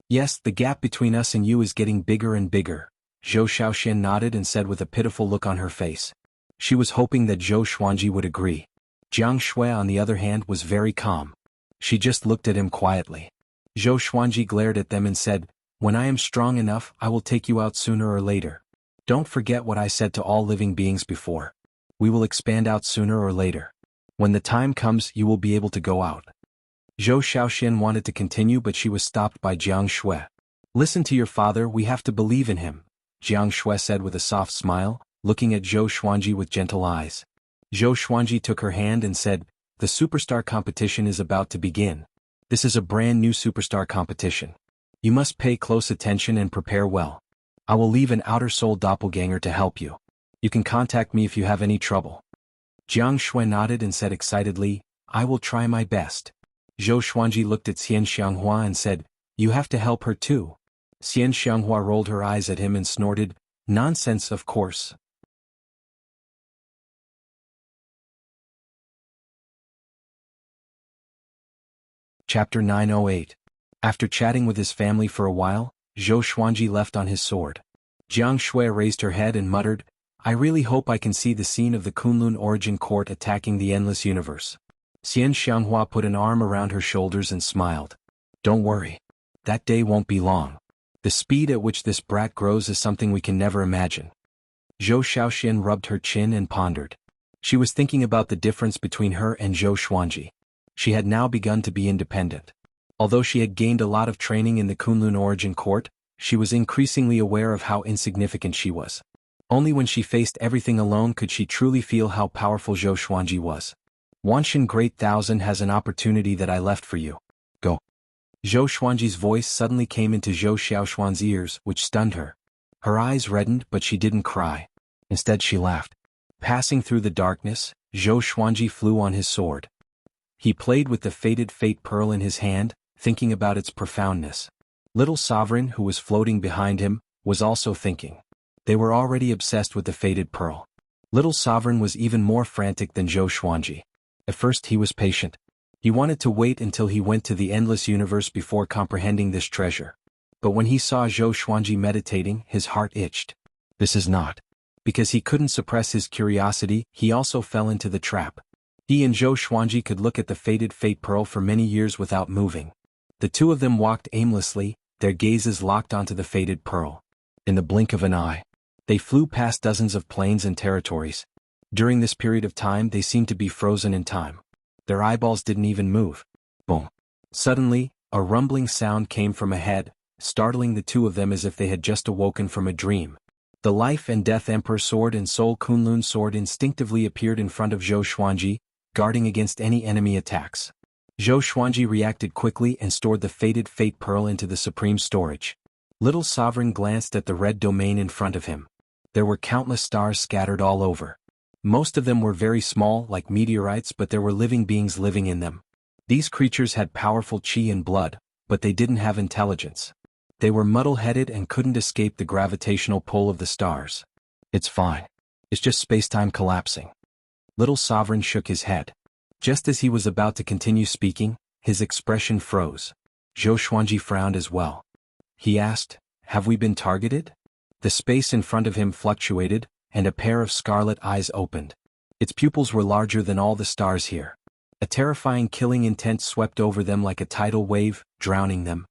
"Yes, the gap between us and you is getting bigger and bigger," Zhou Shaoxian nodded and said with a pitiful look on her face. She was hoping that Zhou Xuanji would agree. Jiang Shui, on the other hand, was very calm. She just looked at him quietly. Zhou Xuanji glared at them and said, "When I am strong enough, I will take you out sooner or later. Don't forget what I said to all living beings before. We will expand out sooner or later. When the time comes, you will be able to go out." Zhou Shaoxian wanted to continue, but she was stopped by Jiang Shui. "Listen to your father, we have to believe in him," Jiang Shui said with a soft smile, looking at Zhou Xuanji with gentle eyes. Zhou Xuanji took her hand and said, "The superstar competition is about to begin. This is a brand new superstar competition. You must pay close attention and prepare well. I will leave an outer soul doppelganger to help you. You can contact me if you have any trouble." Jiang Shui nodded and said excitedly, "I will try my best." Zhou Xuanji looked at Xian Xianghua and said, "You have to help her too." Xian Xianghua rolled her eyes at him and snorted, "Nonsense, of course." Chapter 908. After chatting with his family for a while, Zhou Xuanji left on his sword. Jiang Shui raised her head and muttered, "I really hope I can see the scene of the Kunlun Origin Court attacking the Endless Universe." Xian Xianghua put an arm around her shoulders and smiled. "Don't worry. That day won't be long. The speed at which this brat grows is something we can never imagine." Zhou Shaoxian rubbed her chin and pondered. She was thinking about the difference between her and Zhou Xuanji. She had now begun to be independent. Although she had gained a lot of training in the Kunlun Origin Court, she was increasingly aware of how insignificant she was. Only when she faced everything alone could she truly feel how powerful Zhou Xuanji was. "Wanshan Great Thousand has an opportunity that I left for you. Go." Zhou Xuanji's voice suddenly came into Zhou Xiaoshuan's ears, which stunned her. Her eyes reddened, but she didn't cry. Instead she laughed. Passing through the darkness, Zhou Xuanji flew on his sword. He played with the faded fate pearl in his hand, thinking about its profoundness. Little Sovereign, who was floating behind him, was also thinking. They were already obsessed with the faded pearl. Little Sovereign was even more frantic than Zhou Xuanji. At first he was patient. He wanted to wait until he went to the Endless Universe before comprehending this treasure. But when he saw Zhou Xuanji meditating, his heart itched. This is not. Because he couldn't suppress his curiosity, he also fell into the trap. He and Zhou Xuanji could look at the faded fate pearl for many years without moving. The two of them walked aimlessly, their gazes locked onto the faded pearl. In the blink of an eye, they flew past dozens of planes and territories. During this period of time they seemed to be frozen in time. Their eyeballs didn't even move. Boom. Suddenly, a rumbling sound came from ahead, startling the two of them as if they had just awoken from a dream. The Life and Death Emperor Sword and Soul Kunlun Sword instinctively appeared in front of Zhou Xuanji, guarding against any enemy attacks. Zhou Xuanji reacted quickly and stored the faded fate pearl into the supreme storage. Little Sovereign glanced at the red domain in front of him. There were countless stars scattered all over. Most of them were very small, like meteorites, but there were living beings living in them. These creatures had powerful chi and blood, but they didn't have intelligence. They were muddle-headed and couldn't escape the gravitational pull of the stars. It's fine. It's just space-time collapsing. Little Sovereign shook his head. Just as he was about to continue speaking, his expression froze. Zhou Xuanji frowned as well. He asked, "Have we been targeted?" The space in front of him fluctuated, and a pair of scarlet eyes opened. Its pupils were larger than all the stars here. A terrifying killing intent swept over them like a tidal wave, drowning them.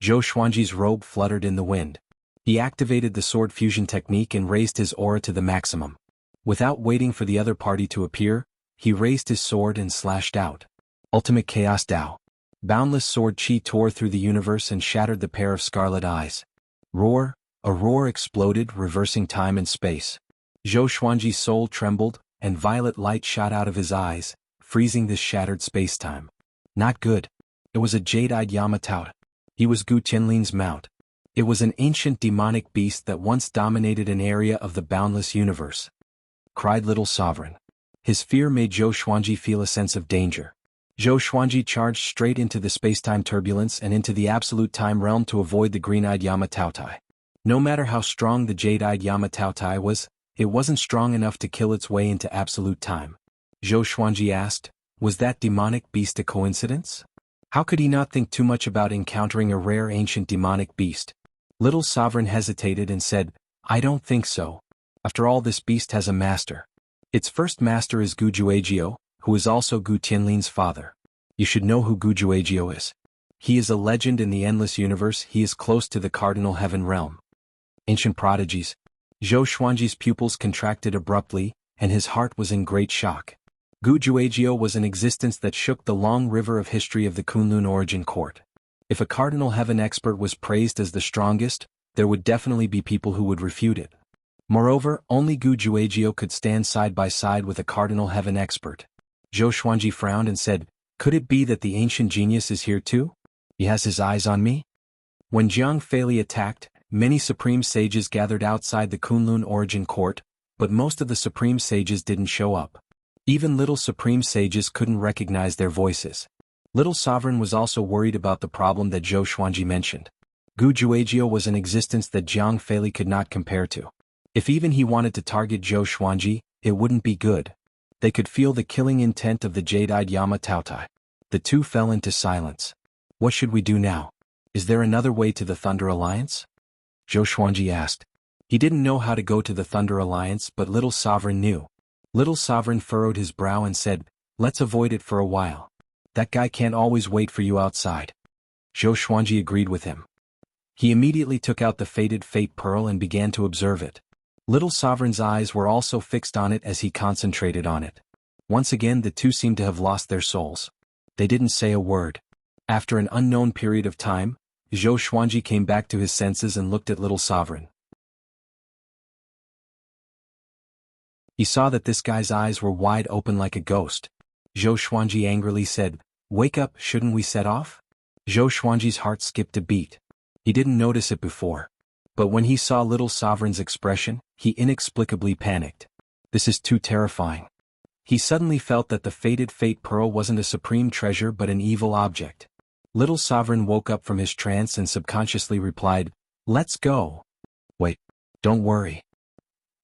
Zhou Xuanji's robe fluttered in the wind. He activated the sword fusion technique and raised his aura to the maximum. Without waiting for the other party to appear, he raised his sword and slashed out. Ultimate Chaos Dao. Boundless sword chi tore through the universe and shattered the pair of scarlet eyes. Roar! A roar exploded, reversing time and space. Zhou Xuanji's soul trembled, and violet light shot out of his eyes, freezing this shattered space-time. Not good. It was a jade-eyed Yamatao. He was Gu Tianlin's mount. It was an ancient demonic beast that once dominated an area of the boundless universe. Cried Little Sovereign. His fear made Zhou Xuanji feel a sense of danger. Zhou Xuanji charged straight into the space-time turbulence and into the absolute time realm to avoid the green-eyed Yamatao. No matter how strong the jade-eyed Yamatao was, it wasn't strong enough to kill its way into absolute time. Zhou Xuanji asked, "Was that demonic beast a coincidence?" How could he not think too much about encountering a rare ancient demonic beast? Little Sovereign hesitated and said, "I don't think so. After all, this beast has a master. Its first master is Gu Juejiu, who is also Gu Tianlin's father. You should know who Gu Juejiu is. He is a legend in the endless universe. He is close to the cardinal heaven realm." Ancient prodigies. Zhou Xuanji's pupils contracted abruptly, and his heart was in great shock. Gu Juejiu was an existence that shook the long river of history of the Kunlun origin court. If a cardinal heaven expert was praised as the strongest, there would definitely be people who would refute it. Moreover, only Gu Juejiu could stand side by side with a cardinal heaven expert. Zhou Xuanji frowned and said, "Could it be that the ancient genius is here too? He has his eyes on me?" When Jianghu attacked, many supreme sages gathered outside the Kunlun origin court, but most of the supreme sages didn't show up. Even little supreme sages couldn't recognize their voices. Little Sovereign was also worried about the problem that Zhou Xuanji mentioned. Gu Juejiu was an existence that Jianghu could not compare to. If even he wanted to target Zhou Xuanji, it wouldn't be good. They could feel the killing intent of the jade-eyed Yamatao. The two fell into silence. What should we do now? Is there another way to the Thunder Alliance? Zhou Xuanji asked. He didn't know how to go to the Thunder Alliance, but Little Sovereign knew. Little Sovereign furrowed his brow and said, "Let's avoid it for a while. That guy can't always wait for you outside." Zhou Xuanji agreed with him. He immediately took out the faded fate pearl and began to observe it. Little Sovereign's eyes were also fixed on it as he concentrated on it. Once again the two seemed to have lost their souls. They didn't say a word. After an unknown period of time, Zhou Xuanji came back to his senses and looked at Little Sovereign. He saw that this guy's eyes were wide open like a ghost. Zhou Xuanji angrily said, "Wake up, shouldn't we set off?" Zhou Xuanji's heart skipped a beat. He didn't notice it before. But when he saw Little Sovereign's expression, he inexplicably panicked. This is too terrifying. He suddenly felt that the faded fate pearl wasn't a supreme treasure but an evil object. Little Sovereign woke up from his trance and subconsciously replied, "Let's go." "Wait. Don't worry."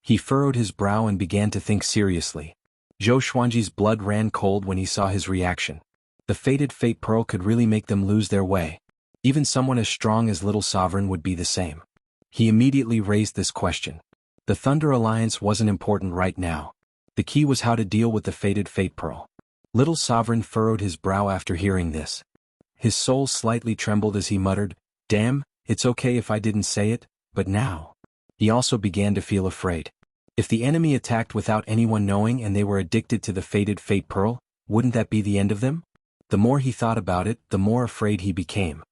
He furrowed his brow and began to think seriously. Zhou Xuanji's blood ran cold when he saw his reaction. The faded fate pearl could really make them lose their way. Even someone as strong as Little Sovereign would be the same. He immediately raised this question. The Thunder Alliance wasn't important right now. The key was how to deal with the faded fate pearl. Little Sovereign furrowed his brow after hearing this. His soul slightly trembled as he muttered, "Damn, it's okay if I didn't say it, but now." He also began to feel afraid. If the enemy attacked without anyone knowing and they were addicted to the faded fate pearl, wouldn't that be the end of them? The more he thought about it, the more afraid he became.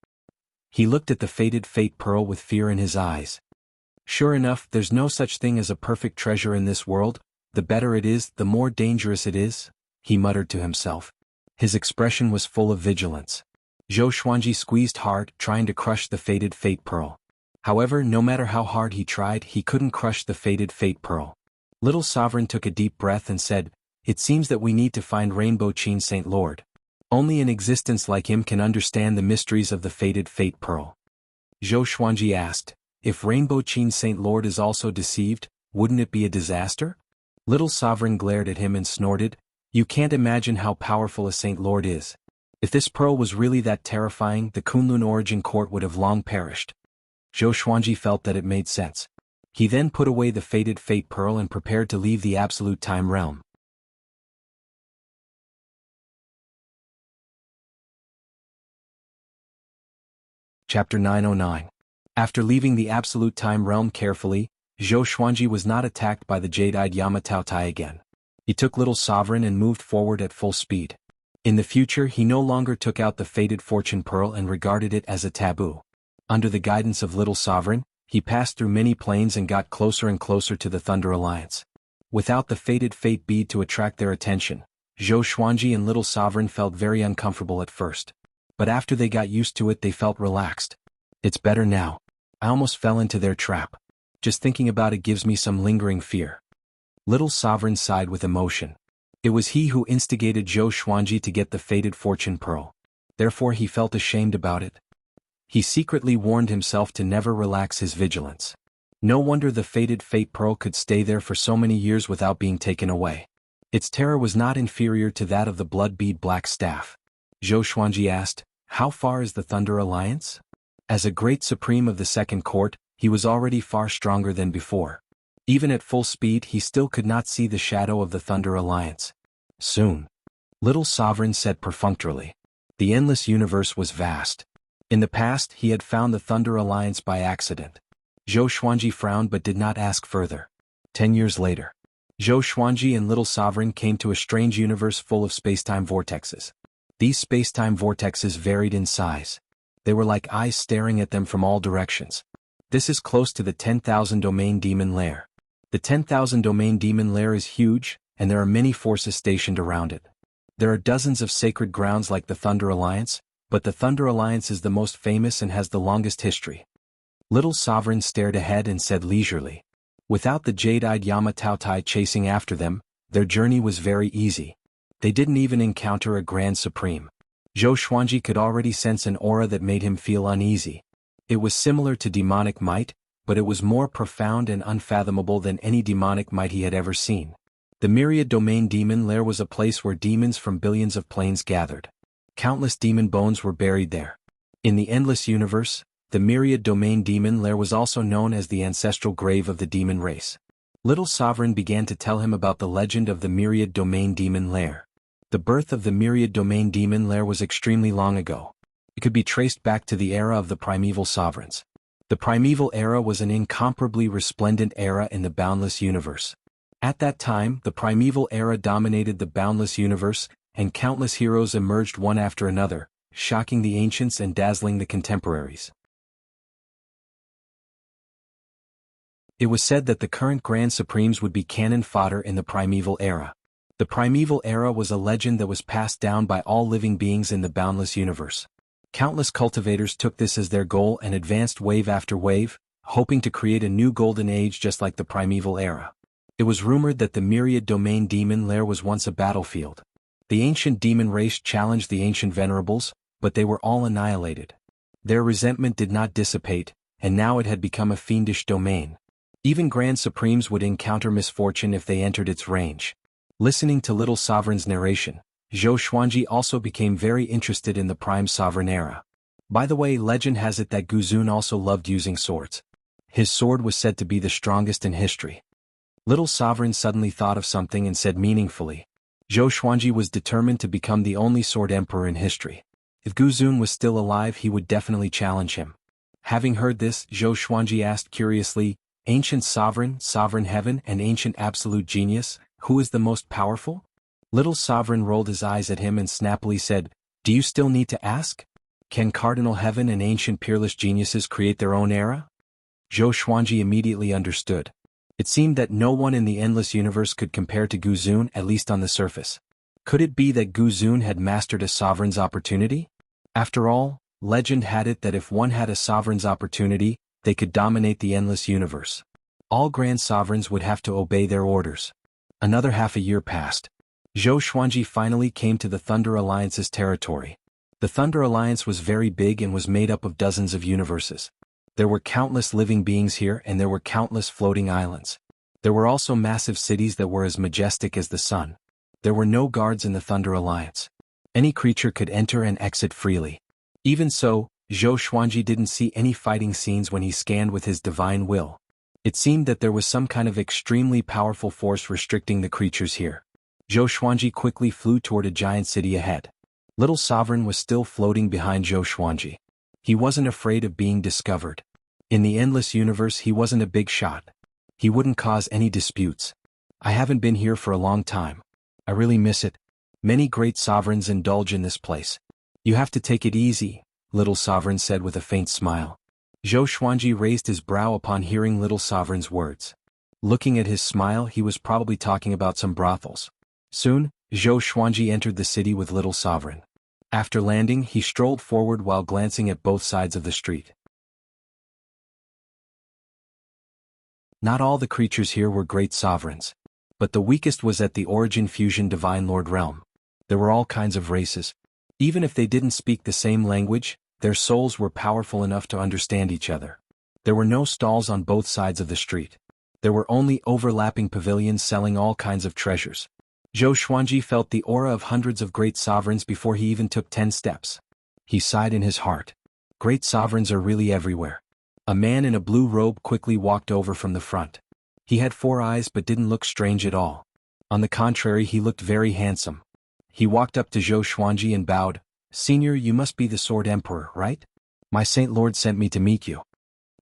He looked at the faded fate pearl with fear in his eyes. Sure enough, there's no such thing as a perfect treasure in this world. The better it is, the more dangerous it is, he muttered to himself. His expression was full of vigilance. Zhou Xuanji squeezed hard, trying to crush the faded fate pearl. However, no matter how hard he tried, he couldn't crush the faded fate pearl. Little Sovereign took a deep breath and said, "It seems that we need to find Rainbow Chin Saint Lord." Only an existence like him can understand the mysteries of the fated Fate Pearl. Zhou Xuanji asked, if Rainbow Qin Saint Lord is also deceived, wouldn't it be a disaster? Little Sovereign glared at him and snorted, you can't imagine how powerful a Saint Lord is. If this pearl was really that terrifying, the Kunlun Origin Court would have long perished. Zhou Xuanji felt that it made sense. He then put away the fated Fate Pearl and prepared to leave the Absolute Time Realm. Chapter 909. After leaving the Absolute Time Realm carefully, Zhou Xuanji was not attacked by the jade-eyed Yamatao again. He took Little Sovereign and moved forward at full speed. In the future he no longer took out the fated Fortune Pearl and regarded it as a taboo. Under the guidance of Little Sovereign, he passed through many planes and got closer and closer to the Thunder Alliance. Without the fated Fate Bead to attract their attention, Zhou Xuanji and Little Sovereign felt very uncomfortable at first. But after they got used to it they felt relaxed. It's better now. I almost fell into their trap. Just thinking about it gives me some lingering fear. Little Sovereign sighed with emotion. It was he who instigated Zhou Xuanji to get the fated Fortune Pearl. Therefore he felt ashamed about it. He secretly warned himself to never relax his vigilance. No wonder the fated Fate Pearl could stay there for so many years without being taken away. Its terror was not inferior to that of the Blood Bead Black Staff. Zhou Xuanji asked, how far is the Thunder Alliance? As a great supreme of the Second Court, he was already far stronger than before. Even at full speed he still could not see the shadow of the Thunder Alliance. Soon. Little Sovereign said perfunctorily. The endless universe was vast. In the past he had found the Thunder Alliance by accident. Zhou Xuanji frowned but did not ask further. 10 years later. Zhou Xuanji and Little Sovereign came to a strange universe full of spacetime vortexes. These spacetime vortexes varied in size. They were like eyes staring at them from all directions. This is close to the 10,000 Domain Demon Lair. The 10,000 Domain Demon Lair is huge, and there are many forces stationed around it. There are dozens of sacred grounds like the Thunder Alliance, but the Thunder Alliance is the most famous and has the longest history. Little Sovereign stared ahead and said leisurely. Without the jade-eyed Yamatao chasing after them, their journey was very easy. They didn't even encounter a Grand Supreme. Zhou Xuanji could already sense an aura that made him feel uneasy. It was similar to demonic might, but it was more profound and unfathomable than any demonic might he had ever seen. The Myriad Domain Demon Lair was a place where demons from billions of planes gathered. Countless demon bones were buried there. In the endless universe, the Myriad Domain Demon Lair was also known as the ancestral grave of the demon race. Little Sovereign began to tell him about the legend of the Myriad Domain Demon Lair. The birth of the Myriad Domain Demon Lair was extremely long ago. It could be traced back to the era of the primeval sovereigns. The primeval era was an incomparably resplendent era in the boundless universe. At that time, the primeval era dominated the boundless universe, and countless heroes emerged one after another, shocking the ancients and dazzling the contemporaries. It was said that the current Grand Supremes would be cannon fodder in the primeval era. The primeval era was a legend that was passed down by all living beings in the boundless universe. Countless cultivators took this as their goal and advanced wave after wave, hoping to create a new golden age just like the primeval era. It was rumored that the Myriad Domain Demon Lair was once a battlefield. The ancient demon race challenged the ancient venerables, but they were all annihilated. Their resentment did not dissipate, and now it had become a fiendish domain. Even Grand Supremes would encounter misfortune if they entered its range. Listening to Little Sovereign's narration, Zhou Xuanji also became very interested in the Prime Sovereign era. By the way, legend has it that Guzun also loved using swords. His sword was said to be the strongest in history. Little Sovereign suddenly thought of something and said meaningfully, Zhou Xuanji was determined to become the only sword emperor in history. If Guzun was still alive he would definitely challenge him. Having heard this, Zhou Xuanji asked curiously, Ancient Sovereign, Sovereign Heaven and Ancient Absolute Genius, who is the most powerful? Little Sovereign rolled his eyes at him and snappily said, do you still need to ask? Can Cardinal Heaven and Ancient Peerless Geniuses create their own era? Zhou Xuanji immediately understood. It seemed that no one in the endless universe could compare to Guzun, at least on the surface. Could it be that Guzun had mastered a sovereign's opportunity? After all, legend had it that if one had a sovereign's opportunity, they could dominate the endless universe. All grand sovereigns would have to obey their orders. Another half a year passed. Zhou Xuanji finally came to the Thunder Alliance's territory. The Thunder Alliance was very big and was made up of dozens of universes. There were countless living beings here and there were countless floating islands. There were also massive cities that were as majestic as the sun. There were no guards in the Thunder Alliance. Any creature could enter and exit freely. Even so, Zhou Xuanji didn't see any fighting scenes when he scanned with his divine will. It seemed that there was some kind of extremely powerful force restricting the creatures here. Zhou Xuanji quickly flew toward a giant city ahead. Little Sovereign was still floating behind Zhou Xuanji. He wasn't afraid of being discovered. In the endless universe he wasn't a big shot. He wouldn't cause any disputes. I haven't been here for a long time. I really miss it. Many great sovereigns indulge in this place. You have to take it easy, Little Sovereign said with a faint smile. Zhou Xuanji raised his brow upon hearing Little Sovereign's words. Looking at his smile, he was probably talking about some brothels. Soon, Zhou Xuanji entered the city with Little Sovereign. After landing, he strolled forward while glancing at both sides of the street. Not all the creatures here were great sovereigns. But the weakest was at the Origin Fusion Divine Lord realm. There were all kinds of races. Even if they didn't speak the same language, their souls were powerful enough to understand each other. There were no stalls on both sides of the street. There were only overlapping pavilions selling all kinds of treasures. Zhou Xuanji felt the aura of hundreds of great sovereigns before he even took 10 steps. He sighed in his heart. Great sovereigns are really everywhere. A man in a blue robe quickly walked over from the front. He had 4 eyes but didn't look strange at all. On the contrary, he looked very handsome. He walked up to Zhou Xuanji and bowed. "Senior, you must be the Sword Emperor, right? My Saint Lord sent me to meet you."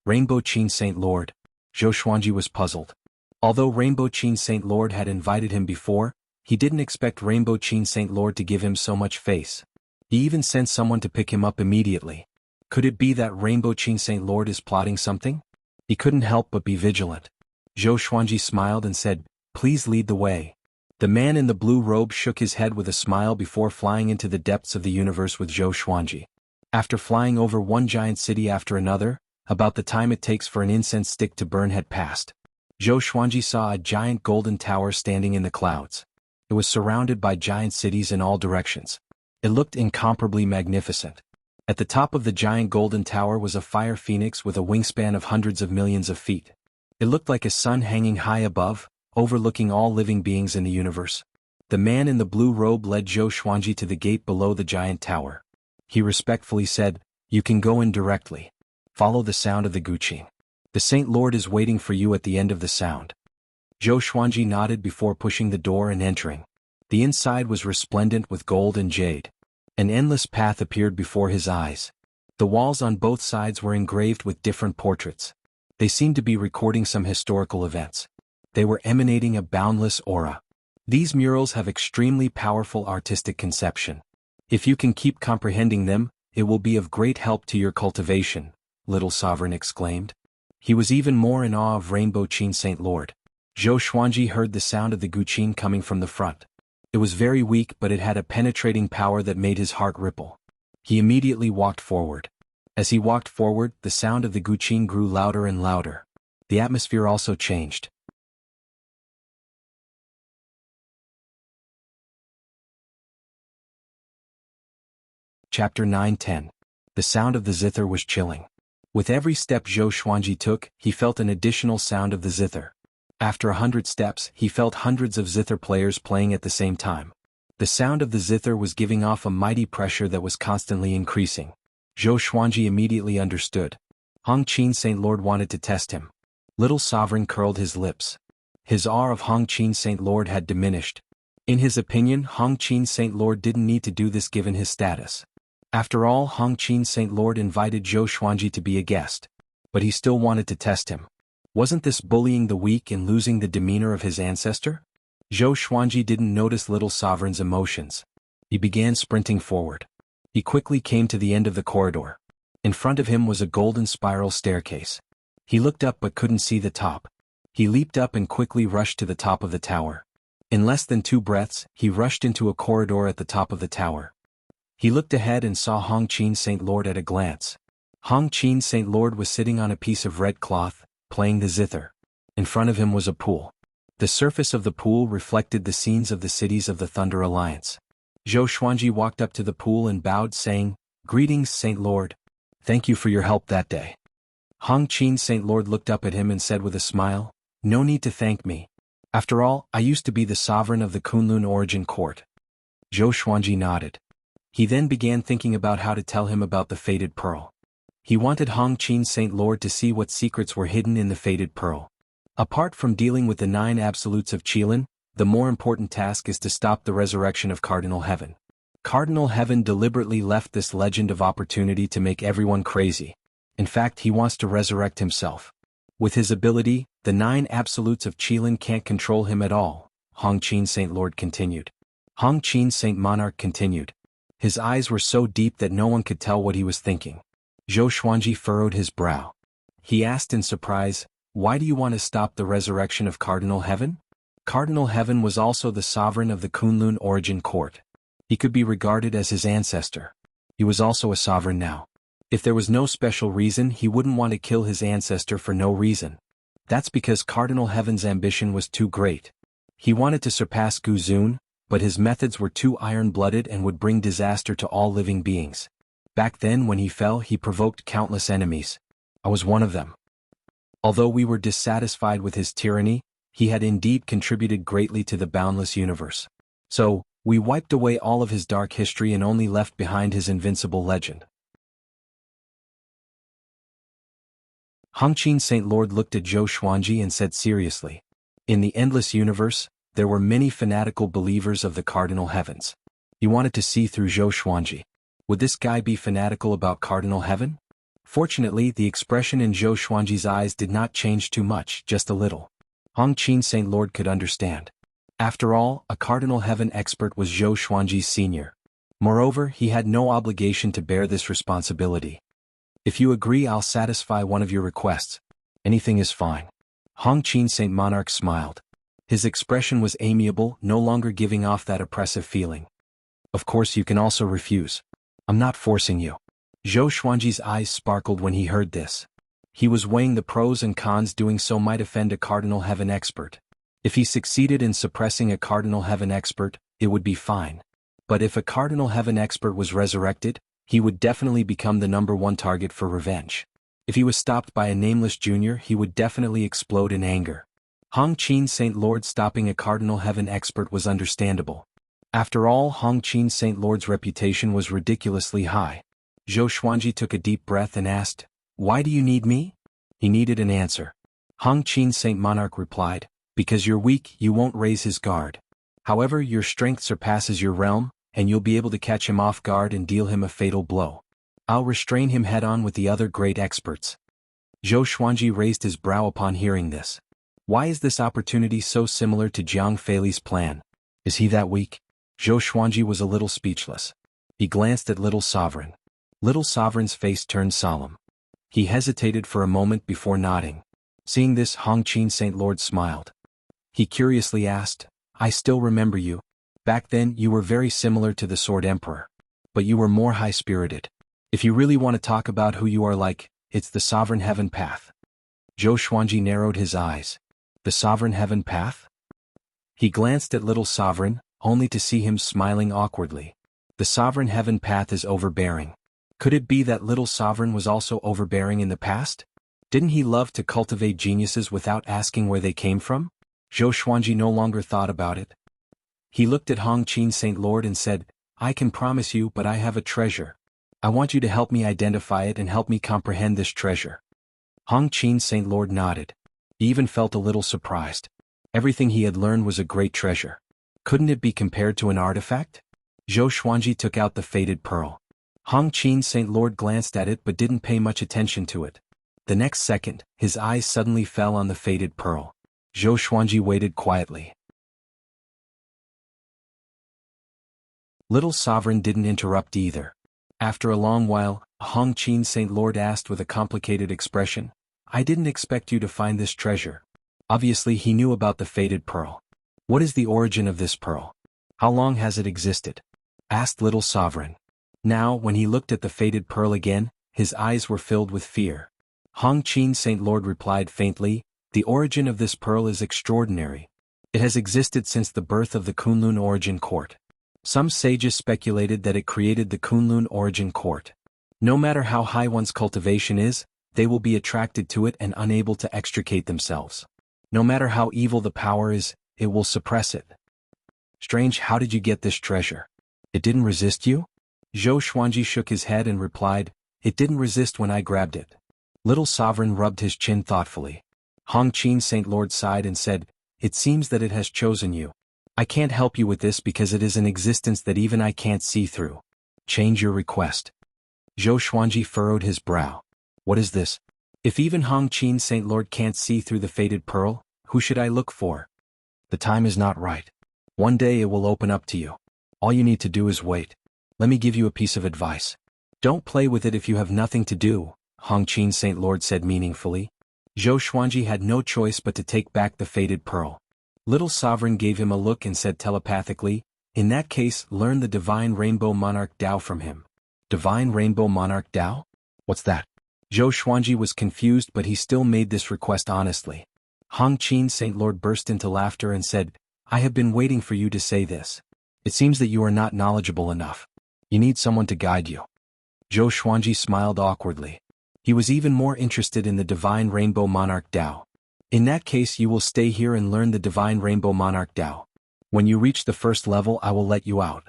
Rainbow Qin Saint Lord. Zhou Xuanji was puzzled. Although Rainbow Qin Saint Lord had invited him before, he didn't expect Rainbow Qin Saint Lord to give him so much face. He even sent someone to pick him up immediately. Could it be that Rainbow Qin Saint Lord is plotting something? He couldn't help but be vigilant. Zhou Xuanji smiled and said, "Please lead the way." The man in the blue robe shook his head with a smile before flying into the depths of the universe with Zhou Xuanji. After flying over one giant city after another, about the time it takes for an incense stick to burn had passed. Zhou Xuanji saw a giant golden tower standing in the clouds. It was surrounded by giant cities in all directions. It looked incomparably magnificent. At the top of the giant golden tower was a fire phoenix with a wingspan of hundreds of millions of feet. It looked like a sun hanging high above, overlooking all living beings in the universe. The man in the blue robe led Zhou Xuanji to the gate below the giant tower. He respectfully said, "You can go in directly. Follow the sound of the guqin. The Saint Lord is waiting for you at the end of the sound." Zhou Xuanji nodded before pushing the door and entering. The inside was resplendent with gold and jade. An endless path appeared before his eyes. The walls on both sides were engraved with different portraits. They seemed to be recording some historical events. They were emanating a boundless aura. These murals have extremely powerful artistic conception. If you can keep comprehending them, it will be of great help to your cultivation, Little Sovereign exclaimed. He was even more in awe of Rainbow Qin Saint Lord. Zhou Xuanji heard the sound of the guqin coming from the front. It was very weak, but it had a penetrating power that made his heart ripple. He immediately walked forward. As he walked forward, the sound of the guqin grew louder and louder. The atmosphere also changed. Chapter 9-10. The sound of the zither was chilling. With every step Zhou Xuanji took, he felt an additional sound of the zither. After 100 steps, he felt hundreds of zither players playing at the same time. The sound of the zither was giving off a mighty pressure that was constantly increasing. Zhou Xuanji immediately understood. Hong Qin Saint Lord wanted to test him. Little Sovereign curled his lips. His awe of Hong Qin Saint Lord had diminished. In his opinion, Hong Qin Saint Lord didn't need to do this given his status. After all, Hong Qin Saint Lord invited Zhou Xuanji to be a guest. But he still wanted to test him. Wasn't this bullying the weak and losing the demeanor of his ancestor? Zhou Xuanji didn't notice Little Sovereign's emotions. He began sprinting forward. He quickly came to the end of the corridor. In front of him was a golden spiral staircase. He looked up but couldn't see the top. He leaped up and quickly rushed to the top of the tower. In less than 2 breaths, he rushed into a corridor at the top of the tower. He looked ahead and saw Hong Qin Saint Lord at a glance. Hong Qin Saint Lord was sitting on a piece of red cloth, playing the zither. In front of him was a pool. The surface of the pool reflected the scenes of the cities of the Thunder Alliance. Zhou Xuanji walked up to the pool and bowed, saying, "Greetings, Saint Lord. Thank you for your help that day." Hong Qin Saint Lord looked up at him and said with a smile, "No need to thank me. After all, I used to be the sovereign of the Kunlun Origin Court." Zhou Xuanji nodded. He then began thinking about how to tell him about the Fated Pearl. He wanted Hong Qin Saint Lord to see what secrets were hidden in the Fated Pearl. Apart from dealing with the 9 absolutes of Qilin, the more important task is to stop the resurrection of Cardinal Heaven. Cardinal Heaven deliberately left this legend of opportunity to make everyone crazy. In fact, he wants to resurrect himself. With his ability, the 9 absolutes of Qilin can't control him at all, Hong Qin Saint Lord continued. Hong Qin Saint Monarch continued. His eyes were so deep that no one could tell what he was thinking. Zhou Xuanji furrowed his brow. He asked in surprise, "Why do you want to stop the resurrection of Cardinal Heaven?" Cardinal Heaven was also the sovereign of the Kunlun Origin Court. He could be regarded as his ancestor. He was also a sovereign now. If there was no special reason, he wouldn't want to kill his ancestor for no reason. That's because Cardinal Heaven's ambition was too great. He wanted to surpass Gu Zun, but his methods were too iron-blooded and would bring disaster to all living beings. Back then when he fell, he provoked countless enemies. I was one of them. Although we were dissatisfied with his tyranny, he had indeed contributed greatly to the boundless universe. So, we wiped away all of his dark history and only left behind his invincible legend. Hong Qin Saint Lord looked at Zhou Xuanji and said seriously, "In the endless universe, there were many fanatical believers of the Cardinal Heavens." He wanted to see through Zhou Xuanji. Would this guy be fanatical about Cardinal Heaven? Fortunately, the expression in Zhou Xuanji's eyes did not change too much, just a little. Hong Qin Saint Lord could understand. After all, a Cardinal Heaven expert was Zhou Xuanji's senior. Moreover, he had no obligation to bear this responsibility. "If you agree, I'll satisfy one of your requests. Anything is fine." Hong Qin Saint Monarch smiled. His expression was amiable, no longer giving off that oppressive feeling. "Of course you can also refuse. I'm not forcing you." Zhou Xuanji's eyes sparkled when he heard this. He was weighing the pros and cons. Doing so might offend a Cardinal Heaven expert. If he succeeded in suppressing a Cardinal Heaven expert, it would be fine. But if a Cardinal Heaven expert was resurrected, he would definitely become the #1 target for revenge. If he was stopped by a nameless junior, he would definitely explode in anger. Hong Qin Saint Lord stopping a Cardinal Heaven expert was understandable. After all, Hong Qin Saint Lord's reputation was ridiculously high. Zhou Xuanji took a deep breath and asked, "Why do you need me?" He needed an answer. Hong Qin Saint Monarch replied, "Because you're weak, you won't raise his guard. However, your strength surpasses your realm, and you'll be able to catch him off guard and deal him a fatal blow. I'll restrain him head-on with the other great experts." Zhou Xuanji raised his brow upon hearing this. Why is this opportunity so similar to Jiang Feili's plan? Is he that weak? Zhou Xuanji was a little speechless. He glanced at Little Sovereign. Little Sovereign's face turned solemn. He hesitated for a moment before nodding. Seeing this, Hong Qin Saint Lord smiled. He curiously asked, "I still remember you. Back then you were very similar to the Sword Emperor. But you were more high-spirited. If you really want to talk about who you are like, it's the Sovereign Heaven Path." Zhou Xuanji narrowed his eyes. The Sovereign Heaven Path? He glanced at Little Sovereign, only to see him smiling awkwardly. The Sovereign Heaven Path is overbearing. Could it be that Little Sovereign was also overbearing in the past? Didn't he love to cultivate geniuses without asking where they came from? Zhou Xuanji no longer thought about it. He looked at Hong Qin Saint Lord and said, "I can promise you, but I have a treasure. I want you to help me identify it and help me comprehend this treasure." Hong Qin Saint Lord nodded. He even felt a little surprised. Everything he had learned was a great treasure. Couldn't it be compared to an artifact? Zhou Xuanji took out the Fated Pearl. Hong Qin Saint Lord glanced at it but didn't pay much attention to it. The next second, his eyes suddenly fell on the Fated Pearl. Zhou Xuanji waited quietly. Little Sovereign didn't interrupt either. After a long while, Hong Qin Saint Lord asked with a complicated expression, "I didn't expect you to find this treasure." Obviously he knew about the Fated Pearl. "What is the origin of this pearl? How long has it existed?" asked Little Sovereign. Now, when he looked at the Fated Pearl again, his eyes were filled with fear. Hong Qin Saint Lord replied faintly, "The origin of this pearl is extraordinary. It has existed since the birth of the Kunlun Origin Court. Some sages speculated that it created the Kunlun Origin Court. No matter how high one's cultivation is, they will be attracted to it and unable to extricate themselves. No matter how evil the power is, it will suppress it. Strange, how did you get this treasure? It didn't resist you? Zhou Xuanji shook his head and replied, it didn't resist when I grabbed it. Little Sovereign rubbed his chin thoughtfully. Hong Qin Saint Lord sighed and said, it seems that it has chosen you. I can't help you with this because it is an existence that even I can't see through. Change your request. Zhou Xuanji furrowed his brow. What is this? If even Hong Qin Saint Lord can't see through the fated pearl, who should I look for? The time is not right. One day it will open up to you. All you need to do is wait. Let me give you a piece of advice. Don't play with it if you have nothing to do, Hong Qin Saint Lord said meaningfully. Zhou Xuanji had no choice but to take back the fated pearl. Little Sovereign gave him a look and said telepathically, in that case, learn the Divine Rainbow Monarch Tao from him. Divine Rainbow Monarch Tao? What's that? Zhou Xuanji was confused, but he still made this request honestly. Hong Qin Saint Lord burst into laughter and said, I have been waiting for you to say this. It seems that you are not knowledgeable enough. You need someone to guide you. Zhou Xuanji smiled awkwardly. He was even more interested in the Divine Rainbow Monarch Tao. In that case, you will stay here and learn the Divine Rainbow Monarch Tao. When you reach the first level, I will let you out.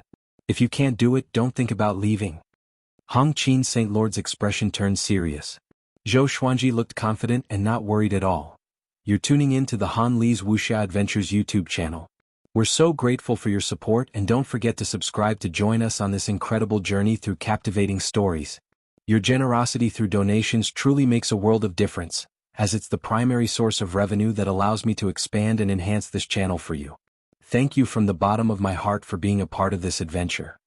If you can't do it, don't think about leaving. Hong Qin Saint Lord's expression turned serious. Zhou Xuanji looked confident and not worried at all. You're tuning in to the Han Li's Wuxia Adventures YouTube channel. We're so grateful for your support, and don't forget to subscribe to join us on this incredible journey through captivating stories. Your generosity through donations truly makes a world of difference, as it's the primary source of revenue that allows me to expand and enhance this channel for you. Thank you from the bottom of my heart for being a part of this adventure.